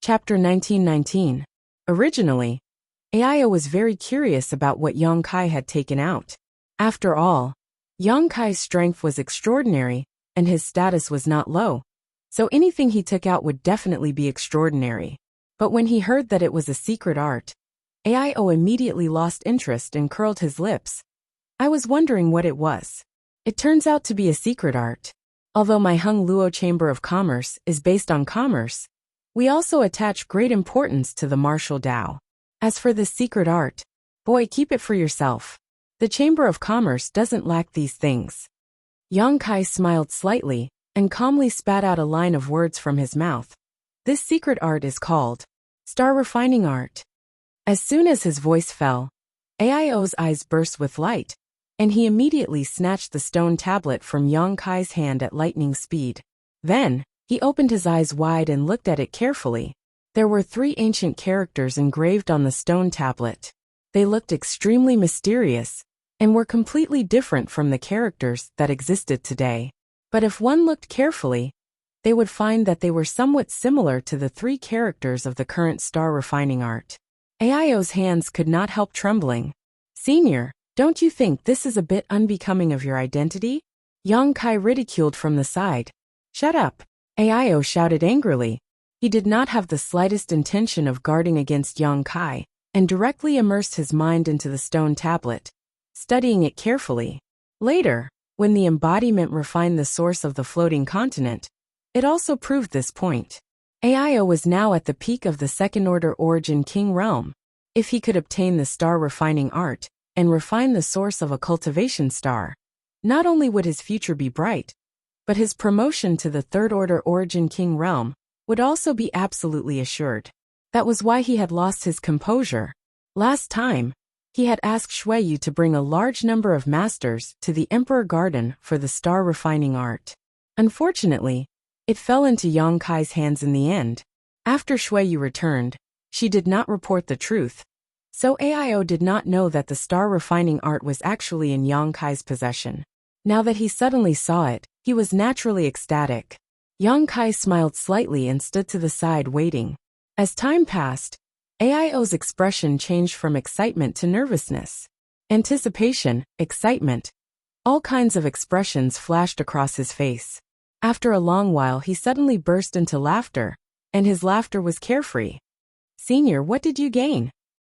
Chapter 1919. Originally, Aio was very curious about what Yang Kai had taken out. After all, Yang Kai's strength was extraordinary, and his status was not low, so anything he took out would definitely be extraordinary. But when he heard that it was a secret art, Aio immediately lost interest and curled his lips. I was wondering what it was. It turns out to be a secret art. Although my Hung Luo Chamber of Commerce is based on commerce, we also attach great importance to the martial Tao. As for this secret art, boy, keep it for yourself. The Chamber of Commerce doesn't lack these things. Yang Kai smiled slightly and calmly spat out a line of words from his mouth. This secret art is called Star Refining Art. As soon as his voice fell, Aio's eyes burst with light, and he immediately snatched the stone tablet from Yang Kai's hand at lightning speed. Then, he opened his eyes wide and looked at it carefully. There were 3 ancient characters engraved on the stone tablet. They looked extremely mysterious, and were completely different from the characters that existed today. But if one looked carefully, they would find that they were somewhat similar to the 3 characters of the current star refining art. Aio's hands could not help trembling. Senior, don't you think this is a bit unbecoming of your identity? Yang Kai ridiculed from the side. Shut up, Aio shouted angrily. He did not have the slightest intention of guarding against Yang Kai, and directly immersed his mind into the stone tablet, studying it carefully. Later, when the embodiment refined the source of the floating continent, it also proved this point. Aio was now at the peak of the second-order origin king realm. If he could obtain the star refining art, and refine the source of a cultivation star, not only would his future be bright, but his promotion to the third-order origin king realm would also be absolutely assured. That was why he had lost his composure. Last time, he had asked Shuiyu to bring a large number of masters to the Emperor Garden for the star refining art. Unfortunately, it fell into Yang Kai's hands in the end. After Shuiyu returned, she did not report the truth, so Aio did not know that the star refining art was actually in Yang Kai's possession. Now that he suddenly saw it, he was naturally ecstatic. Yang Kai smiled slightly and stood to the side waiting. As time passed, Aio's expression changed from excitement to nervousness. Anticipation, excitement. All kinds of expressions flashed across his face. After a long while he suddenly burst into laughter, and his laughter was carefree. Senior, what did you gain?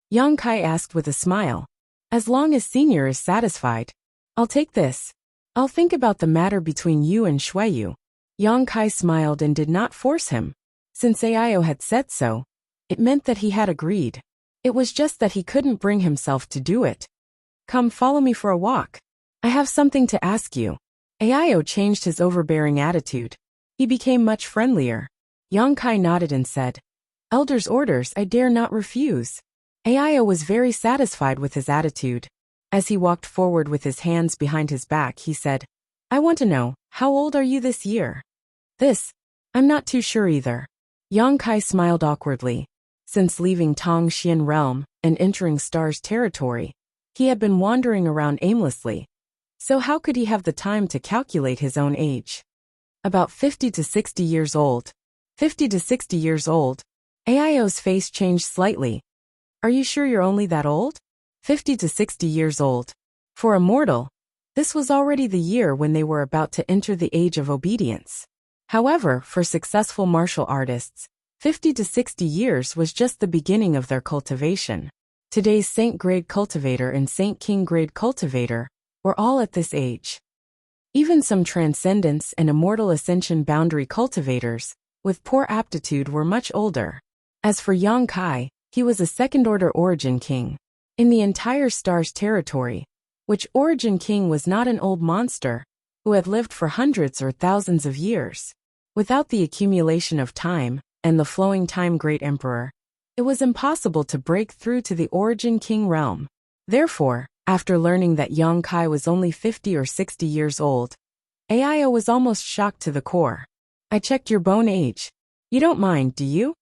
Yang Kai asked with a smile. As long as Senior is satisfied, I'll take this. I'll think about the matter between you and Shuiyu. Yang Kai smiled and did not force him. Since Aio had said so, it meant that he had agreed. It was just that he couldn't bring himself to do it. Come follow me for a walk. I have something to ask you. Aio changed his overbearing attitude. He became much friendlier. Yang Kai nodded and said, Elder's orders I dare not refuse. Aio was very satisfied with his attitude. As he walked forward with his hands behind his back, he said, I want to know, how old are you this year? I'm not too sure either. Yang Kai smiled awkwardly. Since leaving Tong Xian realm and entering Star's territory, he had been wandering around aimlessly. So how could he have the time to calculate his own age? About 50 to 60 years old. 50 to 60 years old. Aio's face changed slightly. Are you sure you're only that old? 50 to 60 years old. For a mortal, this was already the year when they were about to enter the age of obedience. However, for successful martial artists, 50 to 60 years was just the beginning of their cultivation. Today's Saint Grade Cultivator and Saint King Grade Cultivator were all at this age. Even some Transcendence and Immortal Ascension Boundary Cultivators, with poor aptitude, were much older. As for Yang Kai, he was a second-order Origin King. In the entire Star's territory, which Origin King was not an old monster, who had lived for hundreds or thousands of years. Without the accumulation of time, and the flowing time Great Emperor, it was impossible to break through to the Origin King realm. Therefore, after learning that Yang Kai was only 50 or 60 years old, Aio was almost shocked to the core. I checked your bone age. You don't mind, do you?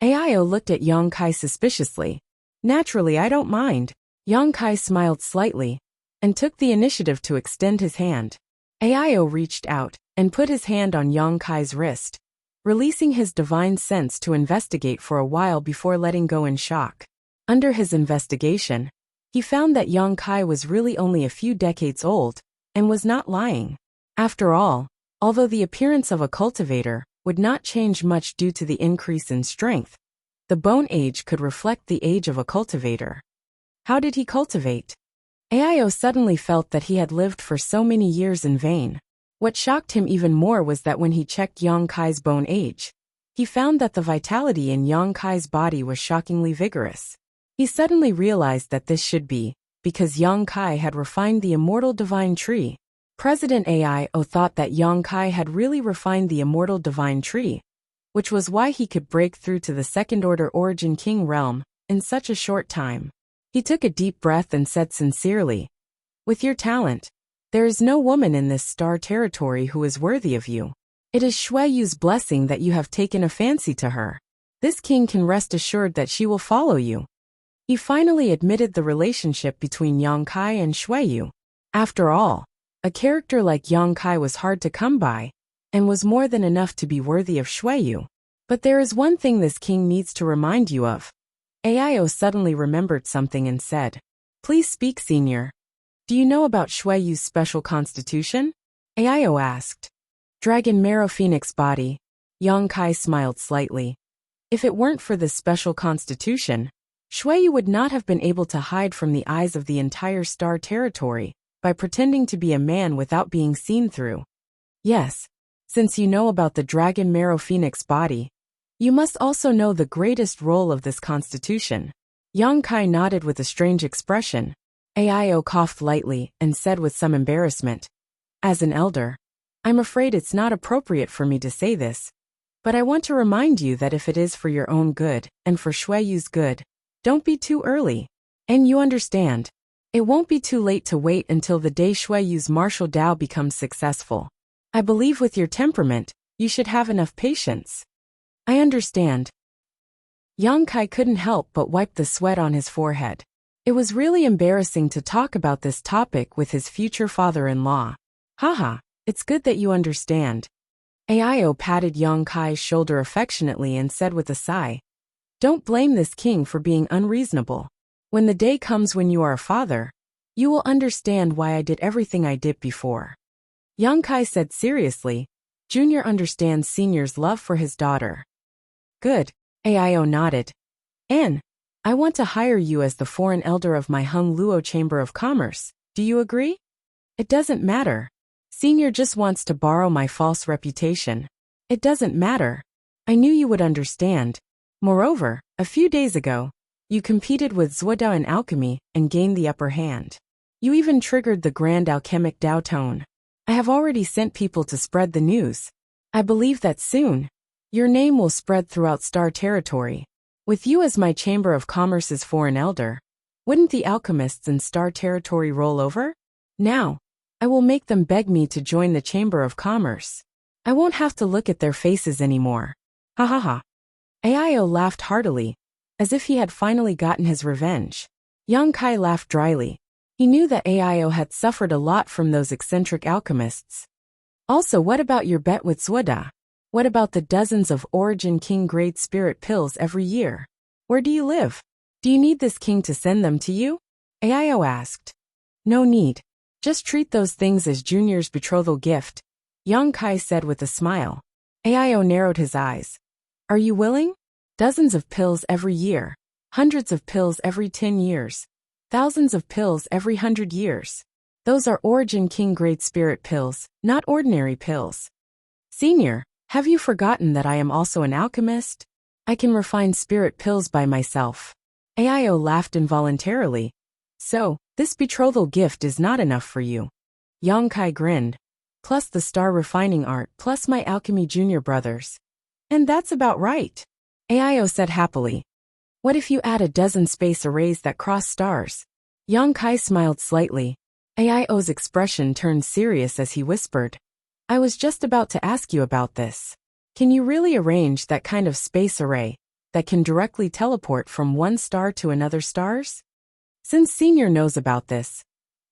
Aio looked at Yang Kai suspiciously. Naturally, I don't mind. Yang Kai smiled slightly, and took the initiative to extend his hand. Aio reached out, and put his hand on Yang Kai's wrist. releasing his divine sense to investigate for a while before letting go in shock. Under his investigation, he found that young Kai was really only a few decades old, and was not lying. After all, although the appearance of a cultivator would not change much due to the increase in strength, the bone age could reflect the age of a cultivator. How did he cultivate? Ao suddenly felt that he had lived for so many years in vain. What shocked him even more was that when he checked Yang Kai's bone age, he found that the vitality in Yang Kai's body was shockingly vigorous. He suddenly realized that this should be because Yang Kai had refined the immortal divine tree. President Ao thought that Yang Kai had really refined the immortal divine tree, which was why he could break through to the second-order Origin King realm in such a short time. He took a deep breath and said sincerely, "With your talent, there is no woman in this star territory who is worthy of you. It is Shui Yu's blessing that you have taken a fancy to her. This king can rest assured that she will follow you." He finally admitted the relationship between Yang Kai and Shui Yu. After all, a character like Yang Kai was hard to come by, and was more than enough to be worthy of Shui Yu. But there is one thing this king needs to remind you of. Ao suddenly remembered something and said, "Please speak, senior. Do you know about Shui Yu's special constitution?" Ao asked. "Dragon Marrow Phoenix Body." Yang Kai smiled slightly. If it weren't for this special constitution, Shui Yu would not have been able to hide from the eyes of the entire star territory by pretending to be a man without being seen through. Yes, since you know about the Dragon Marrow Phoenix Body, you must also know the greatest role of this constitution. Yang Kai nodded with a strange expression. Ao coughed lightly and said with some embarrassment, "As an elder, I'm afraid it's not appropriate for me to say this, but I want to remind you that if it is for your own good and for Shui Yu's good, don't be too early. And you understand, it won't be too late to wait until the day Shui Yu's martial Dao becomes successful. I believe with your temperament, you should have enough patience." "I understand." Yang Kai couldn't help but wipe the sweat on his forehead. It was really embarrassing to talk about this topic with his future father-in-law. "Haha, it's good that you understand." Ao patted Yang Kai's shoulder affectionately and said with a sigh, "Don't blame this king for being unreasonable. When the day comes when you are a father, you will understand why I did everything I did before." Yang Kai said seriously, "Junior understands Senior's love for his daughter." "Good," Ao nodded. "And I want to hire you as the foreign elder of my Hung Luo Chamber of Commerce. Do you agree?" "It doesn't matter. Senior just wants to borrow my false reputation." "It doesn't matter. I knew you would understand. Moreover, a few days ago, you competed with Zuodao in alchemy and gained the upper hand. You even triggered the grand alchemic Dao tone. I have already sent people to spread the news. I believe that soon, your name will spread throughout Star Territory. With you as my Chamber of Commerce's foreign elder, wouldn't the alchemists in Star Territory roll over? Now, I will make them beg me to join the Chamber of Commerce. I won't have to look at their faces anymore." Ha ha ha. Ao laughed heartily, as if he had finally gotten his revenge. Yang Kai laughed dryly. He knew that Ao had suffered a lot from those eccentric alchemists. "Also, what about your bet with Zuoda? What about the dozens of Origin King grade spirit pills every year? Where do you live? Do you need this king to send them to you?" Ao asked. "No need. Just treat those things as Junior's betrothal gift," Yang Kai said with a smile. Ao narrowed his eyes. "Are you willing? Dozens of pills every year, hundreds of pills every 10 years, thousands of pills every 100 years. Those are Origin King grade spirit pills, not ordinary pills. Senior, have you forgotten that I am also an alchemist? I can refine spirit pills by myself." Ao laughed involuntarily. "So, this betrothal gift is not enough for you?" Yang Kai grinned. "Plus the star refining art, plus my alchemy junior brothers. And that's about right," Ao said happily. "What if you add a dozen space arrays that cross stars?" Yang Kai smiled slightly. Ao's expression turned serious as he whispered, "I was just about to ask you about this. Can you really arrange that kind of space array that can directly teleport from one star to another stars? Since Senior knows about this,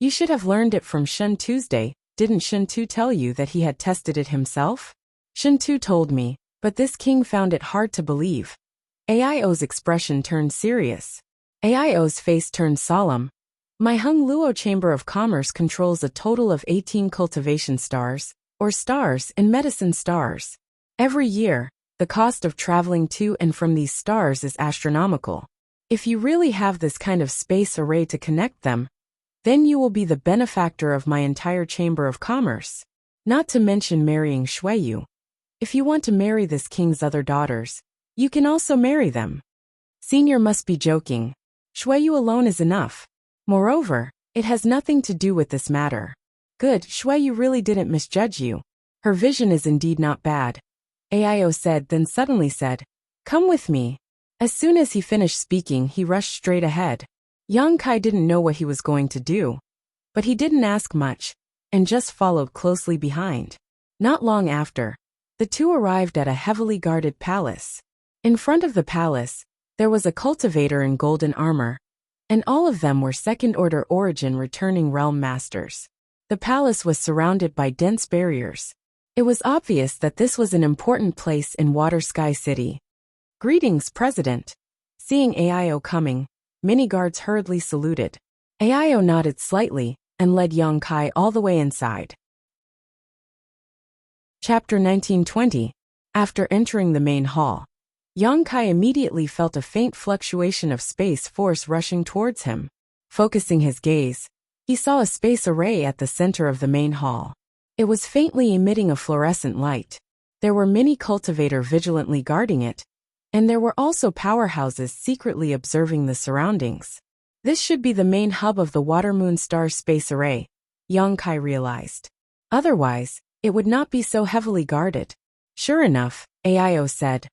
you should have learned it from Shun Tuesday. Didn't Shun Tu tell you that he had tested it himself?" "Shun Tu told me, But this king found it hard to believe. Aio's expression turned serious. Aio's face turned solemn. My Hung Luo Chamber of Commerce controls a total of 18 cultivation stars, or stars in medicine stars. Every year, the cost of traveling to and from these stars is astronomical. If you really have this kind of space array to connect them, then you will be the benefactor of my entire Chamber of Commerce. Not to mention marrying Shuiyu. If you want to marry this king's other daughters, you can also marry them. Senior must be joking. Shuiyu alone is enough. Moreover, it has nothing to do with this matter. Good, Shuiyu really didn't misjudge you. Her vision is indeed not bad. Aio said, then suddenly said, "Come with me." As soon as he finished speaking, he rushed straight ahead. Young Kai didn't know what he was going to do, but he didn't ask much, and just followed closely behind. Not long after, the two arrived at a heavily guarded palace. In front of the palace, there was a cultivator in golden armor, and all of them were second-order origin returning realm masters. The palace was surrounded by dense barriers. It was obvious that this was an important place in Water Sky City. "Greetings, President." Seeing Aio coming, many guards hurriedly saluted. Aio nodded slightly and led Young Kai all the way inside. Chapter 1920. After entering the main hall, Young Kai immediately felt a faint fluctuation of space force rushing towards him. Focusing his gaze, he saw a space array at the center of the main hall. It was faintly emitting a fluorescent light. There were many cultivators vigilantly guarding it, and there were also powerhouses secretly observing the surroundings. This should be the main hub of the Water Moon Star Space Array, Young Kai realized. Otherwise, it would not be so heavily guarded. Sure enough, Aio said,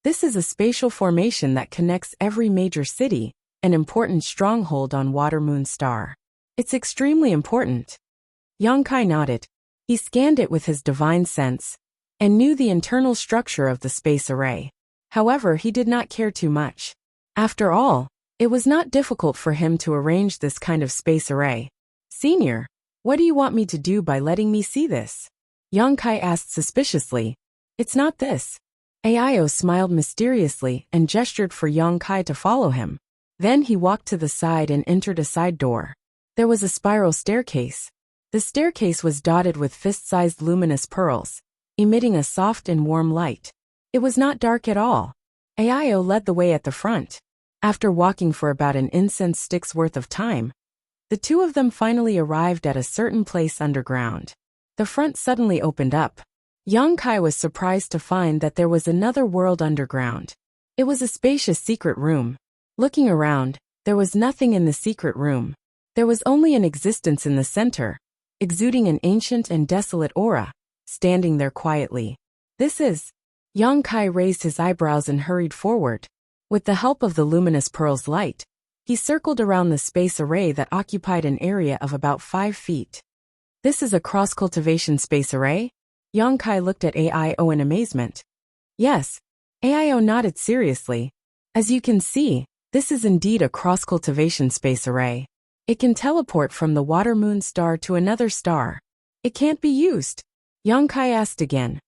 "This is a spatial formation that connects every major city, an important stronghold on Water Moon Star. It's extremely important." Young Kai nodded. He scanned it with his divine sense, and knew the internal structure of the space array. However, he did not care too much. After all, it was not difficult for him to arrange this kind of space array. "Senior, what do you want me to do by letting me see this?" Young Kai asked suspiciously. "It's not this." Aio smiled mysteriously and gestured for Young Kai to follow him. Then he walked to the side and entered a side door. There was a spiral staircase. The staircase was dotted with fist-sized luminous pearls, emitting a soft and warm light. It was not dark at all. Aio led the way at the front. After walking for about an incense stick's worth of time, the two of them finally arrived at a certain place underground. The front suddenly opened up. Young Kai was surprised to find that there was another world underground. It was a spacious secret room. Looking around, there was nothing in the secret room. There was only an existence in the center, exuding an ancient and desolate aura, standing there quietly. "This is..." Young Kai raised his eyebrows and hurried forward. With the help of the luminous pearl's light, he circled around the space array that occupied an area of about 5 feet. "This is a cross-cultivation space array?" Young Kai looked at Aio in amazement. "Yes." Aio nodded seriously. "As you can see, this is indeed a cross-cultivation space array. It can teleport from the Water Moon Star to another star. It can't be used?" Young Kai asked again.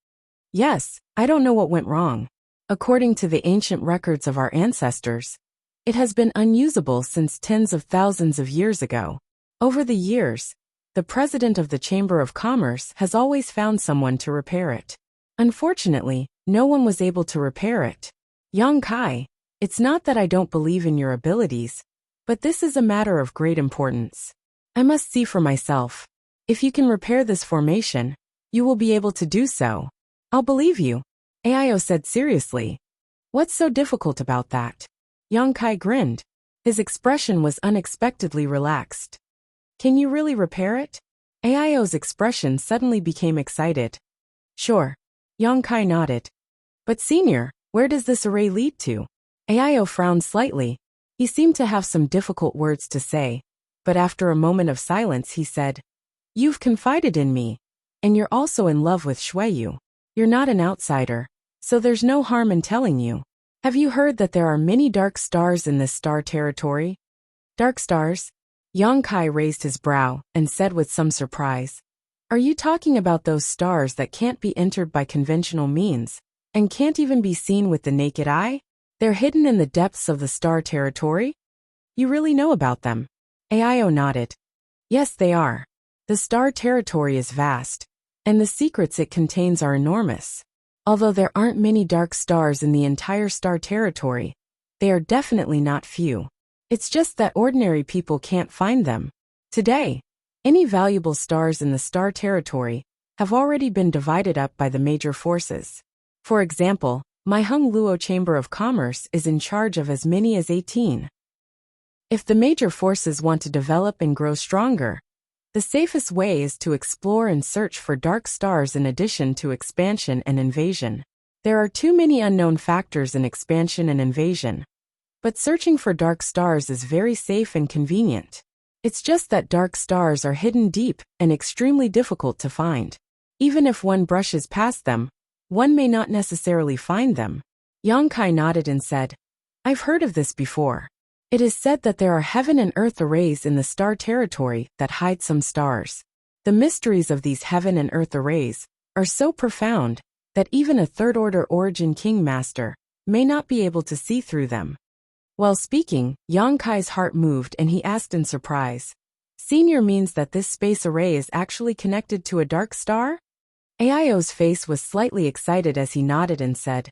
"Yes, I don't know what went wrong. According to the ancient records of our ancestors, it has been unusable since tens of thousands of years ago. Over the years, the president of the Chamber of Commerce has always found someone to repair it. Unfortunately, no one was able to repair it. Young Kai, it's not that I don't believe in your abilities, but this is a matter of great importance. I must see for myself. If you can repair this formation, you will be able to do so. I'll believe you," Aio said seriously. "What's so difficult about that?" Young Kai grinned. His expression was unexpectedly relaxed. "Can you really repair it?" Aio's expression suddenly became excited. "Sure." Young Kai nodded. "But senior, where does this array lead to?" Aio frowned slightly. He seemed to have some difficult words to say, but after a moment of silence he said, "You've confided in me, and you're also in love with Shuiyu. You're not an outsider, so there's no harm in telling you. Have you heard that there are many dark stars in this star territory?" "Dark stars?" Young Kai raised his brow and said with some surprise, "Are you talking about those stars that can't be entered by conventional means, and can't even be seen with the naked eye? They're hidden in the depths of the star territory? You really know about them? AIO nodded. Yes, they are. The star territory is vast, and the secrets it contains are enormous. Although there aren't many dark stars in the entire star territory, they are definitely not few. It's just that ordinary people can't find them. Today, any valuable stars in the star territory have already been divided up by the major forces. For example, my Hung Luo Chamber of Commerce is in charge of as many as 18. If the major forces want to develop and grow stronger, the safest way is to explore and search for dark stars in addition to expansion and invasion. There are too many unknown factors in expansion and invasion, but searching for dark stars is very safe and convenient. It's just that dark stars are hidden deep and extremely difficult to find. Even if one brushes past them, one may not necessarily find them. Yang Kai nodded and said, I've heard of this before. It is said that there are heaven and earth arrays in the star territory that hide some stars. The mysteries of these heaven and earth arrays are so profound that even a third-order origin king master may not be able to see through them. While speaking, Yang Kai's heart moved and he asked in surprise, Senior means that this space array is actually connected to a dark star? AIO's face was slightly excited as he nodded and said,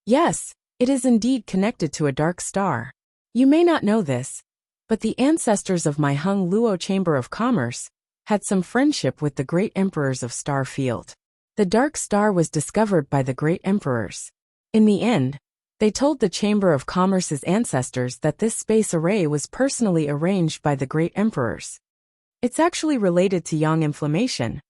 Yes, it is indeed connected to a dark star. You may not know this, but the ancestors of my Hung Luo Chamber of Commerce had some friendship with the great emperors of Star Field. The dark star was discovered by the great emperors. In the end, they told the Chamber of Commerce's ancestors that this space array was personally arranged by the great emperors. It's actually related to yang inflammation.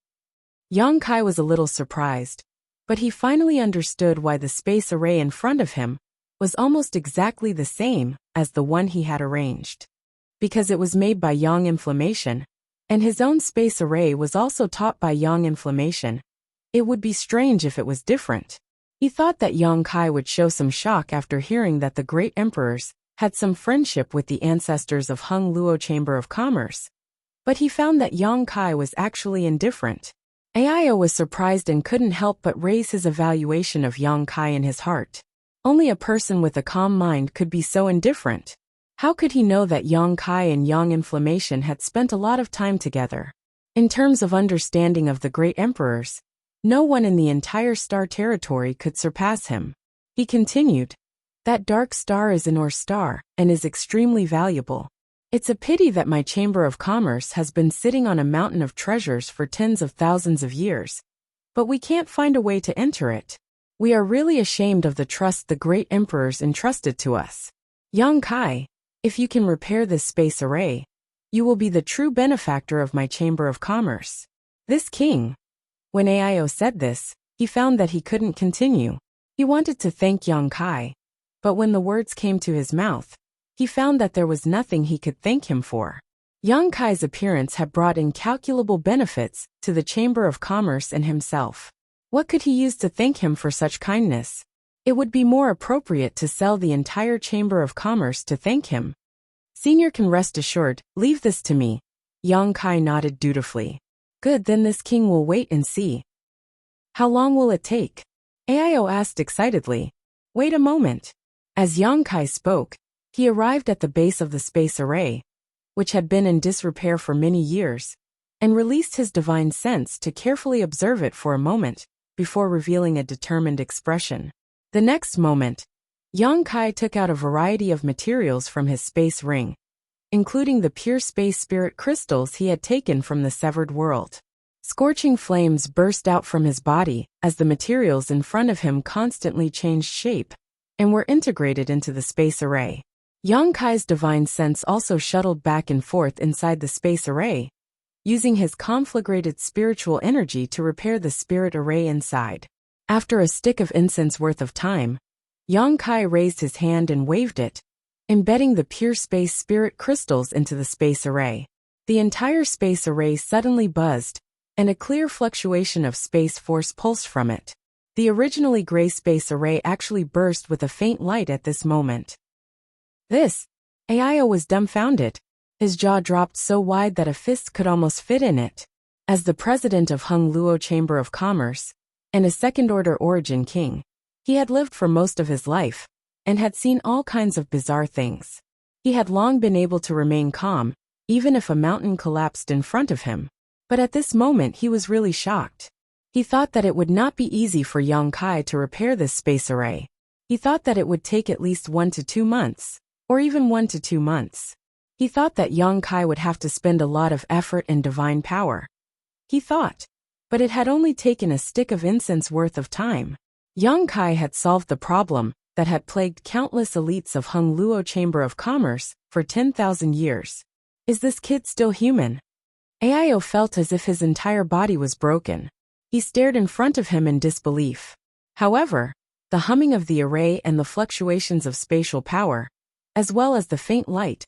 Yang Kai was a little surprised, but he finally understood why the space array in front of him was almost exactly the same as the one he had arranged. Because it was made by yang inflammation, and his own space array was also taught by yang inflammation, it would be strange if it was different. He thought that Yang Kai would show some shock after hearing that the great emperors had some friendship with the ancestors of Hung Luo Chamber of Commerce, but he found that Yang Kai was actually indifferent. AIO was surprised and couldn't help but raise his evaluation of Yang Kai in his heart. Only a person with a calm mind could be so indifferent. How could he know that Yang Kai and Yang Inflammation had spent a lot of time together? In terms of understanding of the great emperors, no one in the entire star territory could surpass him. He continued, That dark star is an ore star and is extremely valuable. It's a pity that my Chamber of Commerce has been sitting on a mountain of treasures for tens of thousands of years, but we can't find a way to enter it. We are really ashamed of the trust the great emperors entrusted to us. Yang Kai, if you can repair this space array, you will be the true benefactor of my Chamber of Commerce. This king. When AIO said this, he found that he couldn't continue. He wanted to thank Yang Kai, but when the words came to his mouth, he found that there was nothing he could thank him for. Yang Kai's appearance had brought incalculable benefits to the Chamber of Commerce and himself. What could he use to thank him for such kindness? It would be more appropriate to sell the entire Chamber of Commerce to thank him. Senior can rest assured, leave this to me. Yang Kai nodded dutifully. Good, then this king will wait and see. How long will it take? AIO asked excitedly. Wait a moment. As Yang Kai spoke, he arrived at the base of the space array, which had been in disrepair for many years, and released his divine sense to carefully observe it for a moment before revealing a determined expression. The next moment, Yang Kai took out a variety of materials from his space ring, including the pure space spirit crystals he had taken from the severed world. Scorching flames burst out from his body as the materials in front of him constantly changed shape and were integrated into the space array. Yang Kai's divine sense also shuttled back and forth inside the space array, using his conflagrated spiritual energy to repair the spirit array inside. After a stick of incense worth of time, Yang Kai raised his hand and waved it, embedding the pure space spirit crystals into the space array. The entire space array suddenly buzzed, and a clear fluctuation of space force pulsed from it. The originally gray space array actually burst with a faint light at this moment. AIO was dumbfounded. His jaw dropped so wide that a fist could almost fit in it. As the president of Hung Luo Chamber of Commerce, and a second-order origin king, He had lived for most of his life, and had seen all kinds of bizarre things. He had long been able to remain calm, even if a mountain collapsed in front of him. But at this moment he was really shocked. He thought that it would not be easy for young Kai to repair this space array. He thought that it would take at least 1 to 2 months, or even 1 to 2 months. He thought that young Kai would have to spend a lot of effort and divine power. He thought. But it had only taken a stick of incense worth of time. Young Kai had solved the problem that had plagued countless elites of Hung Luo Chamber of Commerce for 10,000 years. Is this kid still human? Ao felt as if his entire body was broken. He stared in front of him in disbelief. However, the humming of the array and the fluctuations of spatial power, as well as the faint light,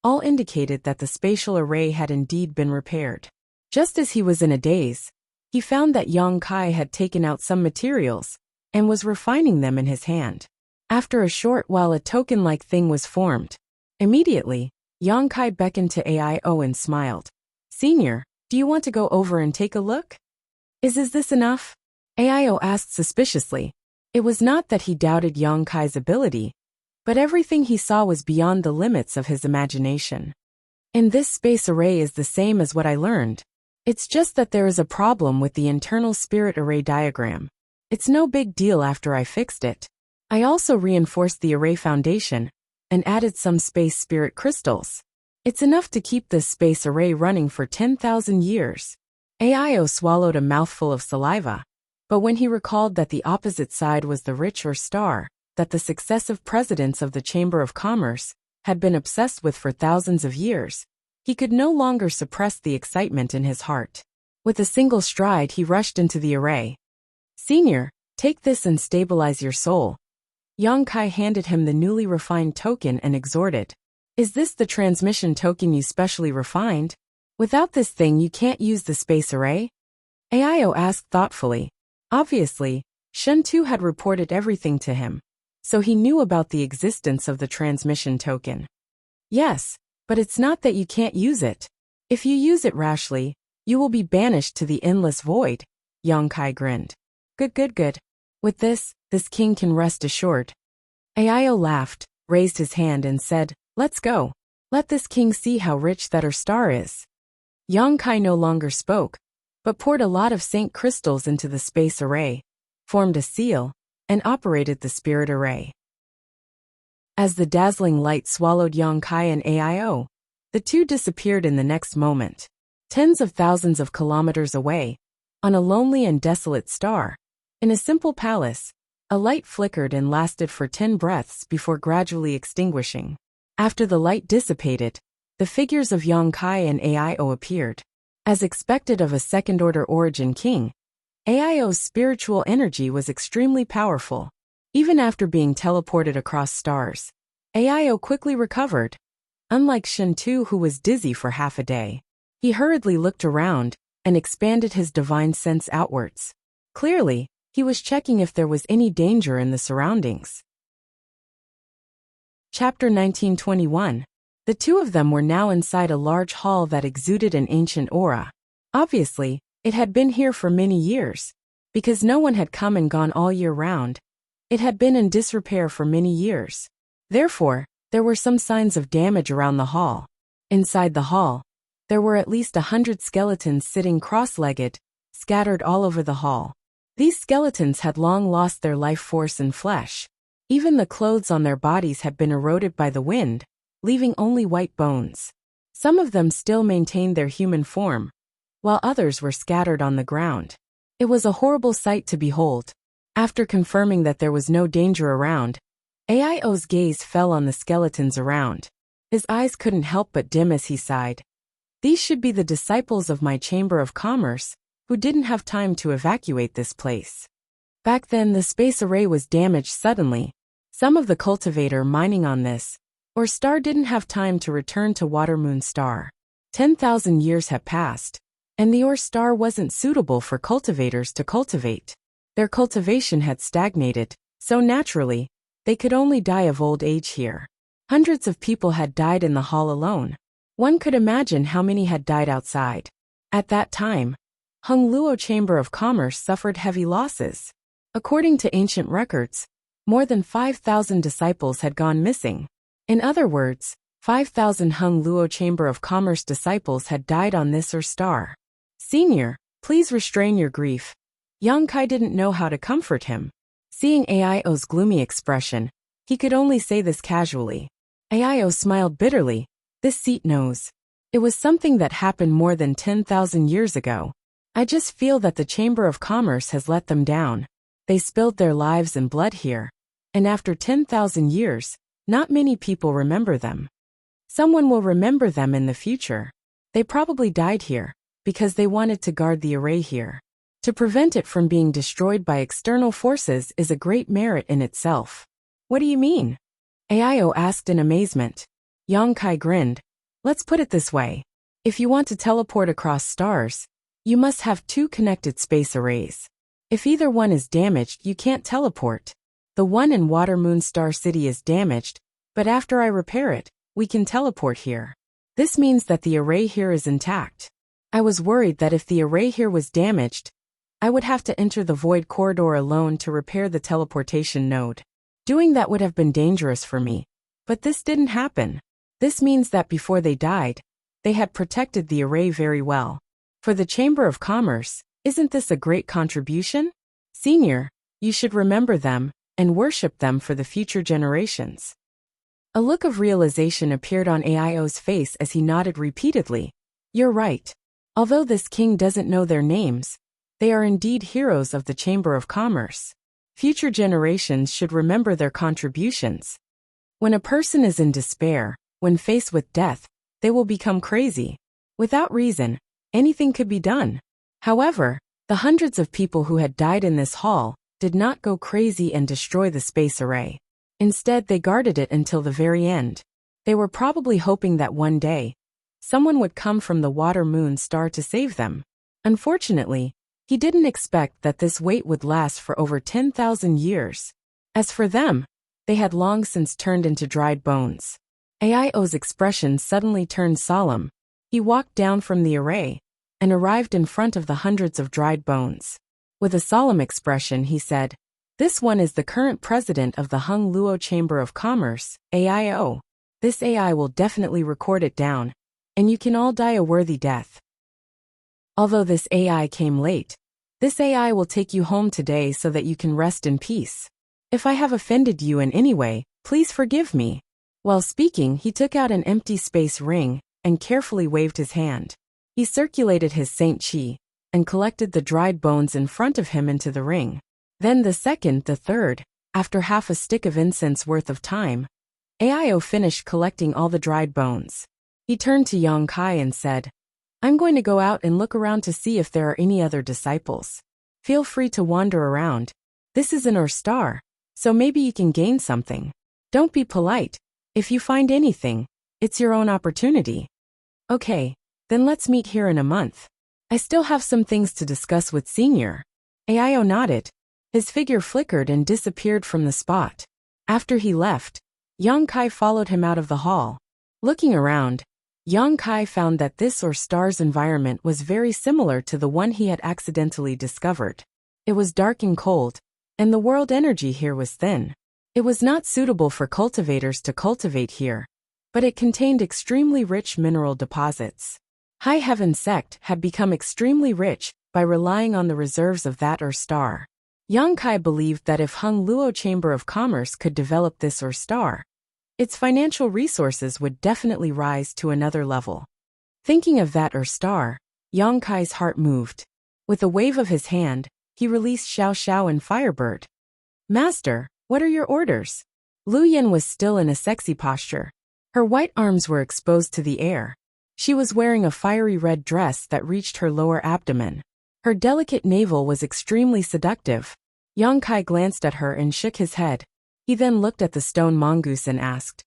all indicated that the spatial array had indeed been repaired. Just as he was in a daze, he found that young Kai had taken out some materials and was refining them in his hand. After a short while, a token-like thing was formed. Immediately, young Kai beckoned to Ao and smiled. "Senior, do you want to go over and take a look?" Is this enough?" Ao asked suspiciously. It was not that he doubted young Kai's ability, but everything he saw was beyond the limits of his imagination. "In this space array is the same as what I learned. It's just that there is a problem with the internal spirit array diagram. It's no big deal after I fixed it. I also reinforced the array foundation and added some space spirit crystals. It's enough to keep this space array running for 10,000 years. Ao swallowed a mouthful of saliva, but when he recalled that the opposite side was the rich or star that the successive presidents of the Chamber of Commerce had been obsessed with for thousands of years, he could no longer suppress the excitement in his heart. With a single stride he rushed into the array. "Senior, take this and stabilize your soul." Young Kai handed him the newly refined token and exhorted. "Is this the transmission token you specially refined? Without this thing you can't use the space array?" Ao asked thoughtfully. Obviously, Shen Tu had reported everything to him, so he knew about the existence of the transmission token. "Yes, but it's not that you can't use it. If you use it rashly, you will be banished to the endless void," Young Kai grinned. Good. With this king can rest assured." Ao laughed, raised his hand and said, "Let's go. Let this king see how rich that our star is." Young Kai no longer spoke, but poured a lot of saint crystals into the space array, formed a seal, and operated the spirit array. As the dazzling light swallowed young Kai and Ao, the two disappeared in the next moment. Tens of thousands of kilometers away, on a lonely and desolate star, in a simple palace, a light flickered and lasted for 10 breaths before gradually extinguishing. After the light dissipated, the figures of young Kai and Ao appeared. As expected of a second-order origin king, Ao's spiritual energy was extremely powerful. Even after being teleported across stars, Ao quickly recovered. Unlike Shen Tu, who was dizzy for half a day, he hurriedly looked around and expanded his divine sense outwards. Clearly, he was checking if there was any danger in the surroundings. Chapter 1921. The two of them were now inside a large hall that exuded an ancient aura. Obviously, it had been here for many years. Because no one had come and gone all year round, it had been in disrepair for many years. Therefore, there were some signs of damage around the hall. Inside the hall, there were at least 100 skeletons sitting cross-legged, scattered all over the hall. These skeletons had long lost their life force and flesh. Even the clothes on their bodies had been eroded by the wind, leaving only white bones. Some of them still maintained their human form, while others were scattered on the ground. It was a horrible sight to behold. After confirming that there was no danger around, Ao's gaze fell on the skeletons around. His eyes couldn't help but dim as he sighed. These should be the disciples of my Chamber of Commerce, who didn't have time to evacuate this place. Back then the space array was damaged suddenly. Some of the cultivator mining on this, or star didn't have time to return to Water Moon Star. 10,000 years had passed, and the Ore Star wasn't suitable for cultivators to cultivate. Their cultivation had stagnated, so naturally, they could only die of old age here. Hundreds of people had died in the hall alone. One could imagine how many had died outside. At that time, Hung Luo Chamber of Commerce suffered heavy losses. According to ancient records, more than 5,000 disciples had gone missing. In other words, 5,000 Hung Luo Chamber of Commerce disciples had died on this star. Senior, please restrain your grief. Yang Kai didn't know how to comfort him. Seeing Aio's gloomy expression, he could only say this casually. Aio smiled bitterly. This seat knows. It was something that happened more than 10,000 years ago. I just feel that the Chamber of Commerce has let them down. They spilled their lives and blood here. And after 10,000 years, not many people remember them. Someone will remember them in the future. They probably died here, because they wanted to guard the array here. To prevent it from being destroyed by external forces is a great merit in itself. What do you mean? Aio asked in amazement. Yang Kai grinned. Let's put it this way. If you want to teleport across stars, you must have two connected space arrays. If either one is damaged, you can't teleport. The one in Water Moon Star City is damaged, but after I repair it, we can teleport here. This means that the array here is intact. I was worried that if the array here was damaged, I would have to enter the void corridor alone to repair the teleportation node. Doing that would have been dangerous for me. But this didn't happen. This means that before they died, they had protected the array very well. For the Chamber of Commerce, isn't this a great contribution? Senior, you should remember them and worship them for the future generations. A look of realization appeared on Aio's face as he nodded repeatedly. You're right. Although this king doesn't know their names, they are indeed heroes of the Chamber of Commerce. Future generations should remember their contributions. When a person is in despair, when faced with death, they will become crazy. Without reason, anything could be done. However, the hundreds of people who had died in this hall did not go crazy and destroy the space array. Instead, they guarded it until the very end. They were probably hoping that one day, someone would come from the Water Moon Star to save them. Unfortunately, he didn't expect that this wait would last for over 10,000 years. As for them, they had long since turned into dried bones. Aio's expression suddenly turned solemn. He walked down from the array and arrived in front of the hundreds of dried bones. With a solemn expression, he said, "This one is the current president of the Hung Luo Chamber of Commerce, Aio. This AI will definitely record it down, and you can all die a worthy death. Although this AI came late, this AI will take you home today so that you can rest in peace. If I have offended you in any way, please forgive me." While speaking, he took out an empty space ring and carefully waved his hand. He circulated his Saint Chi and collected the dried bones in front of him into the ring. Then the second, the third, after half a stick of incense worth of time, Aio finished collecting all the dried bones. He turned to Yang Kai and said, "I'm going to go out and look around to see if there are any other disciples. Feel free to wander around. This is an star, so maybe you can gain something. Don't be polite. If you find anything, it's your own opportunity." "Okay, then let's meet here in a month. I still have some things to discuss with Senior." Aio nodded. His figure flickered and disappeared from the spot. After he left, Yang Kai followed him out of the hall. Looking around, Yang Kai found that this star's environment was very similar to the one he had accidentally discovered. It was dark and cold, and the world energy here was thin. It was not suitable for cultivators to cultivate here, but it contained extremely rich mineral deposits. High Heaven Sect had become extremely rich by relying on the reserves of that star. Yang Kai believed that if Hung Luo Chamber of Commerce could develop this star, its financial resources would definitely rise to another level. Thinking of that star, Yang Kai's heart moved. With a wave of his hand, he released Xiao Xiao and Firebird. "Master, what are your orders?" Lu Yin was still in a sexy posture. Her white arms were exposed to the air. She was wearing a fiery red dress that reached her lower abdomen. Her delicate navel was extremely seductive. Yang Kai glanced at her and shook his head. He then looked at the stone mongoose and asked,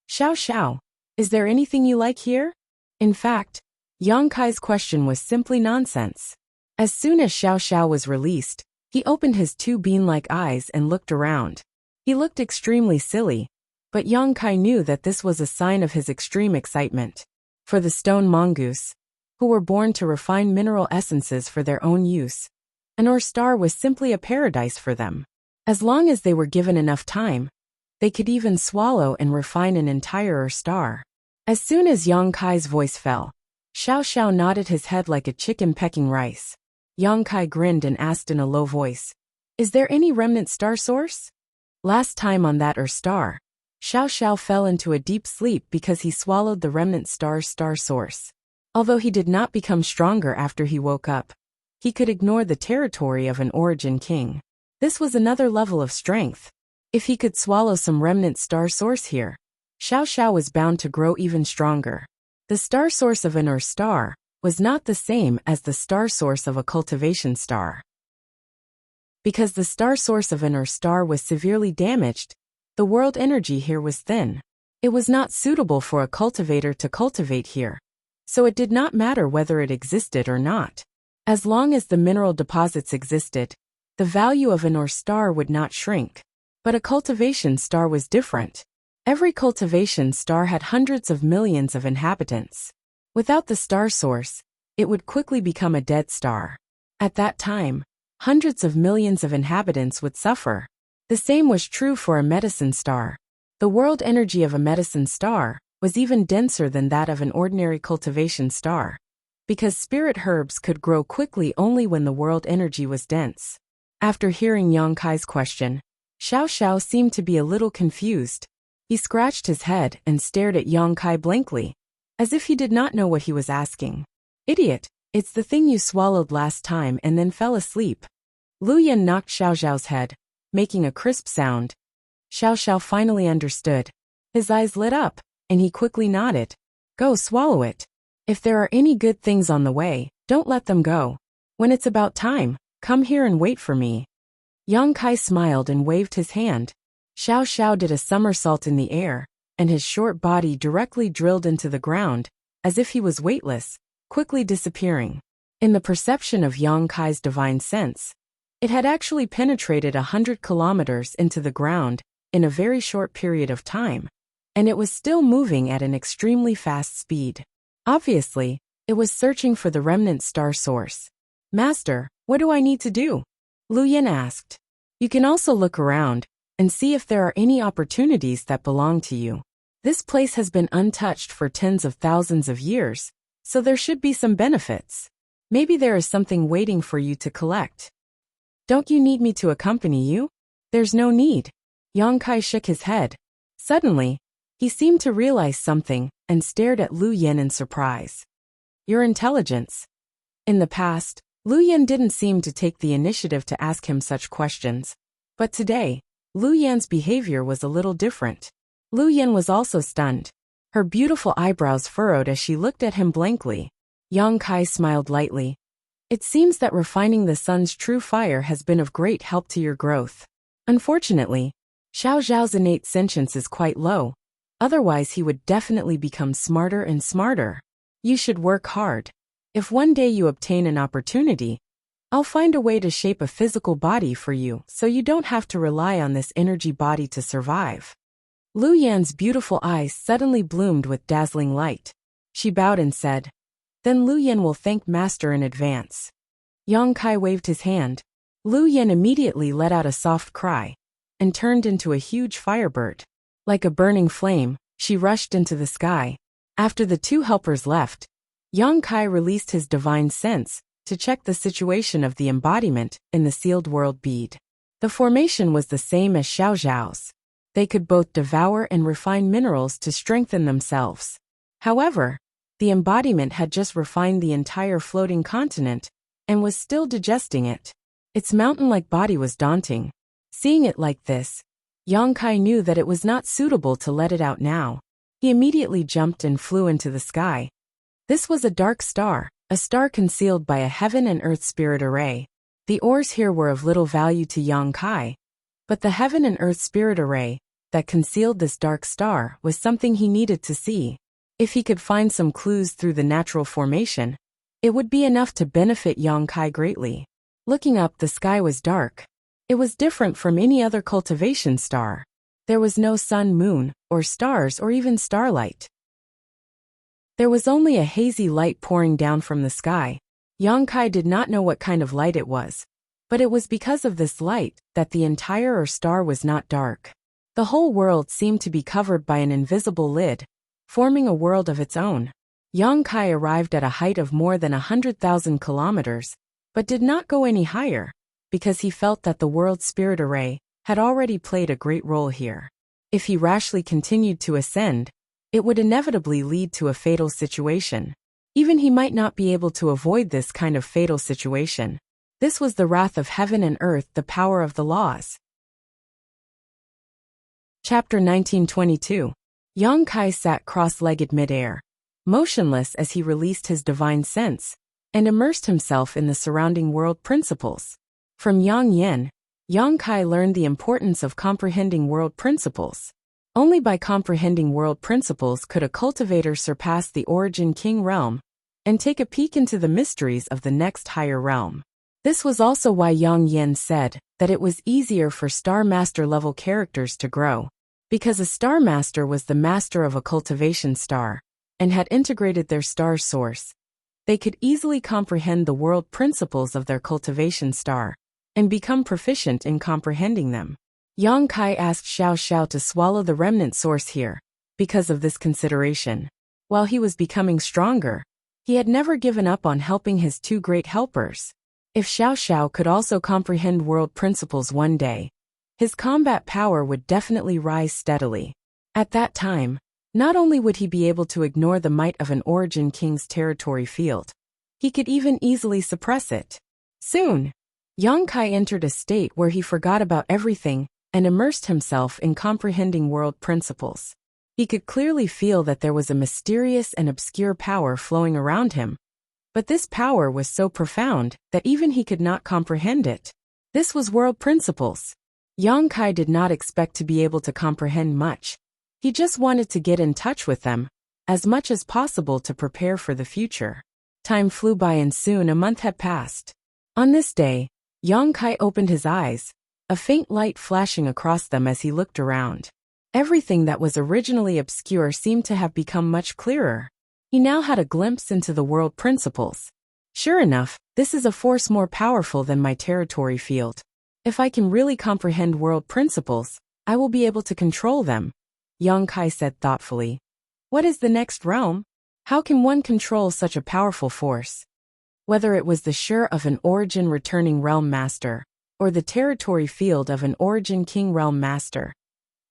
"Xiao Xiao, is there anything you like here?" In fact, Yang Kai's question was simply nonsense. As soon as Xiao Xiao was released, he opened his two bean-like eyes and looked around. He looked extremely silly, but Yang Kai knew that this was a sign of his extreme excitement. For the stone mongoose, who were born to refine mineral essences for their own use, An or star was simply a paradise for them. As long as they were given enough time, they could even swallow and refine an entire or star. As soon as Yang Kai's voice fell, Xiao Xiao nodded his head like a chicken pecking rice. Yang Kai grinned and asked in a low voice, "Is there any remnant star source?" Last time on that or star, Xiao Xiao fell into a deep sleep because he swallowed the remnant star's star source. Although he did not become stronger after he woke up, he could ignore the territory of an origin king. This was another level of strength. If he could swallow some remnant star source here, Xiao Xiao was bound to grow even stronger. The star source of an or star was not the same as the star source of a cultivation star. Because the star source of an or star was severely damaged, the world energy here was thin. It was not suitable for a cultivator to cultivate here, so it did not matter whether it existed or not. As long as the mineral deposits existed, the value of an or star would not shrink. But a cultivation star was different. Every cultivation star had hundreds of millions of inhabitants. Without the star source, it would quickly become a dead star. At that time, hundreds of millions of inhabitants would suffer. The same was true for a medicine star. The world energy of a medicine star was even denser than that of an ordinary cultivation star, because spirit herbs could grow quickly only when the world energy was dense. After hearing Yang Kai's question, Xiao Xiao seemed to be a little confused. He scratched his head and stared at Yang Kai blankly, as if he did not know what he was asking. "Idiot, it's the thing you swallowed last time and then fell asleep." Lu Yan knocked Xiao Xiao's head, making a crisp sound. Xiao Xiao finally understood. His eyes lit up, and he quickly nodded. "Go swallow it. If there are any good things on the way, don't let them go. When it's about time, come here and wait for me." Yang Kai smiled and waved his hand. Xiao Xiao did a somersault in the air, and his short body directly drilled into the ground, as if he was weightless, quickly disappearing. In the perception of Yang Kai's divine sense, it had actually penetrated 100 kilometers into the ground in a very short period of time, and it was still moving at an extremely fast speed. Obviously, it was searching for the remnant star source. "Master, what do I need to do?" Lu Yan asked. "You can also look around and see if there are any opportunities that belong to you. This place has been untouched for tens of thousands of years, so there should be some benefits. Maybe there is something waiting for you to collect." "Don't you need me to accompany you?" "There's no need." Yang Kai shook his head. Suddenly, he seemed to realize something and stared at Lu Yan in surprise. "Your intelligence." In the past, Lu Yan didn't seem to take the initiative to ask him such questions, but today, Lu Yan's behavior was a little different. Lu Yan was also stunned. Her beautiful eyebrows furrowed as she looked at him blankly. Yang Kai smiled lightly. "It seems that refining the sun's true fire has been of great help to your growth. Unfortunately, Xiao Zhao's innate sentience is quite low, otherwise he would definitely become smarter and smarter. You should work hard. If one day you obtain an opportunity, I'll find a way to shape a physical body for you so you don't have to rely on this energy body to survive." Lu Yan's beautiful eyes suddenly bloomed with dazzling light. She bowed and said, "Then Lu Yan will thank Master in advance." Yang Kai waved his hand. Lu Yan immediately let out a soft cry and turned into a huge firebird. Like a burning flame, she rushed into the sky. After the two helpers left, Yang Kai released his divine sense to check the situation of the embodiment in the sealed world bead. The formation was the same as Xiao Zhao's. They could both devour and refine minerals to strengthen themselves. However, the embodiment had just refined the entire floating continent and was still digesting it. Its mountain-like body was daunting. Seeing it like this, Yang Kai knew that it was not suitable to let it out now. He immediately jumped and flew into the sky. This was a dark star, a star concealed by a heaven and earth spirit array. The ores here were of little value to Yang Kai, but the heaven and earth spirit array that concealed this dark star was something he needed to see. If he could find some clues through the natural formation, it would be enough to benefit Yang Kai greatly. Looking up, the sky was dark. It was different from any other cultivation star. There was no sun, moon, or stars, or even starlight. There was only a hazy light pouring down from the sky. Yang Kai did not know what kind of light it was, But it was because of this light that the entire star was not dark. The whole world seemed to be covered by an invisible lid, forming a world of its own. Yang Kai arrived at a height of more than 100,000 kilometers, but did not go any higher, because he felt that the world's spirit array had already played a great role here. If he rashly continued to ascend, it would inevitably lead to a fatal situation. Even he might not be able to avoid this kind of fatal situation. This was the wrath of heaven and earth, the power of the laws. Chapter 1922. Yang Kai sat cross-legged mid-air, motionless as he released his divine sense, and immersed himself in the surrounding world principles. From Yang Yen, Yang Kai learned the importance of comprehending world principles. Only by comprehending world principles could a cultivator surpass the origin king realm and take a peek into the mysteries of the next higher realm. This was also why Yang Yen said that it was easier for Star Master level characters to grow, because a Star Master was the master of a cultivation star and had integrated their star source. They could easily comprehend the world principles of their cultivation star and become proficient in comprehending them. Yang Kai asked Xiao Xiao to swallow the remnant source here, because of this consideration. While he was becoming stronger, he had never given up on helping his two great helpers. If Xiao Xiao could also comprehend world principles one day, his combat power would definitely rise steadily. At that time, not only would he be able to ignore the might of an origin king's territory field, he could even easily suppress it. Soon, Yang Kai entered a state where he forgot about everything and immersed himself in comprehending world principles. He could clearly feel that there was a mysterious and obscure power flowing around him, but this power was so profound that even he could not comprehend it. This was world principles. Yang Kai did not expect to be able to comprehend much. He just wanted to get in touch with them as much as possible to prepare for the future. Time flew by and soon a month had passed. On this day, Yang Kai opened his eyes, a faint light flashing across them as he looked around. Everything that was originally obscure seemed to have become much clearer. He now had a glimpse into the world principles. Sure enough, this is a force more powerful than my territory field. If I can really comprehend world principles, I will be able to control them, Yang Kai said thoughtfully. What is the next realm? How can one control such a powerful force? Whether it was the shur of an origin returning realm master, or the territory field of an origin king realm master,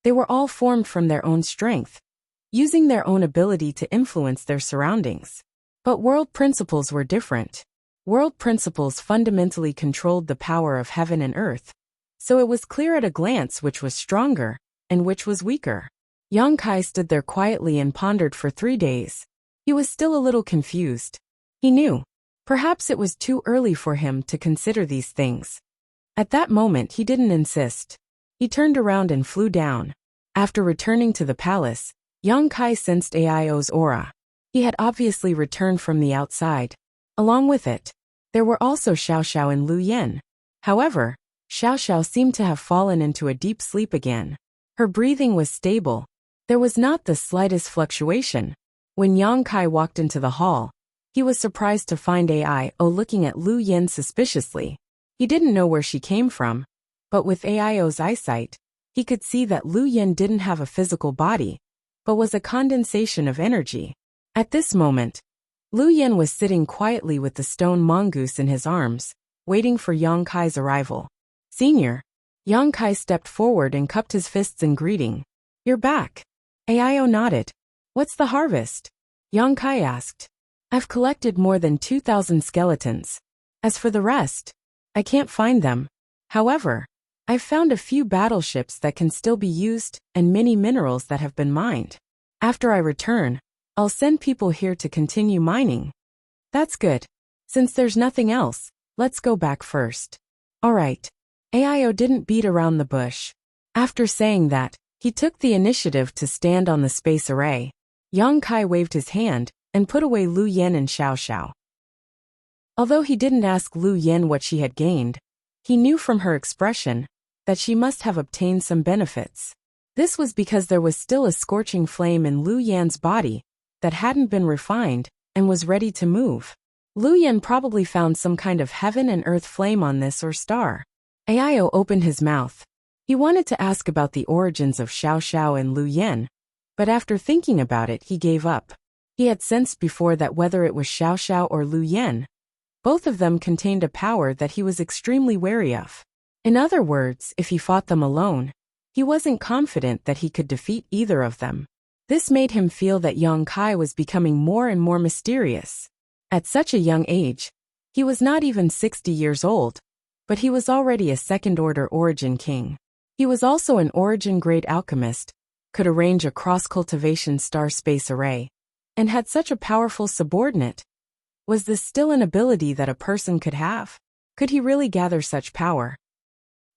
they were all formed from their own strength, using their own ability to influence their surroundings. But world principles were different. World principles fundamentally controlled the power of heaven and earth, so it was clear at a glance which was stronger and which was weaker. Yang Kai stood there quietly and pondered for 3 days. He was still a little confused. He knew, perhaps it was too early for him to consider these things. At that moment he didn't insist. He turned around and flew down. After returning to the palace, Yang Kai sensed Aio's aura. He had obviously returned from the outside. Along with it, there were also Xiao Xiao and Lu Yen. However, Xiao Xiao seemed to have fallen into a deep sleep again. Her breathing was stable. There was not the slightest fluctuation. When Yang Kai walked into the hall, he was surprised to find Aio looking at Lu Yen suspiciously. He didn't know where she came from, but with Aio's eyesight, he could see that Lu Yen didn't have a physical body, but was a condensation of energy. At this moment, Lu Yen was sitting quietly with the stone mongoose in his arms, waiting for Yang Kai's arrival. Senior. Yang Kai stepped forward and cupped his fists in greeting. You're back. Aio nodded. What's the harvest? Yang Kai asked. I've collected more than 2,000 skeletons. As for the rest, I can't find them. However, I've found a few battleships that can still be used and many minerals that have been mined. After I return, I'll send people here to continue mining. That's good. Since there's nothing else, let's go back first. Alright. Aio didn't beat around the bush. After saying that, he took the initiative to stand on the space array. Yang Kai waved his hand and put away Lu Yen and Xiao Xiao. Although he didn't ask Lu Yen what she had gained, he knew from her expression that she must have obtained some benefits. This was because there was still a scorching flame in Lu Yan's body that hadn't been refined and was ready to move. Lu Yen probably found some kind of heaven and earth flame on this or star. Ao opened his mouth. He wanted to ask about the origins of Xiao Xiao and Lu Yen, but after thinking about it, he gave up. He had sensed before that whether it was Xiao Xiao or Lu Yen, both of them contained a power that he was extremely wary of. In other words, if he fought them alone, he wasn't confident that he could defeat either of them. This made him feel that Yang Kai was becoming more and more mysterious. At such a young age, he was not even 60 years old, but he was already a second-order origin king. He was also an origin-grade alchemist, could arrange a cross-cultivation star-space array, and had such a powerful subordinate. Was this still an ability that a person could have? Could he really gather such power?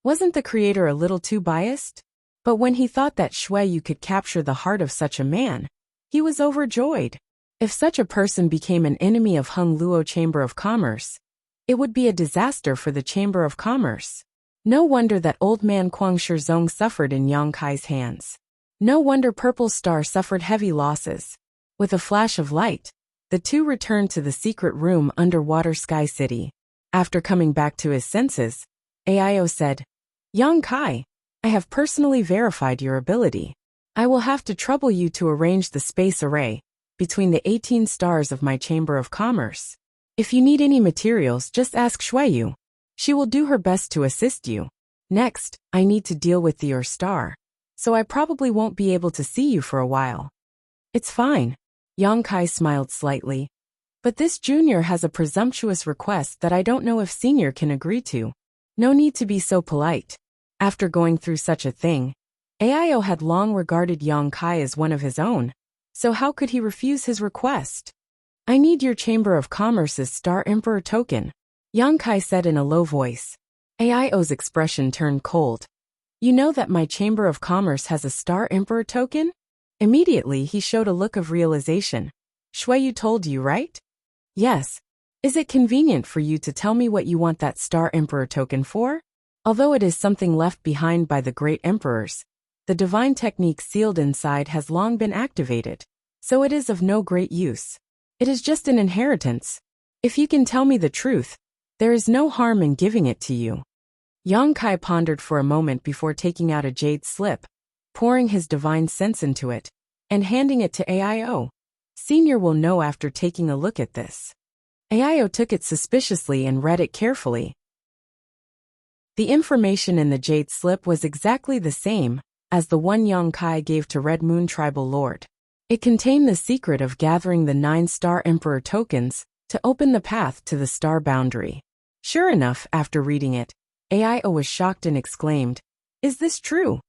Wasn't the creator a little too biased? But when he thought that Shui Yu could capture the heart of such a man, he was overjoyed. If such a person became an enemy of Hung Luo Chamber of Commerce, it would be a disaster for the Chamber of Commerce. No wonder that old man Kuang Shizong suffered in Yang Kai's hands. No wonder Purple Star suffered heavy losses. With a flash of light, the two returned to the secret room underwater Sky City. After coming back to his senses, Ao said, "Yang Kai, I have personally verified your ability. I will have to trouble you to arrange the space array between the 18 stars of my Chamber of Commerce. If you need any materials, just ask Shui Yu. She will do her best to assist you. Next, I need to deal with your star, so I probably won't be able to see you for a while." "It's fine." Yang Kai smiled slightly. "But this junior has a presumptuous request that I don't know if senior can agree to. No need to be so polite." After going through such a thing, Ao had long regarded Yang Kai as one of his own, so how could he refuse his request? "I need your Chamber of Commerce's Star Emperor token," Yang Kai said in a low voice. Ao's expression turned cold. "You know that my Chamber of Commerce has a Star Emperor token?" Immediately he showed a look of realization. "Shui Yu told you, right?" "Yes. Is it convenient for you to tell me what you want that Star Emperor token for? Although it is something left behind by the great emperors, the divine technique sealed inside has long been activated, so it is of no great use. It is just an inheritance. If you can tell me the truth, there is no harm in giving it to you." Yang Kai pondered for a moment before taking out a jade slip, pouring his divine sense into it, and handing it to Ao. "Senior will know after taking a look at this." Ao took it suspiciously and read it carefully. The information in the jade slip was exactly the same as the one Yang Kai gave to Red Moon Tribal Lord. It contained the secret of gathering the 9 Star Emperor tokens to open the path to the star boundary. Sure enough, after reading it, Ao was shocked and exclaimed, "Is this true?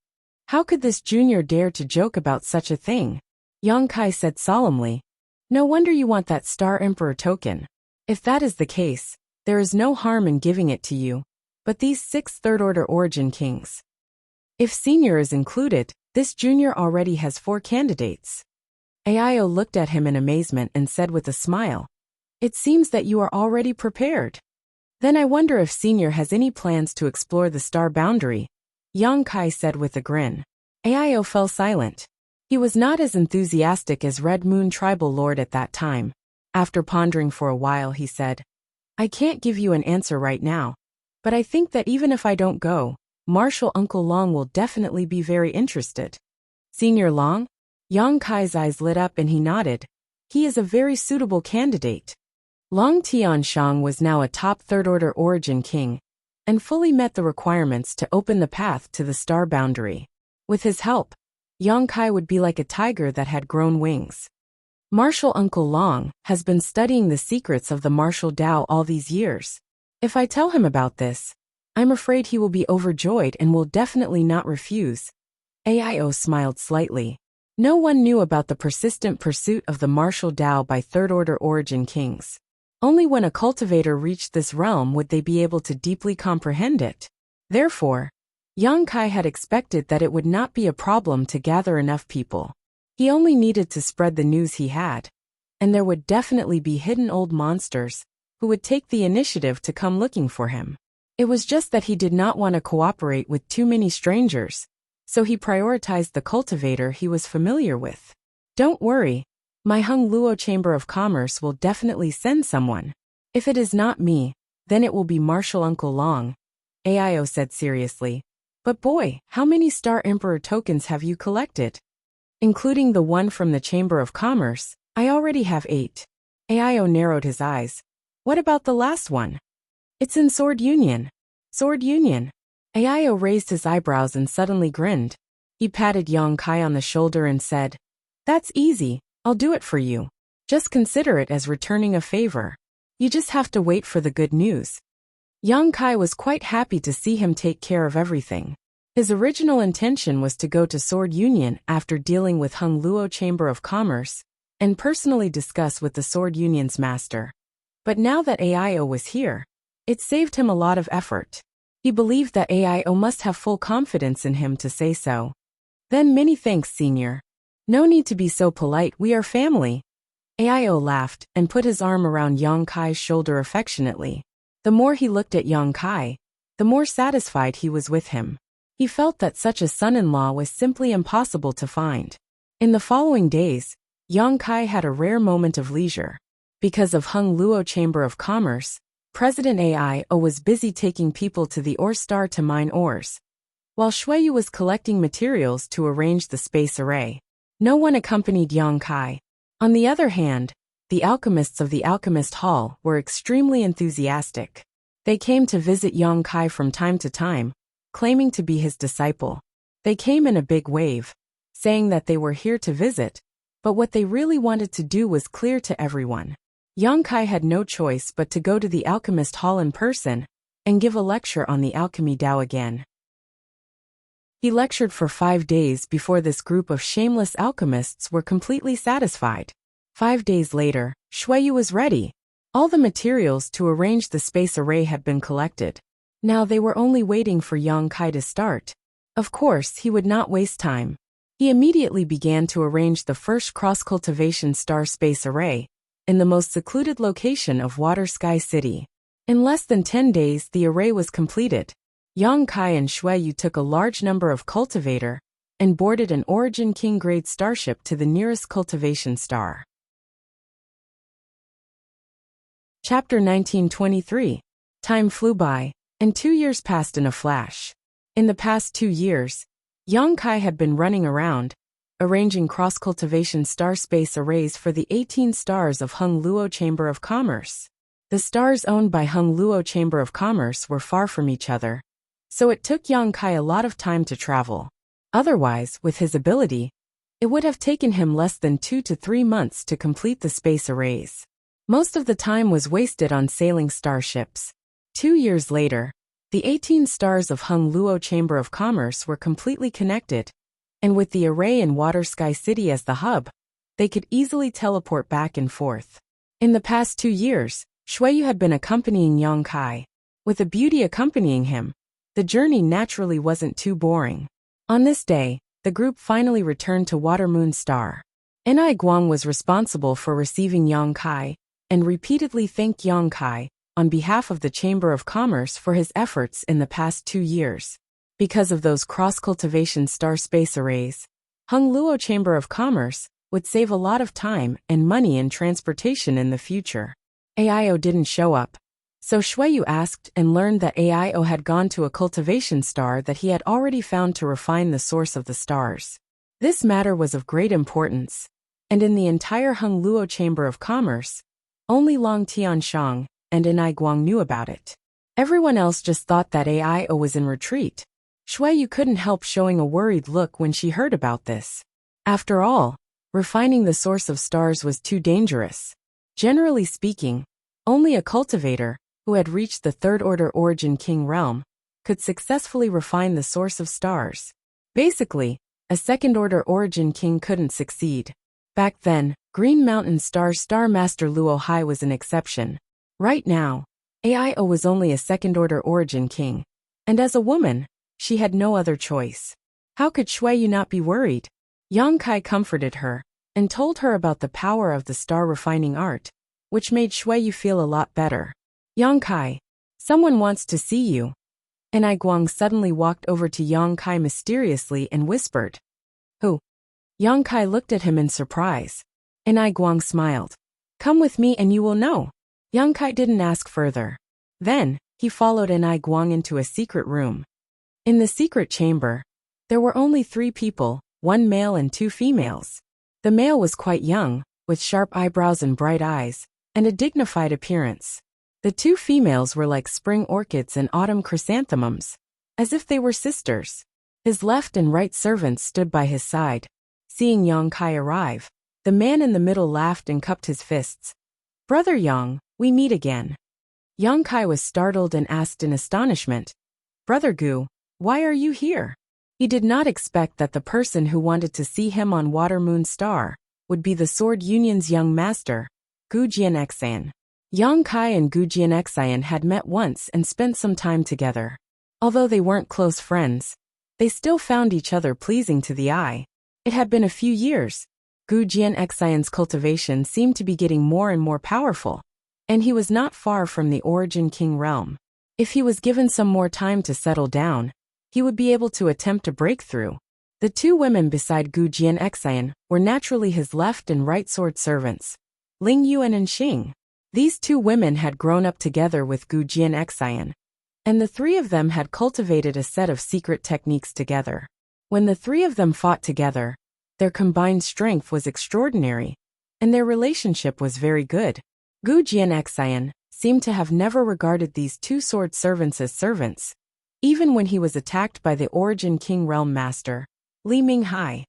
How could this junior dare to joke about such a thing?" Yang Kai said solemnly, "No wonder you want that Star Emperor token. If that is the case, there is no harm in giving it to you, but these 6 third-order origin kings. If senior is included, this junior already has 4 candidates." Ao looked at him in amazement and said with a smile, "It seems that you are already prepared. Then I wonder if senior has any plans to explore the star boundary," Yang Kai said with a grin. Ao fell silent. He was not as enthusiastic as Red Moon Tribal Lord at that time. After pondering for a while, he said, "I can't give you an answer right now, but I think that even if I don't go, Marshal Uncle Long will definitely be very interested." "Senior Long?" Yang Kai's eyes lit up and he nodded. "He is a very suitable candidate." Long Tianshang was now a top third-order origin king, and fully met the requirements to open the path to the star boundary. With his help, Yang Kai would be like a tiger that had grown wings. Marshal Uncle Long has been studying the secrets of the martial Dao all these years. If I tell him about this, I'm afraid he will be overjoyed and will definitely not refuse. Ao smiled slightly. No one knew about the persistent pursuit of the martial Dao by third-order origin kings. Only when a cultivator reached this realm would they be able to deeply comprehend it. Therefore, Yang Kai had expected that it would not be a problem to gather enough people. He only needed to spread the news he had, and there would definitely be hidden old monsters who would take the initiative to come looking for him. It was just that he did not want to cooperate with too many strangers, so he prioritized the cultivator he was familiar with. "Don't worry, my Hung Luo Chamber of Commerce will definitely send someone. If it is not me, then it will be Marshal Uncle Long, AIO said seriously. But boy, how many Star Emperor tokens have you collected? Including the one from the Chamber of Commerce, I already have 8. AIO narrowed his eyes. What about the last one? It's in Sword Union. Sword Union. AIO raised his eyebrows and suddenly grinned. He patted Yang Kai on the shoulder and said, "That's easy, I'll do it for you. Just consider it as returning a favor. You just have to wait for the good news." Yang Kai was quite happy to see him take care of everything. His original intention was to go to Sword Union after dealing with Hung Luo Chamber of Commerce and personally discuss with the Sword Union's master. But now that AIO was here, it saved him a lot of effort. He believed that AIO must have full confidence in him to say so. Then many thanks, senior. No need to be so polite, we are family. AIO laughed and put his arm around Yang Kai's shoulder affectionately. The more he looked at Yang Kai, the more satisfied he was with him. He felt that such a son-in-law was simply impossible to find. In the following days, Yang Kai had a rare moment of leisure. Because of Hung Luo Chamber of Commerce, President AIO was busy taking people to the ore star to mine ores, while Shuiyu was collecting materials to arrange the space array. No one accompanied Yang Kai. On the other hand, the alchemists of the Alchemist Hall were extremely enthusiastic. They came to visit Yang Kai from time to time, claiming to be his disciple. They came in a big wave, saying that they were here to visit, but what they really wanted to do was clear to everyone. Yang Kai had no choice but to go to the Alchemist Hall in person and give a lecture on the Alchemy Dao again. He lectured for 5 days before this group of shameless alchemists were completely satisfied. 5 days later, Shuiyu was ready. All the materials to arrange the space array had been collected. Now they were only waiting for Yang Kai to start. Of course, he would not waste time. He immediately began to arrange the first cross-cultivation star space array in the most secluded location of Water Sky City. In less than 10 days, the array was completed. Yang Kai and Shuiyu took a large number of cultivator and boarded an Origin King grade starship to the nearest cultivation star. Chapter 1923. Time flew by, and 2 years passed in a flash. In the past 2 years, Yang Kai had been running around, arranging cross-cultivation star space arrays for the 18 stars of Hung Luo Chamber of Commerce. The stars owned by Hung Luo Chamber of Commerce were far from each other, so it took Yang Kai a lot of time to travel. Otherwise, with his ability, it would have taken him less than 2 to 3 months to complete the space arrays. Most of the time was wasted on sailing starships. 2 years later, the 18 stars of Hung Luo Chamber of Commerce were completely connected, and with the array in Water Sky City as the hub, they could easily teleport back and forth. In the past 2 years, Shuiyu had been accompanying Yang Kai. With a beauty accompanying him, the journey naturally wasn't too boring. On this day, the group finally returned to Water Moon Star. Ni Guang was responsible for receiving Yang Kai and repeatedly thanked Yang Kai on behalf of the Chamber of Commerce for his efforts in the past 2 years. Because of those cross-cultivation star space arrays, Hung Luo Chamber of Commerce would save a lot of time and money in transportation in the future. AIO didn't show up, so Shuiyu asked and learned that AIO had gone to a cultivation star that he had already found to refine the source of the stars. This matter was of great importance, and in the entire Hung Luo Chamber of Commerce, only Long Tianshang and Ni Guang knew about it. Everyone else just thought that AIO was in retreat. Shuiyu couldn't help showing a worried look when she heard about this. After all, refining the source of stars was too dangerous. Generally speaking, only a cultivator, who had reached the third-order Origin King realm, could successfully refine the source of stars. Basically, a second-order Origin King couldn't succeed. Back then, Green Mountain Star Master Luo Hai was an exception. Right now, AIO was only a second-order Origin King, and as a woman, she had no other choice. How could Shuiyu not be worried? Yang Kai comforted her and told her about the power of the star refining art, which made Shuiyu feel a lot better. Yang Kai, someone wants to see you. Ni Guang suddenly walked over to Yang Kai mysteriously and whispered. Who? Yang Kai looked at him in surprise. Ni Guang smiled. Come with me and you will know. Yang Kai didn't ask further. Then, he followed Enai Guang into a secret room. In the secret chamber, there were only 3 people, 1 male and 2 females. The male was quite young, with sharp eyebrows and bright eyes, and a dignified appearance. The 2 females were like spring orchids and autumn chrysanthemums, as if they were sisters. His left and right servants stood by his side. Seeing Yang Kai arrive, the man in the middle laughed and cupped his fists. "Brother Yang, we meet again." Yang Kai was startled and asked in astonishment, "Brother Gu, why are you here?" He did not expect that the person who wanted to see him on Water Moon Star would be the Sword Union's young master, Gu Jianxian. Yang Kai and Gu Jianxian had met once and spent some time together. Although they weren't close friends, they still found each other pleasing to the eye. It had been a few years. Gu Jianxian's cultivation seemed to be getting more and more powerful, and he was not far from the Origin King realm. If he was given some more time to settle down, he would be able to attempt a breakthrough. The 2 women beside Gu Jianxian were naturally his left and right sword servants, Ling Yu and Xing. These 2 women had grown up together with Gu Jianxian, and the 3 of them had cultivated a set of secret techniques together. When the 3 of them fought together, their combined strength was extraordinary, and their relationship was very good. Gu Jianxian seemed to have never regarded these 2 sword servants as servants, even when he was attacked by the Origin King Realm Master, Li Minghai.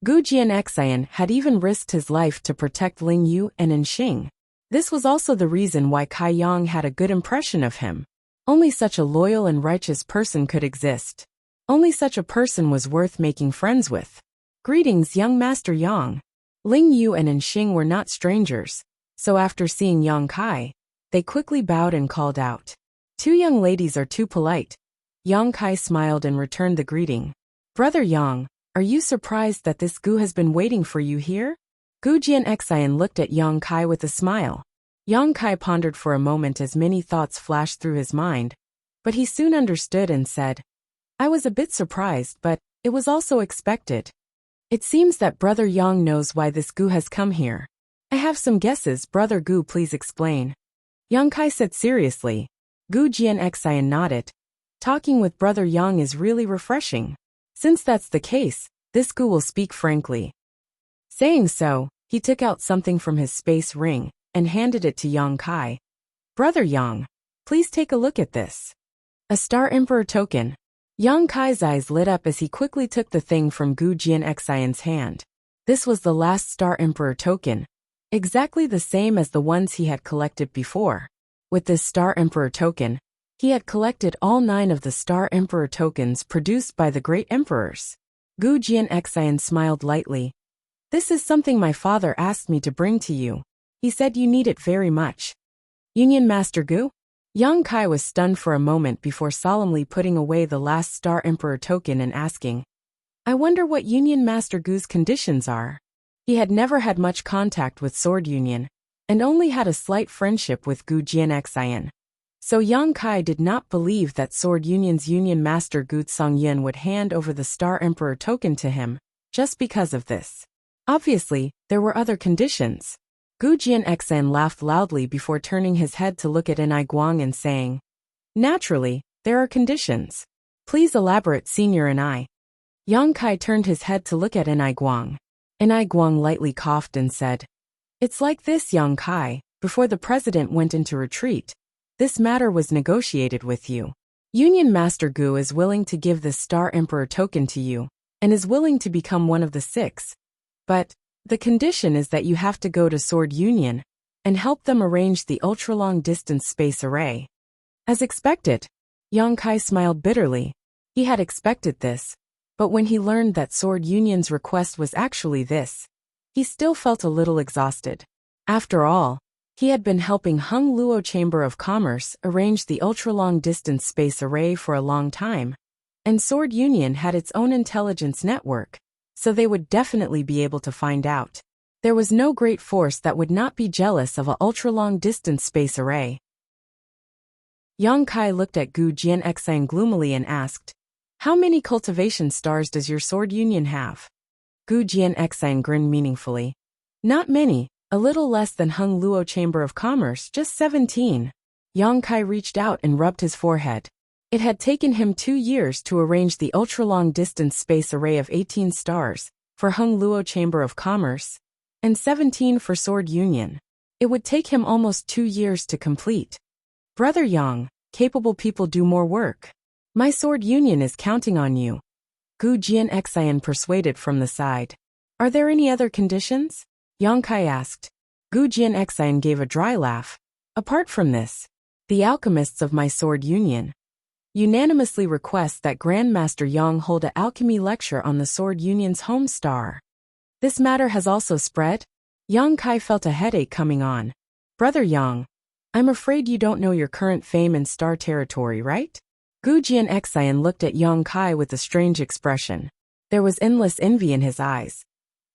Gu Jianxian had even risked his life to protect Ling Yu and Xing. This was also the reason why Kai Yang had a good impression of him. Only such a loyal and righteous person could exist. Only such a person was worth making friends with. "Greetings, young Master Yang." Ling Yu and Xing were not strangers, so after seeing Yang Kai, they quickly bowed and called out, "2 young ladies are too polite." Yang Kai smiled and returned the greeting. "Brother Yang, are you surprised that this Gu has been waiting for you here?" Gu Jianxian looked at Yang Kai with a smile. Yang Kai pondered for a moment as many thoughts flashed through his mind, but he soon understood and said, "I was a bit surprised, but it was also expected. It seems that Brother Yang knows why this Gu has come here. I have some guesses. Brother Gu, please explain." Yang Kai said seriously. Gu Jianxian nodded. "Talking with Brother Yang is really refreshing. Since that's the case, this Gu will speak frankly." Saying so, he took out something from his space ring and handed it to Yang Kai. "Brother Yang, please take a look at this." A Star Emperor token. Yang Kai's eyes lit up as he quickly took the thing from Gu Jianxian's hand. This was the last Star Emperor token, exactly the same as the ones he had collected before. With this Star Emperor token, he had collected all 9 of the Star Emperor tokens produced by the great emperors. Gu Jianxian smiled lightly. "This is something my father asked me to bring to you. He said you need it very much." "Union Master Gu?" Yang Kai was stunned for a moment before solemnly putting away the last Star Emperor token and asking, "I wonder what Union Master Gu's conditions are." He had never had much contact with Sword Union, and only had a slight friendship with Gu Jianxian. So Yang Kai did not believe that Sword Union's Union Master Gu Tsongyun would hand over the Star Emperor token to him, just because of this. Obviously, there were other conditions. Gu Jianxian laughed loudly before turning his head to look at Enai Guang and saying, "Naturally, there are conditions. Please elaborate, Senior Enai." Yang Kai turned his head to look at Enai Guang. Enai Guang lightly coughed and said, "It's like this, Yang Kai. Before the president went into retreat, this matter was negotiated with you. Union Master Gu is willing to give the Star Emperor token to you, and is willing to become one of the 6. But the condition is that you have to go to Sword Union and help them arrange the ultra-long distance space array." As expected, Yang Kai smiled bitterly. He had expected this, but when he learned that Sword Union's request was actually this, he still felt a little exhausted. After all, he had been helping Hung Luo Chamber of Commerce arrange the ultra-long distance space array for a long time, and Sword Union had its own intelligence network, so they would definitely be able to find out. There was no great force that would not be jealous of a ultra-long distance space array. Yang Kai looked at Gu Jianxian gloomily and asked, "How many cultivation stars does your Sword Union have?" Gu Jianxian grinned meaningfully. "Not many, A little less than Hung Luo Chamber of Commerce, just 17. Yang Kai reached out and rubbed his forehead. It had taken him 2 years to arrange the ultra-long-distance space array of 18 stars for Hung Luo Chamber of Commerce and 17 for Sword Union. It would take him almost 2 years to complete. Brother Yang, capable people do more work. My Sword Union is counting on you. Gu Jianxian persuaded from the side. Are there any other conditions? Yang Kai asked. Gu Jianxian gave a dry laugh. Apart from this, the alchemists of my Sword Union unanimously request that Grandmaster Yang hold an alchemy lecture on the Sword Union's home star. This matter has also spread? Yang Kai felt a headache coming on. Brother Yang, I'm afraid you don't know your current fame in star territory, right? Gu Jianxian looked at Yang Kai with a strange expression. There was endless envy in his eyes.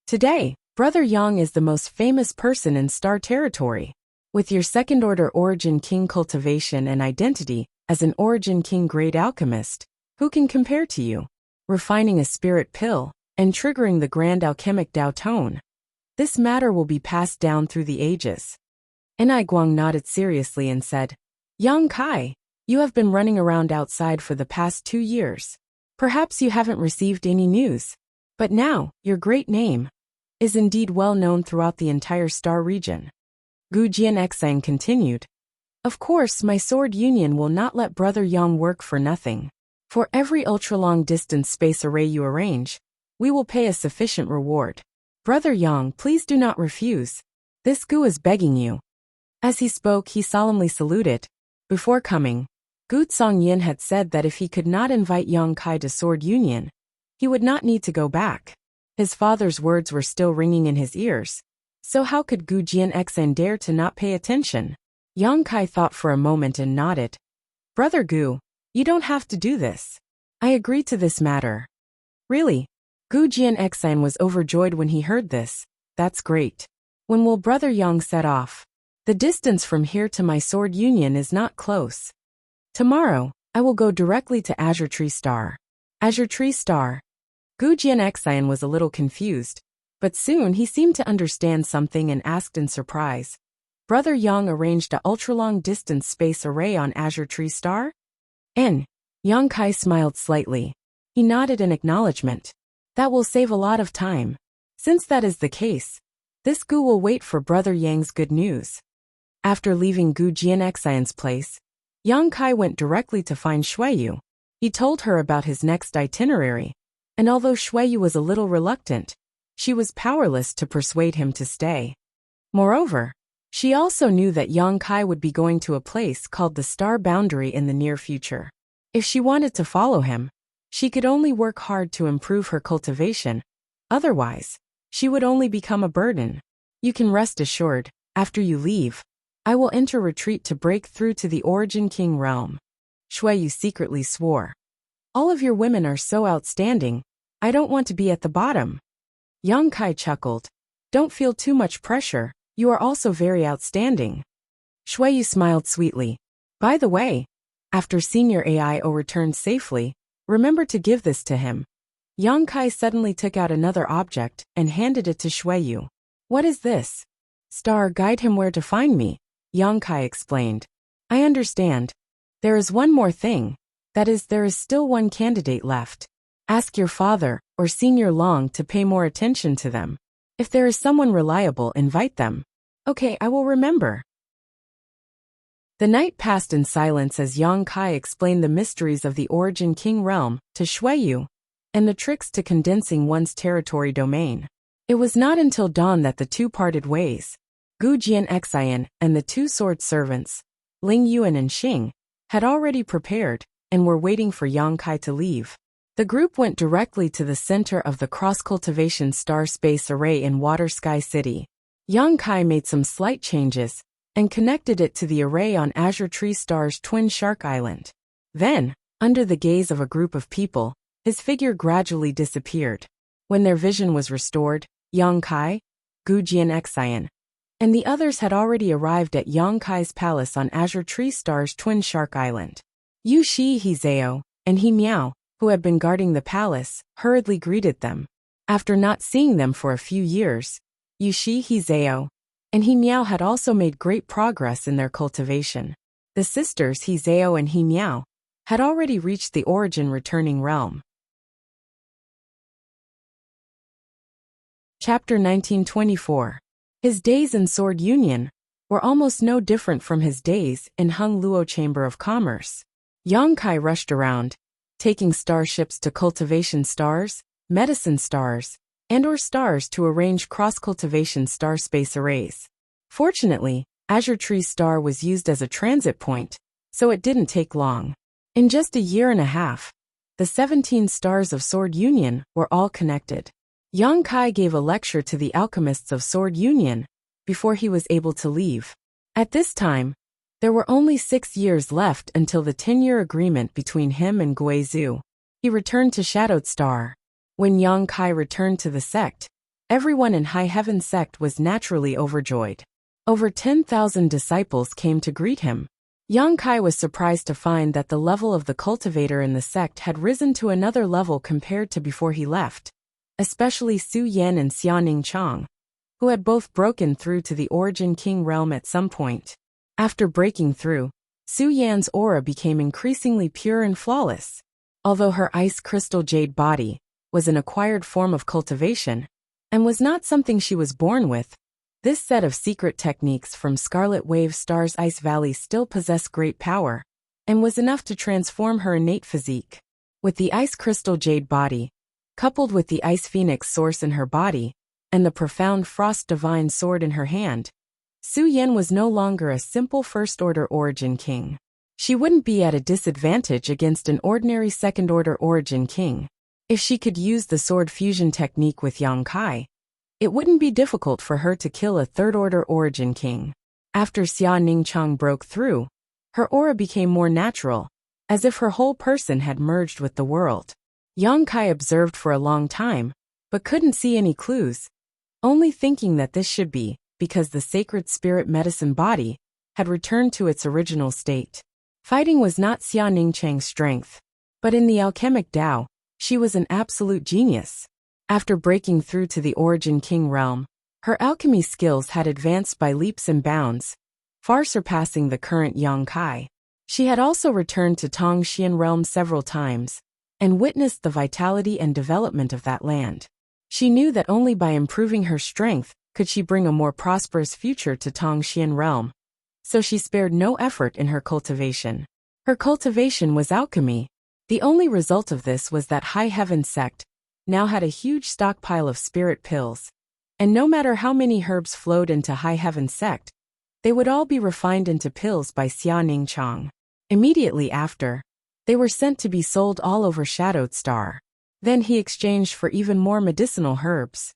Today, Brother Yang is the most famous person in star territory. With your second-order Origin King cultivation and identity as an Origin King grade alchemist, who can compare to you? Refining a spirit pill and triggering the grand alchemic Dao tone. This matter will be passed down through the ages. Enai Guang nodded seriously and said, Yang Kai, you have been running around outside for the past 2 years. Perhaps you haven't received any news. But now, your great name is indeed well known throughout the entire star region. Gu Jianxian continued. Of course, my Sword Union will not let Brother Yang work for nothing. For every ultra-long distance space array you arrange, we will pay a sufficient reward. Brother Yang, please do not refuse. This Gu is begging you. As he spoke, he solemnly saluted. Before coming, Gu Zongyin had said that if he could not invite Yang Kai to Sword Union, he would not need to go back. His father's words were still ringing in his ears. So how could Gu Jianxian dare to not pay attention? Yang Kai thought for a moment and nodded. Brother Gu, you don't have to do this. I agree to this matter. Really? Gu Jianxian was overjoyed when he heard this. That's great. When will Brother Yang set off? The distance from here to my Sword Union is not close. Tomorrow, I will go directly to Azure Tree Star. Azure Tree Star. Gu Jianxian was a little confused, but soon he seemed to understand something and asked in surprise. Brother Yang arranged a ultra-long distance space array on Azure Tree Star? Yang Kai smiled slightly. He nodded in acknowledgement. That will save a lot of time. Since that is the case, this Gu will wait for Brother Yang's good news. After leaving Gu Jianxian's place, Yang Kai went directly to find Xueyu. He told her about his next itinerary, and although Xueyu was a little reluctant, she was powerless to persuade him to stay. Moreover, she also knew that Yang Kai would be going to a place called the Star Boundary in the near future. If she wanted to follow him, she could only work hard to improve her cultivation. Otherwise, she would only become a burden. You can rest assured, after you leave, I will enter retreat to break through to the Origin King realm. Xueyu secretly swore. All of your women are so outstanding, I don't want to be at the bottom. Yang Kai chuckled. Don't feel too much pressure, you are also very outstanding. Xueyu smiled sweetly. By the way, after Senior AIO returned safely, remember to give this to him. Yang Kai suddenly took out another object and handed it to Xueyu. What is this? Star, guide him where to find me, Yang Kai explained. I understand. There is one more thing. That is, there is still one candidate left. Ask your father, or Senior Long, to pay more attention to them. If there is someone reliable, invite them. Okay, I will remember. The night passed in silence as Yang Kai explained the mysteries of the Origin King realm to Xueyu, and the tricks to condensing one's territory domain. It was not until dawn that the two parted ways. Gu Jianxian and the two sword servants, Ling Yuan and Xing, had already prepared and were waiting for Yang Kai to leave. The group went directly to the center of the cross-cultivation star space array in Water Sky City. Yang Kai made some slight changes and connected it to the array on Azure Tree Star's Twin Shark Island. Then, under the gaze of a group of people, his figure gradually disappeared. When their vision was restored, Yang Kai, Gu Jianxian, and the others had already arrived at Yang Kai's palace on Azure Tree Star's Twin Shark Island. Yu Shi Hizeo and He Miao, who had been guarding the palace, hurriedly greeted them. After not seeing them for a few years, Yu Shi Hizeo and He Miao had also made great progress in their cultivation. The sisters He Zhao and He Miao had already reached the origin returning realm. Chapter 1924. His days in Sword Union were almost no different from his days in Hung Luo Chamber of Commerce. Yang Kai rushed around, taking starships to cultivation stars, medicine stars, and/or stars to arrange cross-cultivation star space arrays. Fortunately, Azure Tree Star was used as a transit point, so it didn't take long. In just a year and a half, the 17 stars of Sword Union were all connected. Yang Kai gave a lecture to the alchemists of Sword Union before he was able to leave. At this time, there were only 6 years left until the 10-year agreement between him and Guizhou. He returned to Shadowed Star. When Yang Kai returned to the sect, everyone in High Heaven sect was naturally overjoyed. Over 10,000 disciples came to greet him. Yang Kai was surprised to find that the level of the cultivator in the sect had risen to another level compared to before he left, especially Su Yan and Xiaoning Chang, who had both broken through to the Origin King realm at some point. After breaking through, Su Yan's aura became increasingly pure and flawless. Although her ice crystal jade body was an acquired form of cultivation, and was not something she was born with, this set of secret techniques from Scarlet Wave Star's Ice Valley still possessed great power, and was enough to transform her innate physique. With the ice crystal jade body, coupled with the Ice Phoenix source in her body, and the profound Frost Divine sword in her hand, Su Yan was no longer a simple first-order Origin King. She wouldn't be at a disadvantage against an ordinary second-order Origin King. If she could use the sword fusion technique with Yang Kai, it wouldn't be difficult for her to kill a third-order Origin King. After Xia Ningchang broke through, her aura became more natural, as if her whole person had merged with the world. Yang Kai observed for a long time, but couldn't see any clues, only thinking that this should be because the sacred spirit medicine body had returned to its original state. Fighting was not Xia Ningchang's strength, but in the alchemic Tao, she was an absolute genius. After breaking through to the Origin King realm, her alchemy skills had advanced by leaps and bounds, far surpassing the current Yang Kai. She had also returned to Tongxian realm several times, and witnessed the vitality and development of that land. She knew that only by improving her strength could she bring a more prosperous future to Tongxian realm, so she spared no effort in her cultivation. Her cultivation was alchemy. The only result of this was that High Heaven sect now had a huge stockpile of spirit pills, and no matter how many herbs flowed into High Heaven sect, they would all be refined into pills by Xia Ningchang. Immediately after, they were sent to be sold all over Shadowed Star. Then he exchanged for even more medicinal herbs.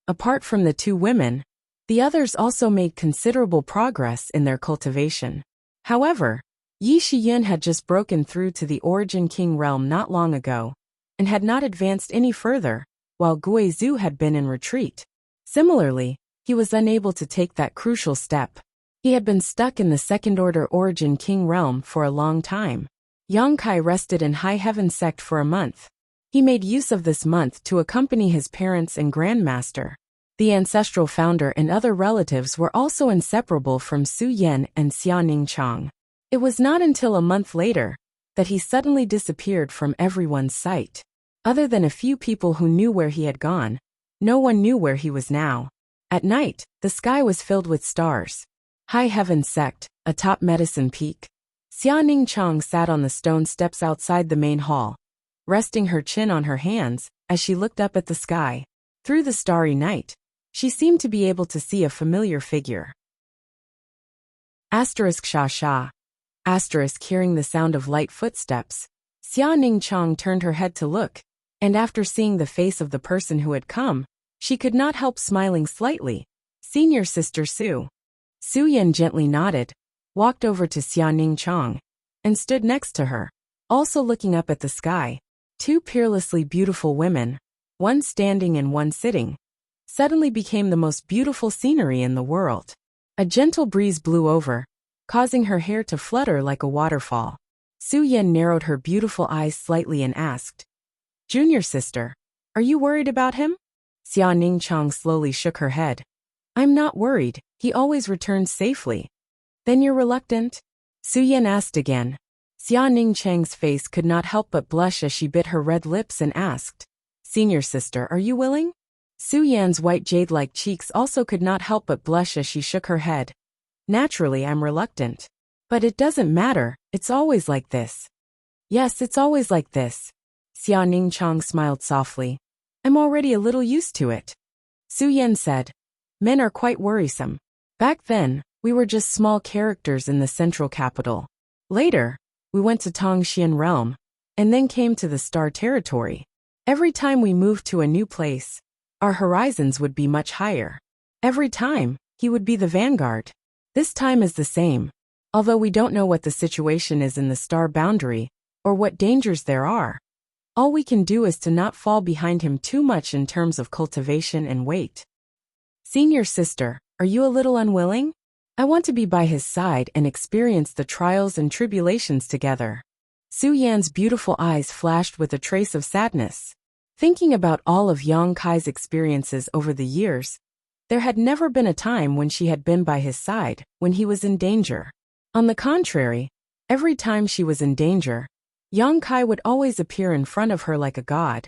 Apart from the 2 women, the others also made considerable progress in their cultivation. However, Yi Shiyin had just broken through to the Origin King realm not long ago, and had not advanced any further, while Guizhou had been in retreat. Similarly, he was unable to take that crucial step. He had been stuck in the second-order Origin King realm for a long time. Yang Kai rested in High Heaven sect for a month. He made use of this month to accompany his parents and grandmaster. The ancestral founder and other relatives were also inseparable from Su Yan and Xia Ningchang. It was not until a month later that he suddenly disappeared from everyone's sight. Other than a few people who knew where he had gone, no one knew where he was now. At night, the sky was filled with stars. High Heaven sect, atop Medicine Peak. Xia Ningchang sat on the stone steps outside the main hall, resting her chin on her hands as she looked up at the sky. Through the starry night, she seemed to be able to see a familiar figure. Asterisk sha sha. Asterisk hearing the sound of light footsteps, Xia Ningchang turned her head to look, and after seeing the face of the person who had come, she could not help smiling slightly. Senior Sister Su. Su Yan gently nodded, walked over to Xia Ningchang, and stood next to her, also looking up at the sky. 2 peerlessly beautiful women, one standing and one sitting, suddenly became the most beautiful scenery in the world. A gentle breeze blew over, causing her hair to flutter like a waterfall. Su Yan narrowed her beautiful eyes slightly and asked, "Junior sister, are you worried about him?" Xia Ningchang slowly shook her head. "I'm not worried," He always returns safely. Then you're reluctant? Su Yan asked again. Xia Ningcheng's face could not help but blush as she bit her red lips and asked, Senior sister, are you willing? Su Yan's white jade-like cheeks also could not help but blush as she shook her head. Naturally, I'm reluctant. But it doesn't matter, it's always like this. Yes, it's always like this. Xia Ningcheng smiled softly. I'm already a little used to it. Su Yan said. Men are quite worrisome. Back then, we were just small characters in the central capital. Later, we went to Tongxian realm, and then came to the Star Territory. Every time we moved to a new place, our horizons would be much higher. Every time, he would be the vanguard. This time is the same. Although we don't know what the situation is in the star boundary, or what dangers there are, all we can do is to not fall behind him too much in terms of cultivation and weight. Senior sister, are you a little unwilling? I want to be by his side and experience the trials and tribulations together. Su Yan's beautiful eyes flashed with a trace of sadness. Thinking about all of Yang Kai's experiences over the years, there had never been a time when she had been by his side, when he was in danger. On the contrary, every time she was in danger, Yang Kai would always appear in front of her like a god,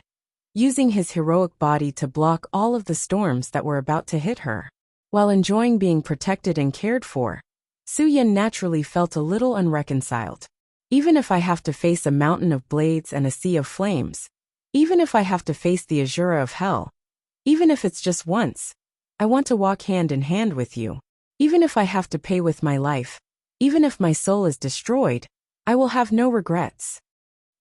using his heroic body to block all of the storms that were about to hit her. While enjoying being protected and cared for, Su Yan naturally felt a little unreconciled. Even if I have to face a mountain of blades and a sea of flames, even if I have to face the azura of hell, even if it's just once, I want to walk hand in hand with you. Even if I have to pay with my life, even if my soul is destroyed, I will have no regrets.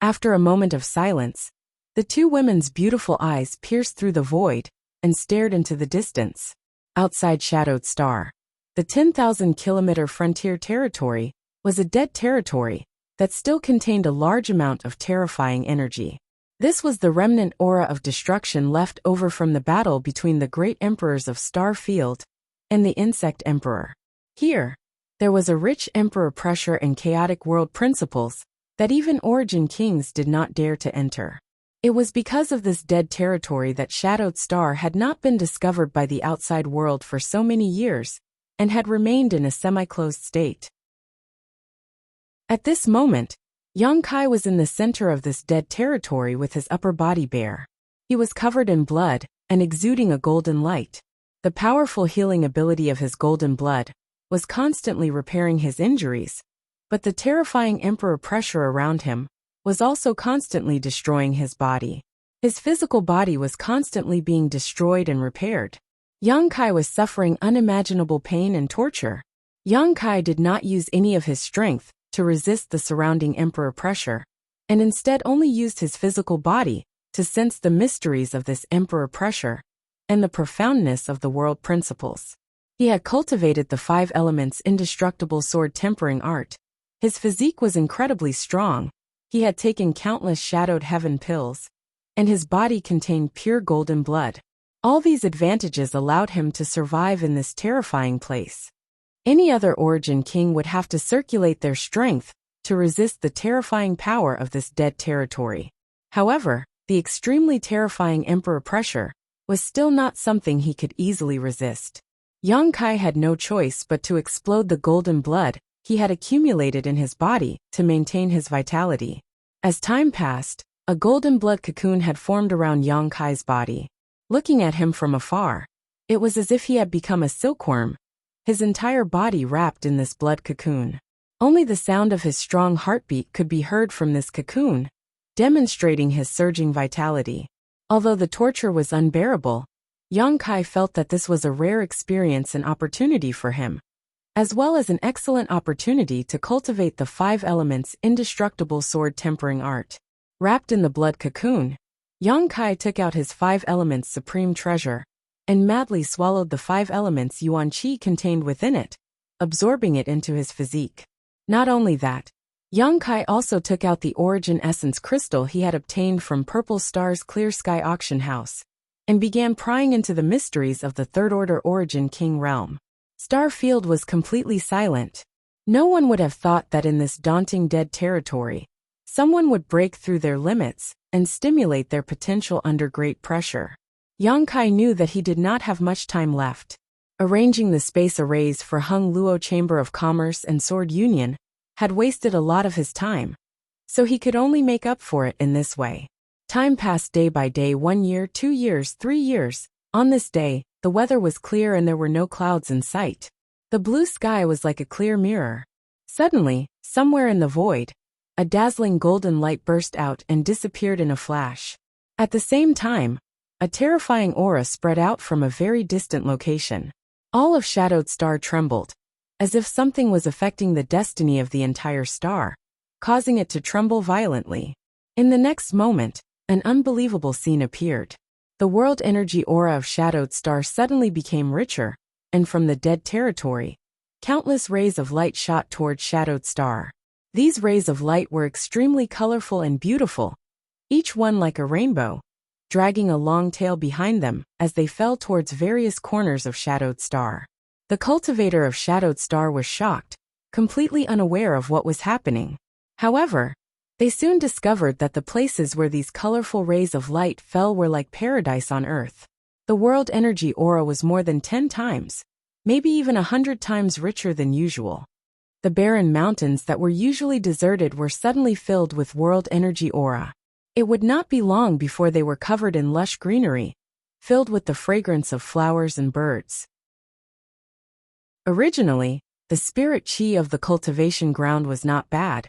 After a moment of silence, the two women's beautiful eyes pierced through the void and stared into the distance. Outside Shadowed Star, the 10,000-kilometer frontier territory was a dead territory that still contained a large amount of terrifying energy. This was the remnant aura of destruction left over from the battle between the great emperors of Star Field and the Insect Emperor. Here, there was a rich emperor pressure and chaotic world principles that even Origin Kings did not dare to enter. It was because of this dead territory that Shadowed Star had not been discovered by the outside world for so many years and had remained in a semi-closed state. At this moment, Yang Kai was in the center of this dead territory with his upper body bare. He was covered in blood and exuding a golden light. The powerful healing ability of his golden blood was constantly repairing his injuries, but the terrifying emperor pressure around him was also constantly destroying his body. His physical body was constantly being destroyed and repaired. Yang Kai was suffering unimaginable pain and torture. Yang Kai did not use any of his strength to resist the surrounding emperor pressure, and instead only used his physical body to sense the mysteries of this emperor pressure and the profoundness of the world principles. He had cultivated the 5 elements indestructible sword tempering art. His physique was incredibly strong. He had taken countless shadowed heaven pills, and his body contained pure golden blood. All these advantages allowed him to survive in this terrifying place. Any other Origin King would have to circulate their strength to resist the terrifying power of this dead territory. However, the extremely terrifying emperor pressure was still not something he could easily resist. Yang Kai had no choice but to explode the golden blood he had accumulated in his body to maintain his vitality. As time passed, a golden blood cocoon had formed around Yang Kai's body. Looking at him from afar, it was as if he had become a silkworm, his entire body wrapped in this blood cocoon. Only the sound of his strong heartbeat could be heard from this cocoon, demonstrating his surging vitality. Although the torture was unbearable, Yang Kai felt that this was a rare experience and opportunity for him, as well as an excellent opportunity to cultivate the 5 elements indestructible sword tempering art. Wrapped in the blood cocoon, Yang Kai took out his 5 elements supreme treasure, and madly swallowed the 5 elements yuan qi contained within it, absorbing it into his physique. Not only that, Yang Kai also took out the origin essence crystal he had obtained from Purple Star's Clear Sky auction house, and began prying into the mysteries of the Third Order Origin King realm. Starfield was completely silent. No one would have thought that in this daunting dead territory, someone would break through their limits and stimulate their potential under great pressure. Yang Kai knew that he did not have much time left. Arranging the space arrays for Hung Luo Chamber of Commerce and Sword Union had wasted a lot of his time, so he could only make up for it in this way. Time passed day by day, 1 year, 2 years, 3 years. On this day, the weather was clear and there were no clouds in sight. The blue sky was like a clear mirror. Suddenly, somewhere in the void, a dazzling golden light burst out and disappeared in a flash. At the same time, a terrifying aura spread out from a very distant location. All of Shadowed Star trembled, as if something was affecting the destiny of the entire star, causing it to tremble violently. In the next moment, an unbelievable scene appeared. The world energy aura of Shadowed Star suddenly became richer, and from the dead territory, countless rays of light shot toward Shadowed Star. These rays of light were extremely colorful and beautiful, each one like a rainbow, dragging a long tail behind them as they fell towards various corners of Shadowed Star. The cultivator of Shadowed Star was shocked, completely unaware of what was happening. However, they soon discovered that the places where these colorful rays of light fell were like paradise on Earth. The world energy aura was more than 10 times, maybe even 100 times richer than usual. The barren mountains that were usually deserted were suddenly filled with world energy aura. It would not be long before they were covered in lush greenery, filled with the fragrance of flowers and birds. Originally, the spirit chi of the cultivation ground was not bad,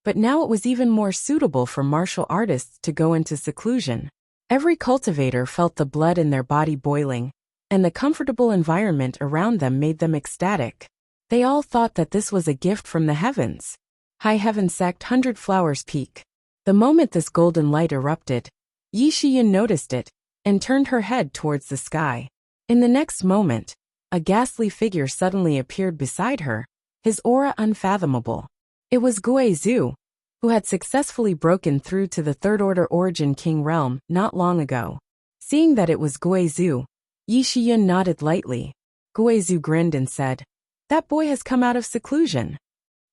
but now it was even more suitable for martial artists to go into seclusion. Every cultivator felt the blood in their body boiling, and the comfortable environment around them made them ecstatic. They all thought that this was a gift from the heavens. High heaven sect 100 Flowers Peak. The moment this golden light erupted, Yi Shiyin noticed it, and turned her head towards the sky. In the next moment, a ghastly figure suddenly appeared beside her, his aura unfathomable. It was Gui Zhu, who had successfully broken through to the Third Order Origin King realm not long ago. Seeing that it was Gui Zhu, Yi Shiyin nodded lightly. Gui Zhu grinned and said, "That boy has come out of seclusion."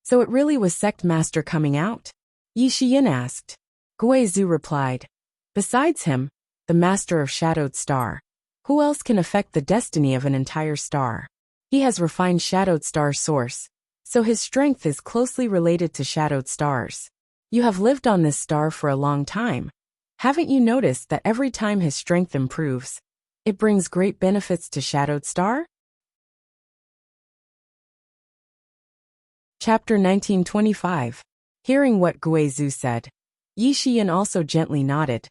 "So it really was Sect Master coming out?" Yi Shiyin asked. Gui Zhu replied, "Besides him, the Master of Shadowed Star, who else can affect the destiny of an entire star? He has refined Shadowed Star's source, so his strength is closely related to Shadowed Stars. You have lived on this star for a long time. Haven't you noticed that every time his strength improves, it brings great benefits to Shadowed Star?" Chapter 1925. Hearing what Gui Zhu said, Yi Shiyin also gently nodded.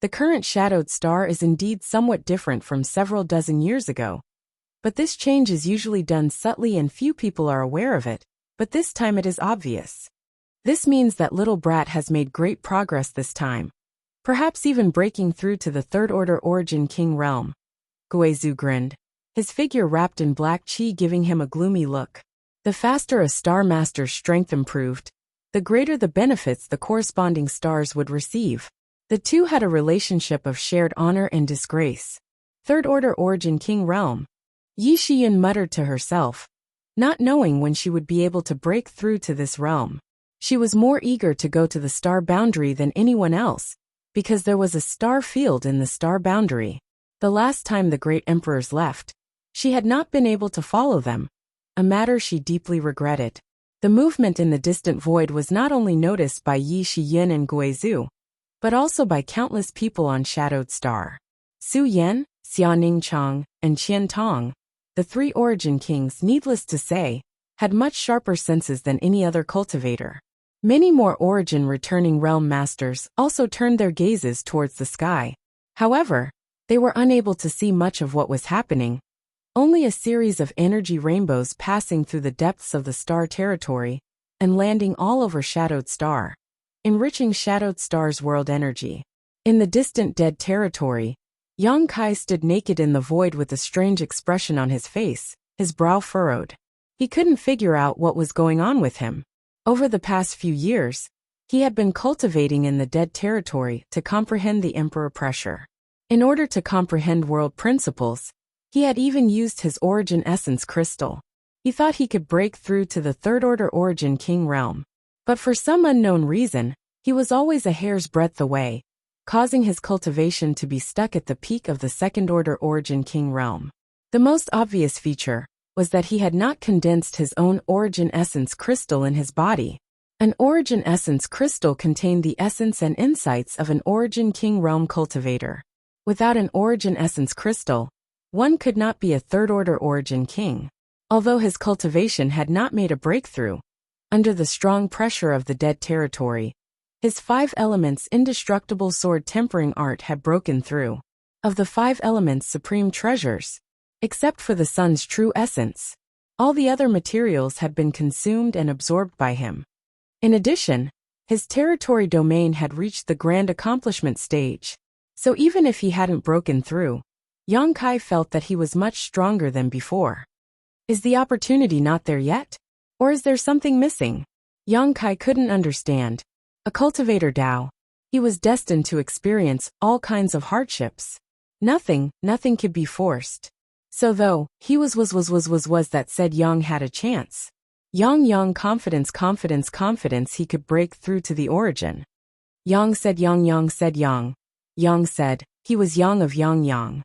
The current Shadowed Star is indeed somewhat different from several dozen years ago, but this change is usually done subtly and few people are aware of it, but this time it is obvious. This means that little brat has made great progress this time, perhaps even breaking through to the Third Order Origin King realm. Gui Zhu grinned, his figure wrapped in black chi giving him a gloomy look. The faster a Star Master's strength improved, the greater the benefits the corresponding stars would receive. The two had a relationship of shared honor and disgrace. Third Order Origin King realm. Yi Shiyin muttered to herself, not knowing when she would be able to break through to this realm. She was more eager to go to the star boundary than anyone else, because there was a star field in the star boundary. The last time the great emperors left, she had not been able to follow them, a matter she deeply regretted. The movement in the distant void was not only noticed by Yi Shiyin and Gui Zhu, but also by countless people on Shadowed Star. Su Yan, Xia Ningchang, and Qian Tong, the 3 Origin Kings, needless to say, had much sharper senses than any other cultivator. Many more Origin returning realm masters also turned their gazes towards the sky. However, they were unable to see much of what was happening. Only a series of energy rainbows passing through the depths of the star territory and landing all over Shadowed Star, enriching Shadowed Star's world energy. In the distant dead territory, Yang Kai stood naked in the void with a strange expression on his face, his brow furrowed. He couldn't figure out what was going on with him. Over the past few years, he had been cultivating in the dead territory to comprehend the Emperor pressure. In order to comprehend world principles, he had even used his Origin Essence Crystal. He thought he could break through to the Third Order Origin King realm. But for some unknown reason, he was always a hair's breadth away, causing his cultivation to be stuck at the peak of the Second Order Origin King realm. The most obvious feature was that he had not condensed his own origin essence crystal in his body. An origin essence crystal contained the essence and insights of an origin king realm cultivator. Without an origin essence crystal, one could not be a third-order origin king. Although his cultivation had not made a breakthrough, under the strong pressure of the dead territory, his 5 elements indestructible sword tempering art had broken through. Of the 5 elements' supreme treasures, except for the sun's true essence, all the other materials had been consumed and absorbed by him. In addition, his territory domain had reached the grand accomplishment stage, so even if he hadn't broken through, Yang Kai felt that he was much stronger than before. Is the opportunity not there yet? Or is there something missing? Yang Kai couldn't understand. A cultivator Dao, he was destined to experience all kinds of hardships. Nothing could be forced. So though he was that said Yang had a chance. Yang confidence he could break through to the origin. Yang said Yang. Yang said, he was Yang of Yang.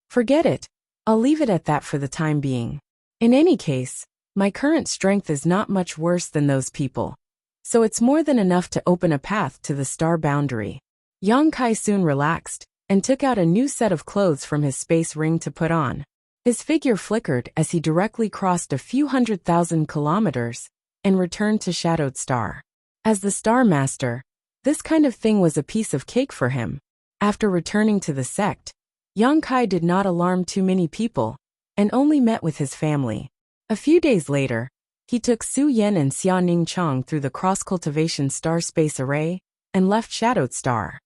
Forget it. I'll leave it at that for the time being. In any case, my current strength is not much worse than those people. So it's more than enough to open a path to the star boundary. Yang Kai soon relaxed, and took out a new set of clothes from his space ring to put on. His figure flickered as he directly crossed a few 100,000 kilometers, and returned to Shadowed Star. As the Star Master, this kind of thing was a piece of cake for him. After returning to the sect, Yang Kai did not alarm too many people, and only met with his family. A few days later, he took Su Yen and Xia Ning Chong through the cross-cultivation star space array, and left Shadowed Star.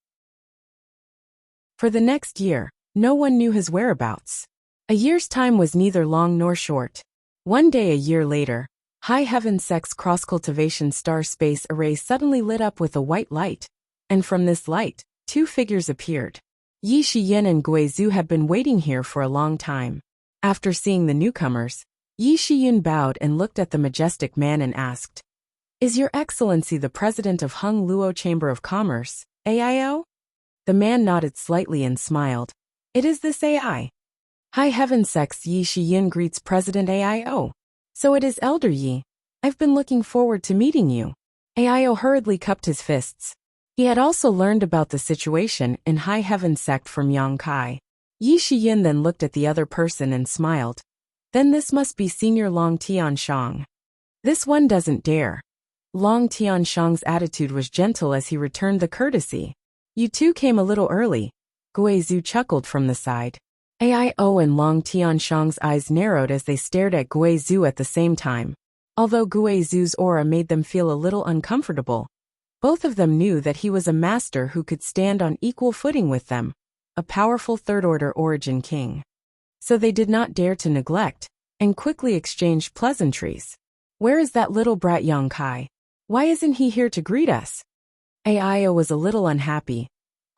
For the next year, no one knew his whereabouts. A year's time was neither long nor short. One day a year later, High Heaven Sect's cross-cultivation star space array suddenly lit up with a white light, and from this light, 2 figures appeared. Yi Shiyin and Gui Zhu had been waiting here for a long time. After seeing the newcomers, Yi Shiyin bowed and looked at the majestic man and asked, "Is Your Excellency the President of Hung Luo Chamber of Commerce, AIO?" The man nodded slightly and smiled. "It is this AI. High Heaven Sect's Yi Shiyin greets President AIO. So it is Elder Yi. I've been looking forward to meeting you." AIO hurriedly cupped his fists. He had also learned about the situation in High Heaven Sect from Yang Kai. Yi Shiyin then looked at the other person and smiled. "Then this must be Senior Long Tianshang. This one doesn't dare." Long Tianshang's attitude was gentle as he returned the courtesy. "You two came a little early." Gui Zhu chuckled from the side. AIO and Long Tianshang's eyes narrowed as they stared at Gui Zhu at the same time. Although Gui Zhu's aura made them feel a little uncomfortable, both of them knew that he was a master who could stand on equal footing with them, a powerful third-order origin king. So they did not dare to neglect, and quickly exchanged pleasantries. "Where is that little brat Yang Kai? Why isn't he here to greet us?" AIO was a little unhappy.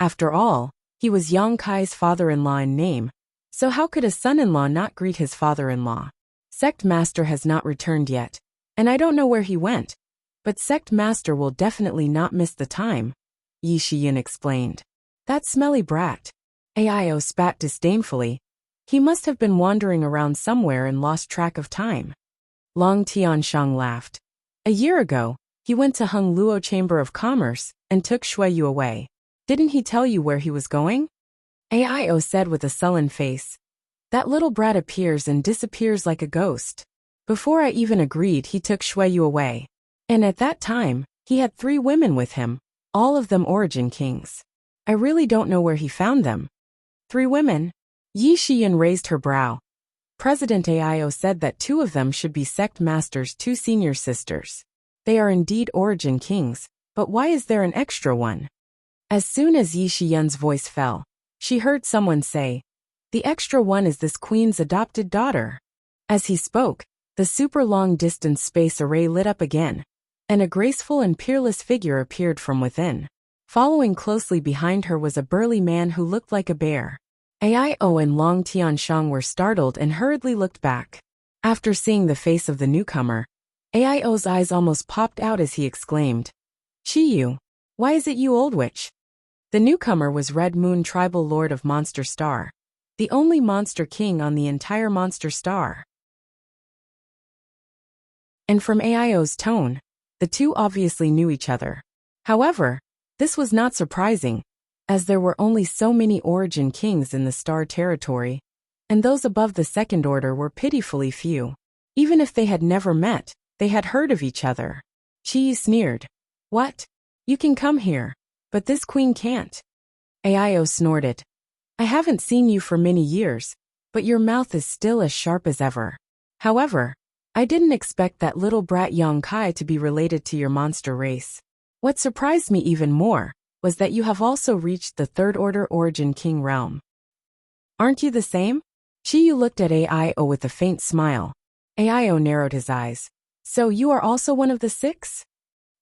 After all, he was Yang Kai's father-in-law in name, so how could a son-in-law not greet his father-in-law? "Sect Master has not returned yet, and I don't know where he went. But Sect Master will definitely not miss the time," Yi Shiyin explained. "That smelly brat." AIO spat disdainfully. "He must have been wandering around somewhere and lost track of time." Long Tianshang laughed. "A year ago, he went to Hung Luo Chamber of Commerce and took Shuiyu away. Didn't he tell you where he was going?" AIO said with a sullen face. "That little brat appears and disappears like a ghost. Before I even agreed, he took Shuiyu away. And at that time, he had 3 women with him, all of them origin kings. I really don't know where he found them." 3 women? Yi Shiyin raised her brow. President AIO said that 2 of them should be Sect Master's 2 senior sisters. They are indeed origin kings, but why is there an extra one? As soon as Yi Shiyin's voice fell, she heard someone say, "The extra one is this queen's adopted daughter." As he spoke, the super long-distance space array lit up again, and a graceful and peerless figure appeared from within. Following closely behind her was a burly man who looked like a bear. AIO and Long Tianshang were startled and hurriedly looked back. After seeing the face of the newcomer, AIO's eyes almost popped out as he exclaimed, "Chiyu, why is it you, old witch?" The newcomer was Red Moon Tribal Lord of Monster Star. the only monster king on the entire monster star. And from Aio's tone, the two obviously knew each other. However, this was not surprising, as there were only so many origin kings in the star territory, and those above the second order were pitifully few. Even if they had never met, they had heard of each other. Chi sneered. What? You can come here, but this queen can't. Aio snorted. I haven't seen you for many years, but your mouth is still as sharp as ever. However, I didn't expect that little brat Yongkai to be related to your monster race. What surprised me even more was that you have also reached the third order origin king realm. Aren't you the same? Chiyu looked at Aio with a faint smile. Aio narrowed his eyes. So you are also one of the 6?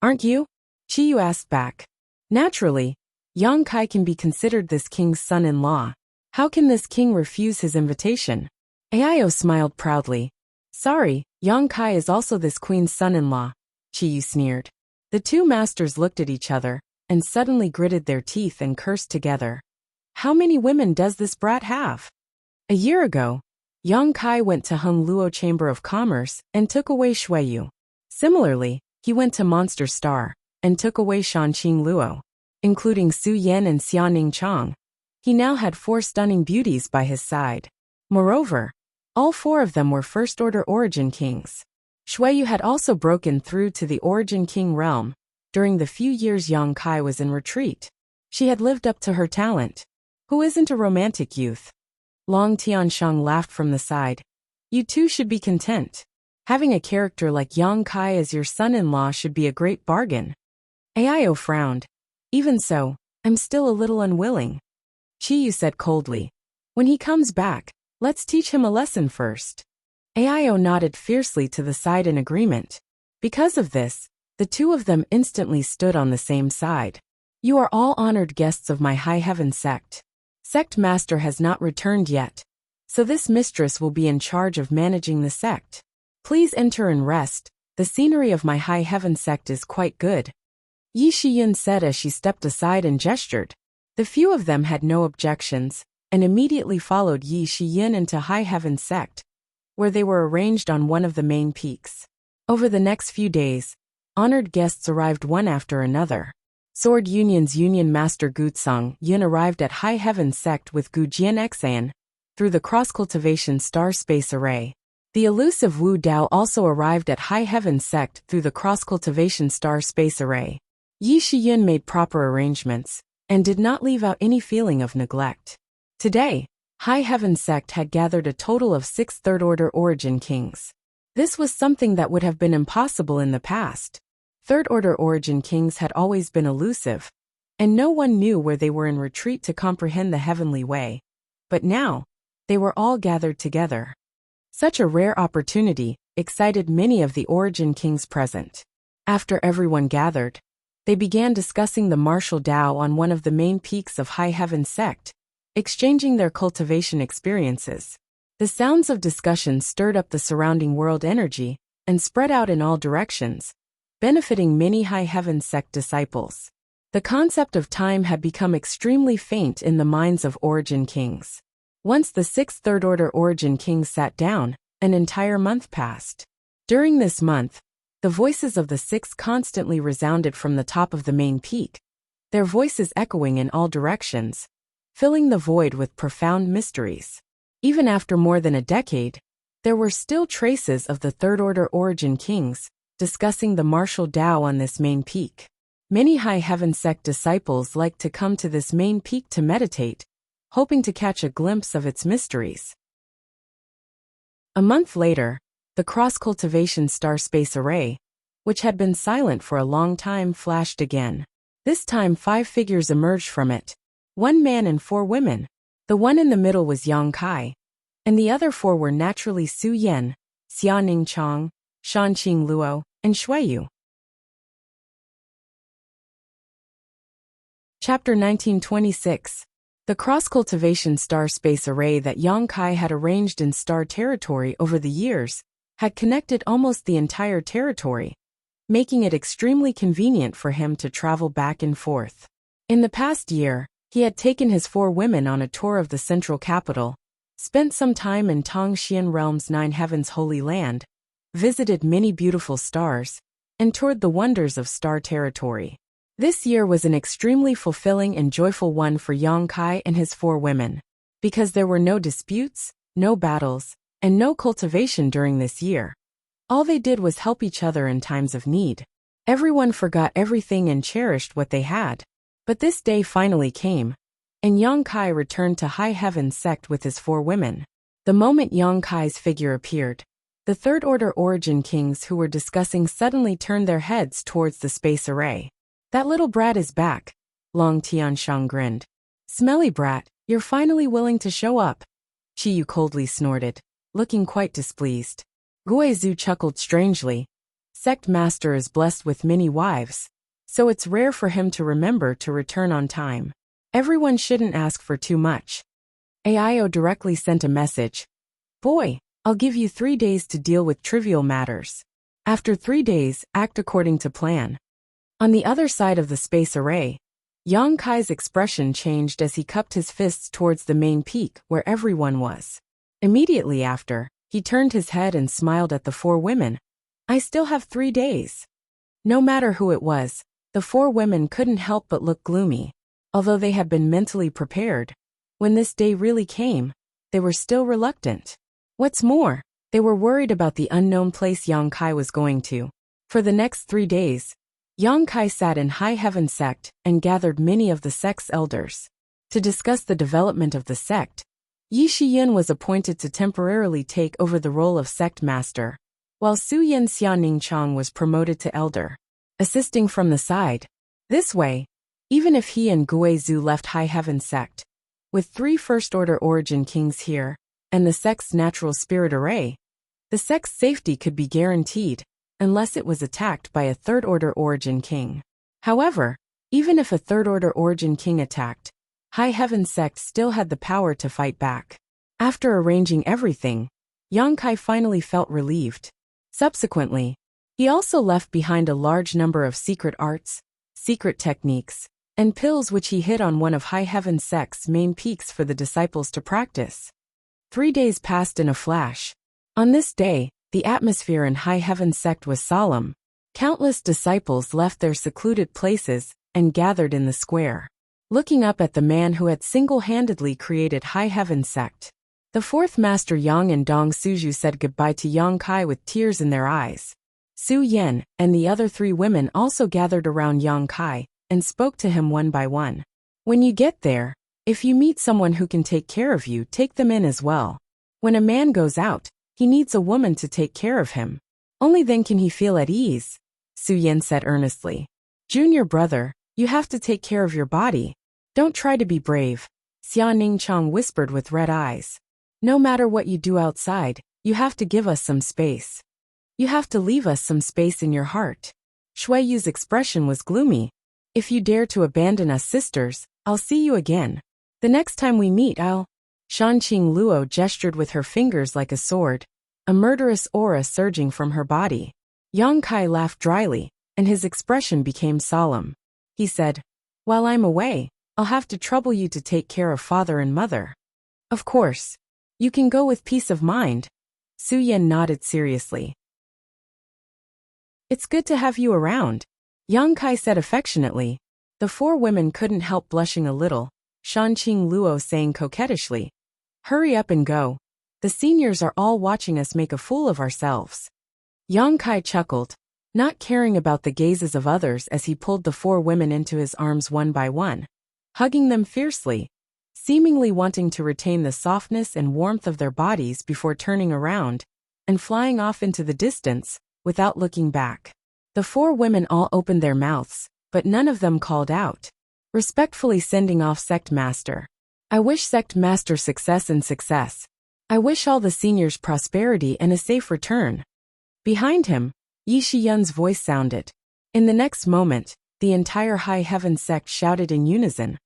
Aren't you? Chiyu asked back. Naturally, Yongkai can be considered this king's son-in-law. How can this king refuse his invitation? Aio smiled proudly. Sorry, Yongkai is also this queen's son-in-law, Chiyu sneered. The two masters looked at each other, and suddenly gritted their teeth and cursed together. How many women does this brat have? A year ago, Yongkai went to Hung Luo Chamber of Commerce and took away Shuiyu. Similarly, he went to Monster Star and took away Shanqing Luo, including Su Yan and Xiaoning Chang. He now had 4 stunning beauties by his side. Moreover, all 4 of them were first-order origin kings. Shuiyu had also broken through to the origin king realm during the few years Yongkai was in retreat. She had lived up to her talent. Who isn't a romantic youth? Long Tianshang laughed from the side. You two should be content. Having a character like Yongkai as your son-in-law should be a great bargain. Aio frowned. Even so, I'm still a little unwilling. Chiyu said coldly. When he comes back, let's teach him a lesson first. Aio nodded fiercely to the side in agreement. Because of this, the two of them instantly stood on the same side. You are all honored guests of my high heaven sect. Sect master has not returned yet, so this mistress will be in charge of managing the sect. Please enter and rest, the scenery of my high heaven sect is quite good. Yi Shiyun said as she stepped aside and gestured. The few of them had no objections, and immediately followed Yi Shiyun into high heaven sect, where they were arranged on one of the main peaks. Over the next few days, honored guests arrived one after another. Sword Union's Union Master Gutsang Yin arrived at High Heaven Sect with Gu Jian Xan through the Cross-Cultivation Star Space Array. The elusive Wu Dao also arrived at High Heaven Sect through the Cross-Cultivation Star Space Array. Yi Shiyun made proper arrangements and did not leave out any feeling of neglect. Today, High Heaven Sect had gathered a total of 6 third-order origin kings. This was something that would have been impossible in the past. Third-order origin kings had always been elusive, and no one knew where they were in retreat to comprehend the heavenly way. But now, they were all gathered together. Such a rare opportunity excited many of the origin kings present. After everyone gathered, they began discussing the martial Tao on one of the main peaks of High Heaven Sect, exchanging their cultivation experiences. The sounds of discussion stirred up the surrounding world energy and spread out in all directions, benefiting many High Heaven Sect disciples. The concept of time had become extremely faint in the minds of origin kings. Once the 6 third-order origin kings sat down, an entire month passed. During this month, the voices of the 6 constantly resounded from the top of the main peak, their voices echoing in all directions, filling the void with profound mysteries. Even after more than a decade, there were still traces of the third-order origin kings discussing the martial Tao on this main peak. Many High Heaven Sect disciples liked to come to this main peak to meditate, hoping to catch a glimpse of its mysteries. A month later, the Cross-Cultivation Star Space Array, which had been silent for a long time, flashed again. This time 5 figures emerged from it. 1 man and 4 women. The one in the middle was Yongkai, and the other 4 were naturally Su Yan, Xiaoning Chang, Shanqing Luo, and Shuiyu. Chapter 1926. The Cross-Cultivation Star Space Array that Yongkai had arranged in star territory over the years had connected almost the entire territory, making it extremely convenient for him to travel back and forth. In the past year, he had taken his 4 women on a tour of the central capital spent some time in Tongxian Realm's Nine Heavens Holy Land, visited many beautiful stars, and toured the wonders of Star Territory. This year was an extremely fulfilling and joyful one for Yang Kai and his 4 women, because there were no disputes, no battles, and no cultivation during this year. All they did was help each other in times of need. Everyone forgot everything and cherished what they had. But this day finally came, and Yang Kai returned to High Heaven Sect with his 4 women. The moment Yang Kai's figure appeared, the Third Order Origin Kings who were discussing suddenly turned their heads towards the space array. That little brat is back, Long Tianshang grinned. Smelly brat, you're finally willing to show up. Chiyu coldly snorted, looking quite displeased. Guizhu chuckled strangely. Sect Master is blessed with many wives, so it's rare for him to remember to return on time. Everyone shouldn't ask for too much. Aio directly sent a message. Boy, I'll give you 3 days to deal with trivial matters. After 3 days, act according to plan. On the other side of the space array, Yang Kai's expression changed as he cupped his fists towards the main peak where everyone was. Immediately after, he turned his head and smiled at the 4 women. I still have 3 days. No matter who it was, the 4 women couldn't help but look gloomy. Although they had been mentally prepared, when this day really came, they were still reluctant. What's more, they were worried about the unknown place Yang Kai was going to. For the next 3 days, Yang Kai sat in High Heaven Sect and gathered many of the sect's elders. To discuss the development of the sect, Yi Shiyin was appointed to temporarily take over the role of sect master, while Su Yin Xianing Chang was promoted to elder, assisting from the side. This way, even if he and Guizhu left High Heaven Sect, with 3 First Order Origin Kings here, and the sect's natural spirit array, the sect's safety could be guaranteed, unless it was attacked by a Third Order Origin King. However, even if a Third Order Origin King attacked, High Heaven Sect still had the power to fight back. After arranging everything, Yang Kai finally felt relieved. Subsequently, he also left behind a large number of secret arts, secret techniques, and pills which he hid on one of High Heaven Sect's main peaks for the disciples to practice. 3 days passed in a flash. On this day, the atmosphere in High Heaven Sect was solemn. Countless disciples left their secluded places and gathered in the square, looking up at the man who had single-handedly created High Heaven Sect. The 4th Master Yang and Dong Suju said goodbye to Yang Kai with tears in their eyes. Su Yen and the other 3 women also gathered around Yang Kai and spoke to him one by one. When you get there, if you meet someone who can take care of you, take them in as well. When a man goes out, he needs a woman to take care of him. Only then can he feel at ease, Su Yen said earnestly. Junior brother, you have to take care of your body. Don't try to be brave, Xia Ningchang whispered with red eyes. No matter what you do outside, you have to give us some space. You have to leave us some space in your heart. Shui Yu's expression was gloomy. If you dare to abandon us sisters, I'll see you again. The next time we meet I'll... Shanqing Luo gestured with her fingers like a sword, a murderous aura surging from her body. Yang Kai laughed dryly, and his expression became solemn. He said, while I'm away, I'll have to trouble you to take care of father and mother. Of course. You can go with peace of mind. Su Yen nodded seriously. It's good to have you around, Yang Kai said affectionately. The 4 women couldn't help blushing a little, Shanqing Luo saying coquettishly. Hurry up and go. The seniors are all watching us make a fool of ourselves. Yang Kai chuckled, not caring about the gazes of others as he pulled the 4 women into his arms one by one, hugging them fiercely, seemingly wanting to retain the softness and warmth of their bodies before turning around and flying off into the distance, without looking back. The 4 women all opened their mouths, but none of them called out. Respectfully sending off Sect Master. I wish Sect Master success and success. I wish all the seniors prosperity and a safe return. Behind him, Yi Shiyun's voice sounded. In the next moment, the entire High Heaven Sect shouted in unison.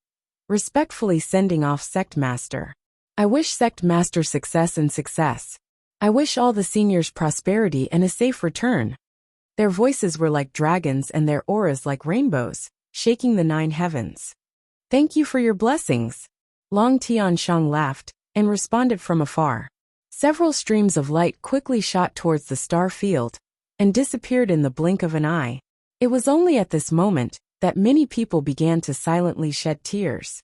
Respectfully sending off Sect Master. I wish Sect Master success and success. I wish all the seniors prosperity and a safe return. Their voices were like dragons and their auras like rainbows, shaking the 9 heavens. Thank you for your blessings. Long Tianshang laughed, and responded from afar. Several streams of light quickly shot towards the star field and disappeared in the blink of an eye. It was only at this moment that many people began to silently shed tears.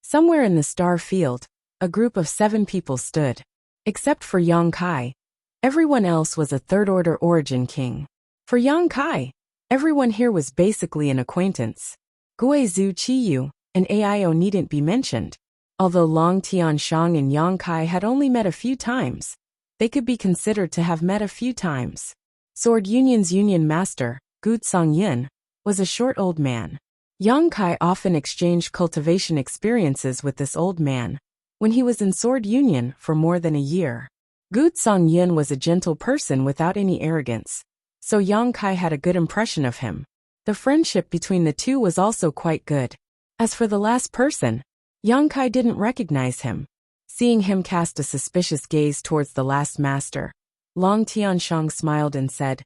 Somewhere in the star field, a group of 7 people stood. Except for Yang Kai, everyone else was a third-order origin king. For Yang Kai, everyone here was basically an acquaintance. Guizhu Qiyu and Ao needn't be mentioned. Although Long Tianshang and Yang Kai had only met a few times, they could be considered to have met a few times. Sword Union's union master, Gu Yin, was a short old man. Yang Kai often exchanged cultivation experiences with this old man when he was in Sword Union for more than a year. Gu Yin was a gentle person without any arrogance, so Yang Kai had a good impression of him. The friendship between the two was also quite good. As for the last person, Yang Kai didn't recognize him. Seeing him cast a suspicious gaze towards the last master, Long Tianshang smiled and said,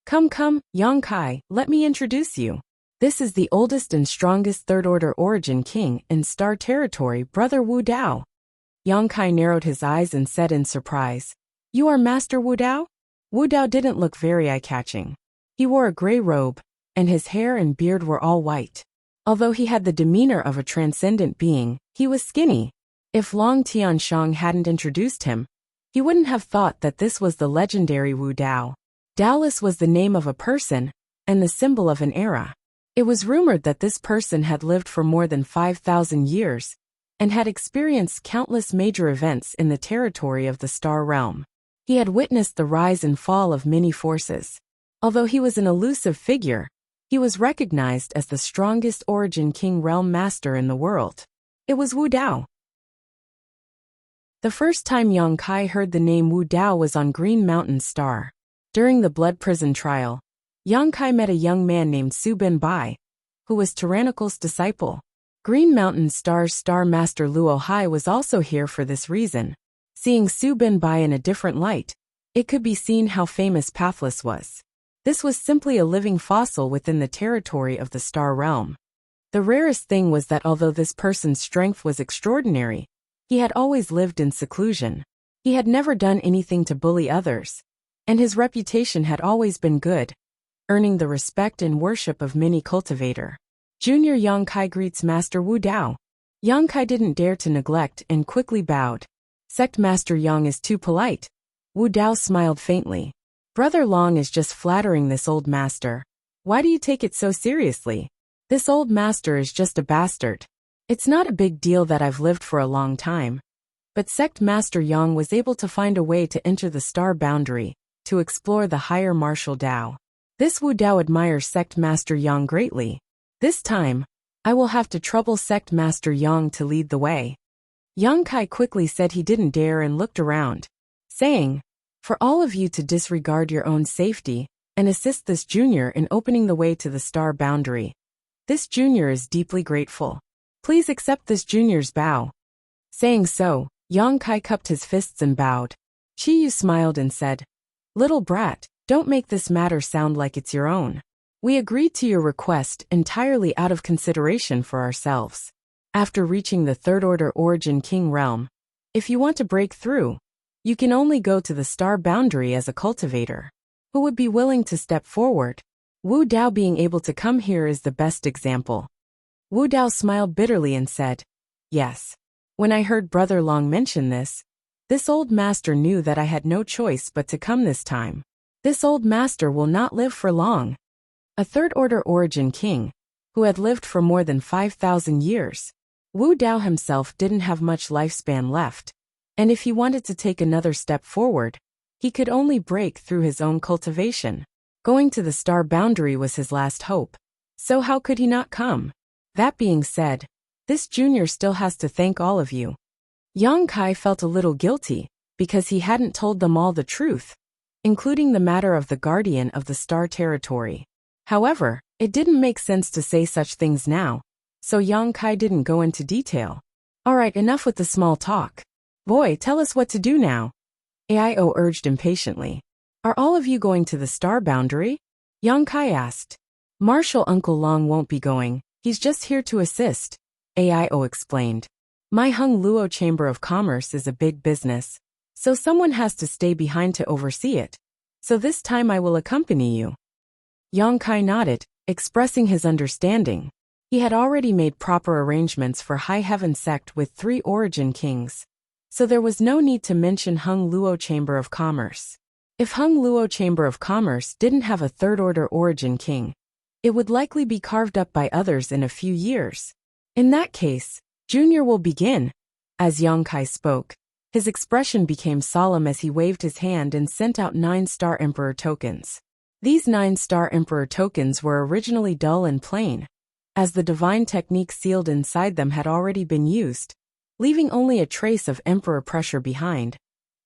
Come, Yang Kai, let me introduce you. This is the oldest and strongest third-order origin king in Star Territory, Brother Wu Dao. Yang Kai narrowed his eyes and said in surprise, You are Master Wu Dao? Wu Dao didn't look very eye-catching. He wore a gray robe, and his hair and beard were all white. Although he had the demeanor of a transcendent being, he was skinny. If Long Tianshang hadn't introduced him, he wouldn't have thought that this was the legendary Wu Dao. Daolus was the name of a person, and the symbol of an era. It was rumored that this person had lived for more than 5,000 years, and had experienced countless major events in the territory of the Star Realm. He had witnessed the rise and fall of many forces. Although he was an elusive figure, he was recognized as the strongest origin king realm master in the world. It was Wu Dao. The first time Yang Kai heard the name Wu Dao was on Green Mountain Star. During the Blood Prison trial, Yang Kai met a young man named Su Bin Bai, who was Tyrannical's disciple. Green Mountain Star's Star Master Luo Hai was also here for this reason. Seeing Su Bin Bai in a different light, it could be seen how famous Pathless was. This was simply a living fossil within the territory of the Star Realm. The rarest thing was that although this person's strength was extraordinary, he had always lived in seclusion. He had never done anything to bully others, and his reputation had always been good, earning the respect and worship of many cultivator. Junior Yang Kai greets Master Wu Dao. Yang Kai didn't dare to neglect and quickly bowed. Sect Master Yang is too polite. Wu Dao smiled faintly. Brother Long is just flattering this old master. Why do you take it so seriously? This old master is just a bastard. It's not a big deal that I've lived for a long time. But Sect Master Yang was able to find a way to enter the star boundary, to explore the higher martial Dao. This Wu Dao admires Sect Master Yang greatly. This time, I will have to trouble Sect Master Yang to lead the way. Yang Kai quickly said he didn't dare and looked around, saying, For all of you to disregard your own safety and assist this junior in opening the way to the star boundary. This junior is deeply grateful. Please accept this junior's bow. Saying so, Yang Kai cupped his fists and bowed. Qiyu smiled and said, Little brat, don't make this matter sound like it's your own. We agreed to your request entirely out of consideration for ourselves. After reaching the third-order origin king realm, if you want to break through, you can only go to the star boundary as a cultivator. Who would be willing to step forward? Wu Dao being able to come here is the best example. Wu Dao smiled bitterly and said, Yes. When I heard Brother Long mention this old master knew that I had no choice but to come this time. This old master will not live for long. A third-order origin king, who had lived for more than 5,000 years. Wu Dao himself didn't have much lifespan left, and if he wanted to take another step forward, he could only break through his own cultivation. Going to the star boundary was his last hope, so how could he not come? That being said, this junior still has to thank all of you. Yang Kai felt a little guilty, because he hadn't told them all the truth, including the matter of the guardian of the star territory. However, it didn't make sense to say such things now, so Yang Kai didn't go into detail. Alright, enough with the small talk. Boy, tell us what to do now. Ao urged impatiently. Are all of you going to the star boundary? Yang Kai asked. Marshal Uncle Long won't be going, he's just here to assist, Ao explained. My Hung Luo Chamber of Commerce is a big business, so someone has to stay behind to oversee it. So this time I will accompany you. Yang Kai nodded, expressing his understanding. He had already made proper arrangements for High Heaven Sect with 3 origin kings, so there was no need to mention Hung Luo Chamber of Commerce. If Hung Luo Chamber of Commerce didn't have a third-order origin king, it would likely be carved up by others in a few years. In that case, Junior will begin. As Yang Kai spoke, his expression became solemn as he waved his hand and sent out 9-star Emperor tokens. These 9-star Emperor tokens were originally dull and plain, as the divine technique sealed inside them had already been used, leaving only a trace of Emperor pressure behind.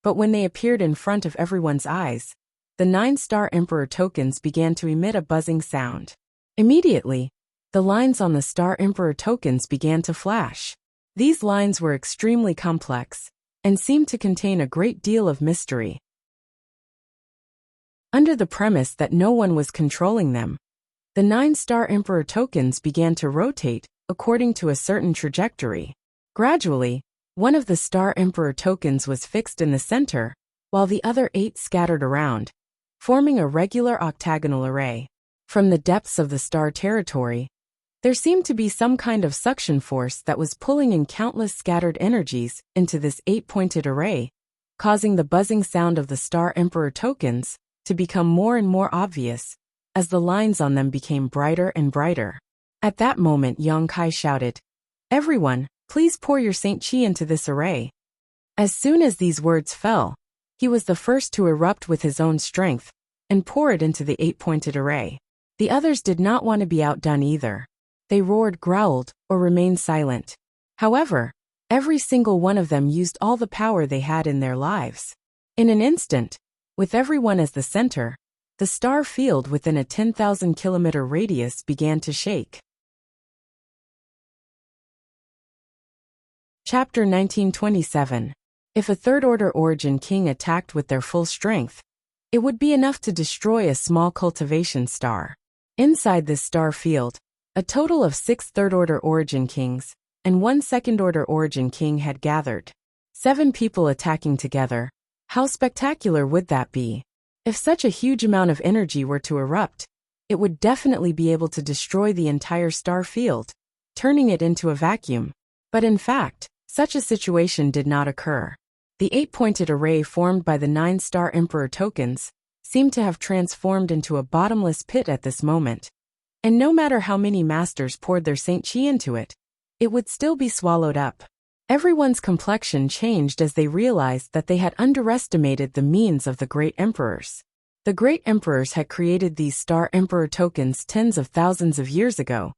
But when they appeared in front of everyone's eyes, the 9-star Emperor tokens began to emit a buzzing sound. Immediately, the lines on the Star Emperor tokens began to flash. These lines were extremely complex and seemed to contain a great deal of mystery. Under the premise that no one was controlling them, the 9-star Emperor tokens began to rotate according to a certain trajectory. Gradually, one of the Star Emperor tokens was fixed in the center, while the other 8 scattered around, forming a regular octagonal array. From the depths of the star territory, there seemed to be some kind of suction force that was pulling in countless scattered energies into this 8-pointed array, causing the buzzing sound of the Star Emperor tokens to become more and more obvious as the lines on them became brighter and brighter. At that moment, Yang Kai shouted, "Everyone, please pour your Saint Qi into this array." As soon as these words fell, he was the first to erupt with his own strength and pour it into the 8-pointed array. The others did not want to be outdone either. They roared, growled, or remained silent. However, every single one of them used all the power they had in their lives. In an instant, with everyone as the center, the star field within a 10,000-kilometer radius began to shake. Chapter 1927. If a third-order origin king attacked with their full strength, it would be enough to destroy a small cultivation star. Inside this star field, a total of 6 third-order origin kings and 1 second-order origin king had gathered. 7 people attacking together. How spectacular would that be? If such a huge amount of energy were to erupt, it would definitely be able to destroy the entire star field, turning it into a vacuum. But in fact, such a situation did not occur. The 8-pointed array formed by the 9-star Emperor tokens seemed to have transformed into a bottomless pit at this moment. And no matter how many masters poured their Saint Qi into it, it would still be swallowed up. Everyone's complexion changed as they realized that they had underestimated the means of the great emperors. The great emperors had created these Star Emperor tokens tens of thousands of years ago,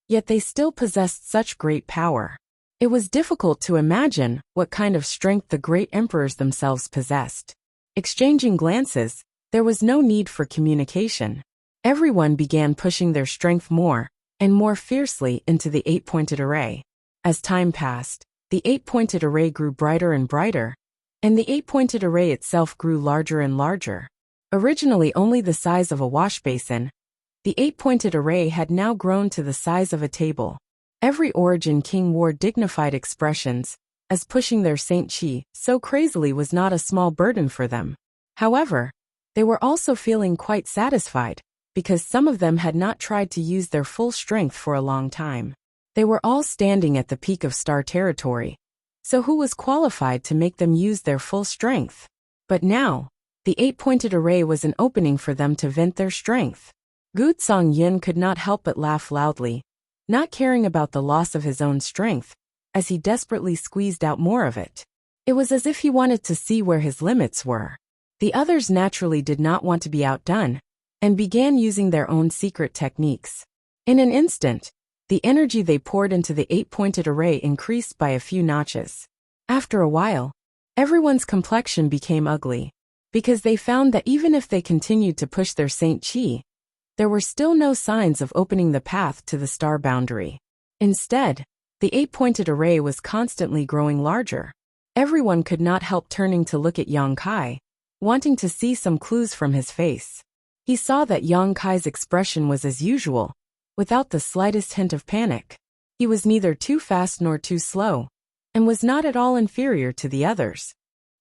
yet they still possessed such great power. It was difficult to imagine what kind of strength the great emperors themselves possessed. Exchanging glances, there was no need for communication. Everyone began pushing their strength more and more fiercely into the 8-pointed array. As time passed, the 8-pointed array grew brighter and brighter, and the 8-pointed array itself grew larger and larger. Originally only the size of a wash basin, the 8-pointed array had now grown to the size of a table. Every origin king wore dignified expressions, as pushing their Saint Qi so crazily was not a small burden for them. However, they were also feeling quite satisfied, because some of them had not tried to use their full strength for a long time. They were all standing at the peak of star territory, so who was qualified to make them use their full strength? But now, the 8-pointed array was an opening for them to vent their strength. Gu Zhongyin could not help but laugh loudly, not caring about the loss of his own strength, as he desperately squeezed out more of it. It was as if he wanted to see where his limits were. The others naturally did not want to be outdone, and began using their own secret techniques. In an instant, the energy they poured into the 8-pointed array increased by a few notches. After a while, everyone's complexion became ugly, because they found that even if they continued to push their Saint Qi, there were still no signs of opening the path to the star boundary. Instead, the 8-pointed array was constantly growing larger. Everyone could not help turning to look at Yang Kai, wanting to see some clues from his face. He saw that Yang Kai's expression was as usual, without the slightest hint of panic. He was neither too fast nor too slow, and was not at all inferior to the others.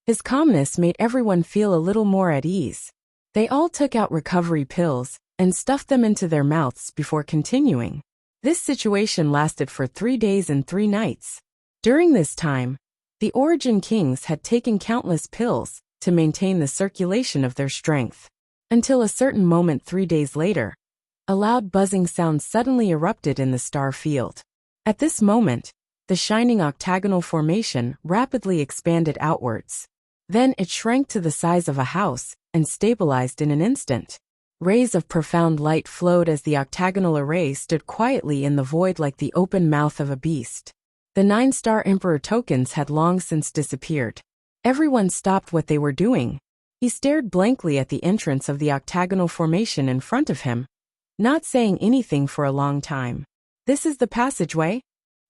His calmness made everyone feel a little more at ease. They all took out recovery pills and stuffed them into their mouths before continuing. This situation lasted for 3 days and 3 nights. During this time, the Origin Kings had taken countless pills to maintain the circulation of their strength. Until a certain moment 3 days later, a loud buzzing sound suddenly erupted in the star field. At this moment, the shining octagonal formation rapidly expanded outwards. Then it shrank to the size of a house and stabilized in an instant. Rays of profound light flowed as the octagonal array stood quietly in the void like the open mouth of a beast. The 9-star Emperor tokens had long since disappeared. Everyone stopped what they were doing. He stared blankly at the entrance of the octagonal formation in front of him, not saying anything for a long time. "This is the passageway?"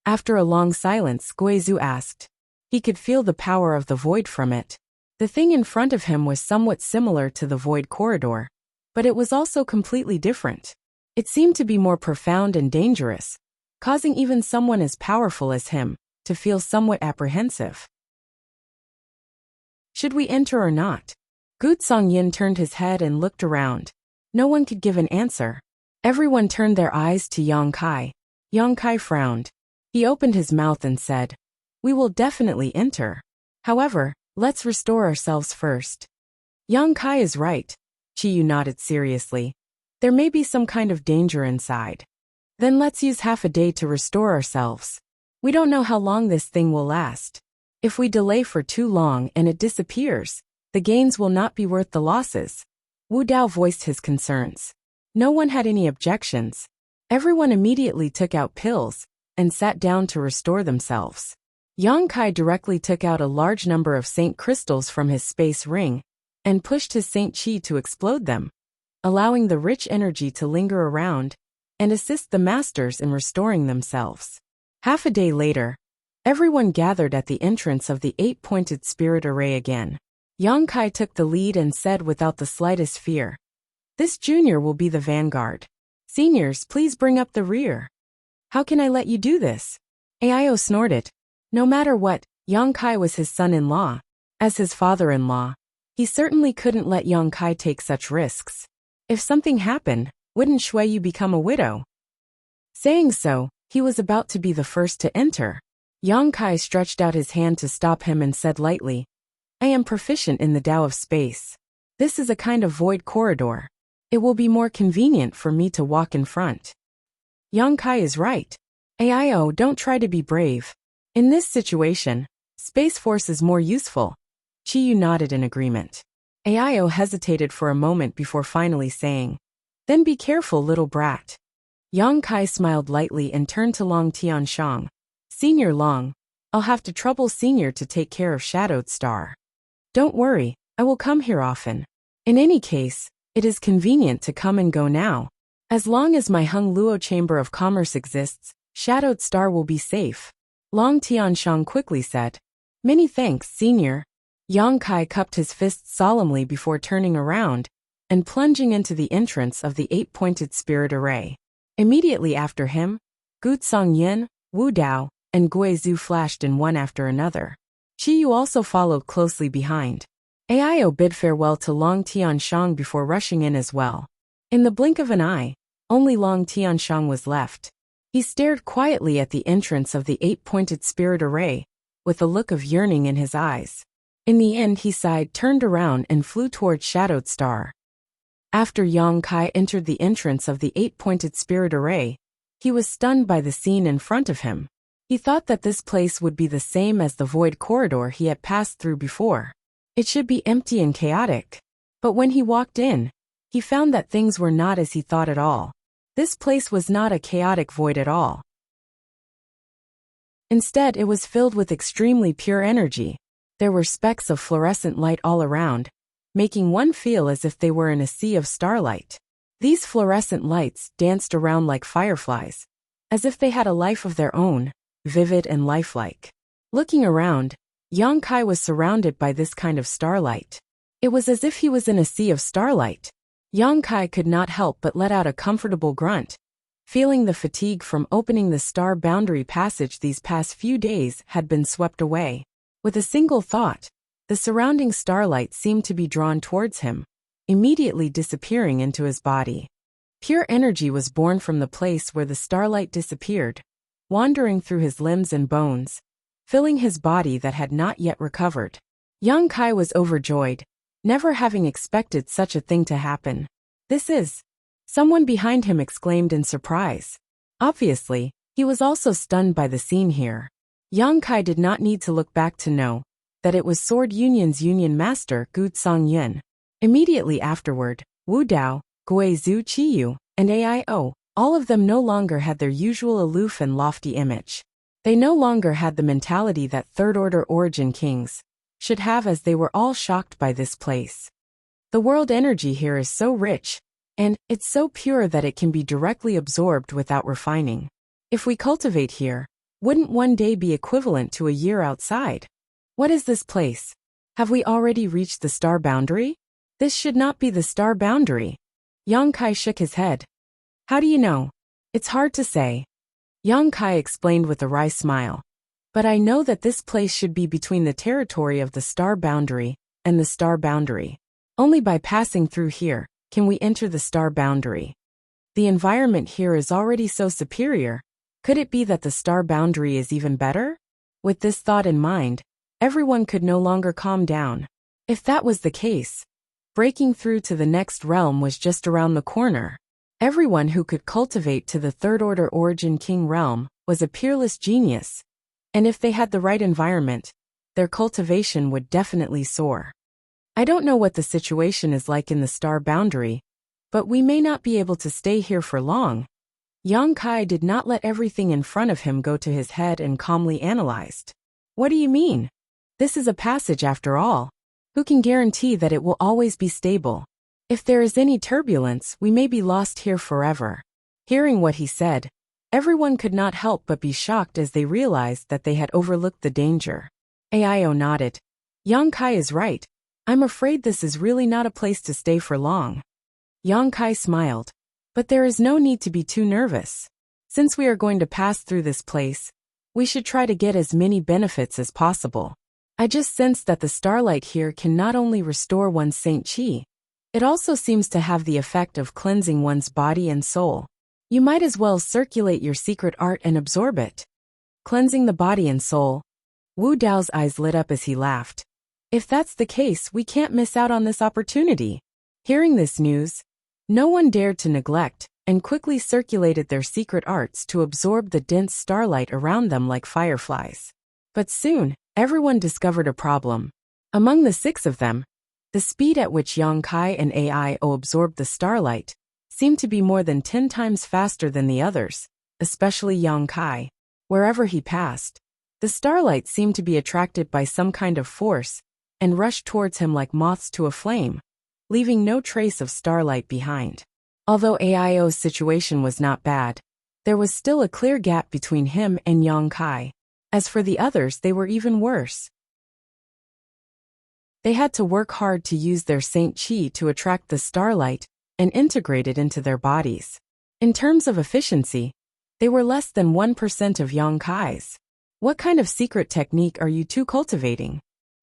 After a long silence, Guizhu asked. He could feel the power of the void from it. The thing in front of him was somewhat similar to the void corridor, but it was also completely different. It seemed to be more profound and dangerous, causing even someone as powerful as him to feel somewhat apprehensive. Should we enter or not? Gu Zongyin turned his head and looked around. No one could give an answer. Everyone turned their eyes to Yang Kai. Yang Kai frowned. He opened his mouth and said, "We will definitely enter. However, let's restore ourselves first." Yang Kai is right. Qiyu nodded seriously. There may be some kind of danger inside. Then let's use half a day to restore ourselves. We don't know how long this thing will last. If we delay for too long and it disappears, the gains will not be worth the losses. Wu Dao voiced his concerns. No one had any objections. Everyone immediately took out pills and sat down to restore themselves. Yang Kai directly took out a large number of Saint crystals from his space ring and pushed his Saint Qi to explode them, allowing the rich energy to linger around and assist the masters in restoring themselves. Half a day later, everyone gathered at the entrance of the 8-pointed spirit array again. Yang Kai took the lead and said without the slightest fear, "This junior will be the vanguard. Seniors, please bring up the rear." "How can I let you do this?" Aio snorted. No matter what, Yang Kai was his son-in-law. As his father-in-law, he certainly couldn't let Yang Kai take such risks. If something happened, wouldn't Shuiyu become a widow? Saying so, he was about to be the first to enter. Yang Kai stretched out his hand to stop him and said lightly, "I am proficient in the Tao of space. This is a kind of void corridor. It will be more convenient for me to walk in front." Yang Kai is right. Aio, don't try to be brave. In this situation, Space Force is more useful. Qiyu nodded in agreement. Aio hesitated for a moment before finally saying, "Then be careful, little brat." Yang Kai smiled lightly and turned to Long Tianshang. "Senior Long, I'll have to trouble Senior to take care of Shadowed Star. Don't worry, I will come here often. In any case, it is convenient to come and go now. As long as my Hung Luo Chamber of Commerce exists, Shadowed Star will be safe." Long Tianshang quickly said, "Many thanks, Senior." Yang Kai cupped his fists solemnly before turning around and plunging into the entrance of the 8-pointed spirit array. Immediately after him, Gu Zongyin, Wu Dao, and Guizhu flashed in one after another. Qiyu also followed closely behind. Aio bid farewell to Long Tianshang before rushing in as well. In the blink of an eye, only Long Tianshang was left. He stared quietly at the entrance of the 8-pointed spirit array, with a look of yearning in his eyes. In the end he sighed, turned around and flew toward Shadowed Star. After Yang Kai entered the entrance of the 8-pointed spirit array, he was stunned by the scene in front of him. He thought that this place would be the same as the void corridor he had passed through before. It should be empty and chaotic. But when he walked in, he found that things were not as he thought at all. This place was not a chaotic void at all. Instead, it was filled with extremely pure energy. There were specks of fluorescent light all around, making one feel as if they were in a sea of starlight. These fluorescent lights danced around like fireflies, as if they had a life of their own, vivid and lifelike. Looking around, Yang Kai was surrounded by this kind of starlight. It was as if he was in a sea of starlight. Yang Kai could not help but let out a comfortable grunt. feeling the fatigue from opening the star boundary passage these past few days had been swept away. With a single thought, the surrounding starlight seemed to be drawn towards him, immediately disappearing into his body. Pure energy was born from the place where the starlight disappeared, wandering through his limbs and bones, filling his body that had not yet recovered. Young Kai was overjoyed, never having expected such a thing to happen. "This is..." Someone behind him exclaimed in surprise. Obviously, he was also stunned by the scene here. Young Kai did not need to look back to know that it was Sword Union's Union Master Gu Songyun. Immediately afterward, Wu Dao, Gui Zhu Qiyu, and AIO, all of them no longer had their usual aloof and lofty image. They no longer had the mentality that third-order origin kings should have, as they were all shocked by this place. The world energy here is so rich, and it's so pure that it can be directly absorbed without refining. If we cultivate here, wouldn't one day be equivalent to a year outside? What is this place? Have we already reached the star boundary? This should not be the star boundary. Yang Kai shook his head. How do you know? It's hard to say. Yang Kai explained with a wry smile. But I know that this place should be between the territory of the star boundary and the star boundary. Only by passing through here can we enter the star boundary. The environment here is already so superior. Could it be that the star boundary is even better? With this thought in mind, everyone could no longer calm down. If that was the case, breaking through to the next realm was just around the corner. Everyone who could cultivate to the third-order origin king realm was a peerless genius, and if they had the right environment, their cultivation would definitely soar. I don't know what the situation is like in the star boundary, but we may not be able to stay here for long. Yang Kai did not let everything in front of him go to his head and calmly analyzed. What do you mean? This is a passage after all. Who can guarantee that it will always be stable? If there is any turbulence, we may be lost here forever. Hearing what he said, everyone could not help but be shocked as they realized that they had overlooked the danger. AIO nodded. Yang Kai is right. I'm afraid this is really not a place to stay for long. Yang Kai smiled. But there is no need to be too nervous. Since we are going to pass through this place, we should try to get as many benefits as possible. I just sense that the starlight here can not only restore one's Saint Qi, it also seems to have the effect of cleansing one's body and soul. You might as well circulate your secret art and absorb it. Cleansing the body and soul. Wu Dao's eyes lit up as he laughed. If that's the case, we can't miss out on this opportunity. Hearing this news, no one dared to neglect, and quickly circulated their secret arts to absorb the dense starlight around them like fireflies. But soon, everyone discovered a problem. Among the 6 of them, the speed at which Yang Kai and AIO absorbed the starlight seemed to be more than 10 times faster than the others, especially Yang Kai. Wherever he passed, the starlight seemed to be attracted by some kind of force and rushed towards him like moths to a flame, leaving no trace of starlight behind. Although AIO's situation was not bad, there was still a clear gap between him and Yang Kai. As for the others, they were even worse. They had to work hard to use their Saint Qi to attract the starlight and integrate it into their bodies. In terms of efficiency, they were less than 1% of Yang Kai's. What kind of secret technique are you two cultivating?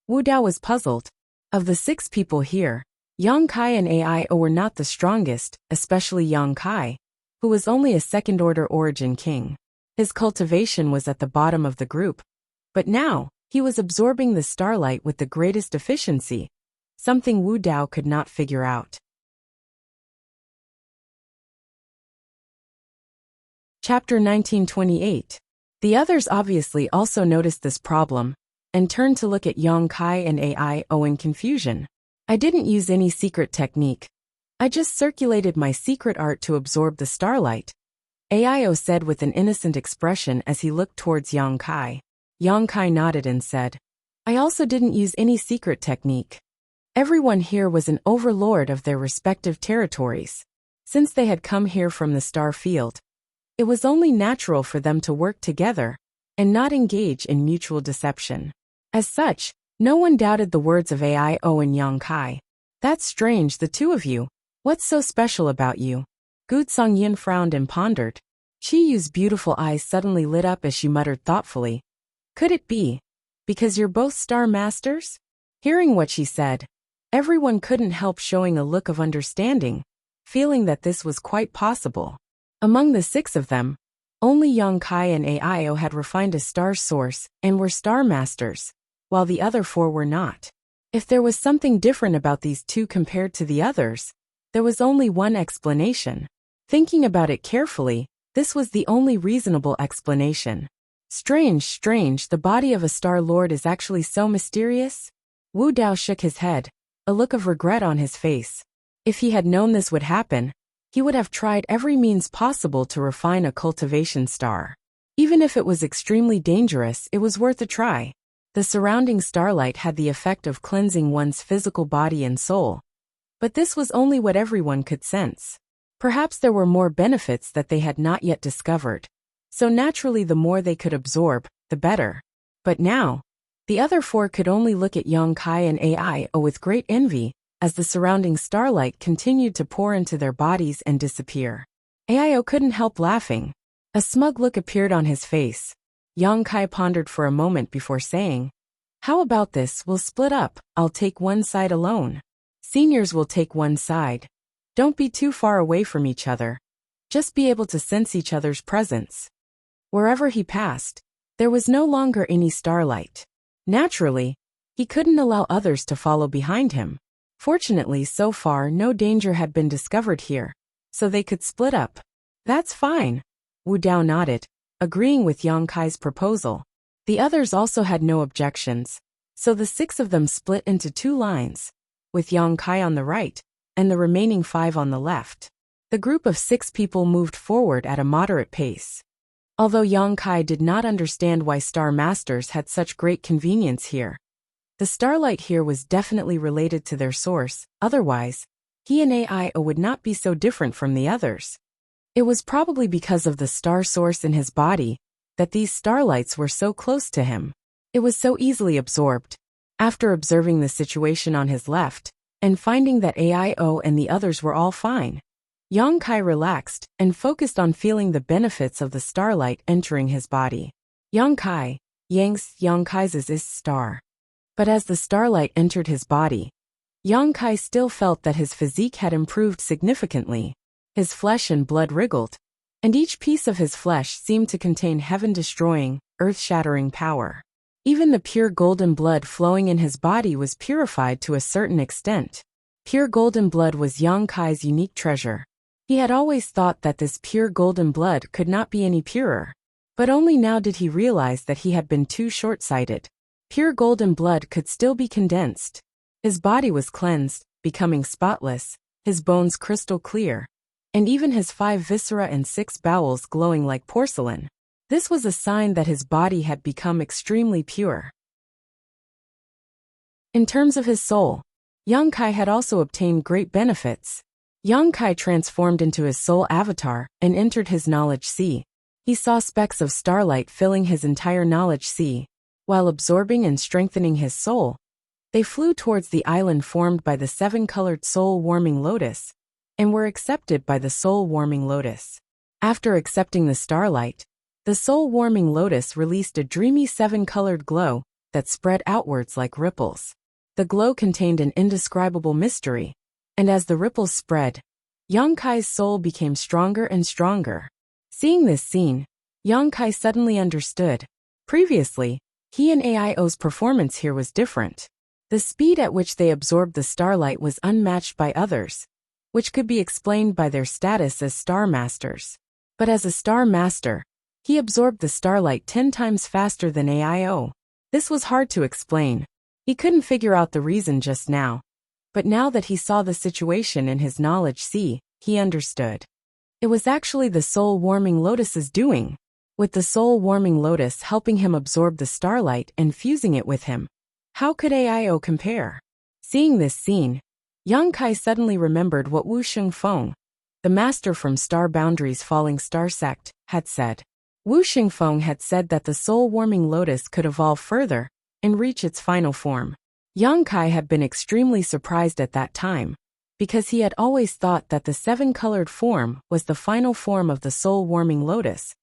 Wu Dao was puzzled. Of the 6 people here, Yang Kai and AIO were not the strongest, especially Yang Kai, who was only a second-order origin king. His cultivation was at the bottom of the group, but now, he was absorbing the starlight with the greatest efficiency, something Wu Dao could not figure out. Chapter 1928. The others obviously also noticed this problem, and turned to look at Yang Kai and AIO in confusion. I didn't use any secret technique. I just circulated my secret art to absorb the starlight, AIO said with an innocent expression as he looked towards Yang Kai. Yang Kai nodded and said, I also didn't use any secret technique. Everyone here was an overlord of their respective territories. Since they had come here from the star field, it was only natural for them to work together and not engage in mutual deception. As such, no one doubted the words of AIO and Yang Kai. That's strange, the two of you. What's so special about you? Gu Songyun frowned and pondered. Chi-Yu's beautiful eyes suddenly lit up as she muttered thoughtfully, "Could it be? Because you're both star masters?" Hearing what she said, everyone couldn't help showing a look of understanding, feeling that this was quite possible. Among the 6 of them, only Yang Kai and Ao had refined a star source and were star masters, while the other 4 were not. If there was something different about these 2 compared to the others, there was only one explanation. Thinking about it carefully, this was the only reasonable explanation. Strange, the body of a Star Lord is actually so mysterious? Wu Dao shook his head, a look of regret on his face. If he had known this would happen, he would have tried every means possible to refine a cultivation star. Even if it was extremely dangerous, it was worth a try. The surrounding starlight had the effect of cleansing one's physical body and soul. But this was only what everyone could sense. Perhaps there were more benefits that they had not yet discovered. So naturally the more they could absorb, the better. But now, the other 4 could only look at Yang Kai and Ao with great envy, as the surrounding starlight continued to pour into their bodies and disappear. Ao couldn't help laughing. A smug look appeared on his face. Yang Kai pondered for a moment before saying, "How about this? We'll split up. I'll take one side alone. Seniors will take one side. Don't be too far away from each other. Just be able to sense each other's presence." Wherever he passed, there was no longer any starlight. Naturally, he couldn't allow others to follow behind him. Fortunately, so far no danger had been discovered here, so they could split up. "That's fine." Wu Dao nodded, agreeing with Yang Kai's proposal. The others also had no objections, so the 6 of them split into 2 lines, with Yang Kai on the right, and the remaining 5 on the left. The group of 6 people moved forward at a moderate pace. Although Yang Kai did not understand why Star Masters had such great convenience here, the starlight here was definitely related to their source, otherwise, he and Ao would not be so different from the others. It was probably because of the star source in his body that these starlights were so close to him. It was so easily absorbed. After observing the situation on his left, and finding that Ao and the others were all fine, Yang Kai relaxed and focused on feeling the benefits of the starlight entering his body. Yang Kai's is star. But as the starlight entered his body, Yang Kai still felt that his physique had improved significantly. His flesh and blood wriggled, and each piece of his flesh seemed to contain heaven-destroying, earth-shattering power. Even the pure golden blood flowing in his body was purified to a certain extent. Pure golden blood was Yang Kai's unique treasure. He had always thought that this pure golden blood could not be any purer. But only now did he realize that he had been too short-sighted. Pure golden blood could still be condensed. His body was cleansed, becoming spotless, his bones crystal clear, and even his 5 viscera and 6 bowels glowing like porcelain. This was a sign that his body had become extremely pure. In terms of his soul, Yang Kai had also obtained great benefits. Yang Kai transformed into his soul avatar and entered his knowledge sea. He saw specks of starlight filling his entire knowledge sea. While absorbing and strengthening his soul, they flew towards the island formed by the 7-colored soul-warming lotus, and were accepted by the soul-warming lotus. After accepting the starlight, the soul-warming lotus released a dreamy 7-colored glow that spread outwards like ripples. The glow contained an indescribable mystery, and as the ripples spread, Yang Kai's soul became stronger and stronger. Seeing this scene, Yang Kai suddenly understood. Previously, he and Ao's performance here was different. The speed at which they absorbed the starlight was unmatched by others, which could be explained by their status as Star Masters. But as a Star Master, he absorbed the starlight 10 times faster than Ao. This was hard to explain. He couldn't figure out the reason just now. But now that he saw the situation in his knowledge sea, he understood. It was actually the soul-warming lotus's doing, with the soul-warming lotus helping him absorb the starlight and fusing it with him. How could Ao compare? Seeing this scene, Yang Kai suddenly remembered what Wu Xingfeng, the master from Star Boundary's Falling Star Sect, had said. Wu Xingfeng had said that the soul-warming lotus could evolve further and reach its final form. Yang Kai had been extremely surprised at that time, because he had always thought that the seven-colored form was the final form of the soul-warming lotus.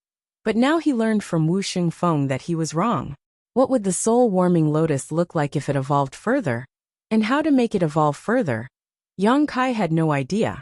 But now he learned from Wu Xingfeng that he was wrong. What would the soul-warming lotus look like if it evolved further? And how to make it evolve further? Yang Kai had no idea.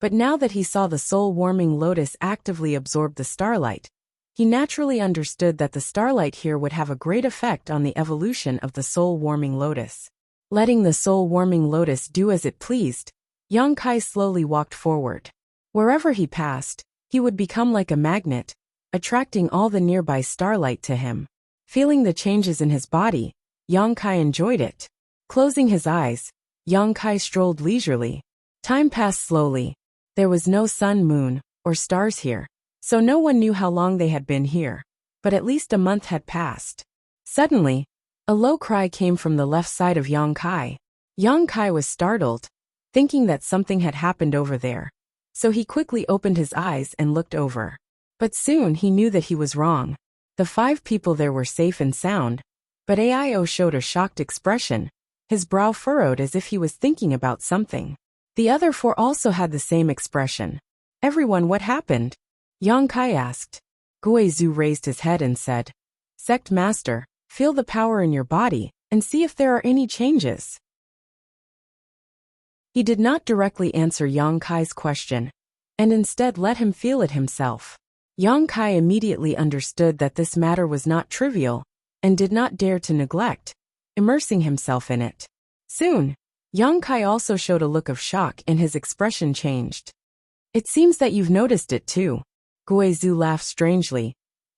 But now that he saw the soul-warming lotus actively absorb the starlight, he naturally understood that the starlight here would have a great effect on the evolution of the soul-warming lotus. Letting the soul-warming lotus do as it pleased, Yang Kai slowly walked forward. Wherever he passed, he would become like a magnet, attracting all the nearby starlight to him. Feeling the changes in his body, Yang Kai enjoyed it. Closing his eyes, Yang Kai strolled leisurely. Time passed slowly. There was no sun, moon, or stars here, so no one knew how long they had been here. But at least a month had passed. Suddenly, a low cry came from the left side of Yang Kai. Yang Kai was startled, thinking that something had happened over there. So he quickly opened his eyes and looked over. But soon he knew that he was wrong. The 5 people there were safe and sound, but Ao showed a shocked expression, his brow furrowed as if he was thinking about something. The other 4 also had the same expression. Everyone, what happened? Yang Kai asked. Guizhu raised his head and said, Sect Master, feel the power in your body, and see if there are any changes. He did not directly answer Yang Kai's question, and instead let him feel it himself. Yang Kai immediately understood that this matter was not trivial, and did not dare to neglect, immersing himself in it. Soon, Yang Kai also showed a look of shock and his expression changed. It seems that you've noticed it too. Guizhu laughed strangely.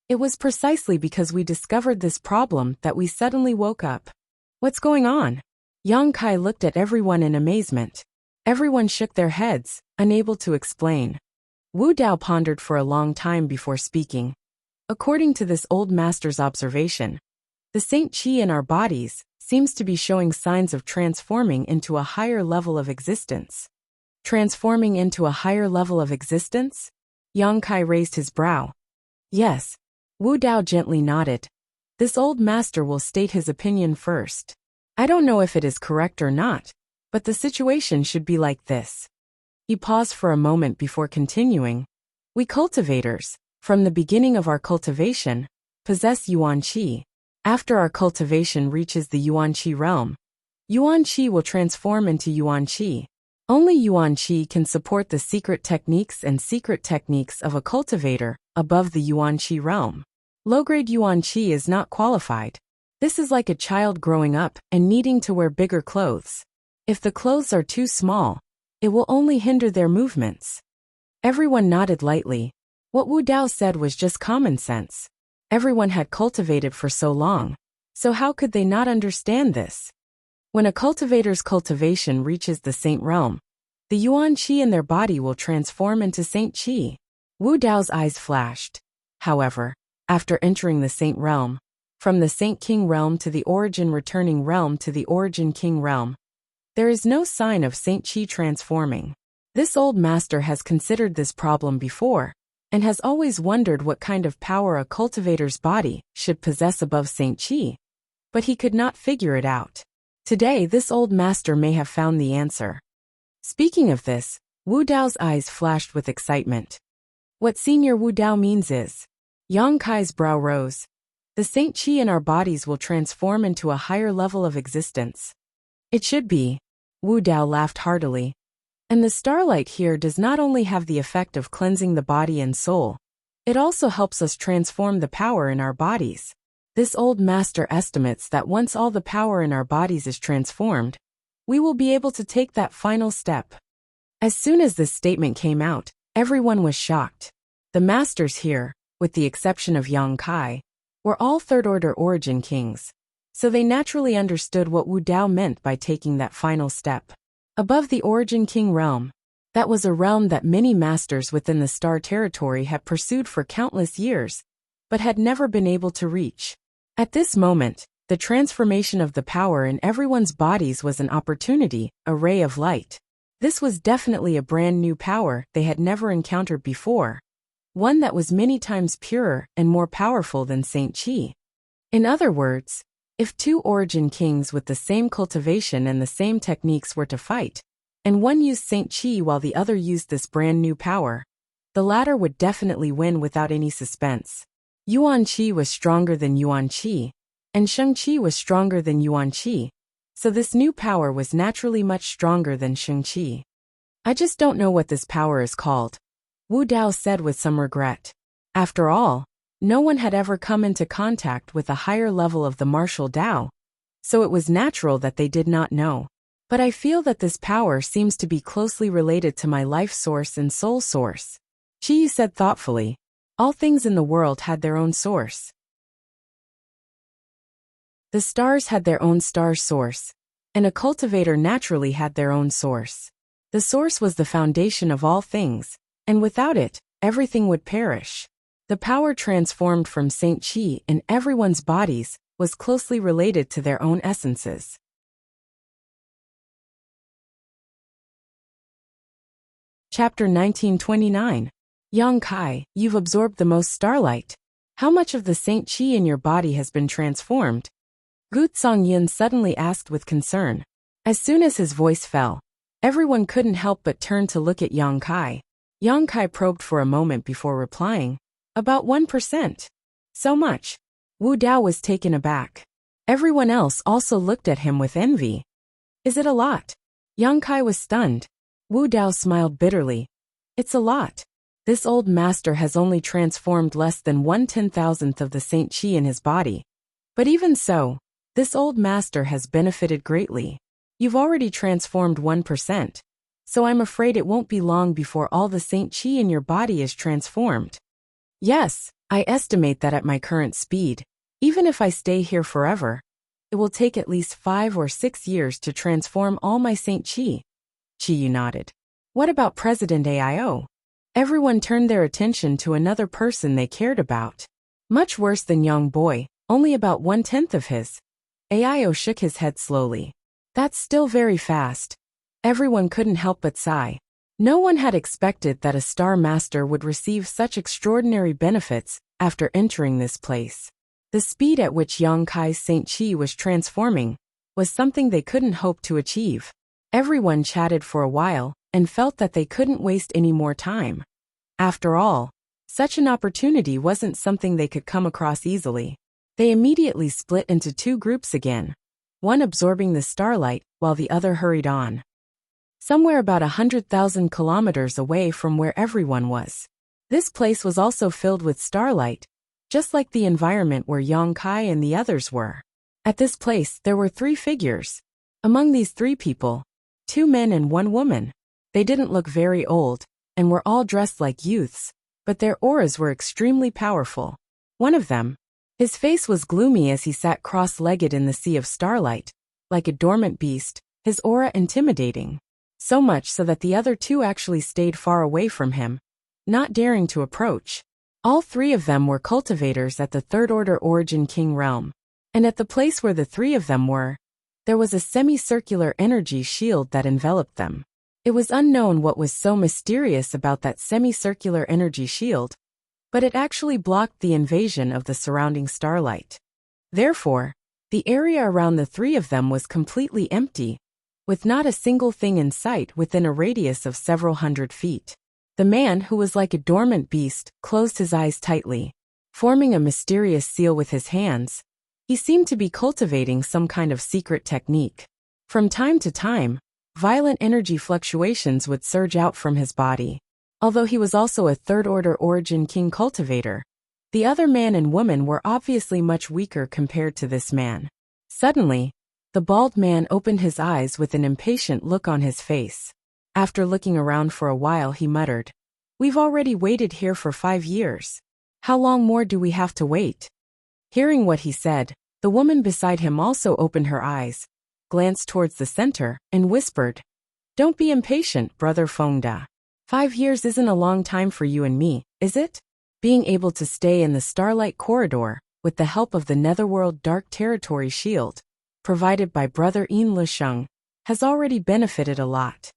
It was precisely because we discovered this problem that we suddenly woke up. What's going on? Yang Kai looked at everyone in amazement. Everyone shook their heads, unable to explain. Wu Dao pondered for a long time before speaking. According to this old master's observation, the Saint Qi in our bodies seems to be showing signs of transforming into a higher level of existence. Transforming into a higher level of existence? Yang Kai raised his brow. Yes. Wu Dao gently nodded. This old master will state his opinion first. I don't know if it is correct or not, but the situation should be like this. He paused for a moment before continuing. We cultivators, from the beginning of our cultivation, possess Yuan Qi. After our cultivation reaches the Yuan Qi realm, Yuan Qi will transform into Yuan Qi. Only Yuan Qi can support the secret techniques of a cultivator above the Yuan Qi realm. Low-grade Yuan Qi is not qualified. This is like a child growing up and needing to wear bigger clothes. If the clothes are too small, it will only hinder their movements. Everyone nodded lightly. What Wu Dao said was just common sense. Everyone had cultivated for so long, so how could they not understand this? When a cultivator's cultivation reaches the Saint realm, the Yuan Qi in their body will transform into Saint Qi. Wu Dao's eyes flashed. However, after entering the Saint realm, from the Saint King realm to the Origin returning realm to the Origin King realm, there is no sign of Saint Qi transforming. This old master has considered this problem before, and has always wondered what kind of power a cultivator's body should possess above Saint Qi. But he could not figure it out. Today this old master may have found the answer. Speaking of this, Wu Dao's eyes flashed with excitement. What Senior Wu Dao means is, Yang Kai's brow rose. The Saint Qi in our bodies will transform into a higher level of existence. It should be. Wu Dao laughed heartily. And the starlight here does not only have the effect of cleansing the body and soul, it also helps us transform the power in our bodies. This old master estimates that once all the power in our bodies is transformed, we will be able to take that final step. As soon as this statement came out, everyone was shocked. The masters here, with the exception of Yang Kai, were all third-order origin kings, so they naturally understood what Wu Dao meant by taking that final step. Above the Origin King realm, that was a realm that many masters within the Star Territory had pursued for countless years, but had never been able to reach. At this moment, the transformation of the power in everyone's bodies was an opportunity, a ray of light. This was definitely a brand new power they had never encountered before, one that was many times purer and more powerful than Saint Qi. In other words, if 2 origin kings with the same cultivation and the same techniques were to fight, and one used Saint Chi while the other used this brand new power, the latter would definitely win without any suspense. Yuan Qi was stronger than Yuan Qi, and Sheng Qi was stronger than Yuan Qi, so this new power was naturally much stronger than Sheng Qi. I just don't know what this power is called, Wu Dao said with some regret. After all, no one had ever come into contact with a higher level of the martial Dao, so it was natural that they did not know. But I feel that this power seems to be closely related to my life source and soul source. Qi said thoughtfully. All things in the world had their own source. The stars had their own star source, and a cultivator naturally had their own source. The source was the foundation of all things, and without it, everything would perish. The power transformed from Saint Qi in everyone's bodies was closely related to their own essences. Chapter 1929. Yang Kai, you've absorbed the most starlight. How much of the Saint Qi in your body has been transformed? Gu Zongyin suddenly asked with concern. As soon as his voice fell, everyone couldn't help but turn to look at Yang Kai. Yang Kai probed for a moment before replying. About 1%. So much. Wu Dao was taken aback. Everyone else also looked at him with envy. Is it a lot? Yang Kai was stunned. Wu Dao smiled bitterly. It's a lot. This old master has only transformed less than 1/10,000th of the Saint Qi in his body. But even so, this old master has benefited greatly. You've already transformed 1%, so I'm afraid it won't be long before all the Saint Qi in your body is transformed. Yes, I estimate that at my current speed, even if I stay here forever, it will take at least 5 or 6 years to transform all my Saint Qi. Qiyu nodded. What about President Ao? Everyone turned their attention to another person they cared about. Much worse than young boy, only about 1/10 of his. Ao shook his head slowly. That's still very fast. Everyone couldn't help but sigh. No one had expected that a star master would receive such extraordinary benefits after entering this place. The speed at which Yang Kai's Saint Qi was transforming was something they couldn't hope to achieve. Everyone chatted for a while and felt that they couldn't waste any more time. After all, such an opportunity wasn't something they could come across easily. They immediately split into 2 groups again, one absorbing the starlight while the other hurried on. Somewhere about 100,000 kilometers away from where everyone was. This place was also filled with starlight, just like the environment where Yang Kai and the others were. At this place there were 3 figures. Among these 3 people, 2 men and 1 woman. They didn't look very old, and were all dressed like youths, but their auras were extremely powerful. One of them, his face was gloomy as he sat cross-legged in the sea of starlight, like a dormant beast, his aura intimidating. So much so that the other 2 actually stayed far away from him, not daring to approach. All 3 of them were cultivators at the third-order Origin King realm, and at the place where the 3 of them were, there was a semicircular energy shield that enveloped them. It was unknown what was so mysterious about that semicircular energy shield, but it actually blocked the invasion of the surrounding starlight. Therefore, the area around the 3 of them was completely empty, with not a single thing in sight within a radius of several hundred feet. The man, who was like a dormant beast, closed his eyes tightly, forming a mysterious seal with his hands. He seemed to be cultivating some kind of secret technique. From time to time, violent energy fluctuations would surge out from his body. Although he was also a third-order Origin King cultivator, the other man and woman were obviously much weaker compared to this man. Suddenly, the bald man opened his eyes with an impatient look on his face. After looking around for a while, he muttered, "We've already waited here for 5 years. How long more do we have to wait?" Hearing what he said, the woman beside him also opened her eyes, glanced towards the center, and whispered, "Don't be impatient, brother Fengda. 5 years isn't a long time for you and me, is it?" Being able to stay in the Starlight Corridor, with the help of the Netherworld Dark Territory Shield, provided by Brother Yin Lisheng, has already benefited a lot.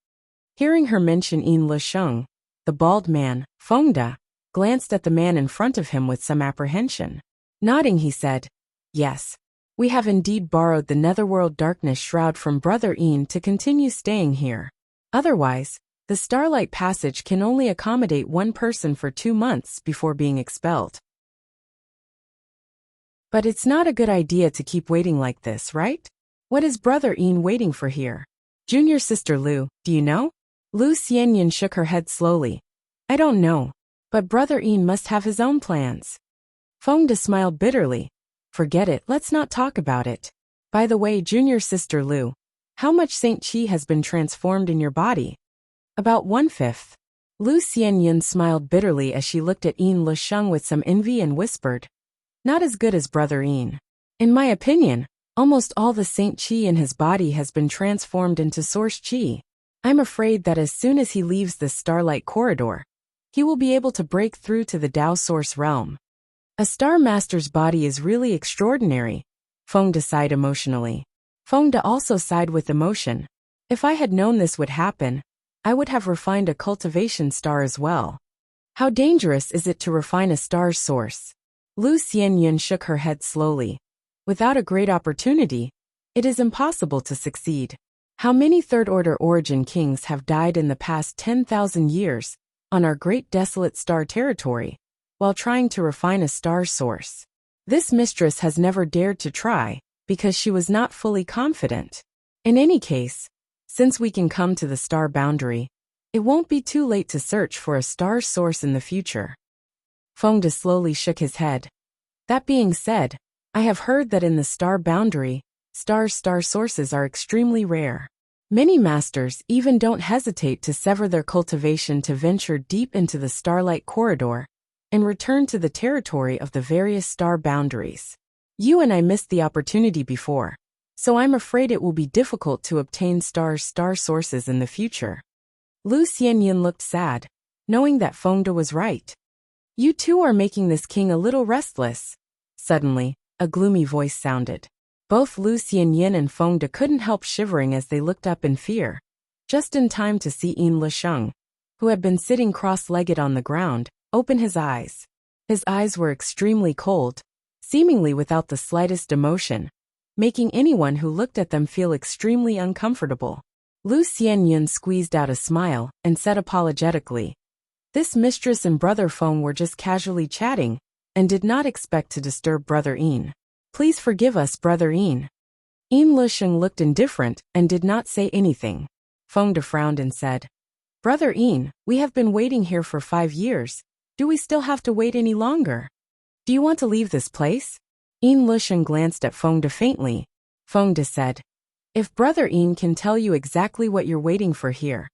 Hearing her mention Yin Lisheng, the bald man, Fengda, glanced at the man in front of him with some apprehension. Nodding, he said, "Yes. We have indeed borrowed the Netherworld Darkness Shroud from Brother Yin to continue staying here. Otherwise, the Starlight Passage can only accommodate one person for 2 months before being expelled. But it's not a good idea to keep waiting like this, right? What is Brother Ian waiting for here? Junior sister Lu, do you know? Lu Xianyan shook her head slowly. I don't know. But Brother Ian must have his own plans. Feng De smiled bitterly. Forget it, let's not talk about it. By the way, junior sister Lu, how much Saint Qi has been transformed in your body? About 1/5. Lu Xianyan smiled bitterly as she looked at Yin Lusheng with some envy and whispered. Not as good as Brother Yin. In my opinion, almost all the Saint Qi in his body has been transformed into Source Qi. I'm afraid that as soon as he leaves the Starlight Corridor, he will be able to break through to the Tao Source realm. A Star Master's body is really extraordinary, Feng De sighed emotionally. Feng De also sighed with emotion. If I had known this would happen, I would have refined a cultivation star as well. How dangerous is it to refine a star's source? Lu Xianyan shook her head slowly. Without a great opportunity, it is impossible to succeed. How many third-order origin kings have died in the past 10,000 years on our great desolate star territory, while trying to refine a star source? This mistress has never dared to try, because she was not fully confident. In any case, since we can come to the star boundary, it won't be too late to search for a star source in the future. Feng De slowly shook his head. That being said, I have heard that in the star boundary, star sources are extremely rare. Many masters even don't hesitate to sever their cultivation to venture deep into the Starlight Corridor and return to the territory of the various star boundaries. You and I missed the opportunity before, so I'm afraid it will be difficult to obtain star sources in the future. Lu Xianyan looked sad, knowing that Feng De was right. You two are making this king a little restless. Suddenly, a gloomy voice sounded. Both Lu Xianyan and Feng De couldn't help shivering as they looked up in fear, just in time to see Yin Lusheng, who had been sitting cross-legged on the ground, open his eyes. His eyes were extremely cold, seemingly without the slightest emotion, making anyone who looked at them feel extremely uncomfortable. Lu Xianyan squeezed out a smile and said apologetically, this mistress and Brother Feng were just casually chatting and did not expect to disturb Brother Yin. Please forgive us, Brother Yin. Yin Lusheng looked indifferent and did not say anything. Feng De frowned and said, Brother Yin, we have been waiting here for 5 years. Do we still have to wait any longer? Do you want to leave this place? Yin Lusheng glanced at Feng De faintly. Feng De said, if Brother Yin can tell you exactly what you're waiting for here,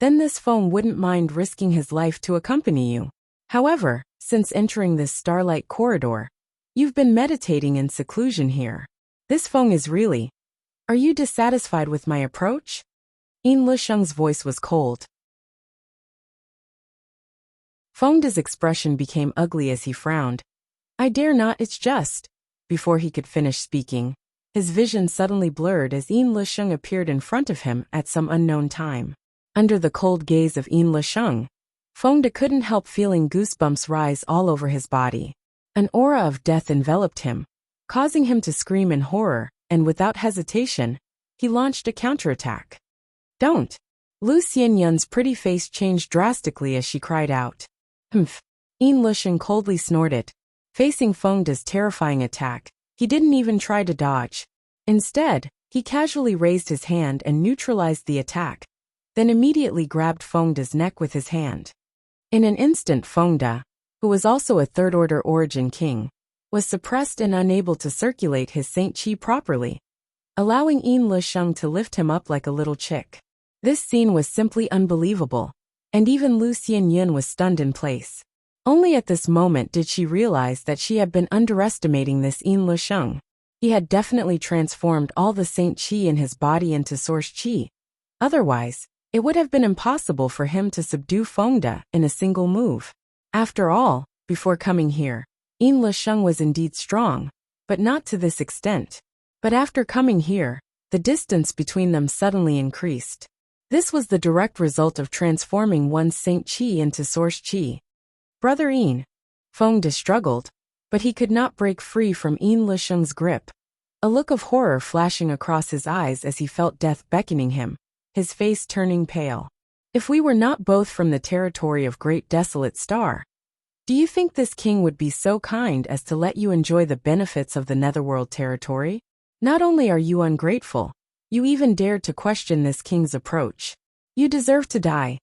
then this Feng wouldn't mind risking his life to accompany you. However, since entering this Starlight Corridor, you've been meditating in seclusion here. This Feng is really... Are you dissatisfied with my approach? Yin Lusheng's voice was cold. Feng De's expression became ugly as he frowned. I dare not, it's just... Before he could finish speaking, his vision suddenly blurred as Yin Lusheng appeared in front of him at some unknown time. Under the cold gaze of Yin Lusheng, Feng De couldn't help feeling goosebumps rise all over his body. An aura of death enveloped him, causing him to scream in horror, and without hesitation, he launched a counterattack. Don't! Lu Xianyan's pretty face changed drastically as she cried out. Humph! Yin Lusheng coldly snorted. Facing Feng De's terrifying attack, he didn't even try to dodge. Instead, he casually raised his hand and neutralized the attack, then immediately grabbed Feng De's neck with his hand. In an instant, Feng De, who was also a third-order origin king, was suppressed and unable to circulate his Saint Qi properly, allowing Yin Lusheng to lift him up like a little chick. This scene was simply unbelievable, and even Lu Xianyan was stunned in place. Only at this moment did she realize that she had been underestimating this Yin Lusheng. He had definitely transformed all the Saint Qi in his body into Source Qi. Otherwise, it would have been impossible for him to subdue Feng De in a single move. After all, before coming here, Yin Lusheng was indeed strong, but not to this extent. But after coming here, the distance between them suddenly increased. This was the direct result of transforming one's Saint Qi into Source Qi. Brother Yin. Feng De struggled, but he could not break free from Yin Lusheng's grip. A look of horror flashing across his eyes as he felt death beckoning him, his face turning pale. If we were not both from the territory of Great Desolate Star, do you think this king would be so kind as to let you enjoy the benefits of the Netherworld territory? Not only are you ungrateful, you even dared to question this king's approach. You deserve to die.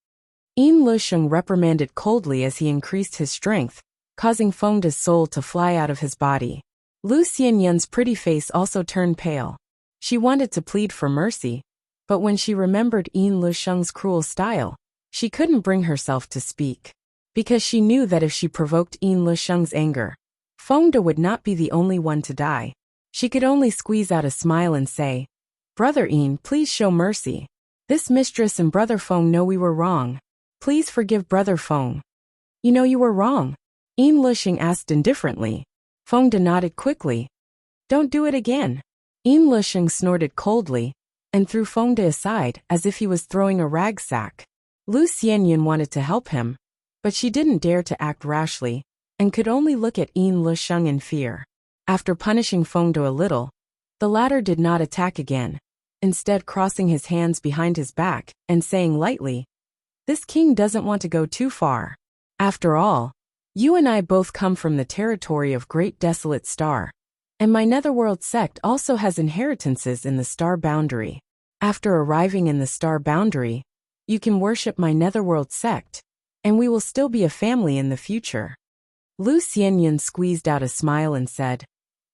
Yin Lusheng reprimanded coldly as he increased his strength, causing Fengda's soul to fly out of his body. Lu Xianyun's pretty face also turned pale. She wanted to plead for mercy, but when she remembered Yin Lusheng's cruel style, she couldn't bring herself to speak. Because she knew that if she provoked Yin Lusheng's anger, Fengda would not be the only one to die. She could only squeeze out a smile and say, "Brother Yin, please show mercy. This mistress and Brother Feng know we were wrong. Please forgive Brother Feng." "You know you were wrong?" Yin Lusheng asked indifferently. Fengda nodded quickly. "Don't do it again." Yin Lusheng snorted coldly and threw Fengda aside as if he was throwing a rag sack. Lu Xianyun wanted to help him, but she didn't dare to act rashly and could only look at Yin Lusheng in fear. After punishing Fengda a little, the latter did not attack again, instead crossing his hands behind his back and saying lightly, "This king doesn't want to go too far. After all, you and I both come from the territory of Great Desolate Star, and my Netherworld sect also has inheritances in the star boundary. After arriving in the star boundary, you can worship my Netherworld sect, and we will still be a family in the future." Lu Xianyun squeezed out a smile and said,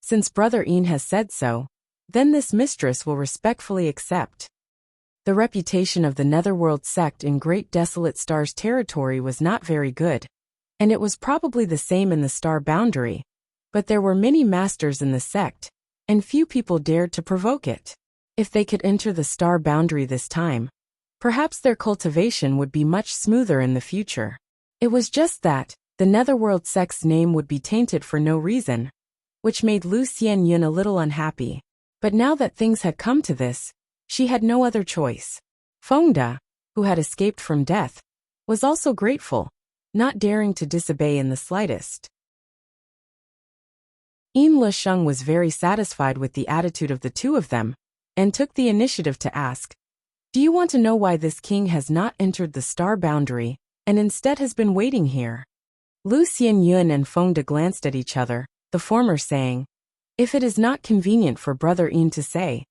"Since Brother Yin has said so, then this mistress will respectfully accept." The reputation of the Netherworld sect in Great Desolate Star's territory was not very good, and it was probably the same in the star boundary, but there were many masters in the sect, and few people dared to provoke it. If they could enter the star boundary this time, perhaps their cultivation would be much smoother in the future. It was just that the Netherworld sect's name would be tainted for no reason, which made Lu Xianyun a little unhappy. But now that things had come to this, she had no other choice. Fengda, who had escaped from death, was also grateful, not daring to disobey in the slightest. Yin Lusheng was very satisfied with the attitude of the two of them, and took the initiative to ask, "Do you want to know why this king has not entered the star boundary, and instead has been waiting here?" Lu Xianyun and Fengda glanced at each other, the former saying, "If it is not convenient for Brother Yin to say,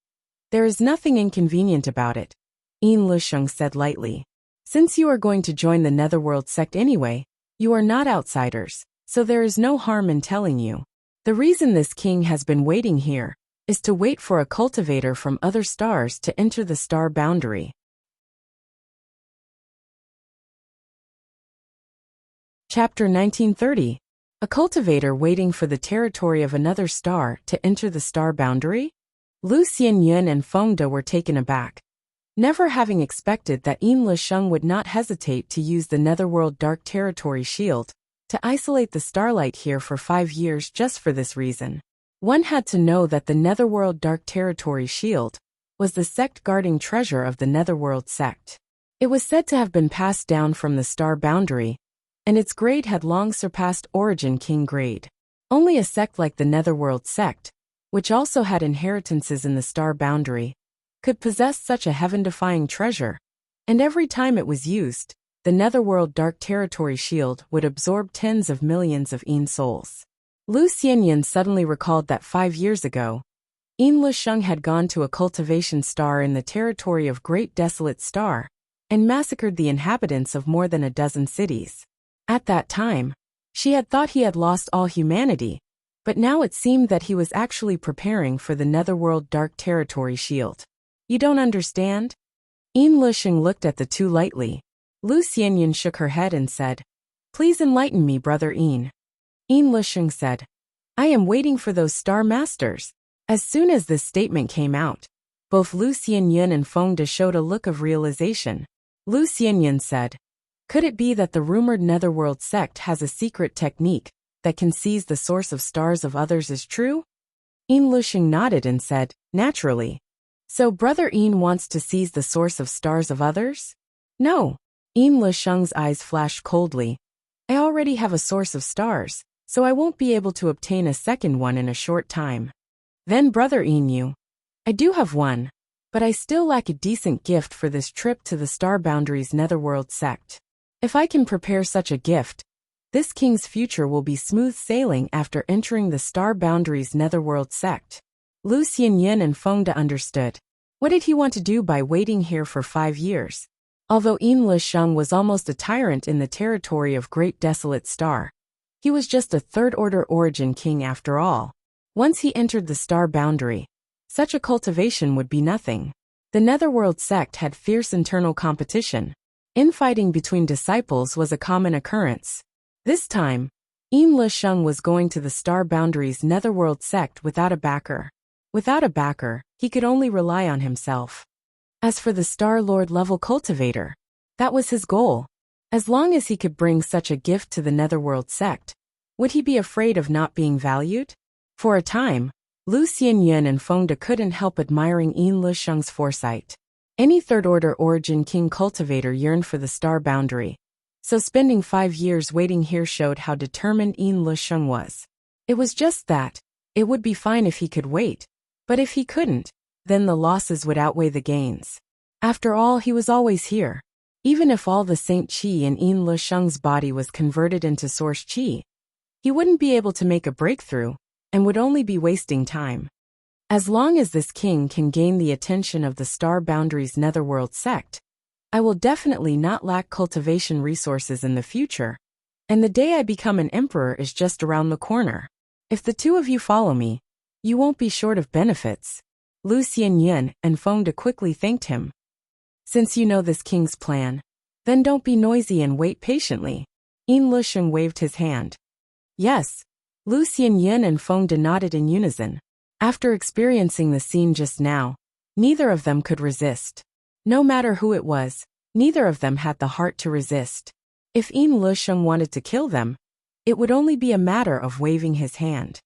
there is nothing inconvenient about it," Yin Lusheng said lightly. "Since you are going to join the Netherworld sect anyway, you are not outsiders, so there is no harm in telling you. The reason this king has been waiting here is to wait for a cultivator from other stars to enter the star boundary." Chapter 1930. A cultivator waiting for the territory of another star to enter the star boundary? Lu Xianyun and Fengda were taken aback, never having expected that Yin Lusheng would not hesitate to use the Netherworld Dark Territory Shield to isolate the starlight here for 5 years just for this reason. One had to know that the Netherworld Dark Territory Shield was the sect-guarding treasure of the Netherworld sect. It was said to have been passed down from the star boundary, and its grade had long surpassed Origin King grade. Only a sect like the Netherworld sect, which also had inheritances in the star boundary, could possess such a heaven-defying treasure, and every time it was used, the Netherworld Dark Territory Shield would absorb tens of millions of Yin souls. Lu Xianyun suddenly recalled that 5 years ago, Yin Lusheng had gone to a cultivation star in the territory of Great Desolate Star, and massacred the inhabitants of more than a dozen cities. At that time, she had thought he had lost all humanity, but now it seemed that he was actually preparing for the Netherworld Dark Territory Shield. "You don't understand?" Yin Lusheng looked at the two lightly. Lu Xianyun shook her head and said, "Please enlighten me, Brother Yin." Yin Lusheng said, "I am waiting for those star masters." As soon as this statement came out, both Lu Xianyun and Fengda showed a look of realization. Lu Xianyun said, "Could it be that the rumored Netherworld sect has a secret technique that can seize the source of stars of others is true?" Yin Lusheng nodded and said, "Naturally. So Brother Yin wants to seize the source of stars of others?" "No." Yin Lusheng's eyes flashed coldly. "I already have a source of stars, so I won't be able to obtain a second one in a short time." "Then Brother Yin, I do have one, but I still lack a decent gift for this trip to the Star Boundaries Netherworld sect. If I can prepare such a gift, this king's future will be smooth sailing after entering the Star Boundaries Netherworld sect. Lu Xianyan and Feng De understood. What did he want to do by waiting here for 5 years? Although Yin Lisheng was almost a tyrant in the territory of Great Desolate Star, he was just a third-order origin king after all. Once he entered the Star Boundary, such a cultivation would be nothing. The Netherworld sect had fierce internal competition. Infighting between disciples was a common occurrence. This time, Yin Lisheng was going to the Star Boundaries Netherworld sect without a backer. Without a backer, he could only rely on himself. As for the Star Lord level cultivator, that was his goal. As long as he could bring such a gift to the Netherworld sect, would he be afraid of not being valued? For a time, Lu Xianyan and Feng De couldn't help admiring Yin Lisheng's foresight. Any third-order origin king cultivator yearned for the Star Boundary, so spending 5 years waiting here showed how determined Yin Lisheng was. It was just that, it would be fine if he could wait, but if he couldn't, then the losses would outweigh the gains. After all, he was always here. Even if all the Saint Qi in Yin Lisheng's body was converted into Source Qi, he wouldn't be able to make a breakthrough, and would only be wasting time. As long as this king can gain the attention of the Star Boundaries Netherworld sect, I will definitely not lack cultivation resources in the future, and the day I become an emperor is just around the corner. If the two of you follow me, you won't be short of benefits. Lu Xianyan and Feng De quickly thanked him. Since you know this king's plan, then don't be noisy and wait patiently. Yin Lisheng waved his hand. Yes. Lu Xianyan and Feng De nodded in unison. After experiencing the scene just now, neither of them could resist. No matter who it was, neither of them had the heart to resist. If Yin Lisheng wanted to kill them, it would only be a matter of waving his hand.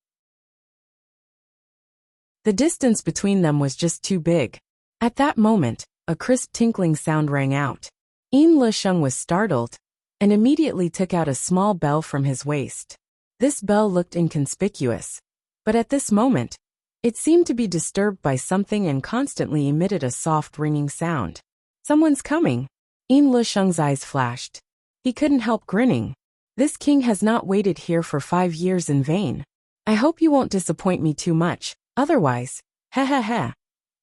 The distance between them was just too big. At that moment, a crisp tinkling sound rang out. Yin Lisheng was startled, and immediately took out a small bell from his waist. This bell looked inconspicuous, but at this moment, it seemed to be disturbed by something and constantly emitted a soft ringing sound. Someone's coming. Yin Lisheng's eyes flashed. He couldn't help grinning. This king has not waited here for 5 years in vain. I hope you won't disappoint me too much, otherwise, heh.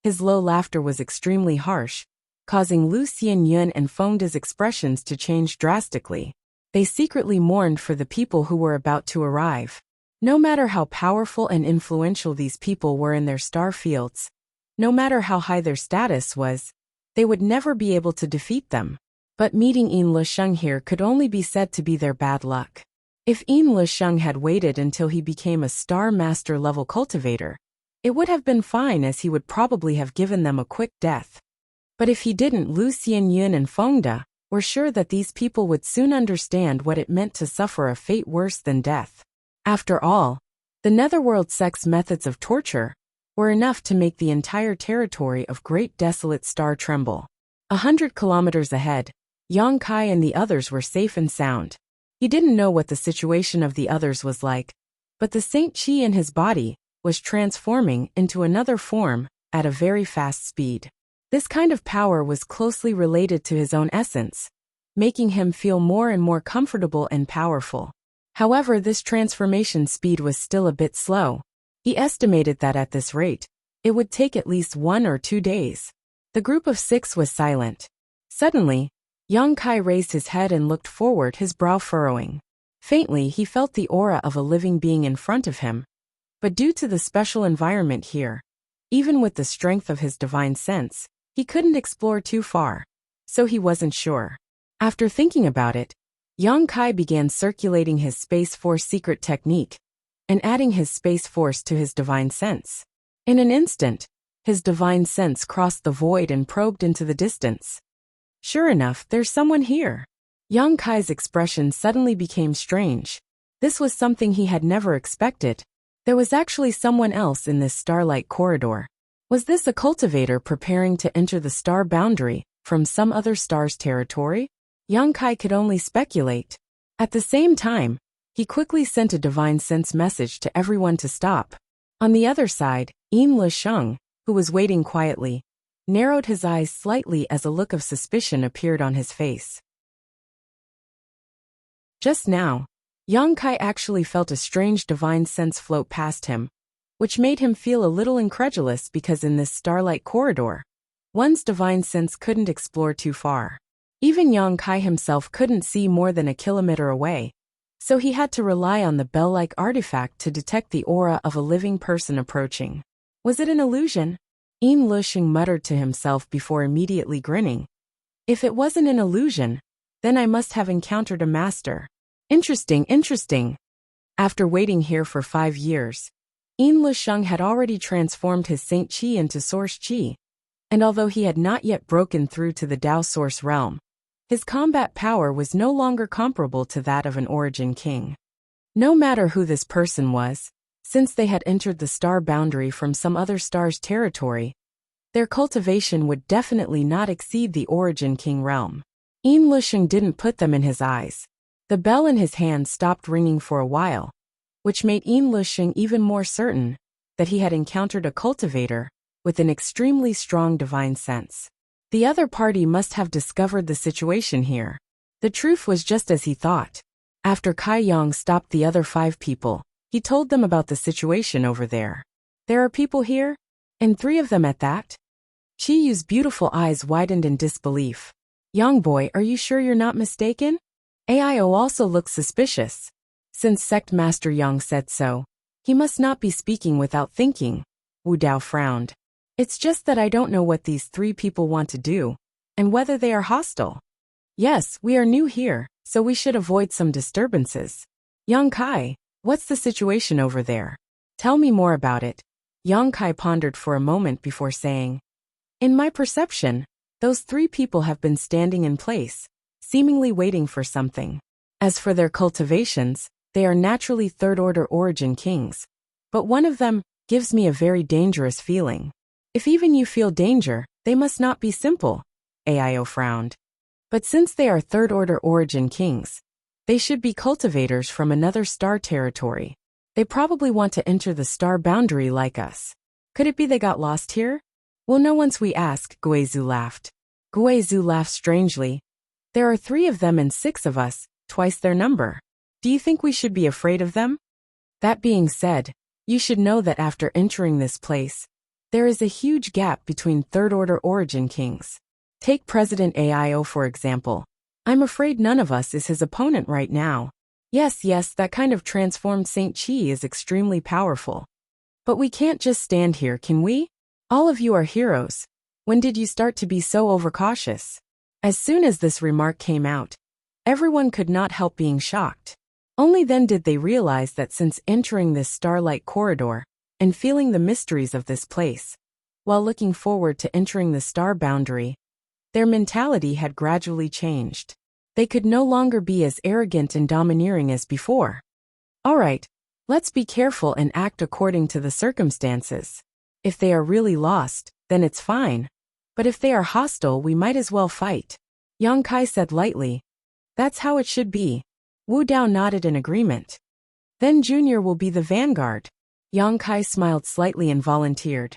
His low laughter was extremely harsh, causing Lu Xianyan and Feng De's expressions to change drastically. They secretly mourned for the people who were about to arrive. No matter how powerful and influential these people were in their star fields, no matter how high their status was, they would never be able to defeat them. But meeting Yin Lisheng here could only be said to be their bad luck. If Yin Lisheng had waited until he became a Star Master level cultivator, it would have been fine, as he would probably have given them a quick death. But if he didn't, Lu Xianyan and Feng De were sure that these people would soon understand what it meant to suffer a fate worse than death. After all, the Netherworld sect's methods of torture were enough to make the entire territory of Great Desolate Star tremble. 100 kilometers ahead, Yang Kai and the others were safe and sound. He didn't know what the situation of the others was like, but the Saint Qi in his body was transforming into another form at a very fast speed. This kind of power was closely related to his own essence, making him feel more and more comfortable and powerful. However, this transformation speed was still a bit slow. He estimated that at this rate, it would take at least 1 or 2 days. The group of 6 was silent. Suddenly, Yang Kai raised his head and looked forward, his brow furrowing. Faintly, he felt the aura of a living being in front of him. But due to the special environment here, even with the strength of his divine sense, he couldn't explore too far. So he wasn't sure. After thinking about it, Yang Kai began circulating his Space Force secret technique and adding his Space Force to his divine sense. In an instant, his divine sense crossed the void and probed into the distance. Sure enough, there's someone here. Yang Kai's expression suddenly became strange. This was something he had never expected. There was actually someone else in this starlight corridor. Was this a cultivator preparing to enter the star boundary from some other star's territory? Yang Kai could only speculate. At the same time, he quickly sent a divine sense message to everyone to stop. On the other side, Yin Lisheng, who was waiting quietly, narrowed his eyes slightly as a look of suspicion appeared on his face. Just now, Yang Kai actually felt a strange divine sense float past him, which made him feel a little incredulous because in this starlight corridor, one's divine sense couldn't explore too far. Even Yang Kai himself couldn't see more than a kilometer away, so he had to rely on the bell-like artifact to detect the aura of a living person approaching. Was it an illusion? Yin Lusheng muttered to himself before immediately grinning. If it wasn't an illusion, then I must have encountered a master. Interesting. After waiting here for 5 years, Yin Lusheng had already transformed his Saint Qi into Source Qi, and although he had not yet broken through to the Tao Source realm, his combat power was no longer comparable to that of an Origin King. No matter who this person was, since they had entered the star boundary from some other star's territory, their cultivation would definitely not exceed the Origin King realm. Yin Lusheng didn't put them in his eyes. The bell in his hand stopped ringing for a while, which made Yin Lusheng even more certain that he had encountered a cultivator with an extremely strong divine sense. The other party must have discovered the situation here. The truth was just as he thought. After Kai Yang stopped the other 5 people, he told them about the situation over there. There are people here? And 3 of them at that? Qi Yu's beautiful eyes widened in disbelief. Young boy, are you sure you're not mistaken? Ao also looked suspicious. Since Sect Master Yang said so, he must not be speaking without thinking. Wu Dao frowned. It's just that I don't know what these 3 people want to do, and whether they are hostile. Yes, we are new here, so we should avoid some disturbances. Yang Kai, what's the situation over there? Tell me more about it. Yang Kai pondered for a moment before saying, in my perception, those 3 people have been standing in place, seemingly waiting for something. As for their cultivations, they are naturally third-order Origin Kings, but one of them gives me a very dangerous feeling. If even you feel danger, they must not be simple. Ao frowned. But since they are third-order Origin Kings, they should be cultivators from another star territory. They probably want to enter the star boundary like us. Could it be they got lost here? We'll know once we ask, Guizhu laughed. Guizhu laughed strangely. There are 3 of them and 6 of us, twice their number. Do you think we should be afraid of them? That being said, you should know that after entering this place, there is a huge gap between third-order Origin Kings. Take President Ao for example. I'm afraid none of us is his opponent right now. Yes, that kind of transformed Saint Qi is extremely powerful. But we can't just stand here, can we? All of you are heroes. When did you start to be so overcautious? As soon as this remark came out, everyone could not help being shocked. Only then did they realize that since entering this starlight corridor, and feeling the mysteries of this place, while looking forward to entering the star boundary, their mentality had gradually changed. They could no longer be as arrogant and domineering as before. All right, let's be careful and act according to the circumstances. If they are really lost, then it's fine. But if they are hostile, we might as well fight. Yang Kai said lightly. That's how it should be. Wu Dao nodded in agreement. Then Junior will be the vanguard. Yang Kai smiled slightly and volunteered.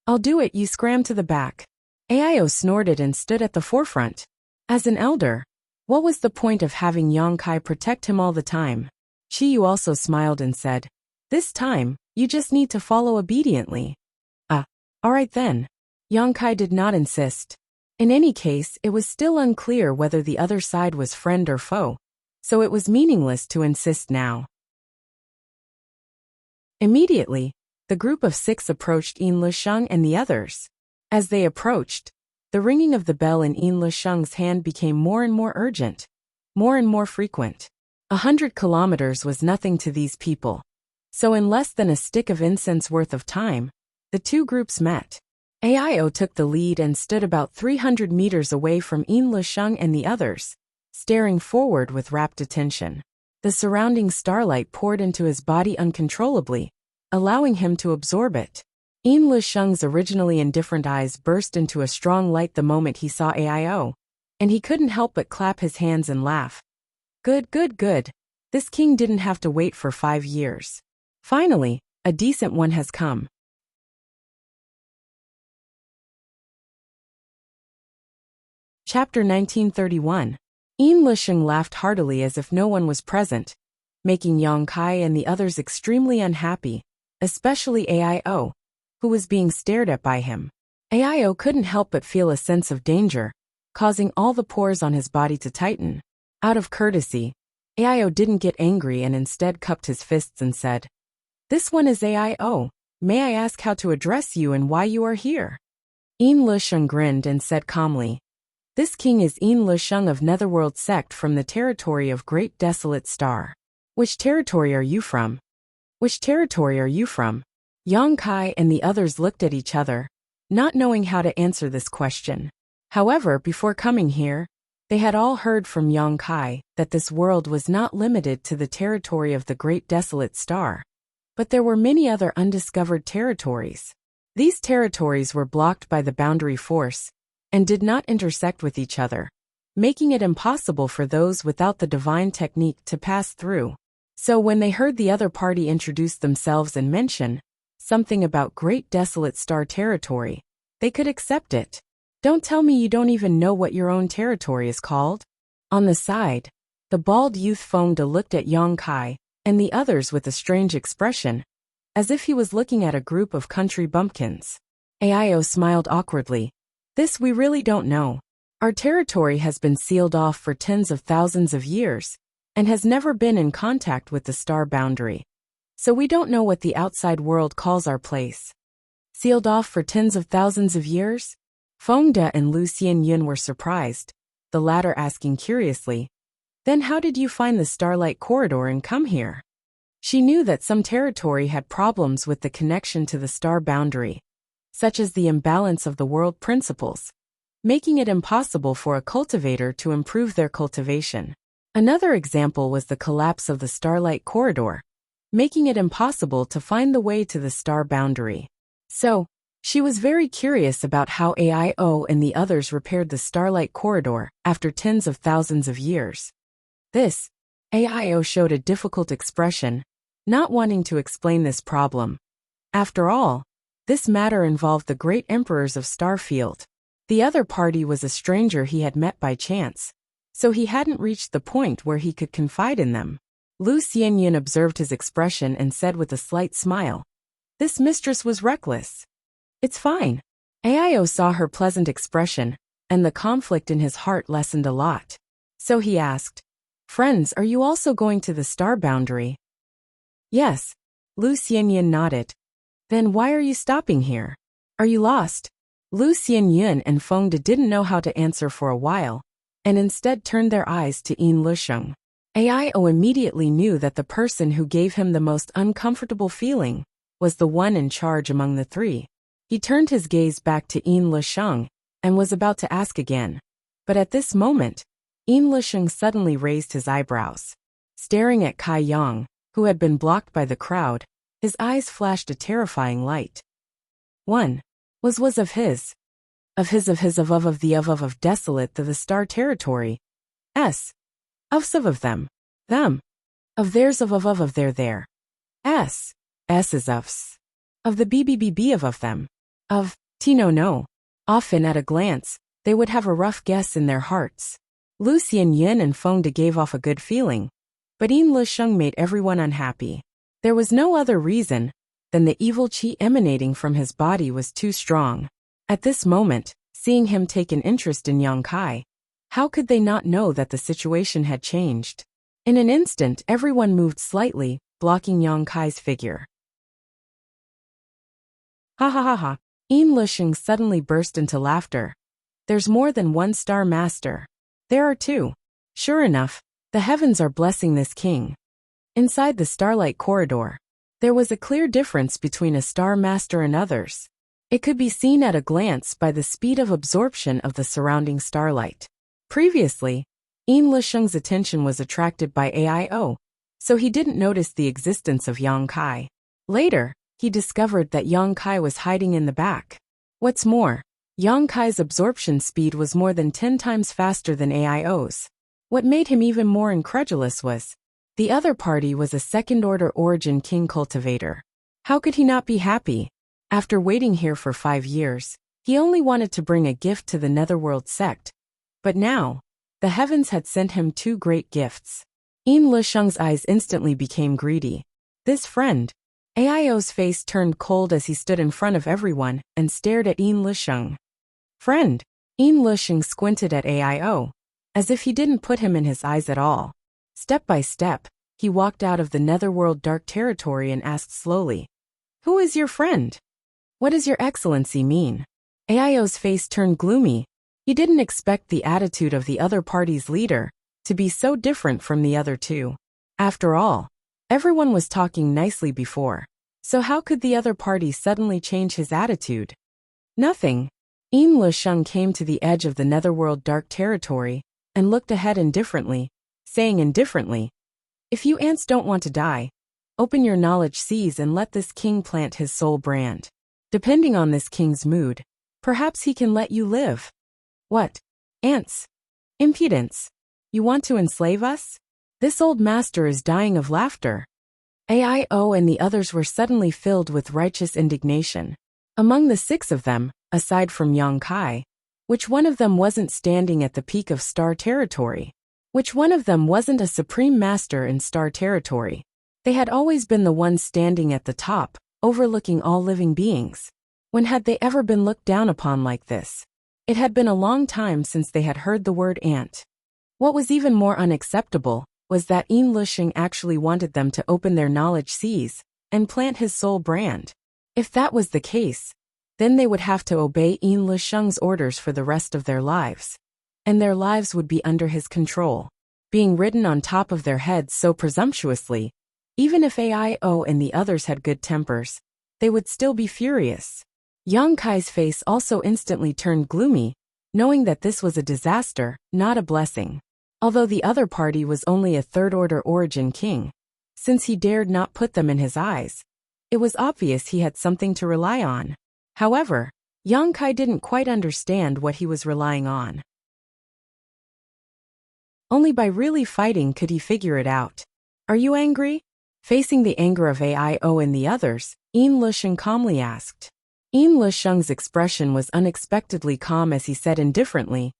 I'll do it, you scram to the back. Ao snorted and stood at the forefront. As an elder, what was the point of having Yang Kai protect him all the time? Qi Yu also smiled and said, this time, you just need to follow obediently. Alright then. Yang Kai did not insist. In any case, it was still unclear whether the other side was friend or foe, so it was meaningless to insist now. Immediately, the group of 6 approached Yin Lusheng and the others. As they approached, the ringing of the bell in Yin Lusheng's hand became more and more urgent, more and more frequent. 100 kilometers was nothing to these people. So in less than a stick of incense worth of time, the 2 groups met. Ao took the lead and stood about 300 meters away from Yin Lusheng and the others, staring forward with rapt attention. The surrounding starlight poured into his body uncontrollably, allowing him to absorb it. Yin Lusheng's originally indifferent eyes burst into a strong light the moment he saw Ao, and he couldn't help but clap his hands and laugh. Good. This king didn't have to wait for 5 years. Finally, a decent one has come. Chapter 1931. Yin Lisheng laughed heartily as if no one was present, making Yang Kai and the others extremely unhappy, especially AIO, who was being stared at by him. AIO couldn't help but feel a sense of danger, causing all the pores on his body to tighten. Out of courtesy, AIO didn't get angry and instead cupped his fists and said, "This one is AIO. May I ask how to address you and why you are here?" Yin Lisheng grinned and said calmly, "This king is Yin Lisheng of Netherworld sect from the territory of Great Desolate Star. Which territory are you from? Which territory are you from?" Yang Kai and the others looked at each other, not knowing how to answer this question. However, before coming here, they had all heard from Yang Kai that this world was not limited to the territory of the Great Desolate Star, but there were many other undiscovered territories. These territories were blocked by the boundary force and did not intersect with each other, making it impossible for those without the divine technique to pass through. So when they heard the other party introduce themselves and mention something about Great Desolate Star territory, they could accept it. "Don't tell me you don't even know what your own territory is called?" On the side, the bald youth Fengde looked at Yang Kai and the others with a strange expression, as if he was looking at a group of country bumpkins. AIO smiled awkwardly. "This we really don't know. Our territory has been sealed off for tens of thousands of years and has never been in contact with the star boundary. So we don't know what the outside world calls our place." "Sealed off for tens of thousands of years?" Fengde and Lu Xianyun were surprised, the latter asking curiously, "Then how did you find the Starlight Corridor and come here?" She knew that some territory had problems with the connection to the star boundary, such as the imbalance of the world principles, making it impossible for a cultivator to improve their cultivation. Another example was the collapse of the Starlight Corridor, making it impossible to find the way to the star boundary. So, she was very curious about how AIO and the others repaired the Starlight Corridor after tens of thousands of years. This, AIO showed a difficult expression, not wanting to explain this problem. After all, this matter involved the great emperors of Starfield. The other party was a stranger he had met by chance, so he hadn't reached the point where he could confide in them. Lu Xianyun observed his expression and said with a slight smile, "This mistress was reckless." "It's fine." AIO saw her pleasant expression, and the conflict in his heart lessened a lot. So he asked, "Friends, are you also going to the star boundary?" "Yes." Lu Xianyun nodded. "Then why are you stopping here? Are you lost?" Lu Xianyun and Fengde didn't know how to answer for a while, and instead turned their eyes to Yin Lisheng. AIO immediately knew that the person who gave him the most uncomfortable feeling was the one in charge among the three. He turned his gaze back to Yin Lisheng and was about to ask again, but at this moment, Yin Lisheng suddenly raised his eyebrows. Staring at Kai Yang, who had been blocked by the crowd, his eyes flashed a terrifying light. One was of his of desolate to the star territory. Of them. Them. Of theirs of their. S is of the BBBB of them. Of Tino no. Often at a glance, they would have a rough guess in their hearts. Lu Xianyun and Fengde gave off a good feeling, but Yin Lisheng made everyone unhappy. There was no other reason than the evil qi emanating from his body was too strong. At this moment, seeing him take an interest in Yang Kai, how could they not know that the situation had changed? In an instant, everyone moved slightly, blocking Yang Kai's figure. Ha ha ha ha. Yin Lisheng suddenly burst into laughter. "There's more than one star master. There are two. Sure enough, the heavens are blessing this king." Inside the Starlight Corridor, there was a clear difference between a star master and others. It could be seen at a glance by the speed of absorption of the surrounding starlight. Previously, Yin Lisheng's attention was attracted by AIO, so he didn't notice the existence of Yang Kai. Later, he discovered that Yang Kai was hiding in the back. What's more, Yang Kai's absorption speed was more than 10 times faster than AIO's. What made him even more incredulous was, the other party was a second-order origin king cultivator. How could he not be happy? After waiting here for 5 years, he only wanted to bring a gift to the Netherworld sect, But now, the heavens had sent him two great gifts. Yin Lisheng's eyes instantly became greedy. This friend. Aio's face turned cold as he stood in front of everyone and stared at Yin Lisheng. Friend. Yin Lisheng squinted at Aio, as if he didn't put him in his eyes at all. Step by step, he walked out of the netherworld dark territory and asked slowly, "Who is your friend? What does your excellency mean?" Aio's face turned gloomy. He didn't expect the attitude of the other party's leader to be so different from the other two. After all, everyone was talking nicely before, so how could the other party suddenly change his attitude? Nothing. Yin Lisheng came to the edge of the netherworld dark territory and looked ahead indifferently, saying indifferently, "If you ants don't want to die, open your knowledge seas and let this king plant his soul brand. Depending on this king's mood, perhaps he can let you live." What? Ants? Impudence. You want to enslave us? This old master is dying of laughter. Aio and the others were suddenly filled with righteous indignation. Among the six of them, aside from Yang Kai, which one of them wasn't standing at the peak of star territory? Which one of them wasn't a supreme master in star territory? They had always been the ones standing at the top, overlooking all living beings. When had they ever been looked down upon like this? It had been a long time since they had heard the word ant. What was even more unacceptable was that Yin Lisheng actually wanted them to open their knowledge seas and plant his soul brand. If that was the case, then they would have to obey Yin Lisheng's orders for the rest of their lives. And their lives would be under his control. Being ridden on top of their heads so presumptuously, even if Aio and the others had good tempers, they would still be furious. Yang Kai's face also instantly turned gloomy, knowing that this was a disaster, not a blessing. Although the other party was only a third-order origin king, since he dared not put them in his eyes, it was obvious he had something to rely on. However, Yang Kai didn't quite understand what he was relying on. Only by really fighting could he figure it out. "Are you angry?" Facing the anger of Aio and the others, Yin Lisheng calmly asked. Yin Lisheng's expression was unexpectedly calm as he said indifferently,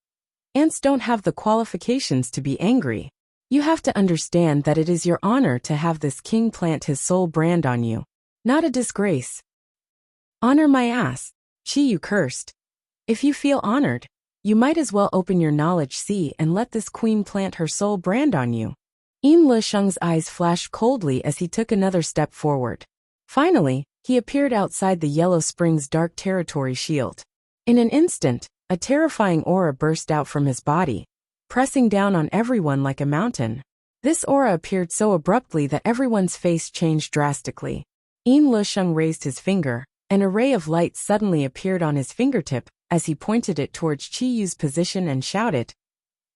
"Ants don't have the qualifications to be angry. You have to understand that it is your honor to have this king plant his soul brand on you, not a disgrace." "Honor my ass," Chiyu cursed. "If you feel honored, you might as well open your knowledge sea and let this queen plant her soul brand on you." Yin Lisheng's eyes flashed coldly as he took another step forward. Finally, he appeared outside the Yellow Springs dark territory shield. In an instant, a terrifying aura burst out from his body, pressing down on everyone like a mountain. This aura appeared so abruptly that everyone's face changed drastically. Yin Lisheng raised his finger, an array of light suddenly appeared on his fingertip as he pointed it towards Chiyu's position and shouted,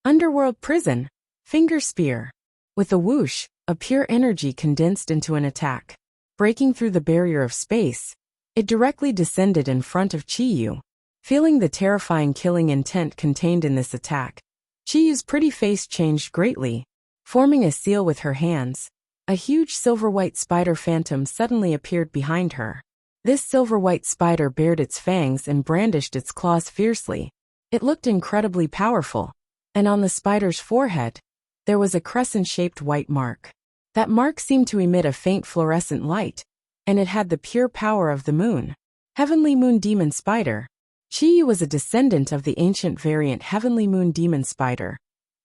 "Underworld prison, finger spear." With a whoosh, a pure energy condensed into an attack. Breaking through the barrier of space, it directly descended in front of Chiyu. Feeling the terrifying killing intent contained in this attack, Chiyu's pretty face changed greatly. Forming a seal with her hands, a huge silver-white spider phantom suddenly appeared behind her. This silver-white spider bared its fangs and brandished its claws fiercely. It looked incredibly powerful, and on the spider's forehead, there was a crescent-shaped white mark. That mark seemed to emit a faint fluorescent light, and it had the pure power of the moon. Heavenly Moon Demon Spider. Chiyu was a descendant of the ancient variant Heavenly Moon Demon Spider,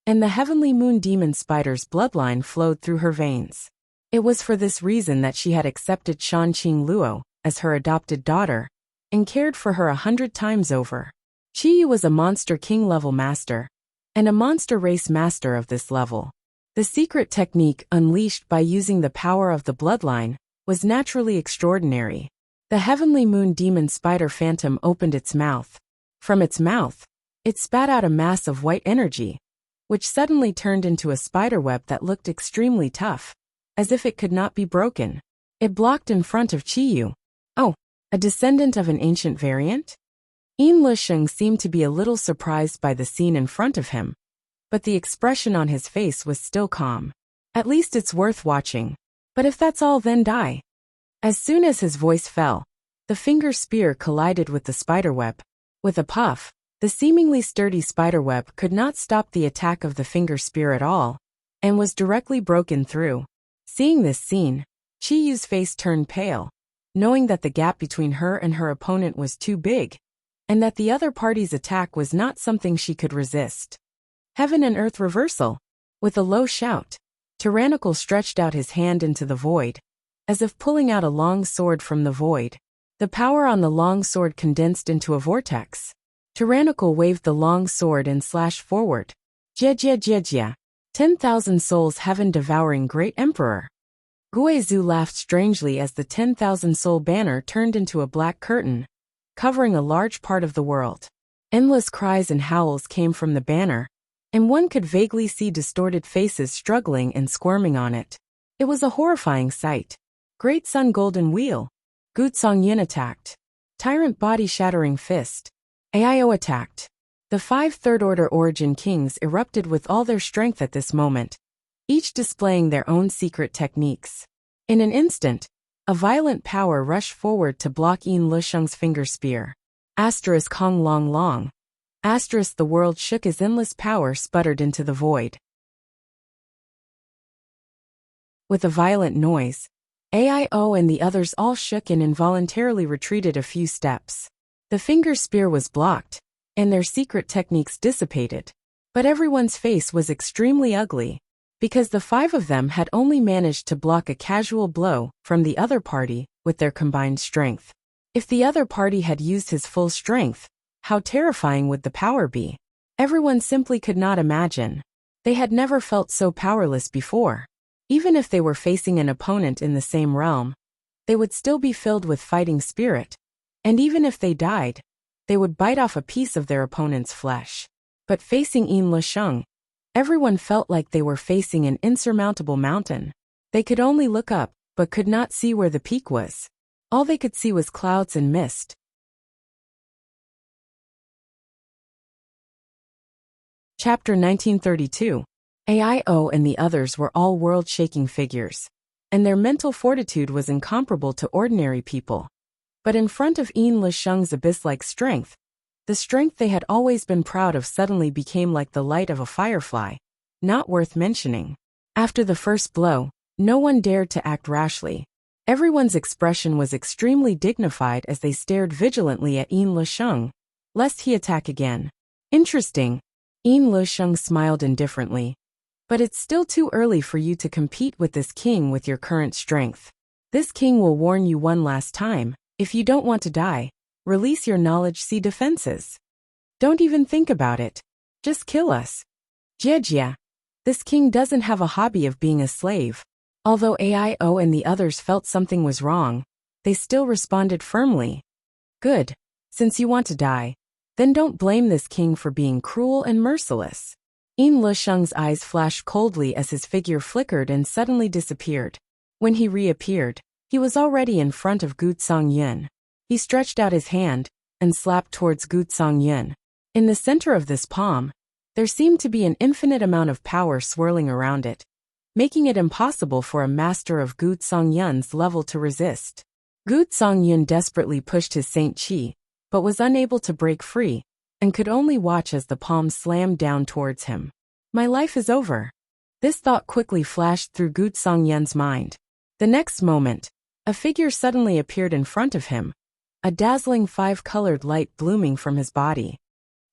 and the Heavenly Moon Demon Spider's bloodline flowed through her veins. It was for this reason that she had accepted Shanqing Luo as her adopted daughter, and cared for her 100 times over. Chiyu was a Monster King level master, and a Monster Race master of this level. The secret technique unleashed by using the power of the bloodline was naturally extraordinary. The Heavenly Moon Demon Spider Phantom opened its mouth. From its mouth, it spat out a mass of white energy, which suddenly turned into a spiderweb that looked extremely tough, as if it could not be broken. It blocked in front of Chiyu. Oh, a descendant of an ancient variant? Yin Lisheng seemed to be a little surprised by the scene in front of him, but the expression on his face was still calm. At least it's worth watching. But if that's all, then die. As soon as his voice fell, the finger spear collided with the spiderweb. With a puff, The seemingly sturdy spiderweb could not stop the attack of the finger spear at all, and was directly broken through. Seeing this scene, Qi Yu's face turned pale, knowing that the gap between her and her opponent was too big, and that the other party's attack was not something she could resist. Heaven and earth reversal! With a low shout, Tyrannical stretched out his hand into the void, as if pulling out a long sword from the void. The power on the long sword condensed into a vortex. Tyrannical waved the long sword and slashed forward. Jia. 10,000 souls heaven-devouring great emperor. Guizhu laughed strangely as the 10,000 soul banner turned into a black curtain, covering a large part of the world. Endless cries and howls came from the banner, and one could vaguely see distorted faces struggling and squirming on it. It was a horrifying sight. Great Sun Golden Wheel. Gutsong Yin attacked. Tyrant Body Shattering Fist. Aio attacked. The 5 third-order origin kings erupted with all their strength at this moment, each displaying their own secret techniques. In an instant, a violent power rushed forward to block Yin Lusheng's finger spear. Hong Long Long. The world shook as endless power sputtered into the void. With a violent noise, Aio and the others all shook and involuntarily retreated a few steps. The finger spear was blocked, and their secret techniques dissipated. But everyone's face was extremely ugly, because the 5 of them had only managed to block a casual blow from the other party with their combined strength. If the other party had used his full strength, how terrifying would the power be? Everyone simply could not imagine. They had never felt so powerless before. Even if they were facing an opponent in the same realm, they would still be filled with fighting spirit. And even if they died, they would bite off a piece of their opponent's flesh. But facing Yin Lusheng, everyone felt like they were facing an insurmountable mountain. They could only look up, but could not see where the peak was. All they could see was clouds and mist. Chapter 1932. Aio and the others were all world-shaking figures, and their mental fortitude was incomparable to ordinary people. But in front of Yin Lusheng's abyss-like strength, the strength they had always been proud of suddenly became like the light of a firefly, not worth mentioning. After the first blow, no one dared to act rashly. Everyone's expression was extremely dignified as they stared vigilantly at Yin Lusheng, lest he attack again. Interesting. Yin Lusheng smiled indifferently. But it's still too early for you to compete with this king with your current strength. This king will warn you one last time. If you don't want to die, release your knowledge C defenses. Don't even think about it. Just kill us. Jia. This king doesn't have a hobby of being a slave. Although Aio and the others felt something was wrong, they still responded firmly. Good. Since you want to die, then don't blame this king for being cruel and merciless. Yin Lusheng's eyes flashed coldly as his figure flickered and suddenly disappeared. When he reappeared, he was already in front of Gutsong Yin. He stretched out his hand and slapped towards Gutsong Yin. In the center of this palm, there seemed to be an infinite amount of power swirling around it, making it impossible for a master of Gutsong Yin's level to resist. Gutsong Yin desperately pushed his Saint Qi, but was unable to break free, and could only watch as the palm slammed down towards him. My life is over. This thought quickly flashed through Gutsong Yin's mind. The next moment, a figure suddenly appeared in front of him, a dazzling 5-colored light blooming from his body.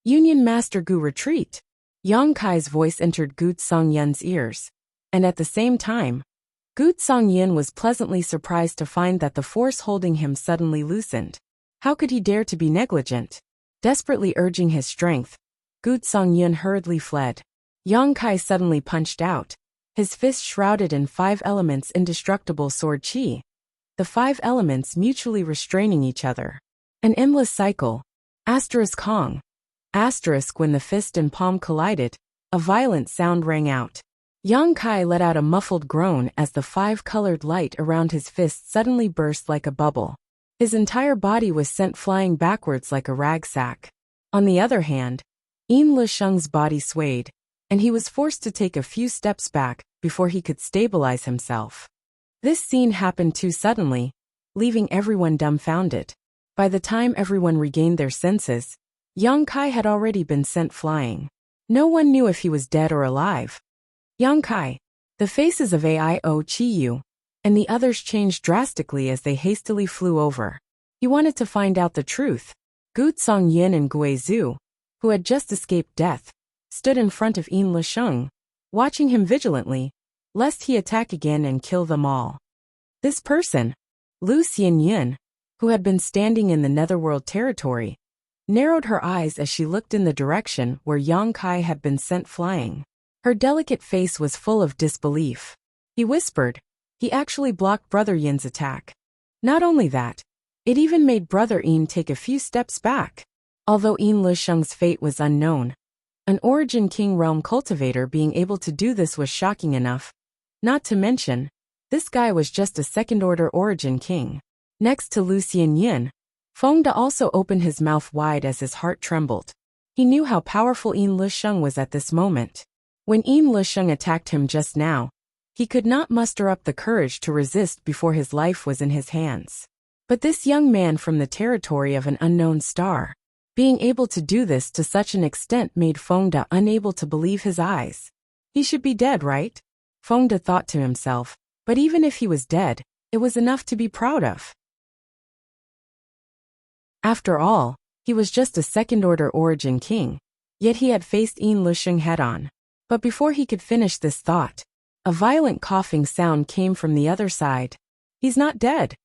Union Master Gu retreat! Yang Kai's voice entered Gutsong Yin's ears, and at the same time, Gutsong Yin was pleasantly surprised to find that the force holding him suddenly loosened. How could he dare to be negligent? Desperately urging his strength, Gutsong Yin hurriedly fled. Yang Kai suddenly punched out, his fist shrouded in 5 elements indestructible sword qi, the 5 elements mutually restraining each other. An endless cycle. Kong. When the fist and palm collided, a violent sound rang out. Yang Kai let out a muffled groan as the 5-colored light around his fist suddenly burst like a bubble. His entire body was sent flying backwards like a rag sack. On the other hand, Yin Lusheng's body swayed, and he was forced to take a few steps back before he could stabilize himself. This scene happened too suddenly, leaving everyone dumbfounded. By the time everyone regained their senses, Yang Kai had already been sent flying. No one knew if he was dead or alive. Yang Kai. The faces of Aio Chiyu and the others changed drastically as they hastily flew over. He wanted to find out the truth. Gu Zhongyin and Gui Zhu, who had just escaped death, stood in front of Yin Lisheng, watching him vigilantly, lest he attack again and kill them all. This person, Lu Xianyin, who had been standing in the Netherworld territory, narrowed her eyes as she looked in the direction where Yang Kai had been sent flying. Her delicate face was full of disbelief. He whispered, he actually blocked Brother Yin's attack. Not only that, it even made Brother Yin take a few steps back. Although Yin Lisheng's fate was unknown, an Origin King realm cultivator being able to do this was shocking enough. Not to mention, this guy was just a second-order Origin King. Next to Lu Xianyin, Feng De also opened his mouth wide as his heart trembled. He knew how powerful Yin Lisheng was at this moment. When Yin Lisheng attacked him just now, he could not muster up the courage to resist before his life was in his hands. But this young man from the territory of an unknown star, being able to do this to such an extent made Feng De unable to believe his eyes. He should be dead, right? Feng De thought to himself, but even if he was dead, it was enough to be proud of. After all, he was just a second-order Origin King, yet he had faced Yin Lisheng head-on. But before he could finish this thought, a violent coughing sound came from the other side. He's not dead,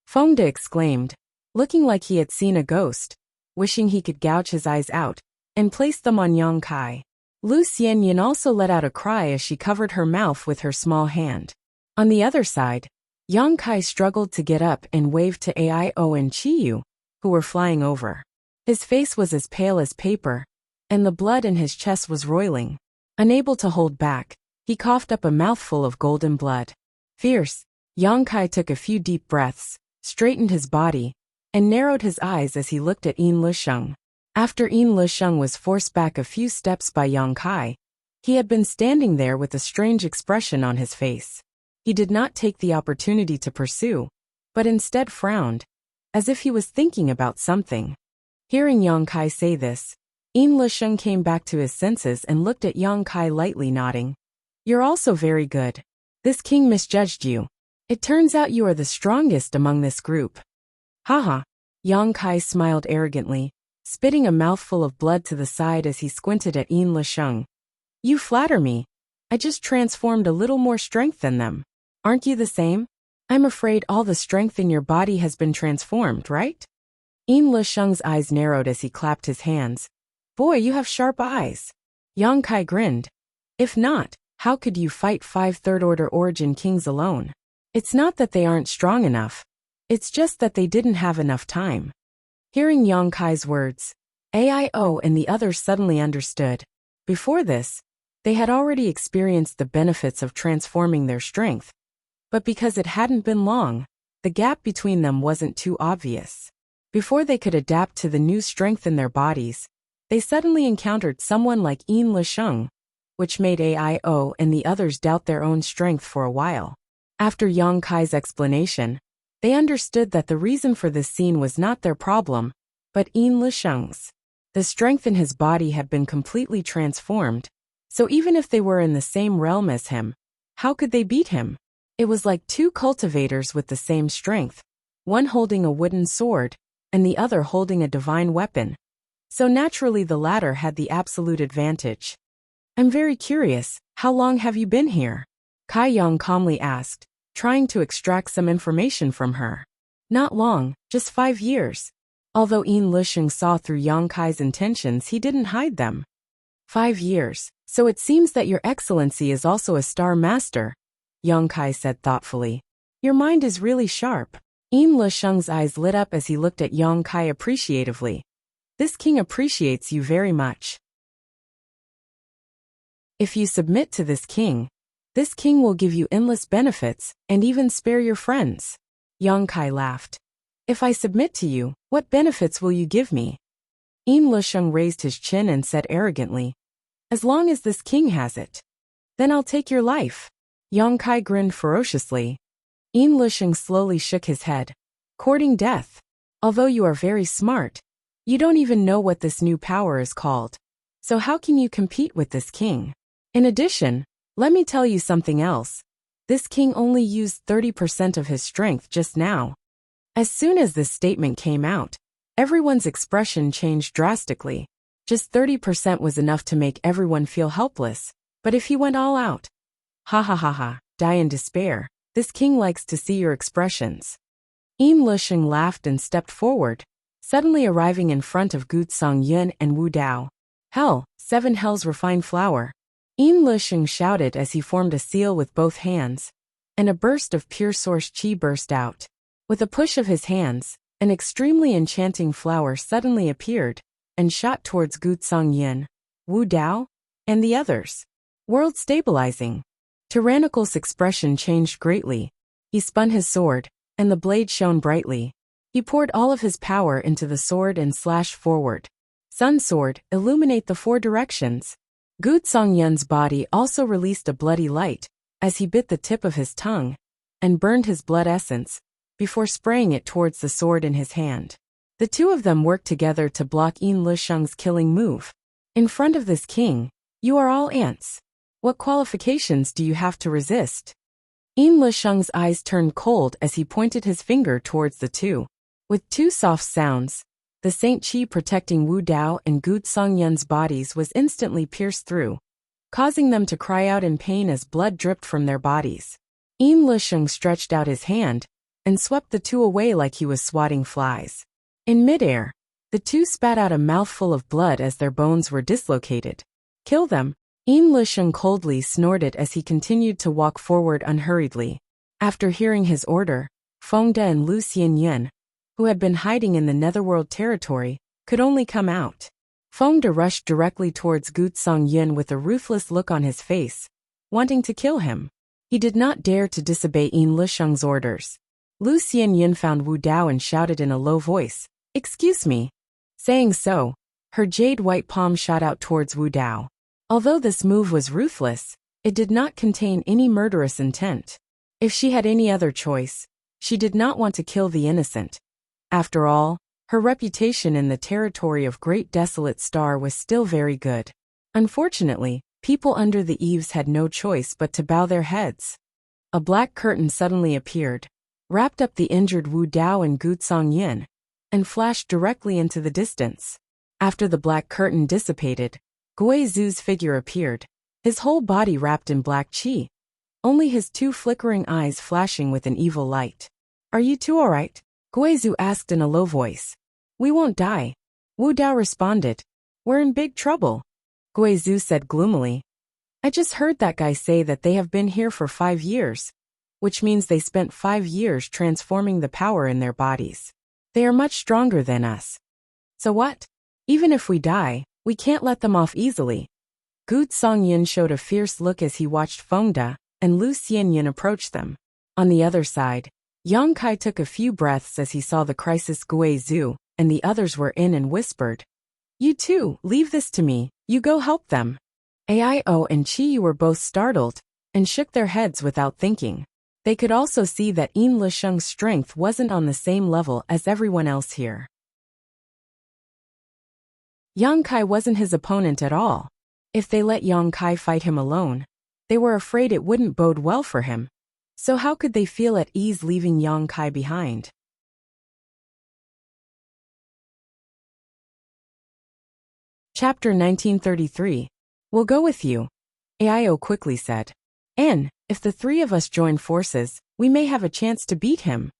Feng De exclaimed, looking like he had seen a ghost, wishing he could gouge his eyes out, and place them on Yang Kai. Lu Xianyin also let out a cry as she covered her mouth with her small hand. On the other side, Yang Kai struggled to get up and waved to Aio and Chiyu, who were flying over. His face was as pale as paper, and the blood in his chest was roiling. Unable to hold back, he coughed up a mouthful of golden blood. Fierce, Yang Kai took a few deep breaths, straightened his body, and narrowed his eyes as he looked at Yin Lisheng. After Yin Lisheng was forced back a few steps by Yang Kai, he had been standing there with a strange expression on his face. He did not take the opportunity to pursue, but instead frowned, as if he was thinking about something. Hearing Yang Kai say this, Yin Lisheng came back to his senses and looked at Yang Kai lightly nodding. You're also very good. This king misjudged you. It turns out you are the strongest among this group. Haha. Yang Kai smiled arrogantly, spitting a mouthful of blood to the side as he squinted at Yin Lisheng. You flatter me. I just transformed a little more strength than them. Aren't you the same? I'm afraid all the strength in your body has been transformed, right? Yin Lisheng's eyes narrowed as he clapped his hands. Boy, you have sharp eyes. Yang Kai grinned. If not, how could you fight 5 third-order Origin Kings alone? It's not that they aren't strong enough. It's just that they didn't have enough time. Hearing Yang Kai's words, Aio and the others suddenly understood. Before this, they had already experienced the benefits of transforming their strength. But because it hadn't been long, the gap between them wasn't too obvious. Before they could adapt to the new strength in their bodies, they suddenly encountered someone like Yin Lisheng, which made Aio and the others doubt their own strength for a while. After Yang Kai's explanation, they understood that the reason for this scene was not their problem, but Yin Lisheng's. The strength in his body had been completely transformed, so even if they were in the same realm as him, how could they beat him? It was like 2 cultivators with the same strength, one holding a wooden sword, and the other holding a divine weapon. So naturally the latter had the absolute advantage. I'm very curious, how long have you been here? Kai Yang calmly asked, trying to extract some information from her. Not long, just 5 years. Although Yin Lisheng saw through Yang Kai's intentions, he didn't hide them. 5 years, so it seems that your excellency is also a star master, Yang Kai said thoughtfully. Your mind is really sharp. Yin Lisheng's eyes lit up as he looked at Yang Kai appreciatively. This king appreciates you very much. If you submit to this king will give you endless benefits, and even spare your friends. Yang Kai laughed. If I submit to you, what benefits will you give me? Yin Lisheng raised his chin and said arrogantly. As long as this king has it. Then I'll take your life. Yang Kai grinned ferociously. Yin Lisheng slowly shook his head. Courting death. Although you are very smart, You don't even know what this new power is called. So how can you compete with this king? In addition, let me tell you something else. This king only used 30% of his strength just now. As soon as this statement came out, everyone's expression changed drastically. Just 30% was enough to make everyone feel helpless. But if he went all out, ha ha ha ha, die in despair. This king likes to see your expressions. Yin Lisheng laughed and stepped forward, suddenly arriving in front of Gu Songyun and Wu Dao. Hell, 7 hells refined flour. Yin Lisheng shouted as he formed a seal with both hands, and a burst of pure source qi burst out. With a push of his hands, an extremely enchanting flower suddenly appeared and shot towards Gu Songyun, Wu Dao, and the others. World stabilizing. Tyrannical's expression changed greatly. He spun his sword, and the blade shone brightly. He poured all of his power into the sword and slashed forward. Sun Sword, illuminate the 4 directions. Gu Songyun's body also released a bloody light, as he bit the tip of his tongue, and burned his blood essence, before spraying it towards the sword in his hand. The two of them worked together to block Yin Lisheng's killing move. In front of this king, you are all ants. What qualifications do you have to resist? Yin Lisheng's eyes turned cold as he pointed his finger towards the two. With 2 soft sounds, the Saint Qi protecting Wu Dao and Gu Songyun's bodies was instantly pierced through, causing them to cry out in pain as blood dripped from their bodies. Yin Lisheng stretched out his hand and swept the 2 away like he was swatting flies. In midair, the 2 spat out a mouthful of blood as their bones were dislocated. Kill them. Yin Lisheng coldly snorted as he continued to walk forward unhurriedly. After hearing his order, Fengde and Lu Xianyan, who had been hiding in the Netherworld territory, could only come out. Fengde rushed directly towards Gu Songyun with a ruthless look on his face, wanting to kill him. He did not dare to disobey Yin Lisheng's orders. Lu Xianyan found Wu Dao and shouted in a low voice, "Excuse me." Saying so, her jade white palm shot out towards Wu Dao. Although this move was ruthless, it did not contain any murderous intent. If she had any other choice, she did not want to kill the innocent. After all, her reputation in the territory of Great Desolate Star was still very good. Unfortunately, people under the eaves had no choice but to bow their heads. A black curtain suddenly appeared, wrapped up the injured Wu Dao and Gu Songyun, and flashed directly into the distance. After the black curtain dissipated, Guizu's figure appeared, his whole body wrapped in black qi, only his 2 flickering eyes flashing with an evil light. "Are you two alright?" Guizu asked in a low voice. "We won't die." Wu Dao responded. "We're in big trouble." Guizu said gloomily. "I just heard that guy say that they have been here for 5 years, which means they spent 5 years transforming the power in their bodies. They are much stronger than us. So what? Even if we die, we can't let them off easily." Gu Songyun showed a fierce look as he watched Fengde and Lu Xianyan approach them. On the other side, Yang Kai took a few breaths as he saw the crisis Guizu and the others were in and whispered, "You two, leave this to me, you go help them." Ao and Chi were both startled and shook their heads without thinking. They could also see that Yin Lisheng's strength wasn't on the same level as everyone else here. Yang Kai wasn't his opponent at all. If they let Yang Kai fight him alone, they were afraid it wouldn't bode well for him. So how could they feel at ease leaving Yang Kai behind? Chapter 1933. "We'll go with you," Ao quickly said. "And, if the 3 of us join forces, we may have a chance to beat him."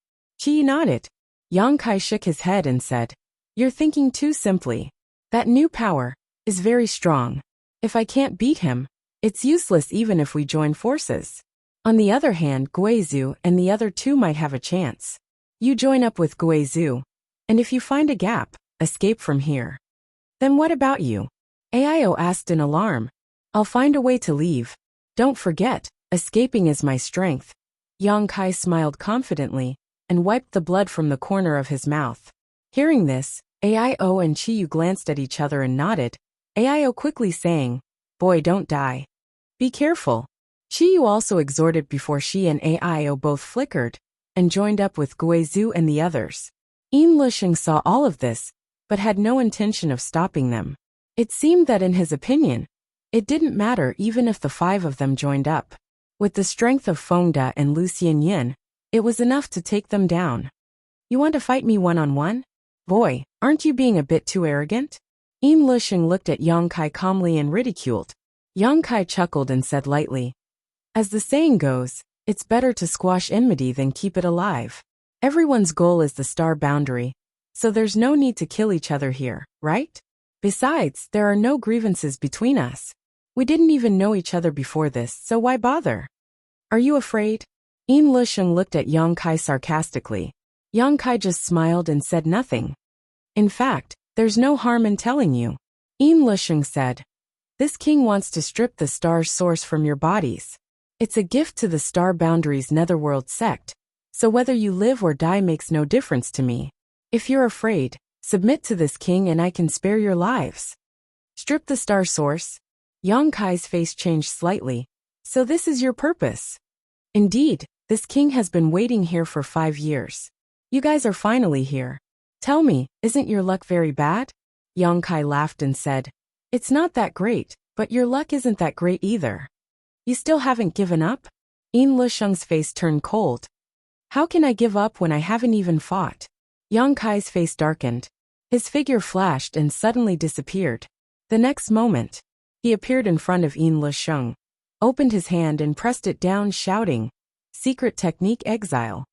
Chi nodded. Yang Kai shook his head and said, "You're thinking too simply. That new power is very strong. If I can't beat him, it's useless even if we join forces. On the other hand, Guizu and the other 2 might have a chance. You join up with Guizu, and if you find a gap, escape from here." "Then what about you?" Ao asked in alarm. "I'll find a way to leave. Don't forget, escaping is my strength." Yang Kai smiled confidently and wiped the blood from the corner of his mouth. Hearing this, Ao and Chiyu glanced at each other and nodded, Ao quickly saying, "Boy, don't die. Be careful." Chiyu also exhorted before she and Ao both flickered and joined up with Guizu and the others. Yin Lisheng saw all of this but had no intention of stopping them. It seemed that in his opinion, it didn't matter even if the 5 of them joined up. With the strength of Fengda and Lu Xianyin, it was enough to take them down. You want to fight me one-on-one? Boy, aren't you being a bit too arrogant? Yin Lusheng looked at Yang Kai calmly and ridiculed. Yang Kai chuckled and said lightly, as the saying goes, it's better to squash enmity than keep it alive. Everyone's goal is the star boundary, so there's no need to kill each other here, right? Besides, there are no grievances between us. We didn't even know each other before this, so why bother? Are you afraid? Yin Lusheng looked at Yang Kai sarcastically. Yang Kai just smiled and said nothing. In fact, there's no harm in telling you. Yin Lusheng said, this king wants to strip the star's source from your bodies. It's a gift to the Star Boundaries Netherworld sect, so whether you live or die makes no difference to me. If you're afraid, submit to this king and I can spare your lives. Strip the star source? Yang Kai's face changed slightly. So this is your purpose? Indeed, this king has been waiting here for 5 years. You guys are finally here. Tell me, isn't your luck very bad? Yang Kai laughed and said, it's not that great, but your luck isn't that great either. You still haven't given up? Yin Lusheng's face turned cold. How can I give up when I haven't even fought? Yang Kai's face darkened. His figure flashed and suddenly disappeared. The next moment, he appeared in front of Yin Lusheng, opened his hand and pressed it down, shouting, Secret Technique Exile.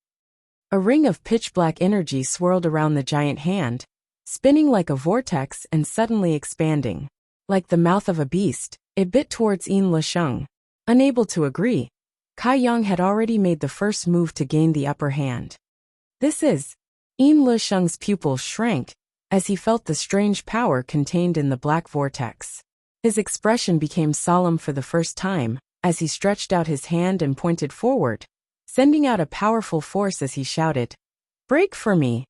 A ring of pitch-black energy swirled around the giant hand, spinning like a vortex and suddenly expanding. Like the mouth of a beast, it bit towards Yin Lusheng. Unable to agree, Kai Yang had already made the first move to gain the upper hand. This is... Yin Lusheng's pupils shrank as he felt the strange power contained in the black vortex. His expression became solemn for the first time as he stretched out his hand and pointed forward, sending out a powerful force as he shouted, break for me!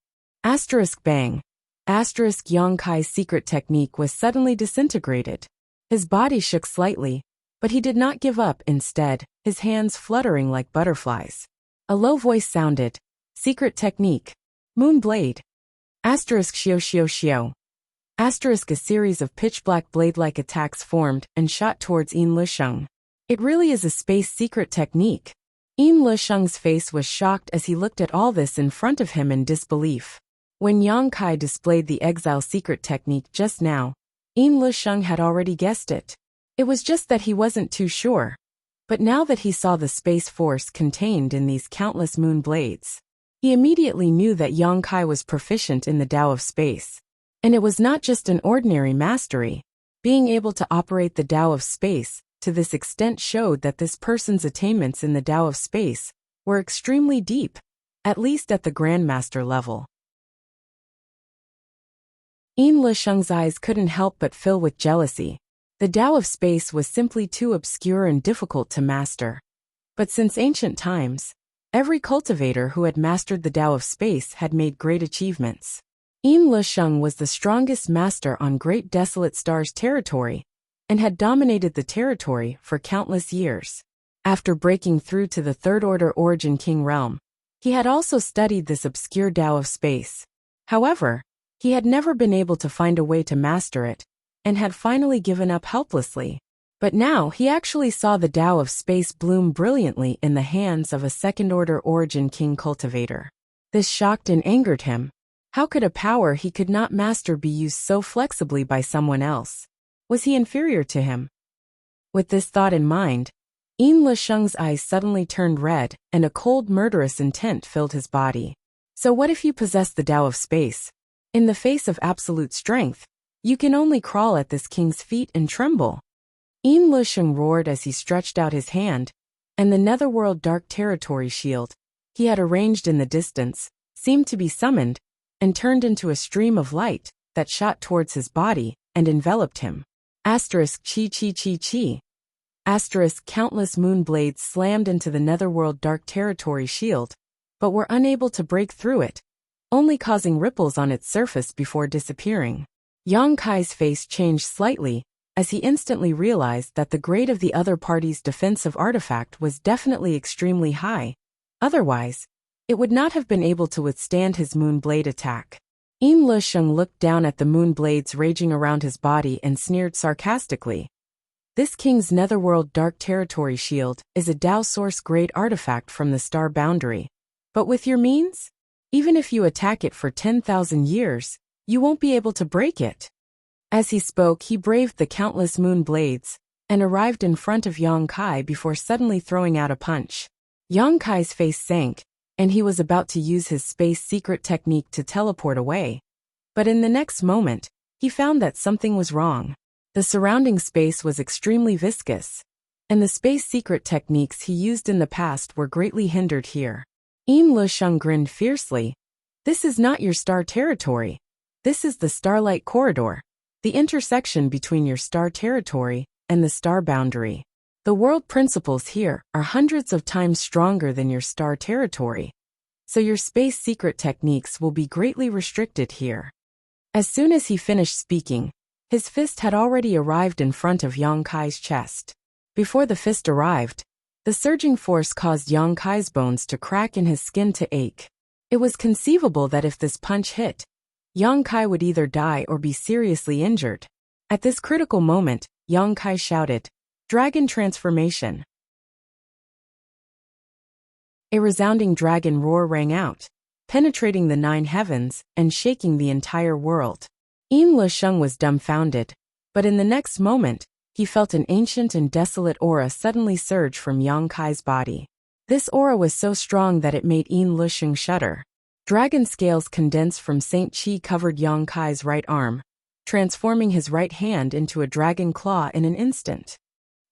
Asterisk bang! Asterisk Yang Kai's secret technique was suddenly disintegrated. His body shook slightly, but he did not give up. Instead, his hands fluttering like butterflies. A low voice sounded, secret technique. Moon blade. Asterisk shio shio shio. Asterisk a series of pitch-black blade-like attacks formed and shot towards Yin Lusheng. It really is a space secret technique. Yin Lusheng's face was shocked as he looked at all this in front of him in disbelief. When Yang Kai displayed the exile secret technique just now, Yin Lusheng had already guessed it. It was just that he wasn't too sure. But now that he saw the space force contained in these countless moon blades, he immediately knew that Yang Kai was proficient in the Tao of space. And it was not just an ordinary mastery. Being able to operate the Tao of space to this extent showed that this person's attainments in the Tao of space were extremely deep, at least at the Grandmaster level. Yin Lusheng's eyes couldn't help but fill with jealousy. The Tao of space was simply too obscure and difficult to master. But since ancient times, every cultivator who had mastered the Tao of space had made great achievements. Yin Lusheng was the strongest master on Great Desolate Star's territory, and had dominated the territory for countless years. After breaking through to the Third Order Origin King realm, he had also studied this obscure Tao of space. However, he had never been able to find a way to master it, and had finally given up helplessly. But now he actually saw the Tao of space bloom brilliantly in the hands of a Second-Order Origin King cultivator. This shocked and angered him. How could a power he could not master be used so flexibly by someone else? Was he inferior to him? With this thought in mind, Yin Lusheng's eyes suddenly turned red, and a cold, murderous intent filled his body. So what if you possess the Tao of space? In the face of absolute strength, you can only crawl at this king's feet and tremble. Yin Lusheng roared as he stretched out his hand, and the Netherworld Dark Territory shield he had arranged in the distance seemed to be summoned and turned into a stream of light that shot towards his body and enveloped him. Asterisk chi chi chi chi. Asterisk countless moon blades slammed into the Netherworld Dark Territory shield, but were unable to break through it, only causing ripples on its surface before disappearing. Yang Kai's face changed slightly as he instantly realized that the grade of the other party's defensive artifact was definitely extremely high. Otherwise, it would not have been able to withstand his moon blade attack. Yin Lusheng looked down at the moon blades raging around his body and sneered sarcastically. This king's netherworld dark territory shield is a Dao source grade artifact from the star boundary. But with your means? Even if you attack it for 10,000 years, you won't be able to break it. As he spoke, he braved the countless moon blades and arrived in front of Yang Kai before suddenly throwing out a punch. Yang Kai's face sank, and he was about to use his space secret technique to teleport away. But in the next moment, he found that something was wrong. The surrounding space was extremely viscous, and the space secret techniques he used in the past were greatly hindered here. Yin Lusheng grinned fiercely. This is not your star territory. This is the Starlight Corridor, the intersection between your star territory and the star boundary. The world principles here are hundreds of times stronger than your star territory, so your space secret techniques will be greatly restricted here. As soon as he finished speaking, his fist had already arrived in front of Yang Kai's chest. Before the fist arrived, the surging force caused Yang Kai's bones to crack and his skin to ache. It was conceivable that if this punch hit, Yang Kai would either die or be seriously injured. At this critical moment, Yang Kai shouted, "Dragon transformation!" A resounding dragon roar rang out, penetrating the 9 heavens and shaking the entire world. Yin Lusheng was dumbfounded, but in the next moment, he felt an ancient and desolate aura suddenly surge from Yang Kai's body. This aura was so strong that it made Yin Lusheng shudder. Dragon scales condensed from Saint Chi covered Yang Kai's right arm, transforming his right hand into a dragon claw in an instant.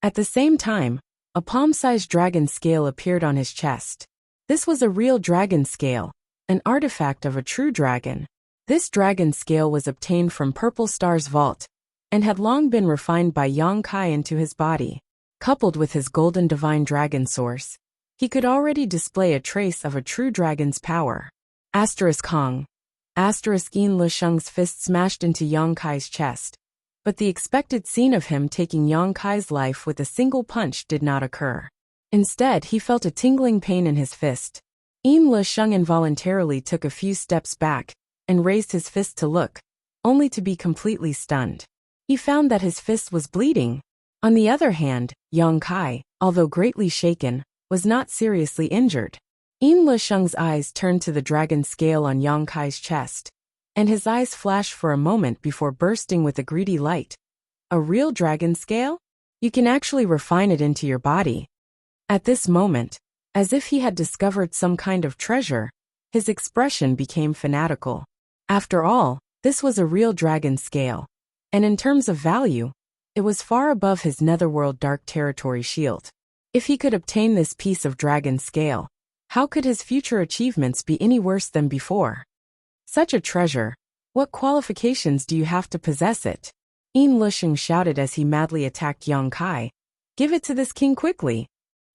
At the same time, a palm-sized dragon scale appeared on his chest. This was a real dragon scale, an artifact of a true dragon. This dragon scale was obtained from Purple Star's vault, and had long been refined by Yang Kai into his body. Coupled with his golden divine dragon source, he could already display a trace of a true dragon's power. Hong. Yin Lusheng's fist smashed into Yang Kai's chest, but the expected scene of him taking Yang Kai's life with a single punch did not occur. Instead, he felt a tingling pain in his fist. Yin Lusheng involuntarily took a few steps back and raised his fist to look, only to be completely stunned. He found that his fist was bleeding. On the other hand, Yang Kai, although greatly shaken, was not seriously injured. Yin Lusheng's eyes turned to the dragon scale on Yang Kai's chest, and his eyes flashed for a moment before bursting with a greedy light. A real dragon scale? You can actually refine it into your body. At this moment, as if he had discovered some kind of treasure, his expression became fanatical. After all, this was a real dragon scale, and in terms of value, it was far above his netherworld dark territory shield. If he could obtain this piece of dragon scale, how could his future achievements be any worse than before? Such a treasure, what qualifications do you have to possess it? Yin Lusheng shouted as he madly attacked Yang Kai. Give it to this king quickly.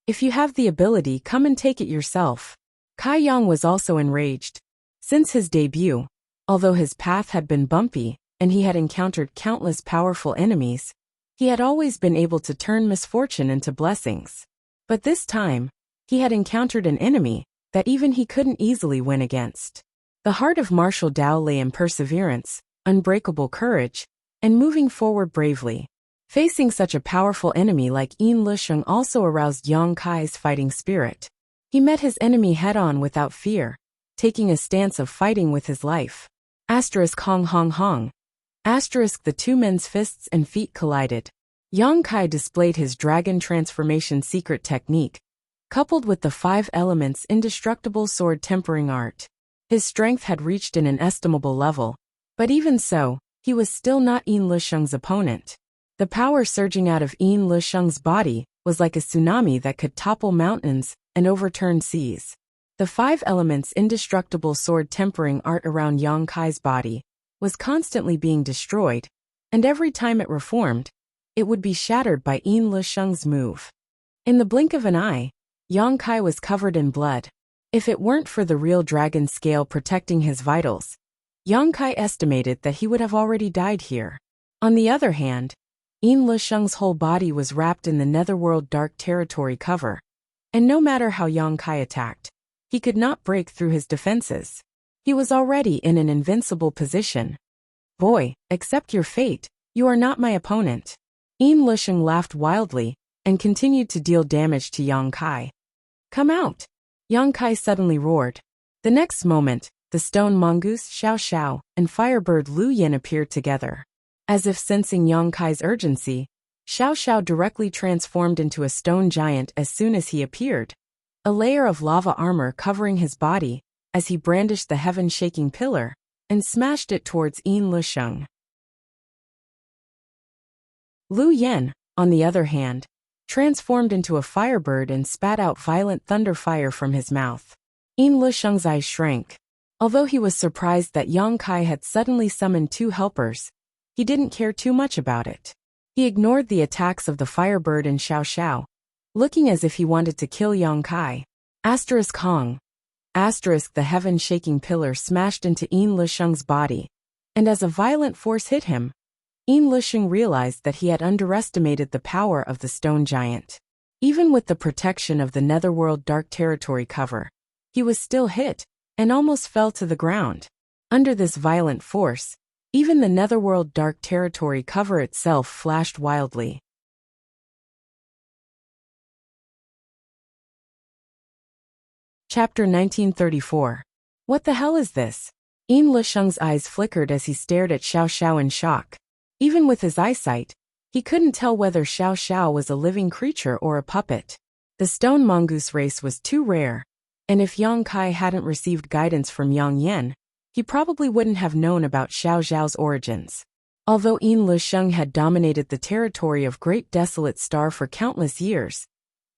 If you have the ability, come and take it yourself. Kai Yang was also enraged. Since his debut, although his path had been bumpy, and he had encountered countless powerful enemies, he had always been able to turn misfortune into blessings. But this time, he had encountered an enemy that even he couldn't easily win against. The heart of martial Dao lay in perseverance, unbreakable courage, and moving forward bravely. Facing such a powerful enemy like Yin Lusheng also aroused Yang Kai's fighting spirit. He met his enemy head-on without fear, taking a stance of fighting with his life. Hong. The two men's fists and feet collided. Yang Kai displayed his dragon transformation secret technique, coupled with the 5 elements indestructible sword tempering art. His strength had reached an inestimable level, but even so, he was still not Yin Lusheng's opponent. The power surging out of Yin Lusheng's body was like a tsunami that could topple mountains and overturn seas. The 5 elements indestructible sword tempering art around Yang Kai's body was constantly being destroyed, and every time it reformed, it would be shattered by Yin Lusheng's move. In the blink of an eye, Yang Kai was covered in blood. If it weren't for the real dragon scale protecting his vitals, Yang Kai estimated that he would have already died here. On the other hand, Yin Lusheng's whole body was wrapped in the netherworld dark territory cover, and no matter how Yang Kai attacked, he could not break through his defenses. He was already in an invincible position. Boy, accept your fate, you are not my opponent. Yin Lusheng laughed wildly and continued to deal damage to Yang Kai. Come out! Yang Kai suddenly roared. The next moment, the stone mongoose Xiao Xiao and firebird Lu Yin appeared together. As if sensing Yang Kai's urgency, Xiao Xiao directly transformed into a stone giant as soon as he appeared. A layer of lava armor covering his body as he brandished the heaven-shaking pillar and smashed it towards Yin Lusheng. Lu Yin, on the other hand, transformed into a firebird and spat out violent thunder fire from his mouth. Yin Lusheng's eyes shrank. Although he was surprised that Yang Kai had suddenly summoned two helpers, he didn't care too much about it. He ignored the attacks of the firebird and Xiao Xiao, looking as if he wanted to kill Yang Kai. Hong. The heaven-shaking pillar smashed into Yin Lusheng's body, and as a violent force hit him, Yin Lusheng realized that he had underestimated the power of the stone giant. Even with the protection of the Netherworld Dark Territory cover, he was still hit and almost fell to the ground. Under this violent force, even the Netherworld Dark Territory cover itself flashed wildly. Chapter 1934. What the hell is this? Yin Lusheng's eyes flickered as he stared at Xiao Xiao in shock. Even with his eyesight, he couldn't tell whether Xiao Xiao was a living creature or a puppet. The stone mongoose race was too rare, and if Yang Kai hadn't received guidance from Yang Yen, he probably wouldn't have known about Xiao Xiao's origins. Although Yin Lusheng had dominated the territory of Great Desolate Star for countless years,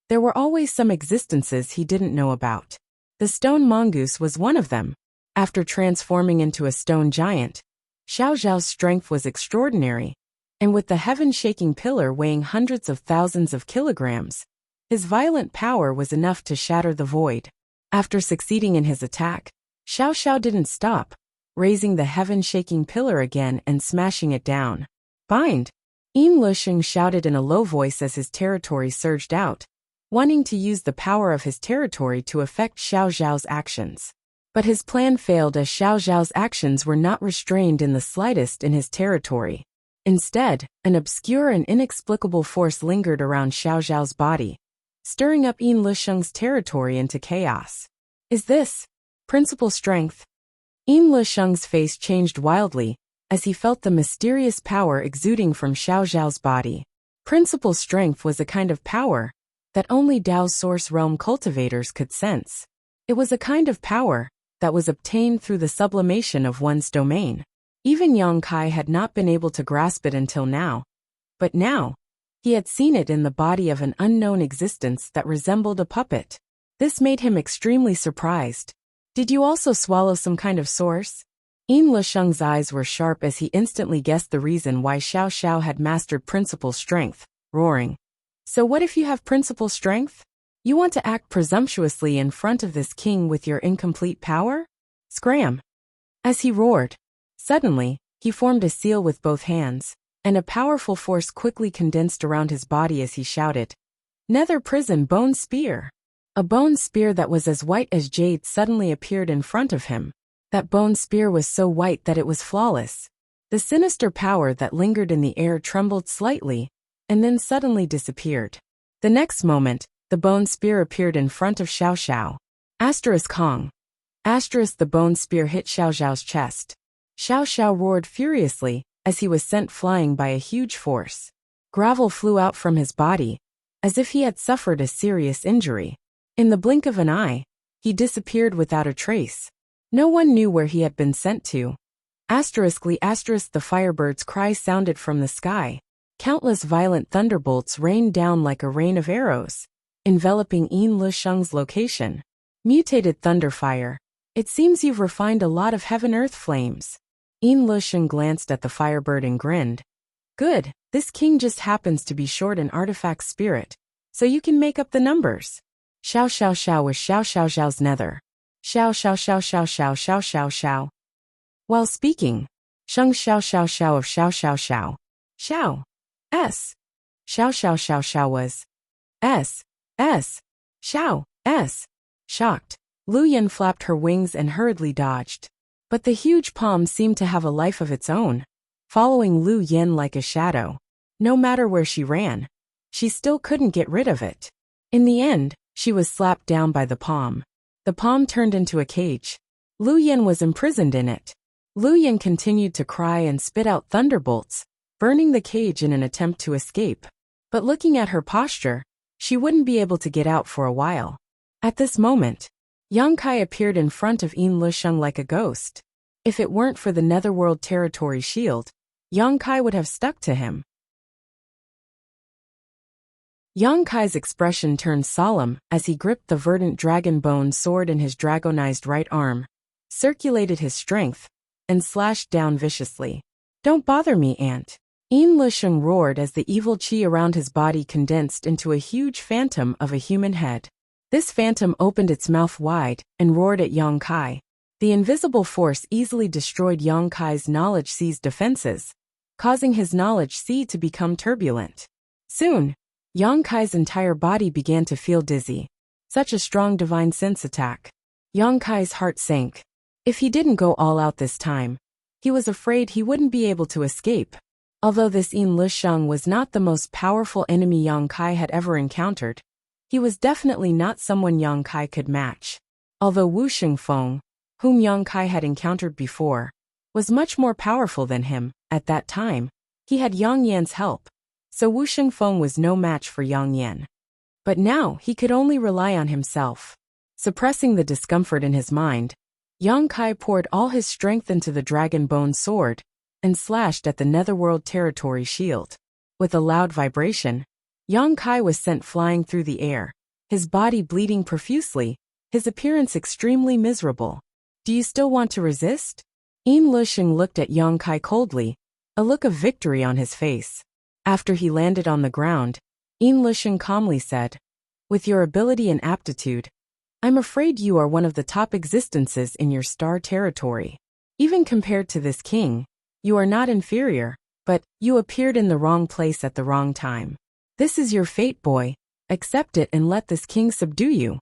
there were always some existences he didn't know about. The stone mongoose was one of them. After transforming into a stone giant, Xiao Xiao's strength was extraordinary, and with the heaven-shaking pillar weighing hundreds of thousands of kilograms, his violent power was enough to shatter the void. After succeeding in his attack, Xiao Xiao didn't stop, raising the heaven-shaking pillar again and smashing it down. Bind! Yin Lusheng shouted in a low voice as his territory surged out, wanting to use the power of his territory to affect Xiao Xiao's actions. But his plan failed as Xiao Xiao's actions were not restrained in the slightest in his territory. Instead, an obscure and inexplicable force lingered around Xiao Xiao's body, stirring up Yin Lusheng's territory into chaos. Is this principal strength? Yin Lusheng's face changed wildly as he felt the mysterious power exuding from Xiao Xiao's body. Principal strength was a kind of power that only Dao's source realm cultivators could sense. It was a kind of power that was obtained through the sublimation of one's domain. Even Yang Kai had not been able to grasp it until now. But now, he had seen it in the body of an unknown existence that resembled a puppet. This made him extremely surprised. Did you also swallow some kind of source? Yin Lusheng's eyes were sharp as he instantly guessed the reason why Xiao Xiao had mastered principal strength, roaring. So what if you have principal strength? You want to act presumptuously in front of this king with your incomplete power? Scram! As he roared, suddenly, he formed a seal with both hands, and a powerful force quickly condensed around his body as he shouted, Nether Prison Bone Spear! A bone spear that was as white as jade suddenly appeared in front of him. That bone spear was so white that it was flawless. The sinister power that lingered in the air trembled slightly, and then suddenly disappeared. The next moment, the bone spear appeared in front of Xiao Xiao. Hong. The bone spear hit Xiao Xiao's chest. Xiao Xiao roared furiously as he was sent flying by a huge force. Gravel flew out from his body, as if he had suffered a serious injury. In the blink of an eye, he disappeared without a trace. No one knew where he had been sent to. The firebird's cry sounded from the sky. Countless violent thunderbolts rained down like a rain of arrows, enveloping Yin Lusheng's location. Mutated thunderfire. It seems you've refined a lot of heaven-earth flames. Yin Lusheng glanced at the firebird and grinned. Good, this king just happens to be short an artifact spirit, so you can make up the numbers. Xiao Xiao Xiao was Xiao Xiao Xiao's nether. Xiao Xiao Xiao Xiao Xiao Xiao Xiao Xiao. While speaking, Sheng Xiao Xiao Xiao of Xiao Xiao Xiao. Xiao. S. Xiao Xiao Xiao Xiao was. S. Xiao. S. Shocked, Lu Yan flapped her wings and hurriedly dodged. But the huge palm seemed to have a life of its own, following Lu Yin like a shadow. No matter where she ran, she still couldn't get rid of it. In the end, she was slapped down by the palm. The palm turned into a cage. Lu Yin was imprisoned in it. Lu Yin continued to cry and spit out thunderbolts, burning the cage in an attempt to escape. But looking at her posture, she wouldn't be able to get out for a while. At this moment, Yang Kai appeared in front of Yin Lusheng like a ghost. If it weren't for the Netherworld Territory shield, Yang Kai would have stuck to him. Yang Kai's expression turned solemn as he gripped the verdant dragon bone sword in his dragonized right arm, circulated his strength, and slashed down viciously. "Don't bother me, Aunt." Yin Lusheng roared as the evil qi around his body condensed into a huge phantom of a human head. This phantom opened its mouth wide and roared at Yang Kai. The invisible force easily destroyed Yang Kai's knowledge sea's defenses, causing his knowledge sea to become turbulent. Soon, Yang Kai's entire body began to feel dizzy. Such a strong divine sense attack. Yang Kai's heart sank. If he didn't go all out this time, he was afraid he wouldn't be able to escape. Although this Yin Lusheng was not the most powerful enemy Yang Kai had ever encountered, he was definitely not someone Yang Kai could match. Although Wu Xingfeng, whom Yang Kai had encountered before, was much more powerful than him, at that time, he had Yang Yan's help, so Wu Xingfeng was no match for Yang Yan. But now he could only rely on himself. Suppressing the discomfort in his mind, Yang Kai poured all his strength into the dragon bone sword and slashed at the Netherworld Territory shield. With a loud vibration, Yang Kai was sent flying through the air, his body bleeding profusely, his appearance extremely miserable. "Do you still want to resist?" Yin Lusheng looked at Yang Kai coldly, a look of victory on his face. After he landed on the ground, Yin Lusheng calmly said, "With your ability and aptitude, I'm afraid you are one of the top existences in your star territory. Even compared to this king, you are not inferior, but you appeared in the wrong place at the wrong time. This is your fate, boy. Accept it and let this king subdue you."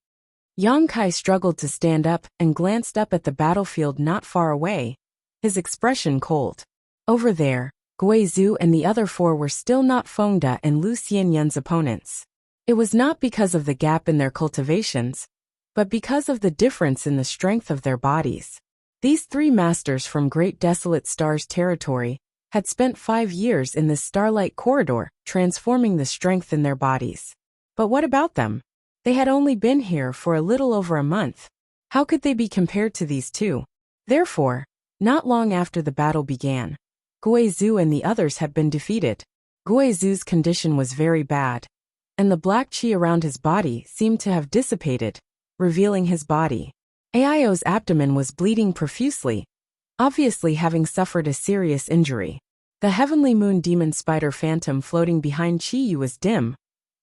Yang Kai struggled to stand up and glanced up at the battlefield not far away, his expression cold. Over there, Gui Zhu and the other four were still not Fengda and Lu Xianyun's opponents. It was not because of the gap in their cultivations, but because of the difference in the strength of their bodies. These three masters from Great Desolate Stars territory had spent 5 years in this starlight corridor, transforming the strength in their bodies. But what about them? They had only been here for a little over a month. How could they be compared to these two? Therefore, not long after the battle began, Gui Zhu and the others had been defeated. Gui Zhu's condition was very bad, and the black qi around his body seemed to have dissipated, revealing his body. Aio's abdomen was bleeding profusely, obviously having suffered a serious injury. The heavenly moon demon spider phantom floating behind Qiyu was dim,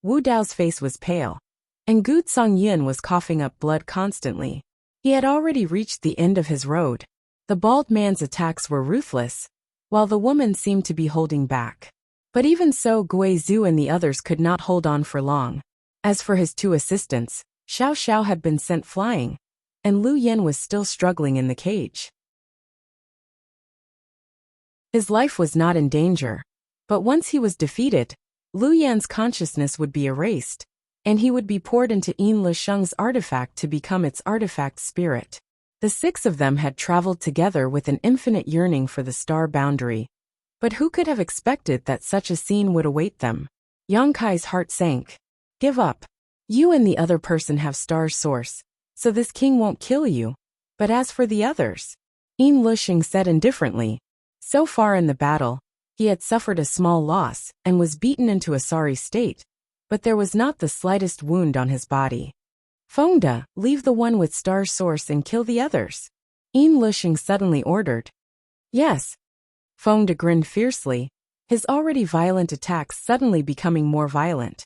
Wu Dao's face was pale, and Gu Zhongyin was coughing up blood constantly. He had already reached the end of his road. The bald man's attacks were ruthless, while the woman seemed to be holding back. But even so, Gui Zhu and the others could not hold on for long. As for his two assistants, Xiao Xiao had been sent flying, and Lu Yan was still struggling in the cage. His life was not in danger, but once he was defeated, Lu Yan's consciousness would be erased, and he would be poured into Yin Lusheng's artifact to become its artifact spirit. The 6 of them had traveled together with an infinite yearning for the star boundary. But who could have expected that such a scene would await them? Yang Kai's heart sank. "Give up. You and the other person have star source, so this king won't kill you. But as for the others," Yin Lusheng said indifferently. So far in the battle, he had suffered a small loss and was beaten into a sorry state, but there was not the slightest wound on his body. "Fengda, leave the one with star source and kill the others," Yin Lusheng suddenly ordered. "Yes." Fengda grinned fiercely, his already violent attacks suddenly becoming more violent,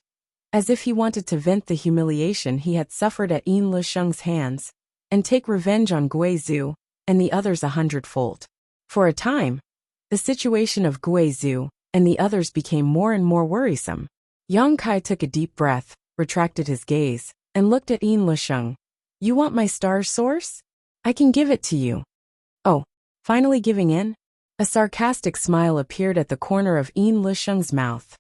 as if he wanted to vent the humiliation he had suffered at Yin Lusheng's hands, and take revenge on Gui Zhu and the others 100-fold. For a time, the situation of Gui Zhu and the others became more and more worrisome. Yang Kai took a deep breath, retracted his gaze, and looked at Yin Lusheng. "You want my star source? I can give it to you." "Oh, Finally giving in? A sarcastic smile appeared at the corner of Yin Lisheng's mouth.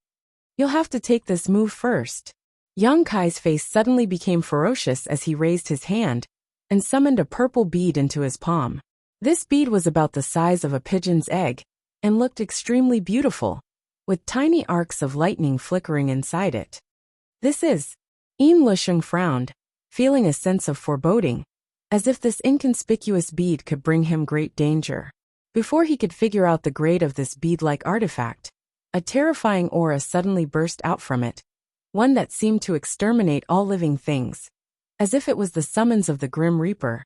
You'll have to take this move first. Yang Kai's face suddenly became ferocious as he raised his hand and summoned a purple bead into his palm. This bead was about the size of a pigeon's egg and looked extremely beautiful, with tiny arcs of lightning flickering inside it. This is... Yin Lisheng frowned, feeling a sense of foreboding, as if this inconspicuous bead could bring him great danger. Before he could figure out the grade of this bead-like artifact, a terrifying aura suddenly burst out from it, one that seemed to exterminate all living things, as if it was the summons of the Grim Reaper.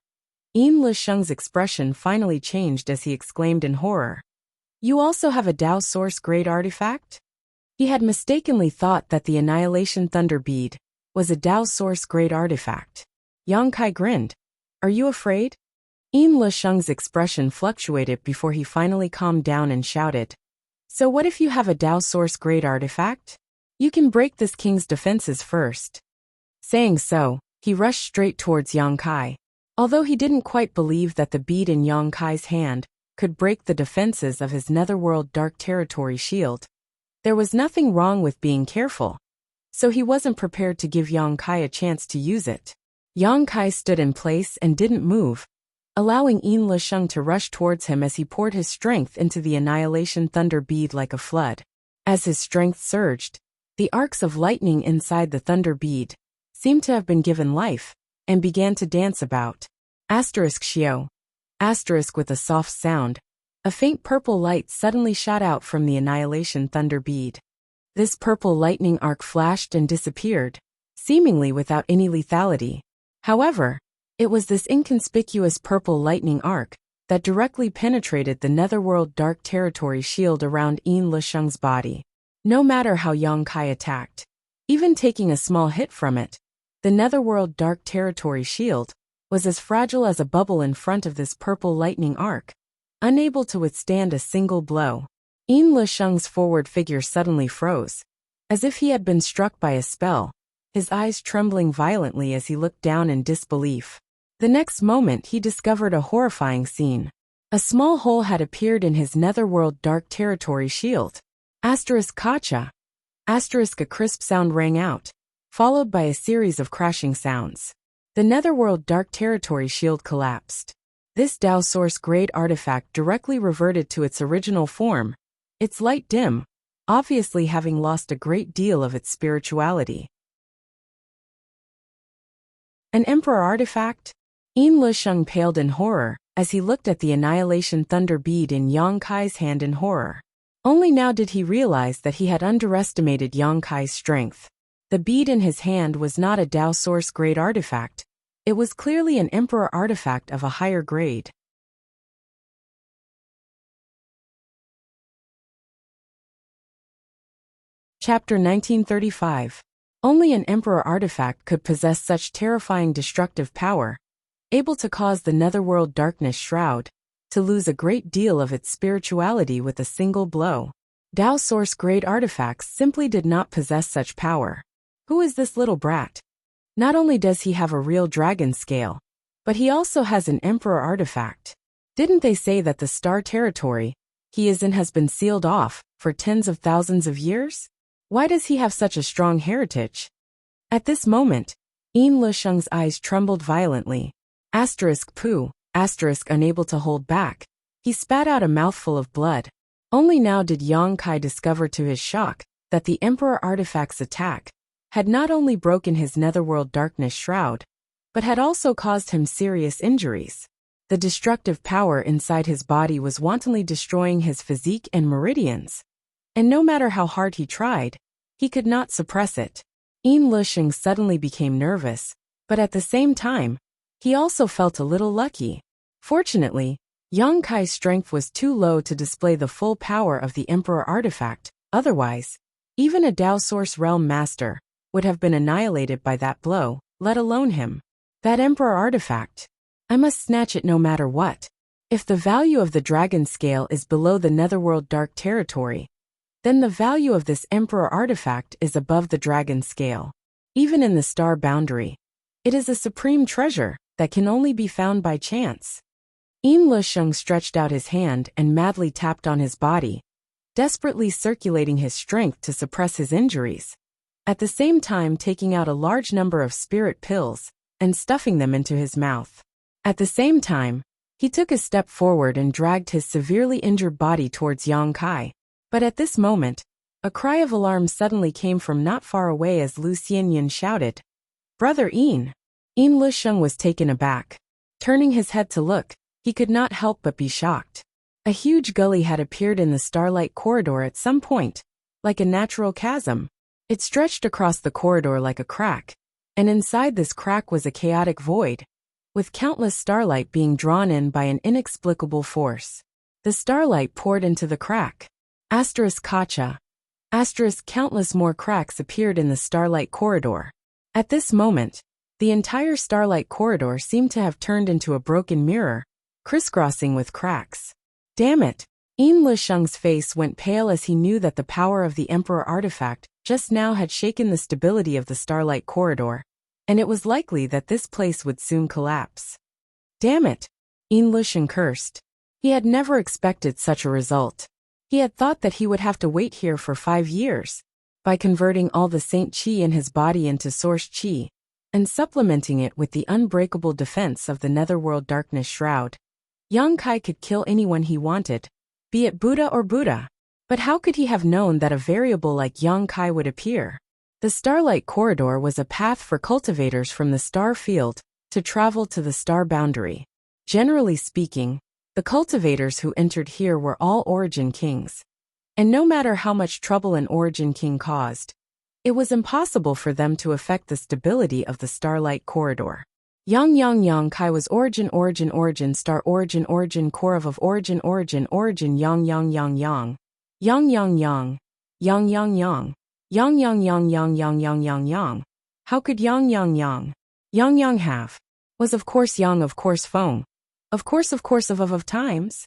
Yin Lisheng's expression finally changed as he exclaimed in horror. You also have a Dao Source grade artifact? He had mistakenly thought that the Annihilation Thunder Bead was a Dao Source grade artifact. Yang Kai grinned. Are you afraid? Yin Lisheng's expression fluctuated before he finally calmed down and shouted. So what if you have a Dao Source grade artifact? You can break this king's defenses first. Saying so, he rushed straight towards Yang Kai. Although he didn't quite believe that the bead in Yang Kai's hand could break the defenses of his Netherworld Dark Territory shield, there was nothing wrong with being careful. So he wasn't prepared to give Yang Kai a chance to use it. Yang Kai stood in place and didn't move, allowing Yin Lisheng to rush towards him as he poured his strength into the Annihilation Thunder Bead like a flood. As his strength surged, the arcs of lightning inside the Thunder Bead seemed to have been given life and began to dance about. Xiao. With a soft sound, a faint purple light suddenly shot out from the Annihilation Thunder Bead. This purple lightning arc flashed and disappeared, seemingly without any lethality. However, it was this inconspicuous purple lightning arc that directly penetrated the Netherworld Dark Territory shield around Yin Lisheng's body. No matter how Yang Kai attacked, even taking a small hit from it, the Netherworld Dark Territory shield was as fragile as a bubble in front of this purple lightning arc, unable to withstand a single blow. Yin Lisheng's forward figure suddenly froze, as if he had been struck by a spell, his eyes trembling violently as he looked down in disbelief. The next moment he discovered a horrifying scene. A small hole had appeared in his Netherworld Dark Territory shield. Kacha. A crisp sound rang out, followed by a series of crashing sounds. The Netherworld Dark Territory shield collapsed. This Dao Source grade artifact directly reverted to its original form, its light dim, obviously having lost a great deal of its spirituality. An Emperor artifact? Yin Lisheng paled in horror as he looked at the Annihilation Thunder Bead in Yang Kai's hand in horror. Only now did he realize that he had underestimated Yang Kai's strength. The bead in his hand was not a Dao Source grade artifact. It was clearly an Emperor artifact of a higher grade. Chapter 1935. Only an Emperor artifact could possess such terrifying destructive power, able to cause the Netherworld Darkness Shroud to lose a great deal of its spirituality with a single blow. Dao Source grade artifacts simply did not possess such power. Who is this little brat? Not only does he have a real dragon scale, but he also has an Emperor artifact. Didn't they say that the star territory he is in has been sealed off for tens of thousands of years? Why does he have such a strong heritage? At this moment, Yin Lisheng's eyes trembled violently. Unable to hold back, he spat out a mouthful of blood. Only now did Yang Kai discover to his shock that the Emperor artifact's attack had not only broken his Netherworld Darkness Shroud, but had also caused him serious injuries. The destructive power inside his body was wantonly destroying his physique and meridians, and no matter how hard he tried, he could not suppress it. Yin Lisheng suddenly became nervous, but at the same time, he also felt a little lucky. Fortunately, Yang Kai's strength was too low to display the full power of the Emperor artifact. Otherwise, even a Dao Source realm master would have been annihilated by that blow, let alone him. That Emperor artifact. I must snatch it no matter what. If the value of the dragon scale is below the Netherworld Dark Territory, then the value of this Emperor artifact is above the dragon scale. Even in the star boundary, it is a supreme treasure that can only be found by chance. Yin Lusheng stretched out his hand and madly tapped on his body, desperately circulating his strength to suppress his injuries, at the same time taking out a large number of spirit pills and stuffing them into his mouth. At the same time, he took a step forward and dragged his severely injured body towards Yang Kai. But at this moment, a cry of alarm suddenly came from not far away as Lu Xianyan shouted, "Brother Yin!" Yin Lusheng was taken aback. Turning his head to look, he could not help but be shocked. A huge gully had appeared in the starlight corridor at some point, like a natural chasm. It stretched across the corridor like a crack, and inside this crack was a chaotic void, with countless starlight being drawn in by an inexplicable force. The starlight poured into the crack. Kacha. Countless more cracks appeared in the starlight corridor. At this moment, the entire starlight corridor seemed to have turned into a broken mirror, crisscrossing with cracks. Damn it! Yin Lusheng's face went pale as he knew that the power of the Emperor artifact just now had shaken the stability of the starlight corridor, and it was likely that this place would soon collapse. Damn it! Yin Lusheng cursed. He had never expected such a result. He had thought that he would have to wait here for 5 years, by converting all the Saint Qi in his body into Source Qi, and supplementing it with the unbreakable defense of the Netherworld Darkness Shroud. Yang Kai could kill anyone he wanted, be it Buddha or Buddha. But how could he have known that a variable like Yang Kai would appear? The Starlight Corridor was a path for cultivators from the star field to travel to the star boundary. Generally speaking, the cultivators who entered here were all Origin Kings. And no matter how much trouble an Origin King caused, it was impossible for them to affect the stability of the Starlight Corridor. Yang Kai was origin star origin core of origin yang yang. How could yang have? Was of course yang, of course Feng. Of course of times.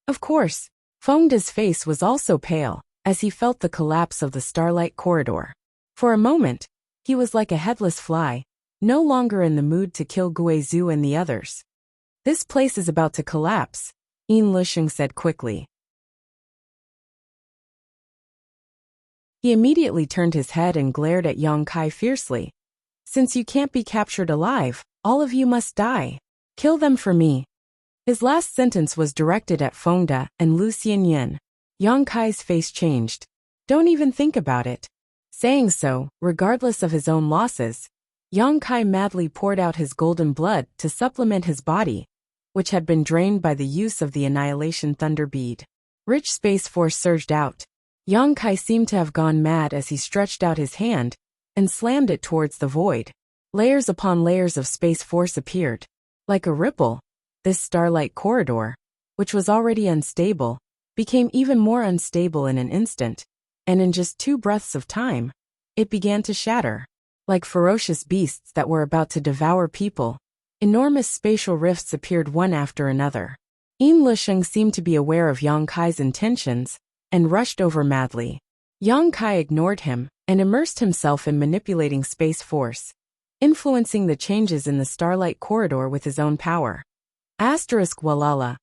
Of course, Fengde's face was also pale, as he felt the collapse of the Starlight Corridor. For a moment, he was like a headless fly, no longer in the mood to kill Guizhu and the others. This place is about to collapse, Yin Lusheng said quickly. He immediately turned his head and glared at Yang Kai fiercely. Since you can't be captured alive, all of you must die. Kill them for me. His last sentence was directed at Fengde and Lu Xianyan. Yang Kai's face changed. Don't even think about it. Saying so, regardless of his own losses, Yang Kai madly poured out his golden blood to supplement his body, which had been drained by the use of the Annihilation Thunder Bead. Rich space force surged out. Yang Kai seemed to have gone mad as he stretched out his hand and slammed it towards the void. Layers upon layers of space force appeared. Like a ripple, this starlight corridor, which was already unstable, became even more unstable in an instant, and in just 2 breaths of time, it began to shatter. Like ferocious beasts that were about to devour people, enormous spatial rifts appeared one after another. Yin Lusheng seemed to be aware of Yang Kai's intentions, and rushed over madly. Yang Kai ignored him, and immersed himself in manipulating space force, influencing the changes in the Starlight Corridor with his own power. Walala,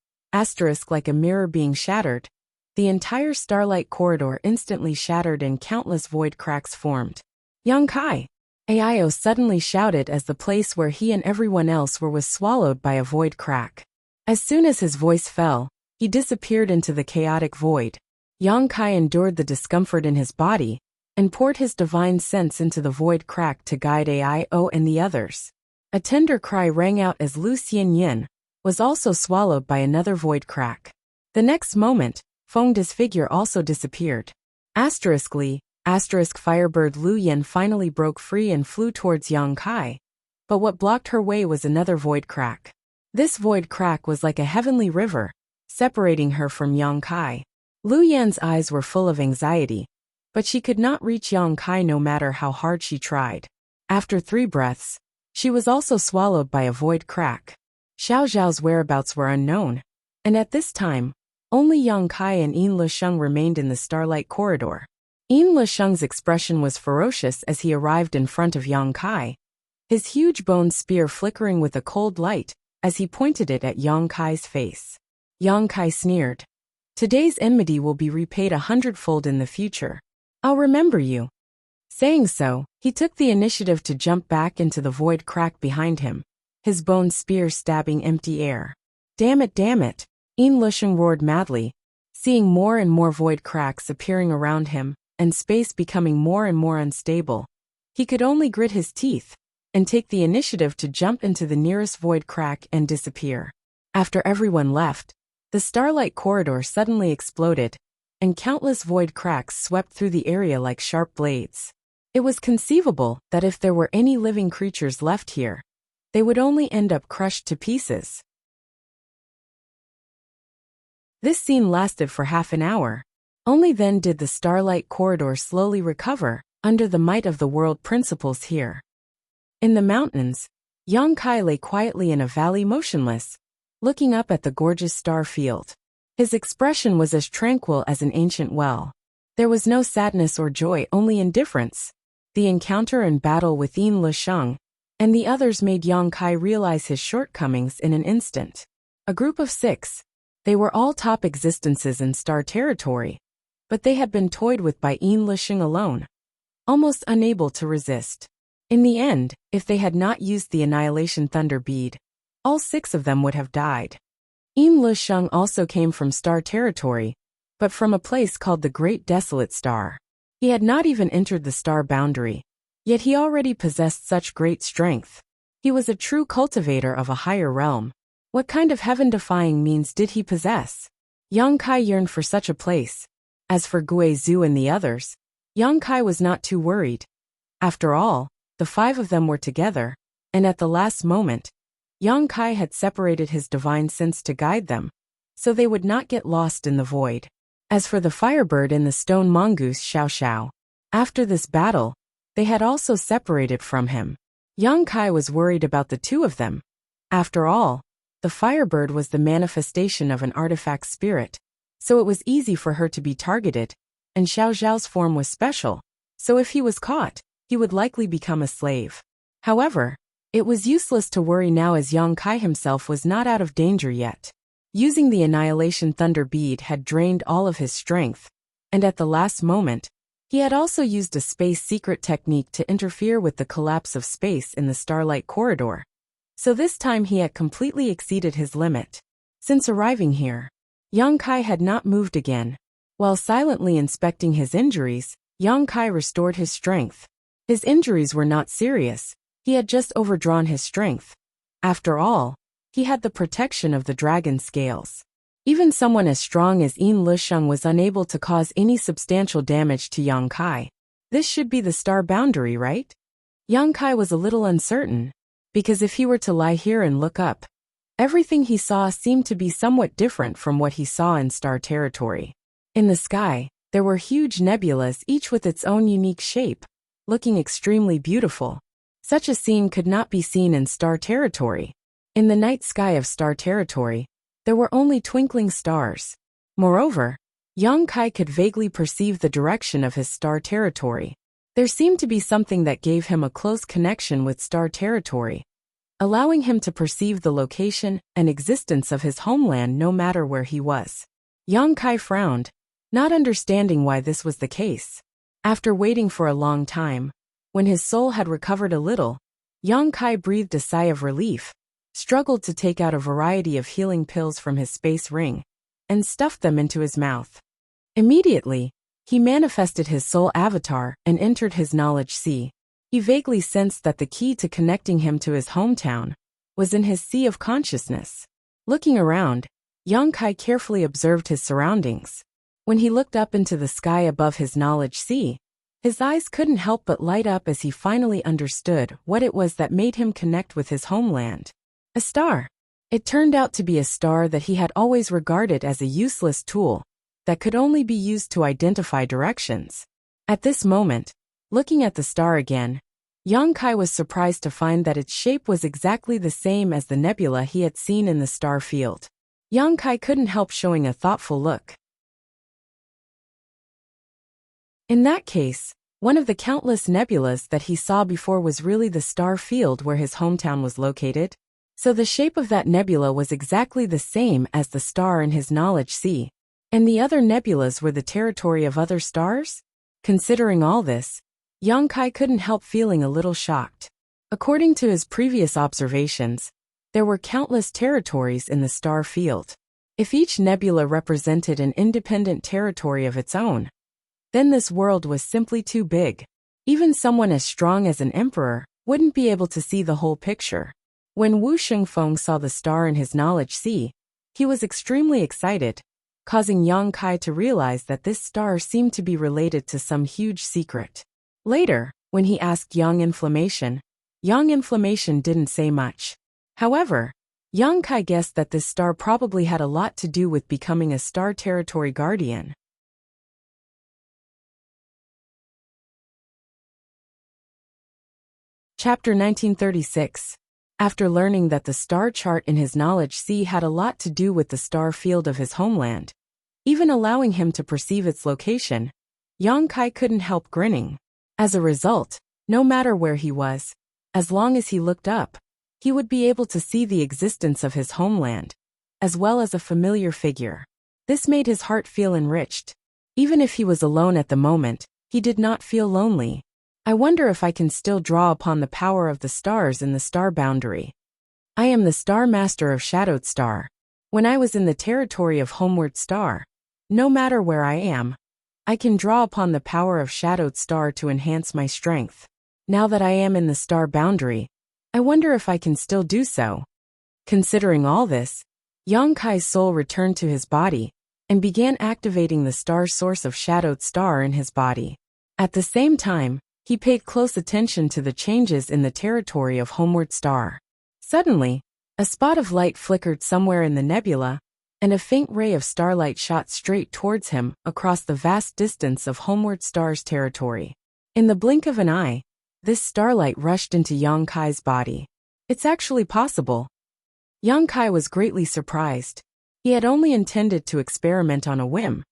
like a mirror being shattered, the entire Starlight Corridor instantly shattered and countless void cracks formed. Yang Kai! Aio suddenly shouted as the place where he and everyone else were was swallowed by a void crack. As soon as his voice fell, he disappeared into the chaotic void. Yang Kai endured the discomfort in his body, and poured his divine sense into the void crack to guide Aio and the others. A tender cry rang out as Lu Xianyan was also swallowed by another void crack. The next moment, Fengde's figure also disappeared. Firebird Lu Yan finally broke free and flew towards Yang Kai, but what blocked her way was another void crack. This void crack was like a heavenly river, separating her from Yang Kai. Lu Yan's eyes were full of anxiety, but she could not reach Yang Kai no matter how hard she tried. After 3 breaths, she was also swallowed by a void crack. Xiao Zhao's whereabouts were unknown, and at this time, only Yang Kai and Yin Lusheng remained in the Starlight Corridor. Yin Lusheng's expression was ferocious as he arrived in front of Yang Kai, his huge bone spear flickering with a cold light, as he pointed it at Yang Kai's face. Yang Kai sneered. Today's enmity will be repaid 100-fold in the future. I'll remember you. Saying so, he took the initiative to jump back into the void crack behind him, his bone spear stabbing empty air. Damn it, Yin Lusheng roared madly, seeing more and more void cracks appearing around him, and space becoming more and more unstable. He could only grit his teeth and take the initiative to jump into the nearest void crack and disappear. After everyone left, the starlight corridor suddenly exploded, and countless void cracks swept through the area like sharp blades. It was conceivable that if there were any living creatures left here, they would only end up crushed to pieces. This scene lasted for half an hour. Only then did the starlight corridor slowly recover, under the might of the world principles here. In the mountains, Yang Kai lay quietly in a valley motionless, looking up at the gorgeous star field. His expression was as tranquil as an ancient well. There was no sadness or joy, only indifference. The encounter and battle with Yin Lusheng and the others made Yang Kai realize his shortcomings in an instant. A group of 6. They were all top existences in star territory, but they had been toyed with by Yin Lusheng alone, almost unable to resist. In the end, if they had not used the Annihilation Thunder Bead, all 6 of them would have died. Yin Lusheng also came from star territory, but from a place called the Great Desolate Star. He had not even entered the star boundary, yet he already possessed such great strength. He was a true cultivator of a higher realm. What kind of heaven-defying means did he possess? Yang Kai yearned for such a place. As for Gui Zhu and the others, Yang Kai was not too worried. After all, the 5 of them were together, and at the last moment, Yang Kai had separated his divine sense to guide them, so they would not get lost in the void. As for the firebird and the stone mongoose Xiao Xiao, after this battle, they had also separated from him. Yang Kai was worried about the 2 of them. After all, the firebird was the manifestation of an artifact spirit, so it was easy for her to be targeted, and Xiao Xiao's form was special, so if he was caught, he would likely become a slave. However, it was useless to worry now as Yang Kai himself was not out of danger yet. Using the Annihilation Thunder Bead had drained all of his strength, and at the last moment, he had also used a space secret technique to interfere with the collapse of space in the starlight corridor. So this time he had completely exceeded his limit. Since arriving here, Yang Kai had not moved again. While silently inspecting his injuries, Yang Kai restored his strength. His injuries were not serious. He had just overdrawn his strength. After all, he had the protection of the dragon scales. Even someone as strong as Yin Lusheng was unable to cause any substantial damage to Yang Kai. This should be the star boundary, right? Yang Kai was a little uncertain, because if he were to lie here and look up, everything he saw seemed to be somewhat different from what he saw in star territory. In the sky, there were huge nebulas, each with its own unique shape, looking extremely beautiful. Such a scene could not be seen in star territory. In the night sky of star territory, there were only twinkling stars. Moreover, Yang Kai could vaguely perceive the direction of his star territory. There seemed to be something that gave him a close connection with star territory, allowing him to perceive the location and existence of his homeland no matter where he was. Yang Kai frowned, not understanding why this was the case. After waiting for a long time, when his soul had recovered a little, Yang Kai breathed a sigh of relief, struggled to take out a variety of healing pills from his space ring, and stuffed them into his mouth. Immediately, he manifested his soul avatar and entered his knowledge sea. He vaguely sensed that the key to connecting him to his hometown was in his sea of consciousness. Looking around, Yang Kai carefully observed his surroundings. When he looked up into the sky above his knowledge sea, his eyes couldn't help but light up as he finally understood what it was that made him connect with his homeland. A star. It turned out to be a star that he had always regarded as a useless tool that could only be used to identify directions. At this moment, looking at the star again, Yang Kai was surprised to find that its shape was exactly the same as the nebula he had seen in the star field. Yang Kai couldn't help showing a thoughtful look. In that case, one of the countless nebulas that he saw before was really the star field where his hometown was located. So the shape of that nebula was exactly the same as the star in his knowledge sea. And the other nebulas were the territory of other stars? Considering all this, Yang Kai couldn't help feeling a little shocked. According to his previous observations, there were countless territories in the star field. If each nebula represented an independent territory of its own, then this world was simply too big. Even someone as strong as an emperor wouldn't be able to see the whole picture. When Wu Shengfeng saw the star in his knowledge sea, he was extremely excited, causing Yang Kai to realize that this star seemed to be related to some huge secret. Later, when he asked Yang Inflammation didn't say much. However, Yang Kai guessed that this star probably had a lot to do with becoming a star territory guardian. Chapter 1936. After learning that the star chart in his knowledge sea had a lot to do with the star field of his homeland, even allowing him to perceive its location, Yang Kai couldn't help grinning. As a result, no matter where he was, as long as he looked up, he would be able to see the existence of his homeland, as well as a familiar figure. This made his heart feel enriched. Even if he was alone at the moment, he did not feel lonely. I wonder if I can still draw upon the power of the stars in the star boundary. I am the Star Master of Shadowed Star. When I was in the territory of Homeward Star, no matter where I am, I can draw upon the power of Shadowed Star to enhance my strength. Now that I am in the star boundary, I wonder if I can still do so. Considering all this, Yang Kai's soul returned to his body and began activating the star source of Shadowed Star in his body. At the same time, he paid close attention to the changes in the territory of Homeward Star. Suddenly, a spot of light flickered somewhere in the nebula, and a faint ray of starlight shot straight towards him across the vast distance of Homeward Star's territory. In the blink of an eye, this starlight rushed into Yang Kai's body. It's actually possible. Yang Kai was greatly surprised. He had only intended to experiment on a whim,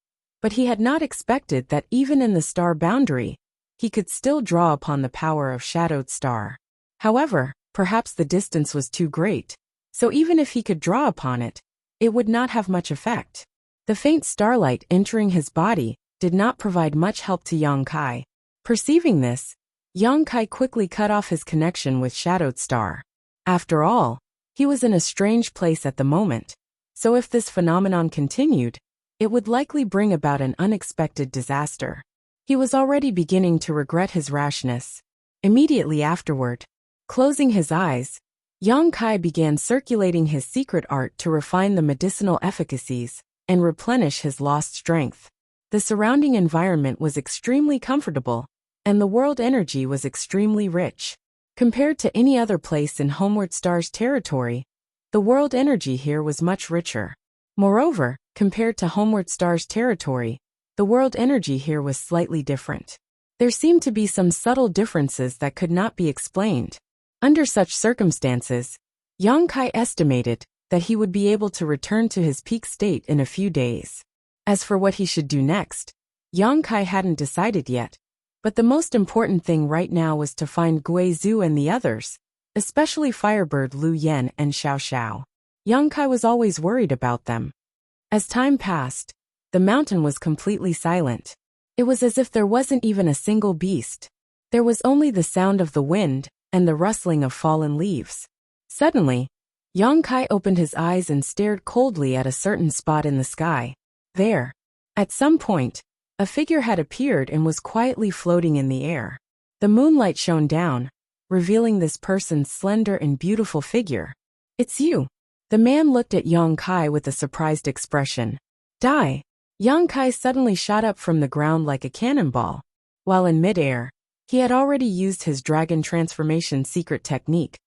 but he had not expected that even in the star boundary, he could still draw upon the power of Shadowed Star. However, perhaps the distance was too great, so even if he could draw upon it, it would not have much effect. The faint starlight entering his body did not provide much help to Yang Kai. Perceiving this, Yang Kai quickly cut off his connection with Shadowed Star. After all, he was in a strange place at the moment, so if this phenomenon continued, it would likely bring about an unexpected disaster. He was already beginning to regret his rashness. Immediately afterward, closing his eyes, Yang Kai began circulating his secret art to refine the medicinal efficacies and replenish his lost strength. The surrounding environment was extremely comfortable, and the world energy was extremely rich. Compared to any other place in Homeward Star's territory, the world energy here was much richer. Moreover, compared to Homeward Star's territory, the world energy here was slightly different. There seemed to be some subtle differences that could not be explained. Under such circumstances, Yang Kai estimated that he would be able to return to his peak state in a few days. As for what he should do next, Yang Kai hadn't decided yet, but the most important thing right now was to find Gui Zhu and the others, especially Firebird Lu Yen and Xiao Xiao. Yang Kai was always worried about them. As time passed, the mountain was completely silent. It was as if there wasn't even a single beast. There was only the sound of the wind and the rustling of fallen leaves. Suddenly, Yang Kai opened his eyes and stared coldly at a certain spot in the sky. There, at some point, a figure had appeared and was quietly floating in the air. The moonlight shone down, revealing this person's slender and beautiful figure. "It's you." The man looked at Yang Kai with a surprised expression. "Die." Yang Kai suddenly shot up from the ground like a cannonball. While in midair, he had already used his dragon transformation secret technique,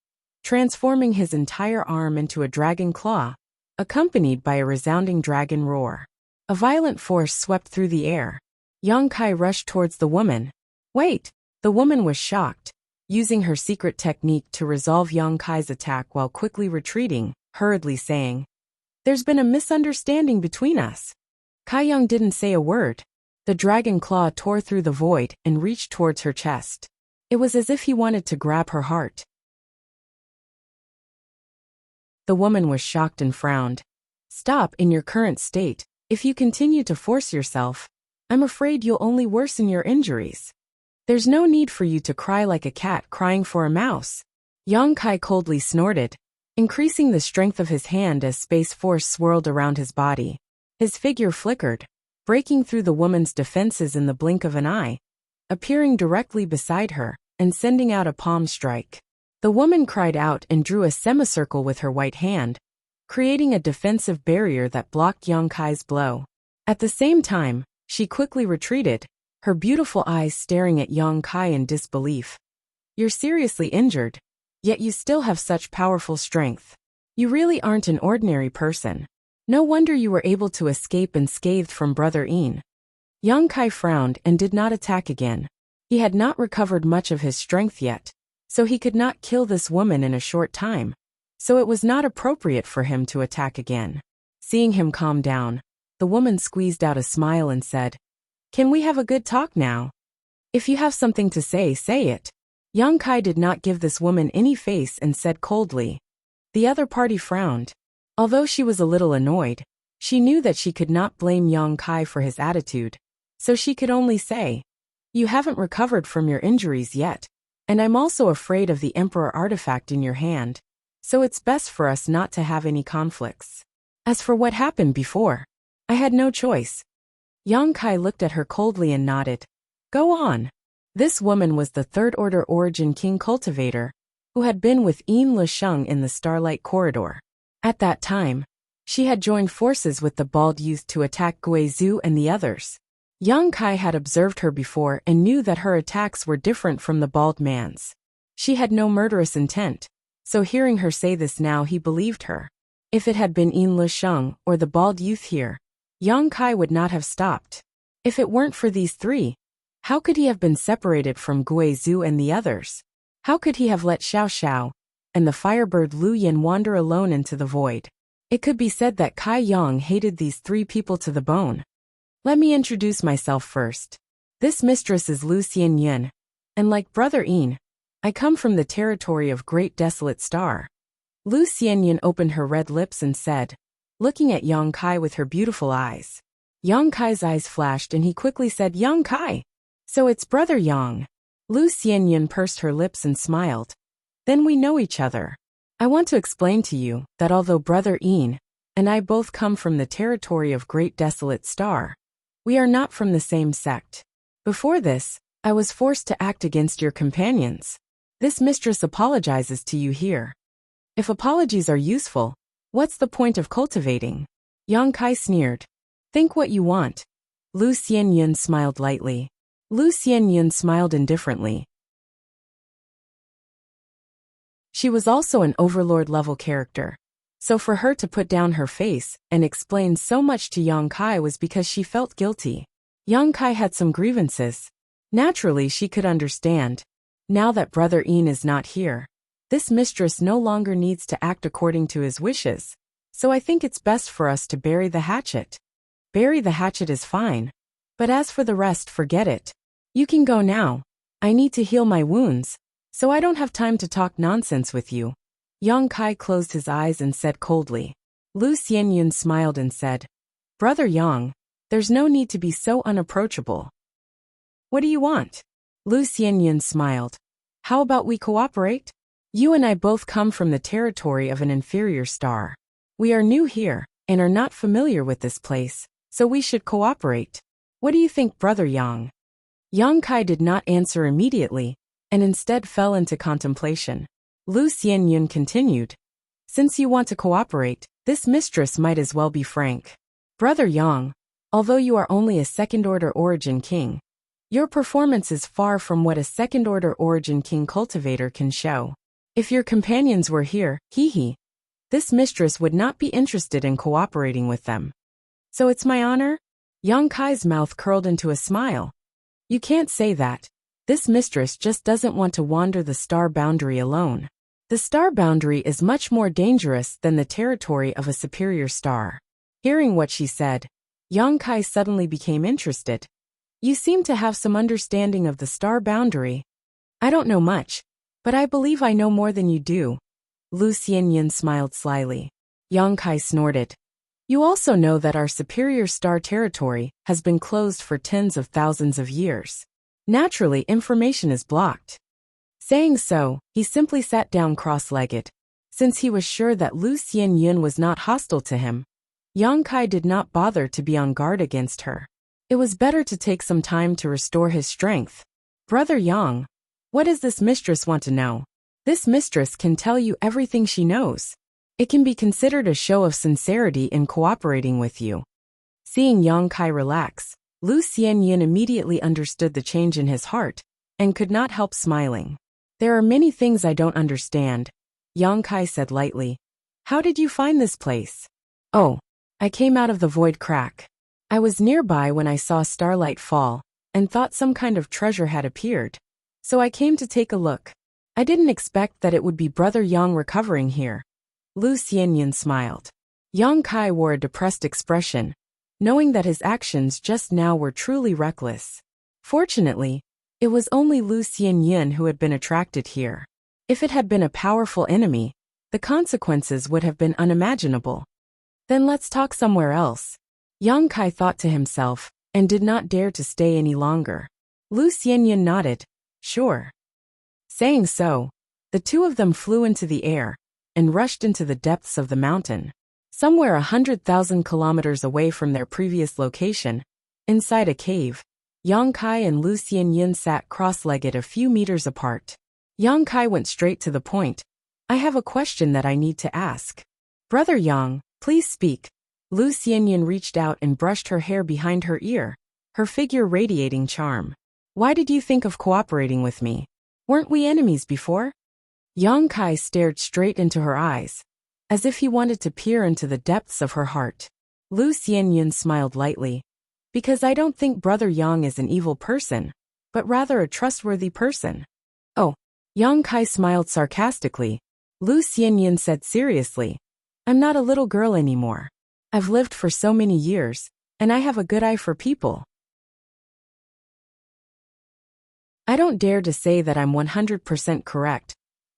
transforming his entire arm into a dragon claw, accompanied by a resounding dragon roar. A violent force swept through the air. Yang Kai rushed towards the woman. "Wait!" The woman was shocked, using her secret technique to resolve Yang Kai's attack while quickly retreating, hurriedly saying, "There's been a misunderstanding between us." Kai Yang didn't say a word. The dragon claw tore through the void and reached towards her chest. It was as if he wanted to grab her heart. The woman was shocked and frowned. Stop in your current state. If you continue to force yourself, I'm afraid you'll only worsen your injuries. There's no need for you to cry like a cat crying for a mouse. Yang Kai coldly snorted, increasing the strength of his hand as space force swirled around his body. His figure flickered, breaking through the woman's defenses in the blink of an eye, appearing directly beside her and sending out a palm strike. The woman cried out and drew a semicircle with her white hand, creating a defensive barrier that blocked Yang Kai's blow. At the same time, she quickly retreated, her beautiful eyes staring at Yang Kai in disbelief. You're seriously injured, yet you still have such powerful strength. You really aren't an ordinary person. No wonder you were able to escape unscathed from Brother Yin. Yang Kai frowned and did not attack again. He had not recovered much of his strength yet, so he could not kill this woman in a short time, so it was not appropriate for him to attack again. Seeing him calm down, the woman squeezed out a smile and said, "Can we have a good talk now? If you have something to say, say it." Yang Kai did not give this woman any face and said coldly. The other party frowned. Although she was a little annoyed, she knew that she could not blame Yang Kai for his attitude, so she could only say, "You haven't recovered from your injuries yet, and I'm also afraid of the Emperor artifact in your hand, so it's best for us not to have any conflicts. As for what happened before, I had no choice." Yang Kai looked at her coldly and nodded. "Go on." This woman was the Third Order Origin King cultivator, who had been with Yin Lisheng in the Starlight Corridor. At that time, she had joined forces with the bald youth to attack Guizhou and the others. Yang Kai had observed her before and knew that her attacks were different from the bald man's. She had no murderous intent, so hearing her say this now he believed her. If it had been Yin Lisheng or the bald youth here, Yang Kai would not have stopped. If it weren't for these three, how could he have been separated from Guizhou and the others? How could he have let Xiao Xiao and the firebird Lu Yin wander alone into the void? It could be said that Kai Yang hated these three people to the bone. Let me introduce myself first. This mistress is Lu Xianyan, and like Brother Yin, I come from the territory of Great Desolate Star. Lu Xianyan opened her red lips and said, looking at Yang Kai with her beautiful eyes. Yang Kai's eyes flashed and he quickly said, "Yang Kai! So it's Brother Yang." Lu Xianyan pursed her lips and smiled. "Then we know each other. I want to explain to you that although Brother Yin and I both come from the territory of Great Desolate Star, we are not from the same sect. Before this, I was forced to act against your companions. This mistress apologizes to you here. If apologies are useful, what's the point of cultivating?" Yang Kai sneered. "Think what you want." Lu Xianyan smiled lightly. Lu Xianyan smiled indifferently. She was also an overlord-level character, so for her to put down her face and explain so much to Yang Kai was because she felt guilty. Yang Kai had some grievances. Naturally, she could understand. Now that Brother Yin is not here, this mistress no longer needs to act according to his wishes, so I think it's best for us to bury the hatchet. Bury the hatchet is fine, but as for the rest, forget it. You can go now. I need to heal my wounds, so I don't have time to talk nonsense with you." Yang Kai closed his eyes and said coldly. Lu Xianyan smiled and said, "Brother Yang, there's no need to be so unapproachable. What do you want?" Lu Xianyan smiled. "How about we cooperate? You and I both come from the territory of an inferior star. We are new here and are not familiar with this place, so we should cooperate. What do you think, Brother Yang?" Yang Kai did not answer immediately, and instead fell into contemplation. Lu Xianyan continued, "Since you want to cooperate, this mistress might as well be frank. Brother Yang, although you are only a second-order origin king, your performance is far from what a second-order origin king cultivator can show. If your companions were here, this mistress would not be interested in cooperating with them. So it's my honor?" Yang Kai's mouth curled into a smile. "You can't say that. This mistress just doesn't want to wander the star boundary alone. The star boundary is much more dangerous than the territory of a superior star." Hearing what she said, Yang Kai suddenly became interested. "You seem to have some understanding of the star boundary." "I don't know much, but I believe I know more than you do." Lu Xianyan smiled slyly. Yang Kai snorted. You also know that our superior star territory has been closed for tens of thousands of years. Naturally, information is blocked. Saying so, he simply sat down cross-legged. Since he was sure that Lu Xianyan was not hostile to him, Yang Kai did not bother to be on guard against her. It was better to take some time to restore his strength. Brother Yang, what does this mistress want to know? This mistress can tell you everything she knows. It can be considered a show of sincerity in cooperating with you. Seeing Yang Kai relax, Lu Xianyan immediately understood the change in his heart and could not help smiling. There are many things I don't understand, Yang Kai said lightly. How did you find this place? Oh, I came out of the void crack. I was nearby when I saw starlight fall and thought some kind of treasure had appeared. So I came to take a look. I didn't expect that it would be Brother Yang recovering here. Lu Xianyan smiled. Yang Kai wore a depressed expression, knowing that his actions just now were truly reckless. Fortunately, it was only Lu Xianyan who had been attracted here. If it had been a powerful enemy, the consequences would have been unimaginable. Then let's talk somewhere else. Yang Kai thought to himself, and did not dare to stay any longer. Lu Xianyan nodded. Sure. Saying so, the two of them flew into the air and rushed into the depths of the mountain. Somewhere 100,000 kilometers away from their previous location, inside a cave, Yang Kai and Lu Xianyan sat cross-legged a few meters apart. Yang Kai went straight to the point. I have a question that I need to ask. Brother Yang, please speak. Lu Xianyan reached out and brushed her hair behind her ear, her figure radiating charm. Why did you think of cooperating with me? Weren't we enemies before? Yang Kai stared straight into her eyes, as if he wanted to peer into the depths of her heart. Lu Xianyan smiled lightly. Because I don't think Brother Yang is an evil person, but rather a trustworthy person. Oh, Yang Kai smiled sarcastically. Lu Xianyan said seriously, I'm not a little girl anymore. I've lived for so many years, and I have a good eye for people. I don't dare to say that I'm 100% correct,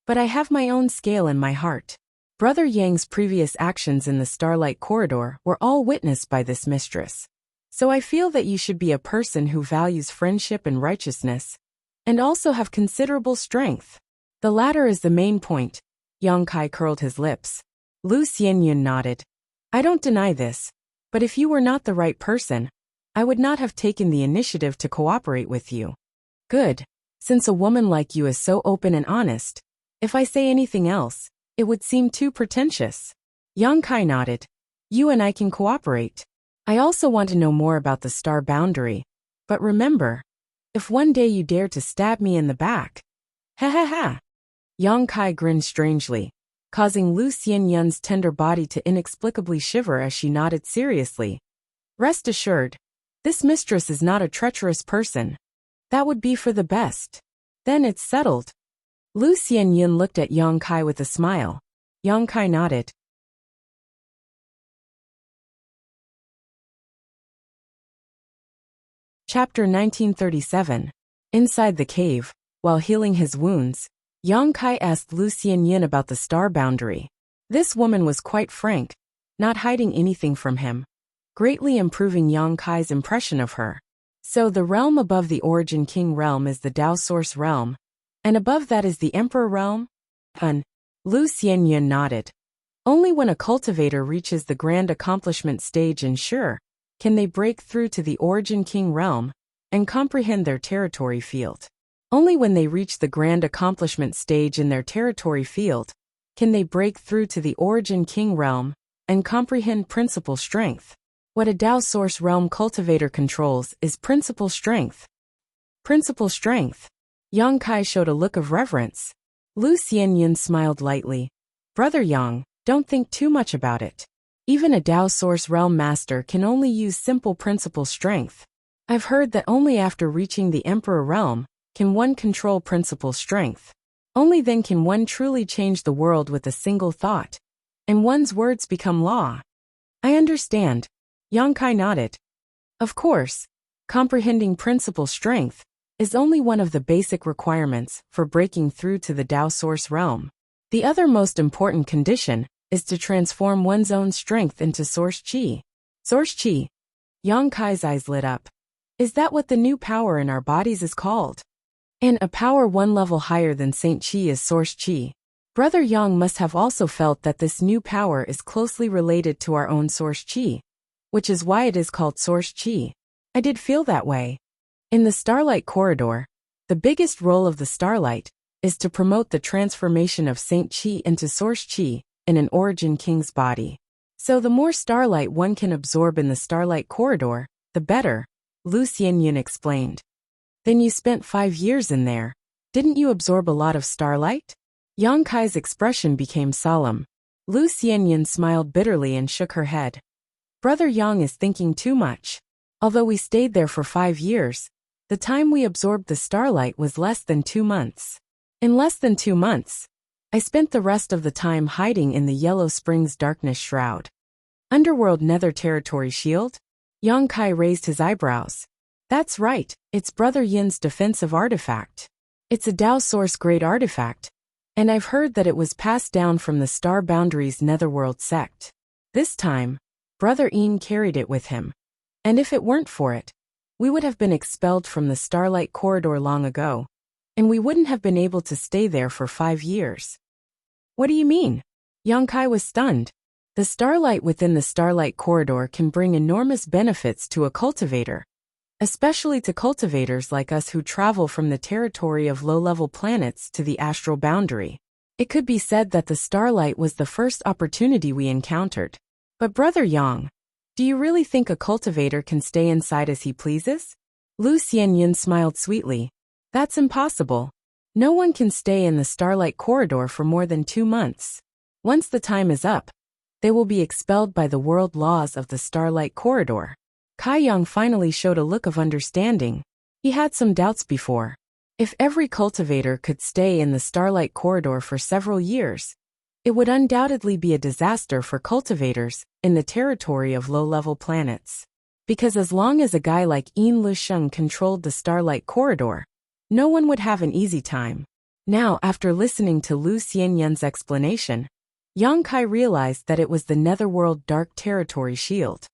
but I have my own scale in my heart. Brother Yang's previous actions in the Starlight Corridor were all witnessed by this mistress. So I feel that you should be a person who values friendship and righteousness, and also have considerable strength. The latter is the main point. Yang Kai curled his lips. Lu Xianyan nodded. I don't deny this, but if you were not the right person, I would not have taken the initiative to cooperate with you. Good. Since a woman like you is so open and honest, if I say anything else, it would seem too pretentious. Yang Kai nodded. You and I can cooperate. I also want to know more about the star boundary. But remember, if one day you dare to stab me in the back. Ha ha ha. Yang Kai grinned strangely, causing Lu Xianyan's tender body to inexplicably shiver as she nodded seriously. Rest assured, this mistress is not a treacherous person. That would be for the best. Then it's settled. Lu Xianyan looked at Yang Kai with a smile. Yang Kai nodded. Chapter 1937. Inside the cave, while healing his wounds, Yang Kai asked Lu Xianyan about the star boundary. This woman was quite frank, not hiding anything from him, greatly improving Yang Kai's impression of her. So the realm above the Origin King realm is the Tao Source realm, and above that is the Emperor realm? Lu Xianyan nodded. Only when a cultivator reaches the grand accomplishment stage can they break through to the Origin King realm and comprehend their territory field. Only when they reach the grand accomplishment stage in their territory field can they break through to the Origin King realm and comprehend principal strength. What a Tao Source realm cultivator controls is principal strength. Principal strength. Yang Kai showed a look of reverence. Lu Xianyan smiled lightly. Brother Yang, don't think too much about it. Even a Tao Source realm master can only use simple principal strength. I've heard that only after reaching the Emperor realm can one control principal strength. Only then can one truly change the world with a single thought, and one's words become law. I understand. Yang Kai nodded. Of course, comprehending principal strength is only one of the basic requirements for breaking through to the Tao Source realm. The other most important condition is to transform one's own strength into source chi. Source chi. Yang Kai's eyes lit up. Is that what the new power in our bodies is called? And a power one level higher than Saint Chi is source chi. Brother Yang must have also felt that this new power is closely related to our own source chi, which is why it is called source chi. I did feel that way. In the Starlight Corridor, the biggest role of the Starlight is to promote the transformation of Saint Chi into source chi in an origin king's body. So the more starlight one can absorb in the Starlight Corridor, the better, Lu Xianyun explained. Then you spent 5 years in there. Didn't you absorb a lot of starlight? Yang Kai's expression became solemn. Lu Xianyun smiled bitterly and shook her head. Brother Yang is thinking too much. Although we stayed there for 5 years, the time we absorbed the starlight was less than 2 months. In less than 2 months, I spent the rest of the time hiding in the Yellow Springs Darkness Shroud. Underworld Nether Territory Shield? Yang Kai raised his eyebrows. That's right, it's Brother Yin's defensive artifact. It's a Dao Source grade artifact, and I've heard that it was passed down from the Star Boundaries Netherworld sect. This time, Brother Yin carried it with him. And if it weren't for it, we would have been expelled from the Starlight Corridor long ago, and we wouldn't have been able to stay there for 5 years. What do you mean? Yang Kai was stunned. The starlight within the Starlight Corridor can bring enormous benefits to a cultivator, especially to cultivators like us who travel from the territory of low-level planets to the astral boundary. It could be said that the starlight was the first opportunity we encountered. But Brother Yang, do you really think a cultivator can stay inside as he pleases? Lu Xianyun smiled sweetly. That's impossible. No one can stay in the Starlight Corridor for more than 2 months. Once the time is up, they will be expelled by the world laws of the Starlight Corridor. Kai Yang finally showed a look of understanding. He had some doubts before. If every cultivator could stay in the Starlight Corridor for several years, it would undoubtedly be a disaster for cultivators in the territory of low-level planets. Because as long as a guy like Yin Lusheng controlled the Starlight Corridor, no one would have an easy time. Now, after listening to Lu Xianyun's explanation, Yang Kai realized that it was the Netherworld Dark Territory Shield.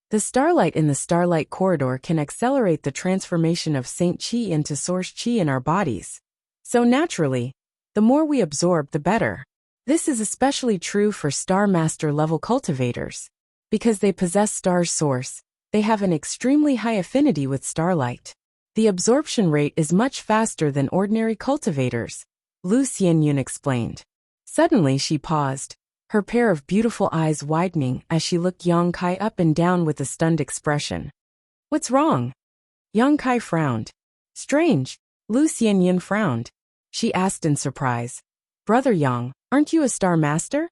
The starlight in the Starlight Corridor can accelerate the transformation of Saint Chi into source Chi in our bodies. So naturally, the more we absorb, the better. This is especially true for Star Master level cultivators. Because they possess Star's source, they have an extremely high affinity with starlight. The absorption rate is much faster than ordinary cultivators, Lu Xianyun explained. Suddenly she paused, her pair of beautiful eyes widening as she looked Yang Kai up and down with a stunned expression. What's wrong? Yang Kai frowned. Strange, Lu Xianyun frowned. She asked in surprise. Brother Yang, aren't you a Star Master?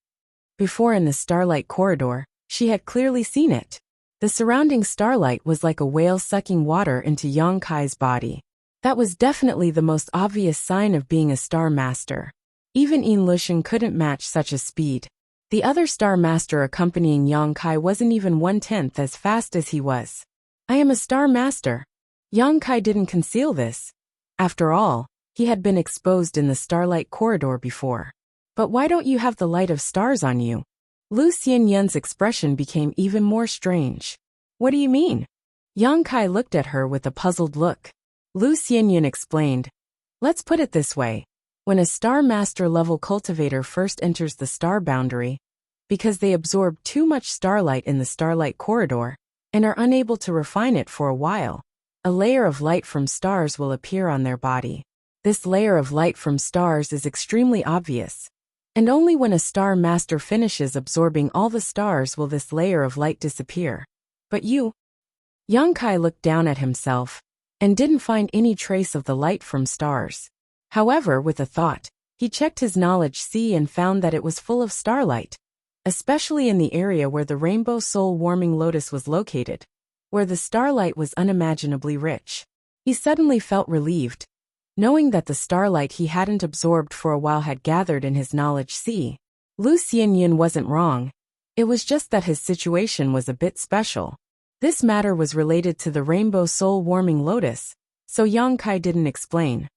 Before in the Starlight Corridor, she had clearly seen it. The surrounding starlight was like a whale sucking water into Yang Kai's body. That was definitely the most obvious sign of being a Star Master. Even Yin Lusheng couldn't match such a speed. The other Star Master accompanying Yang Kai wasn't even 1/10 as fast as he was. I am a Star Master. Yang Kai didn't conceal this. After all, he had been exposed in the Starlight Corridor before. But why don't you have the light of stars on you? Lu Xianyun's expression became even more strange. What do you mean? Yang Kai looked at her with a puzzled look. Lu Xianyun explained. Let's put it this way. When a Star Master level cultivator first enters the star boundary, because they absorb too much starlight in the Starlight Corridor, and are unable to refine it for a while, a layer of light from stars will appear on their body. This layer of light from stars is extremely obvious. And only when a Star Master finishes absorbing all the stars will this layer of light disappear. But you? Yang Kai looked down at himself, and didn't find any trace of the light from stars. However, with a thought, he checked his knowledge sea and found that it was full of starlight, especially in the area where the Rainbow Soul Warming Lotus was located, where the starlight was unimaginably rich. He suddenly felt relieved, knowing that the starlight he hadn't absorbed for a while had gathered in his knowledge sea. Lu Xianyun wasn't wrong. It was just that his situation was a bit special. This matter was related to the Rainbow Soul Warming Lotus, so Yang Kai didn't explain.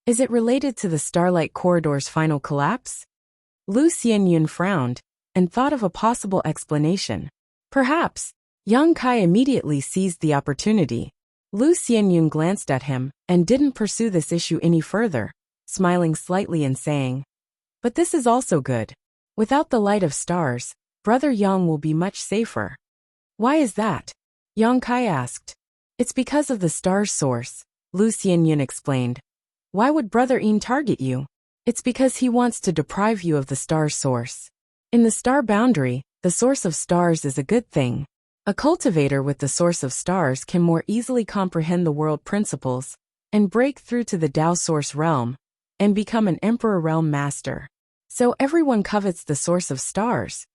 Is it related to the Starlight Corridor's final collapse? Lu Xianyun frowned and thought of a possible explanation. Perhaps. Yang Kai immediately seized the opportunity. Lu Xianyun glanced at him and didn't pursue this issue any further, smiling slightly and saying, "But this is also good. Without the light of stars, Brother Yang will be much safer." "Why is that?" Yang Kai asked. "It's because of the star's source," Lu Xianyun explained. "Why would Brother Yin target you?" "It's because he wants to deprive you of the star's source. In the star boundary, the source of stars is a good thing. A cultivator with the source of stars can more easily comprehend the world principles and break through to the Tao source realm and become an Emperor realm master. So everyone covets the source of stars.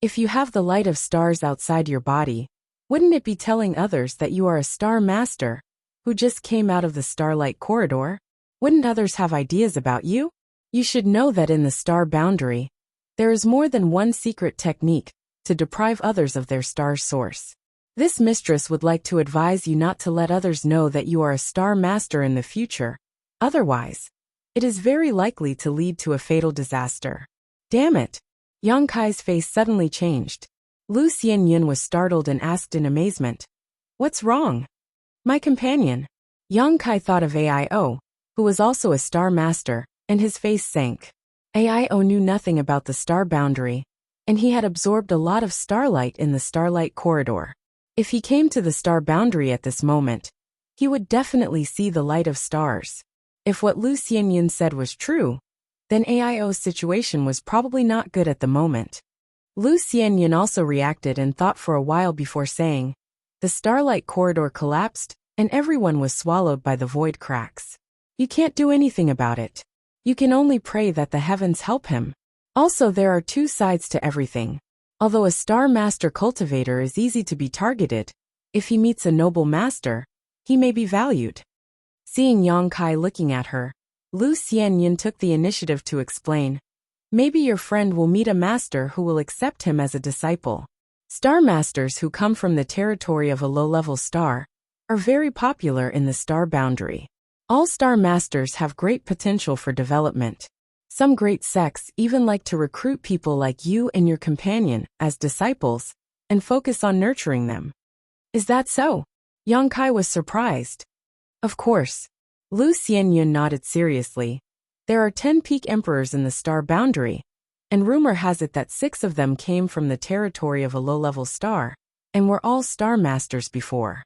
If you have the light of stars outside your body, wouldn't it be telling others that you are a star master who just came out of the starlight corridor? Wouldn't others have ideas about you? You should know that in the star boundary, there is more than one secret technique to deprive others of their star source. This mistress would like to advise you not to let others know that you are a star master in the future. Otherwise, it is very likely to lead to a fatal disaster." "Damn it." Yang Kai's face suddenly changed. Lu Xianyun was startled and asked in amazement, "What's wrong?" "My companion." Yang Kai thought of Aio, who was also a star master, and his face sank. Aio knew nothing about the star boundary, and he had absorbed a lot of starlight in the starlight corridor. If he came to the star boundary at this moment, he would definitely see the light of stars. If what Lu Xianyun said was true, then Aio's situation was probably not good at the moment. Lu Xianyun also reacted and thought for a while before saying, "The starlight corridor collapsed, and everyone was swallowed by the void cracks. You can't do anything about it. You can only pray that the heavens help him. Also, there are two sides to everything. Although a star master cultivator is easy to be targeted, if he meets a noble master, he may be valued." Seeing Yang Kai looking at her, Lu Xianyun took the initiative to explain, "Maybe your friend will meet a master who will accept him as a disciple. Star masters who come from the territory of a low-level star are very popular in the star boundary. All star masters have great potential for development. Some great sects even like to recruit people like you and your companion as disciples and focus on nurturing them." "Is that so?" Yang Kai was surprised. "Of course." Lu Xianyun nodded seriously. "There are 10 peak emperors in the star boundary, and rumor has it that 6 of them came from the territory of a low-level star, and were all star masters before."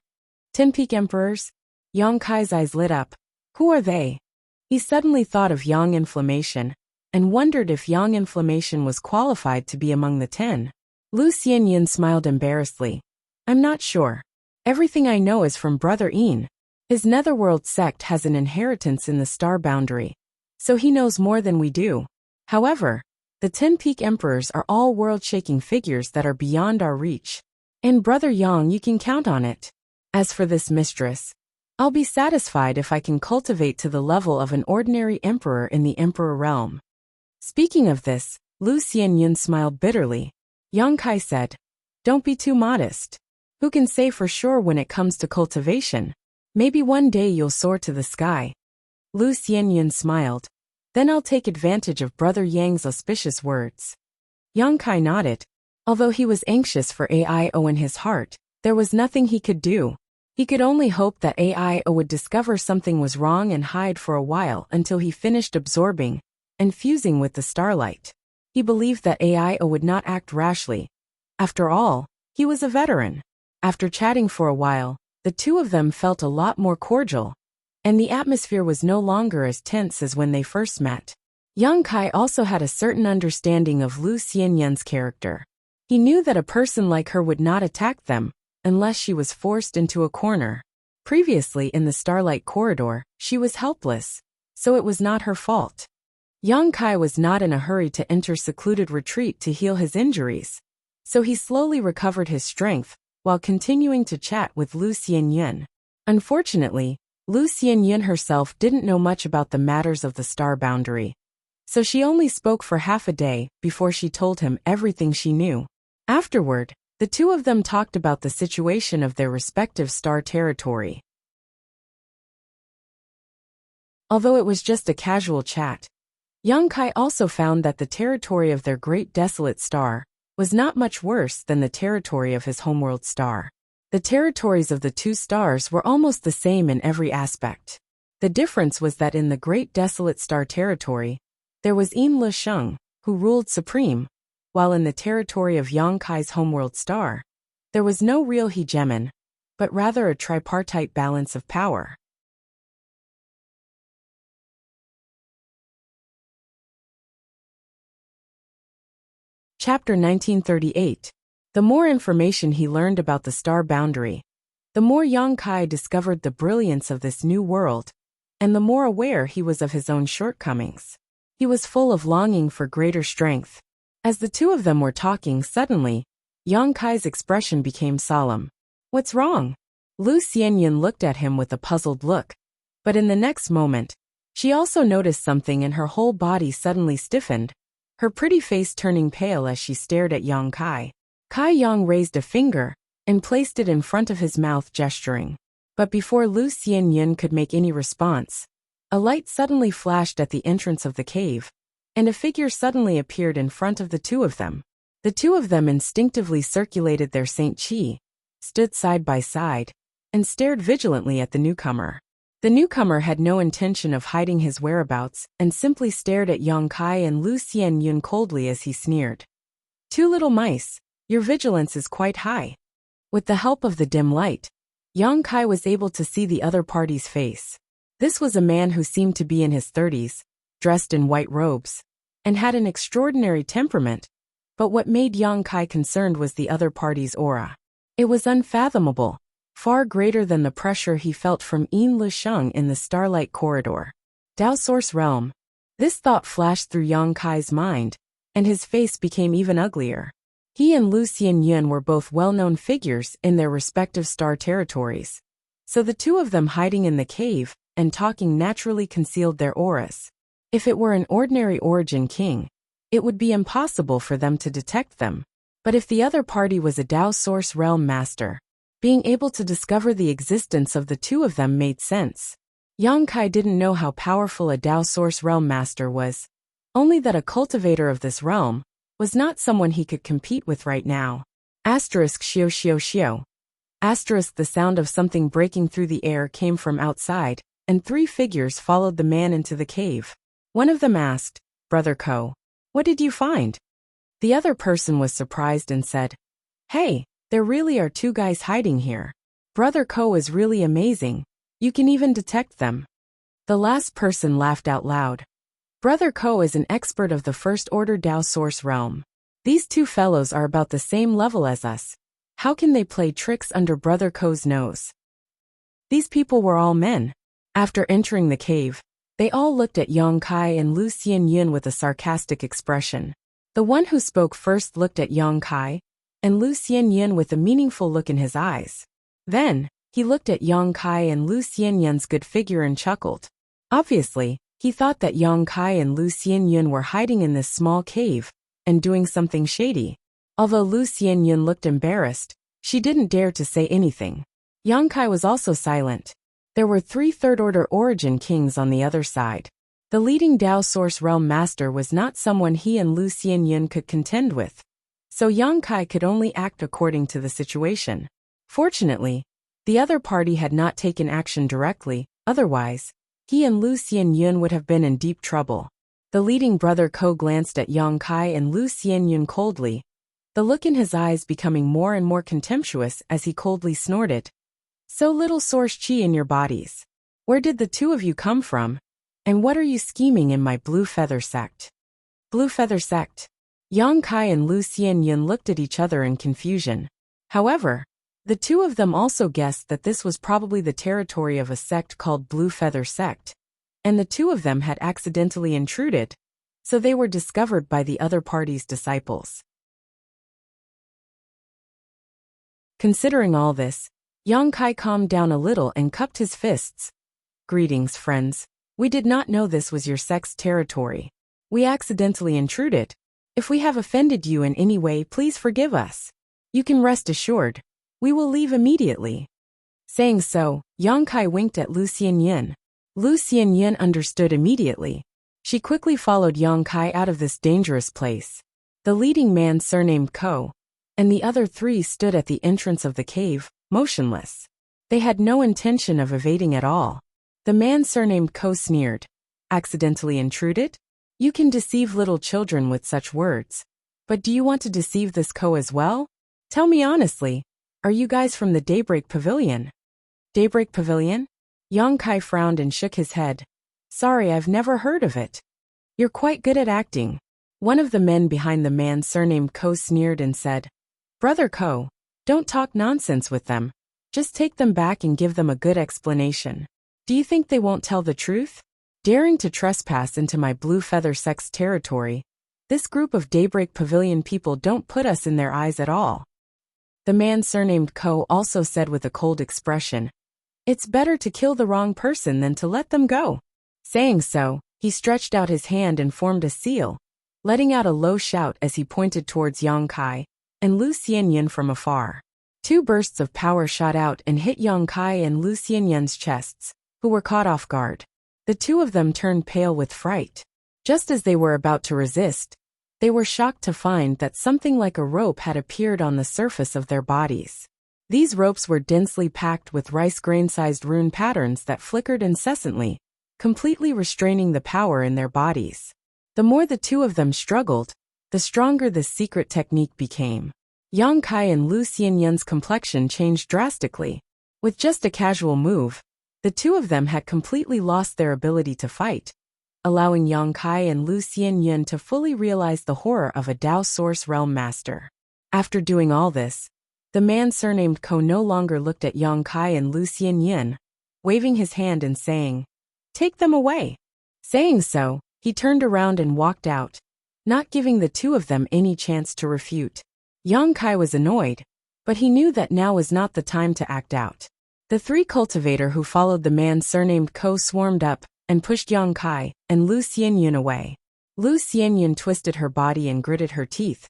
10 peak emperors? Yang Kai's eyes lit up. Who are they? He suddenly thought of Yang Inflammation, and wondered if Yang Inflammation was qualified to be among the 10. Lu Xianyun smiled embarrassedly. "I'm not sure. Everything I know is from Brother Yin. His Netherworld sect has an inheritance in the star boundary, so he knows more than we do. However, the 10 peak emperors are all world-shaking figures that are beyond our reach. And Brother Yang, you can count on it. As for this mistress, I'll be satisfied if I can cultivate to the level of an ordinary emperor in the Emperor realm." Speaking of this, Lu Xianyun smiled bitterly. Yang Kai said, "Don't be too modest. Who can say for sure when it comes to cultivation? Maybe one day you'll soar to the sky." Lu Xianyun smiled. "Then I'll take advantage of Brother Yang's auspicious words." Yang Kai nodded. Although he was anxious for Aio in his heart, there was nothing he could do. He could only hope that Aio would discover something was wrong and hide for a while until he finished absorbing and fusing with the starlight. He believed that Aio would not act rashly. After all, he was a veteran. After chatting for a while, the two of them felt a lot more cordial, and the atmosphere was no longer as tense as when they first met. Yang Kai also had a certain understanding of Lu Xianyun's character. He knew that a person like her would not attack them unless she was forced into a corner. Previously in the Starlight Corridor, she was helpless, so it was not her fault. Yang Kai was not in a hurry to enter secluded retreat to heal his injuries, so he slowly recovered his strength while continuing to chat with Lu Xianyun. Unfortunately, Lu Xianyun herself didn't know much about the matters of the star boundary, so she only spoke for half a day before she told him everything she knew. Afterward, the two of them talked about the situation of their respective star territory. Although it was just a casual chat, Yang Kai also found that the territory of their great desolate star was not much worse than the territory of his homeworld star. The territories of the two stars were almost the same in every aspect. The difference was that in the great desolate star territory, there was Yin Le Sheng, who ruled supreme, while in the territory of Yang Kai's homeworld star, there was no real hegemon, but rather a tripartite balance of power. Chapter 1938. The more information he learned about the star boundary, the more Yang Kai discovered the brilliance of this new world, and the more aware he was of his own shortcomings. He was full of longing for greater strength. As the two of them were talking, suddenly, Yang Kai's expression became solemn. "What's wrong?" Lu Xianyun looked at him with a puzzled look, but in the next moment, she also noticed something and her whole body suddenly stiffened, her pretty face turning pale as she stared at Yang Kai. Kai Yang raised a finger and placed it in front of his mouth, gesturing. But before Lu Xianyun could make any response, a light suddenly flashed at the entrance of the cave, and a figure suddenly appeared in front of the two of them. The two of them instinctively circulated their Saint Qi, stood side by side, and stared vigilantly at the newcomer. The newcomer had no intention of hiding his whereabouts and simply stared at Yang Kai and Lu Xianyun coldly as he sneered. "Two little mice, your vigilance is quite high." With the help of the dim light, Yang Kai was able to see the other party's face. This was a man who seemed to be in his 30s, dressed in white robes, and had an extraordinary temperament, but what made Yang Kai concerned was the other party's aura. It was unfathomable, far greater than the pressure he felt from Yin Le Sheng in the starlight corridor. Dao Source Realm. This thought flashed through Yang Kai's mind, and his face became even uglier. He and Lu Xianyun were both well-known figures in their respective star territories, so the two of them hiding in the cave and talking naturally concealed their auras. If it were an ordinary origin king, it would be impossible for them to detect them. But if the other party was a Dao Source Realm master, being able to discover the existence of the two of them made sense. Yang Kai didn't know how powerful a Dao Source Realm master was, only that a cultivator of this realm was not someone he could compete with right now. Asterisk shio shio shio. Asterisk the sound of something breaking through the air came from outside, and three figures followed the man into the cave. One of them asked, "Brother Ko, what did you find?" The other person was surprised and said, "Hey, there really are two guys hiding here. Brother Ko is really amazing. You can even detect them." The last person laughed out loud. Brother Ko is an expert of the First Order Dao Source Realm. These two fellows are about the same level as us. How can they play tricks under Brother Ko's nose? These people were all men. After entering the cave, they all looked at Yang Kai and Lu Xianyun with a sarcastic expression. The one who spoke first looked at Yang Kai and Lu Xianyun with a meaningful look in his eyes. Then, he looked at Yang Kai and Lu Xianyun's good figure and chuckled. Obviously, he thought that Yang Kai and Lu Xianyun were hiding in this small cave and doing something shady. Although Lu Xianyun looked embarrassed, she didn't dare to say anything. Yang Kai was also silent. There were three third-order origin kings on the other side. The leading Dao Source Realm master was not someone he and Lu Xianyun could contend with, so Yang Kai could only act according to the situation. Fortunately, the other party had not taken action directly, otherwise, he and Lu Xianyun would have been in deep trouble. The leading brother Ko glanced at Yang Kai and Lu Xianyun coldly, the look in his eyes becoming more and more contemptuous as he coldly snorted. "So little source chi in your bodies. Where did the two of you come from? And what are you scheming in my Blue Feather sect?" Blue Feather sect. Yang Kai and Lu Xianyun looked at each other in confusion. However, the two of them also guessed that this was probably the territory of a sect called Blue Feather sect, and the two of them had accidentally intruded, so they were discovered by the other party's disciples. Considering all this, Yang Kai calmed down a little and cupped his fists. "Greetings, friends. We did not know this was your sect's territory. We accidentally intruded. If we have offended you in any way, please forgive us. You can rest assured. We will leave immediately." Saying so, Yang Kai winked at Lu Xianyun. Lu Xianyan understood immediately. She quickly followed Yang Kai out of this dangerous place. The leading man surnamed Ko, and the other three stood at the entrance of the cave, motionless. They had no intention of evading at all. The man surnamed Ko sneered. Accidentally intruded? You can deceive little children with such words. But do you want to deceive this Ko as well? Tell me honestly, are you guys from the Daybreak Pavilion? Daybreak Pavilion? Yang Kai frowned and shook his head. Sorry, I've never heard of it. You're quite good at acting. One of the men behind the man surnamed Ko sneered and said, Brother Ko, don't talk nonsense with them. Just take them back and give them a good explanation. Do you think they won't tell the truth? Daring to trespass into my Blue Feather Sect's territory, this group of Daybreak Pavilion people don't put us in their eyes at all. The man surnamed Ko also said with a cold expression, It's better to kill the wrong person than to let them go. Saying so, he stretched out his hand and formed a seal, letting out a low shout as he pointed towards Yang Kai and Lu Xianyan from afar. Two bursts of power shot out and hit Yang Kai and Lu Xianyan's chests, who were caught off guard. The two of them turned pale with fright. Just as they were about to resist, they were shocked to find that something like a rope had appeared on the surface of their bodies. These ropes were densely packed with rice grain-sized rune patterns that flickered incessantly, completely restraining the power in their bodies. The more the two of them struggled, the stronger this secret technique became. Yang Kai and Lu Xianyan's complexion changed drastically. With just a casual move, the two of them had completely lost their ability to fight, allowing Yang Kai and Lu Xianyan to fully realize the horror of a Dao Source Realm Master. After doing all this, the man surnamed Ko no longer looked at Yang Kai and Lu Xianyan, waving his hand and saying, Take them away. Saying so, he turned around and walked out, not giving the two of them any chance to refute. Yang Kai was annoyed, but he knew that now was not the time to act out. The three cultivator who followed the man surnamed Ko swarmed up and pushed Yang Kai and Lu Xianyan away. Lu Xianyan twisted her body and gritted her teeth.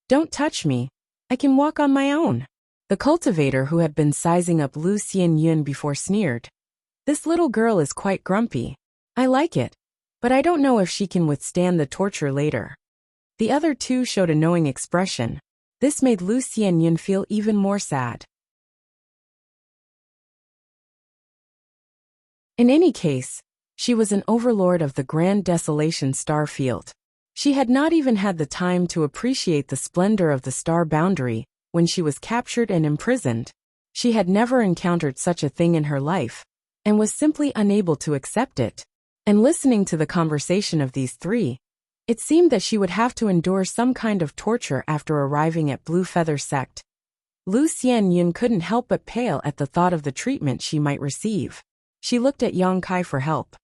Don't touch me. I can walk on my own. The cultivator who had been sizing up Lu Xianyan before sneered. This little girl is quite grumpy. I like it, but I don't know if she can withstand the torture later. The other two showed a knowing expression. This made Lu Xianyan feel even more sad. In any case, she was an overlord of the Grand Desolation star field. She had not even had the time to appreciate the splendor of the star boundary when she was captured and imprisoned. She had never encountered such a thing in her life, and was simply unable to accept it. And listening to the conversation of these three, it seemed that she would have to endure some kind of torture after arriving at Blue Feather Sect. Lu Xianyan couldn't help but pale at the thought of the treatment she might receive. She looked at Yang Kai for help.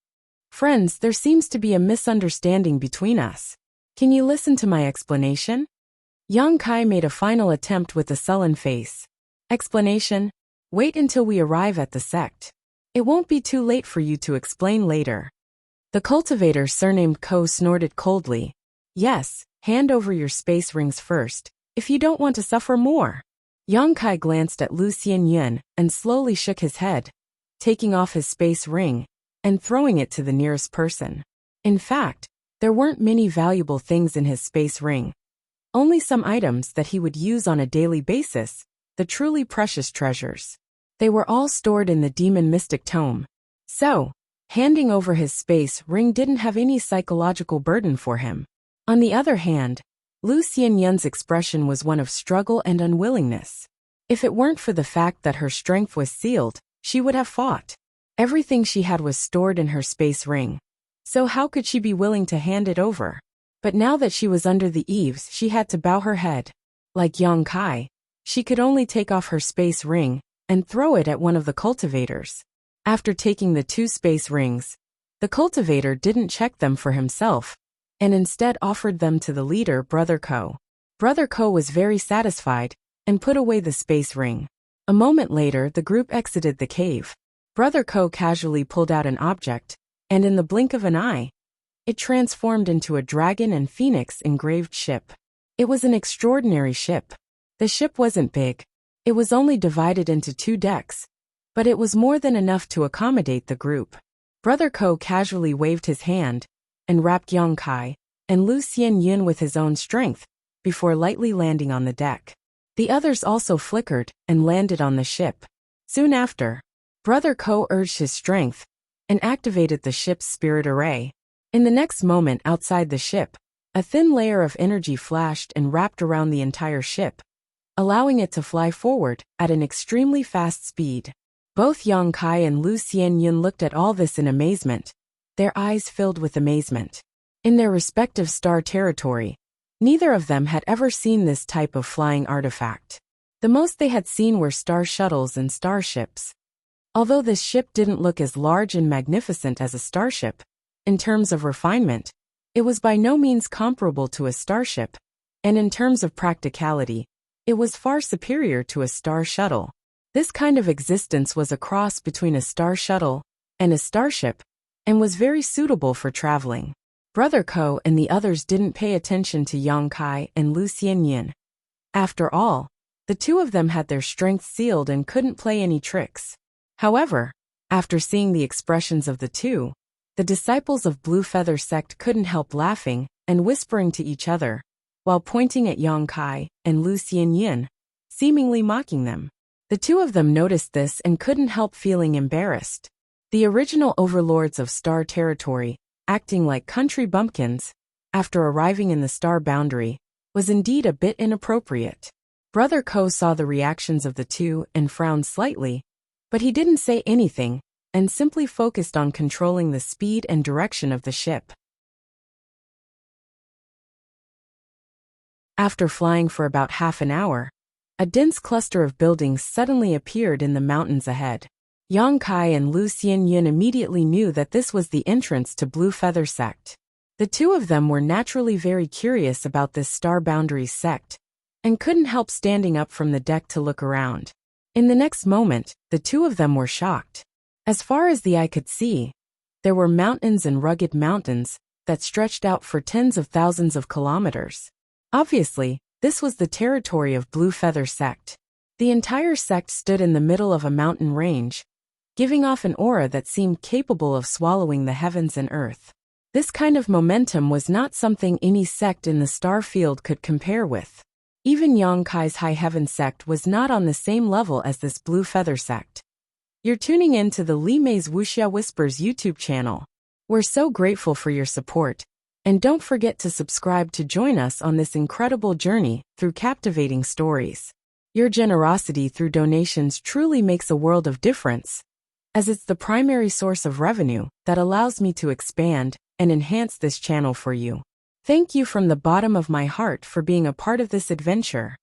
Friends, there seems to be a misunderstanding between us. Can you listen to my explanation? Yang Kai made a final attempt with a sullen face. Explanation? Wait until we arrive at the sect. It won't be too late for you to explain later. The cultivator surnamed Ko snorted coldly. Yes, hand over your space rings first, if you don't want to suffer more. Yang Kai glanced at Lu Xianyan and slowly shook his head, taking off his space ring and throwing it to the nearest person. In fact, there weren't many valuable things in his space ring. Only some items that he would use on a daily basis, the truly precious treasures. They were all stored in the Demon Mystic Tome. So, handing over his space ring didn't have any psychological burden for him. On the other hand, Lu Xianyan's expression was one of struggle and unwillingness. If it weren't for the fact that her strength was sealed, she would have fought. Everything she had was stored in her space ring. So how could she be willing to hand it over? But now that she was under the eaves, she had to bow her head. Like Yang Kai, she could only take off her space ring and throw it at one of the cultivators. After taking the two space rings, the cultivator didn't check them for himself, and instead offered them to the leader, Brother Ko. Brother Ko was very satisfied and put away the space ring. A moment later, the group exited the cave. Brother Ko casually pulled out an object, and in the blink of an eye, it transformed into a dragon and phoenix engraved ship. It was an extraordinary ship. The ship wasn't big. It was only divided into 2 decks, but it was more than enough to accommodate the group. Brother Ko casually waved his hand and wrapped Yang Kai and Lu Xianyun with his own strength before lightly landing on the deck. The others also flickered and landed on the ship. Soon after, Brother Ko urged his strength and activated the ship's spirit array. In the next moment outside the ship, a thin layer of energy flashed and wrapped around the entire ship, allowing it to fly forward at an extremely fast speed. Both Yang Kai and Lu Xianyun looked at all this in amazement, their eyes filled with amazement. In their respective star territory, neither of them had ever seen this type of flying artifact. The most they had seen were star shuttles and starships. Although this ship didn't look as large and magnificent as a starship, in terms of refinement, it was by no means comparable to a starship, and in terms of practicality, it was far superior to a star shuttle. This kind of existence was a cross between a star shuttle and a starship, and was very suitable for traveling. Brother Ko and the others didn't pay attention to Yang Kai and Lu Xianyun. After all, the two of them had their strength sealed and couldn't play any tricks. However, after seeing the expressions of the two, the disciples of Blue Feather Sect couldn't help laughing and whispering to each other, while pointing at Yang Kai and Lu Xianyun, seemingly mocking them. The two of them noticed this and couldn't help feeling embarrassed. The original overlords of Star Territory, acting like country bumpkins, after arriving in the star boundary, was indeed a bit inappropriate. Brother Ko saw the reactions of the two and frowned slightly, but he didn't say anything and simply focused on controlling the speed and direction of the ship. After flying for about half an hour, a dense cluster of buildings suddenly appeared in the mountains ahead. Yang Kai and Lu Xianyun immediately knew that this was the entrance to Blue Feather Sect. The two of them were naturally very curious about this Star Boundaries sect, and couldn't help standing up from the deck to look around. In the next moment, the two of them were shocked. As far as the eye could see, there were mountains and rugged mountains that stretched out for tens of thousands of kilometers. Obviously, this was the territory of Blue Feather Sect. The entire sect stood in the middle of a mountain range, giving off an aura that seemed capable of swallowing the heavens and earth. This kind of momentum was not something any sect in the star field could compare with. Even Yang Kai's High Heaven sect was not on the same level as this Blue Feather sect. You're tuning in to the Li Mei's Wuxia Whispers YouTube channel. We're so grateful for your support, and don't forget to subscribe to join us on this incredible journey through captivating stories. Your generosity through donations truly makes a world of difference, as it's the primary source of revenue that allows me to expand and enhance this channel for you. Thank you from the bottom of my heart for being a part of this adventure.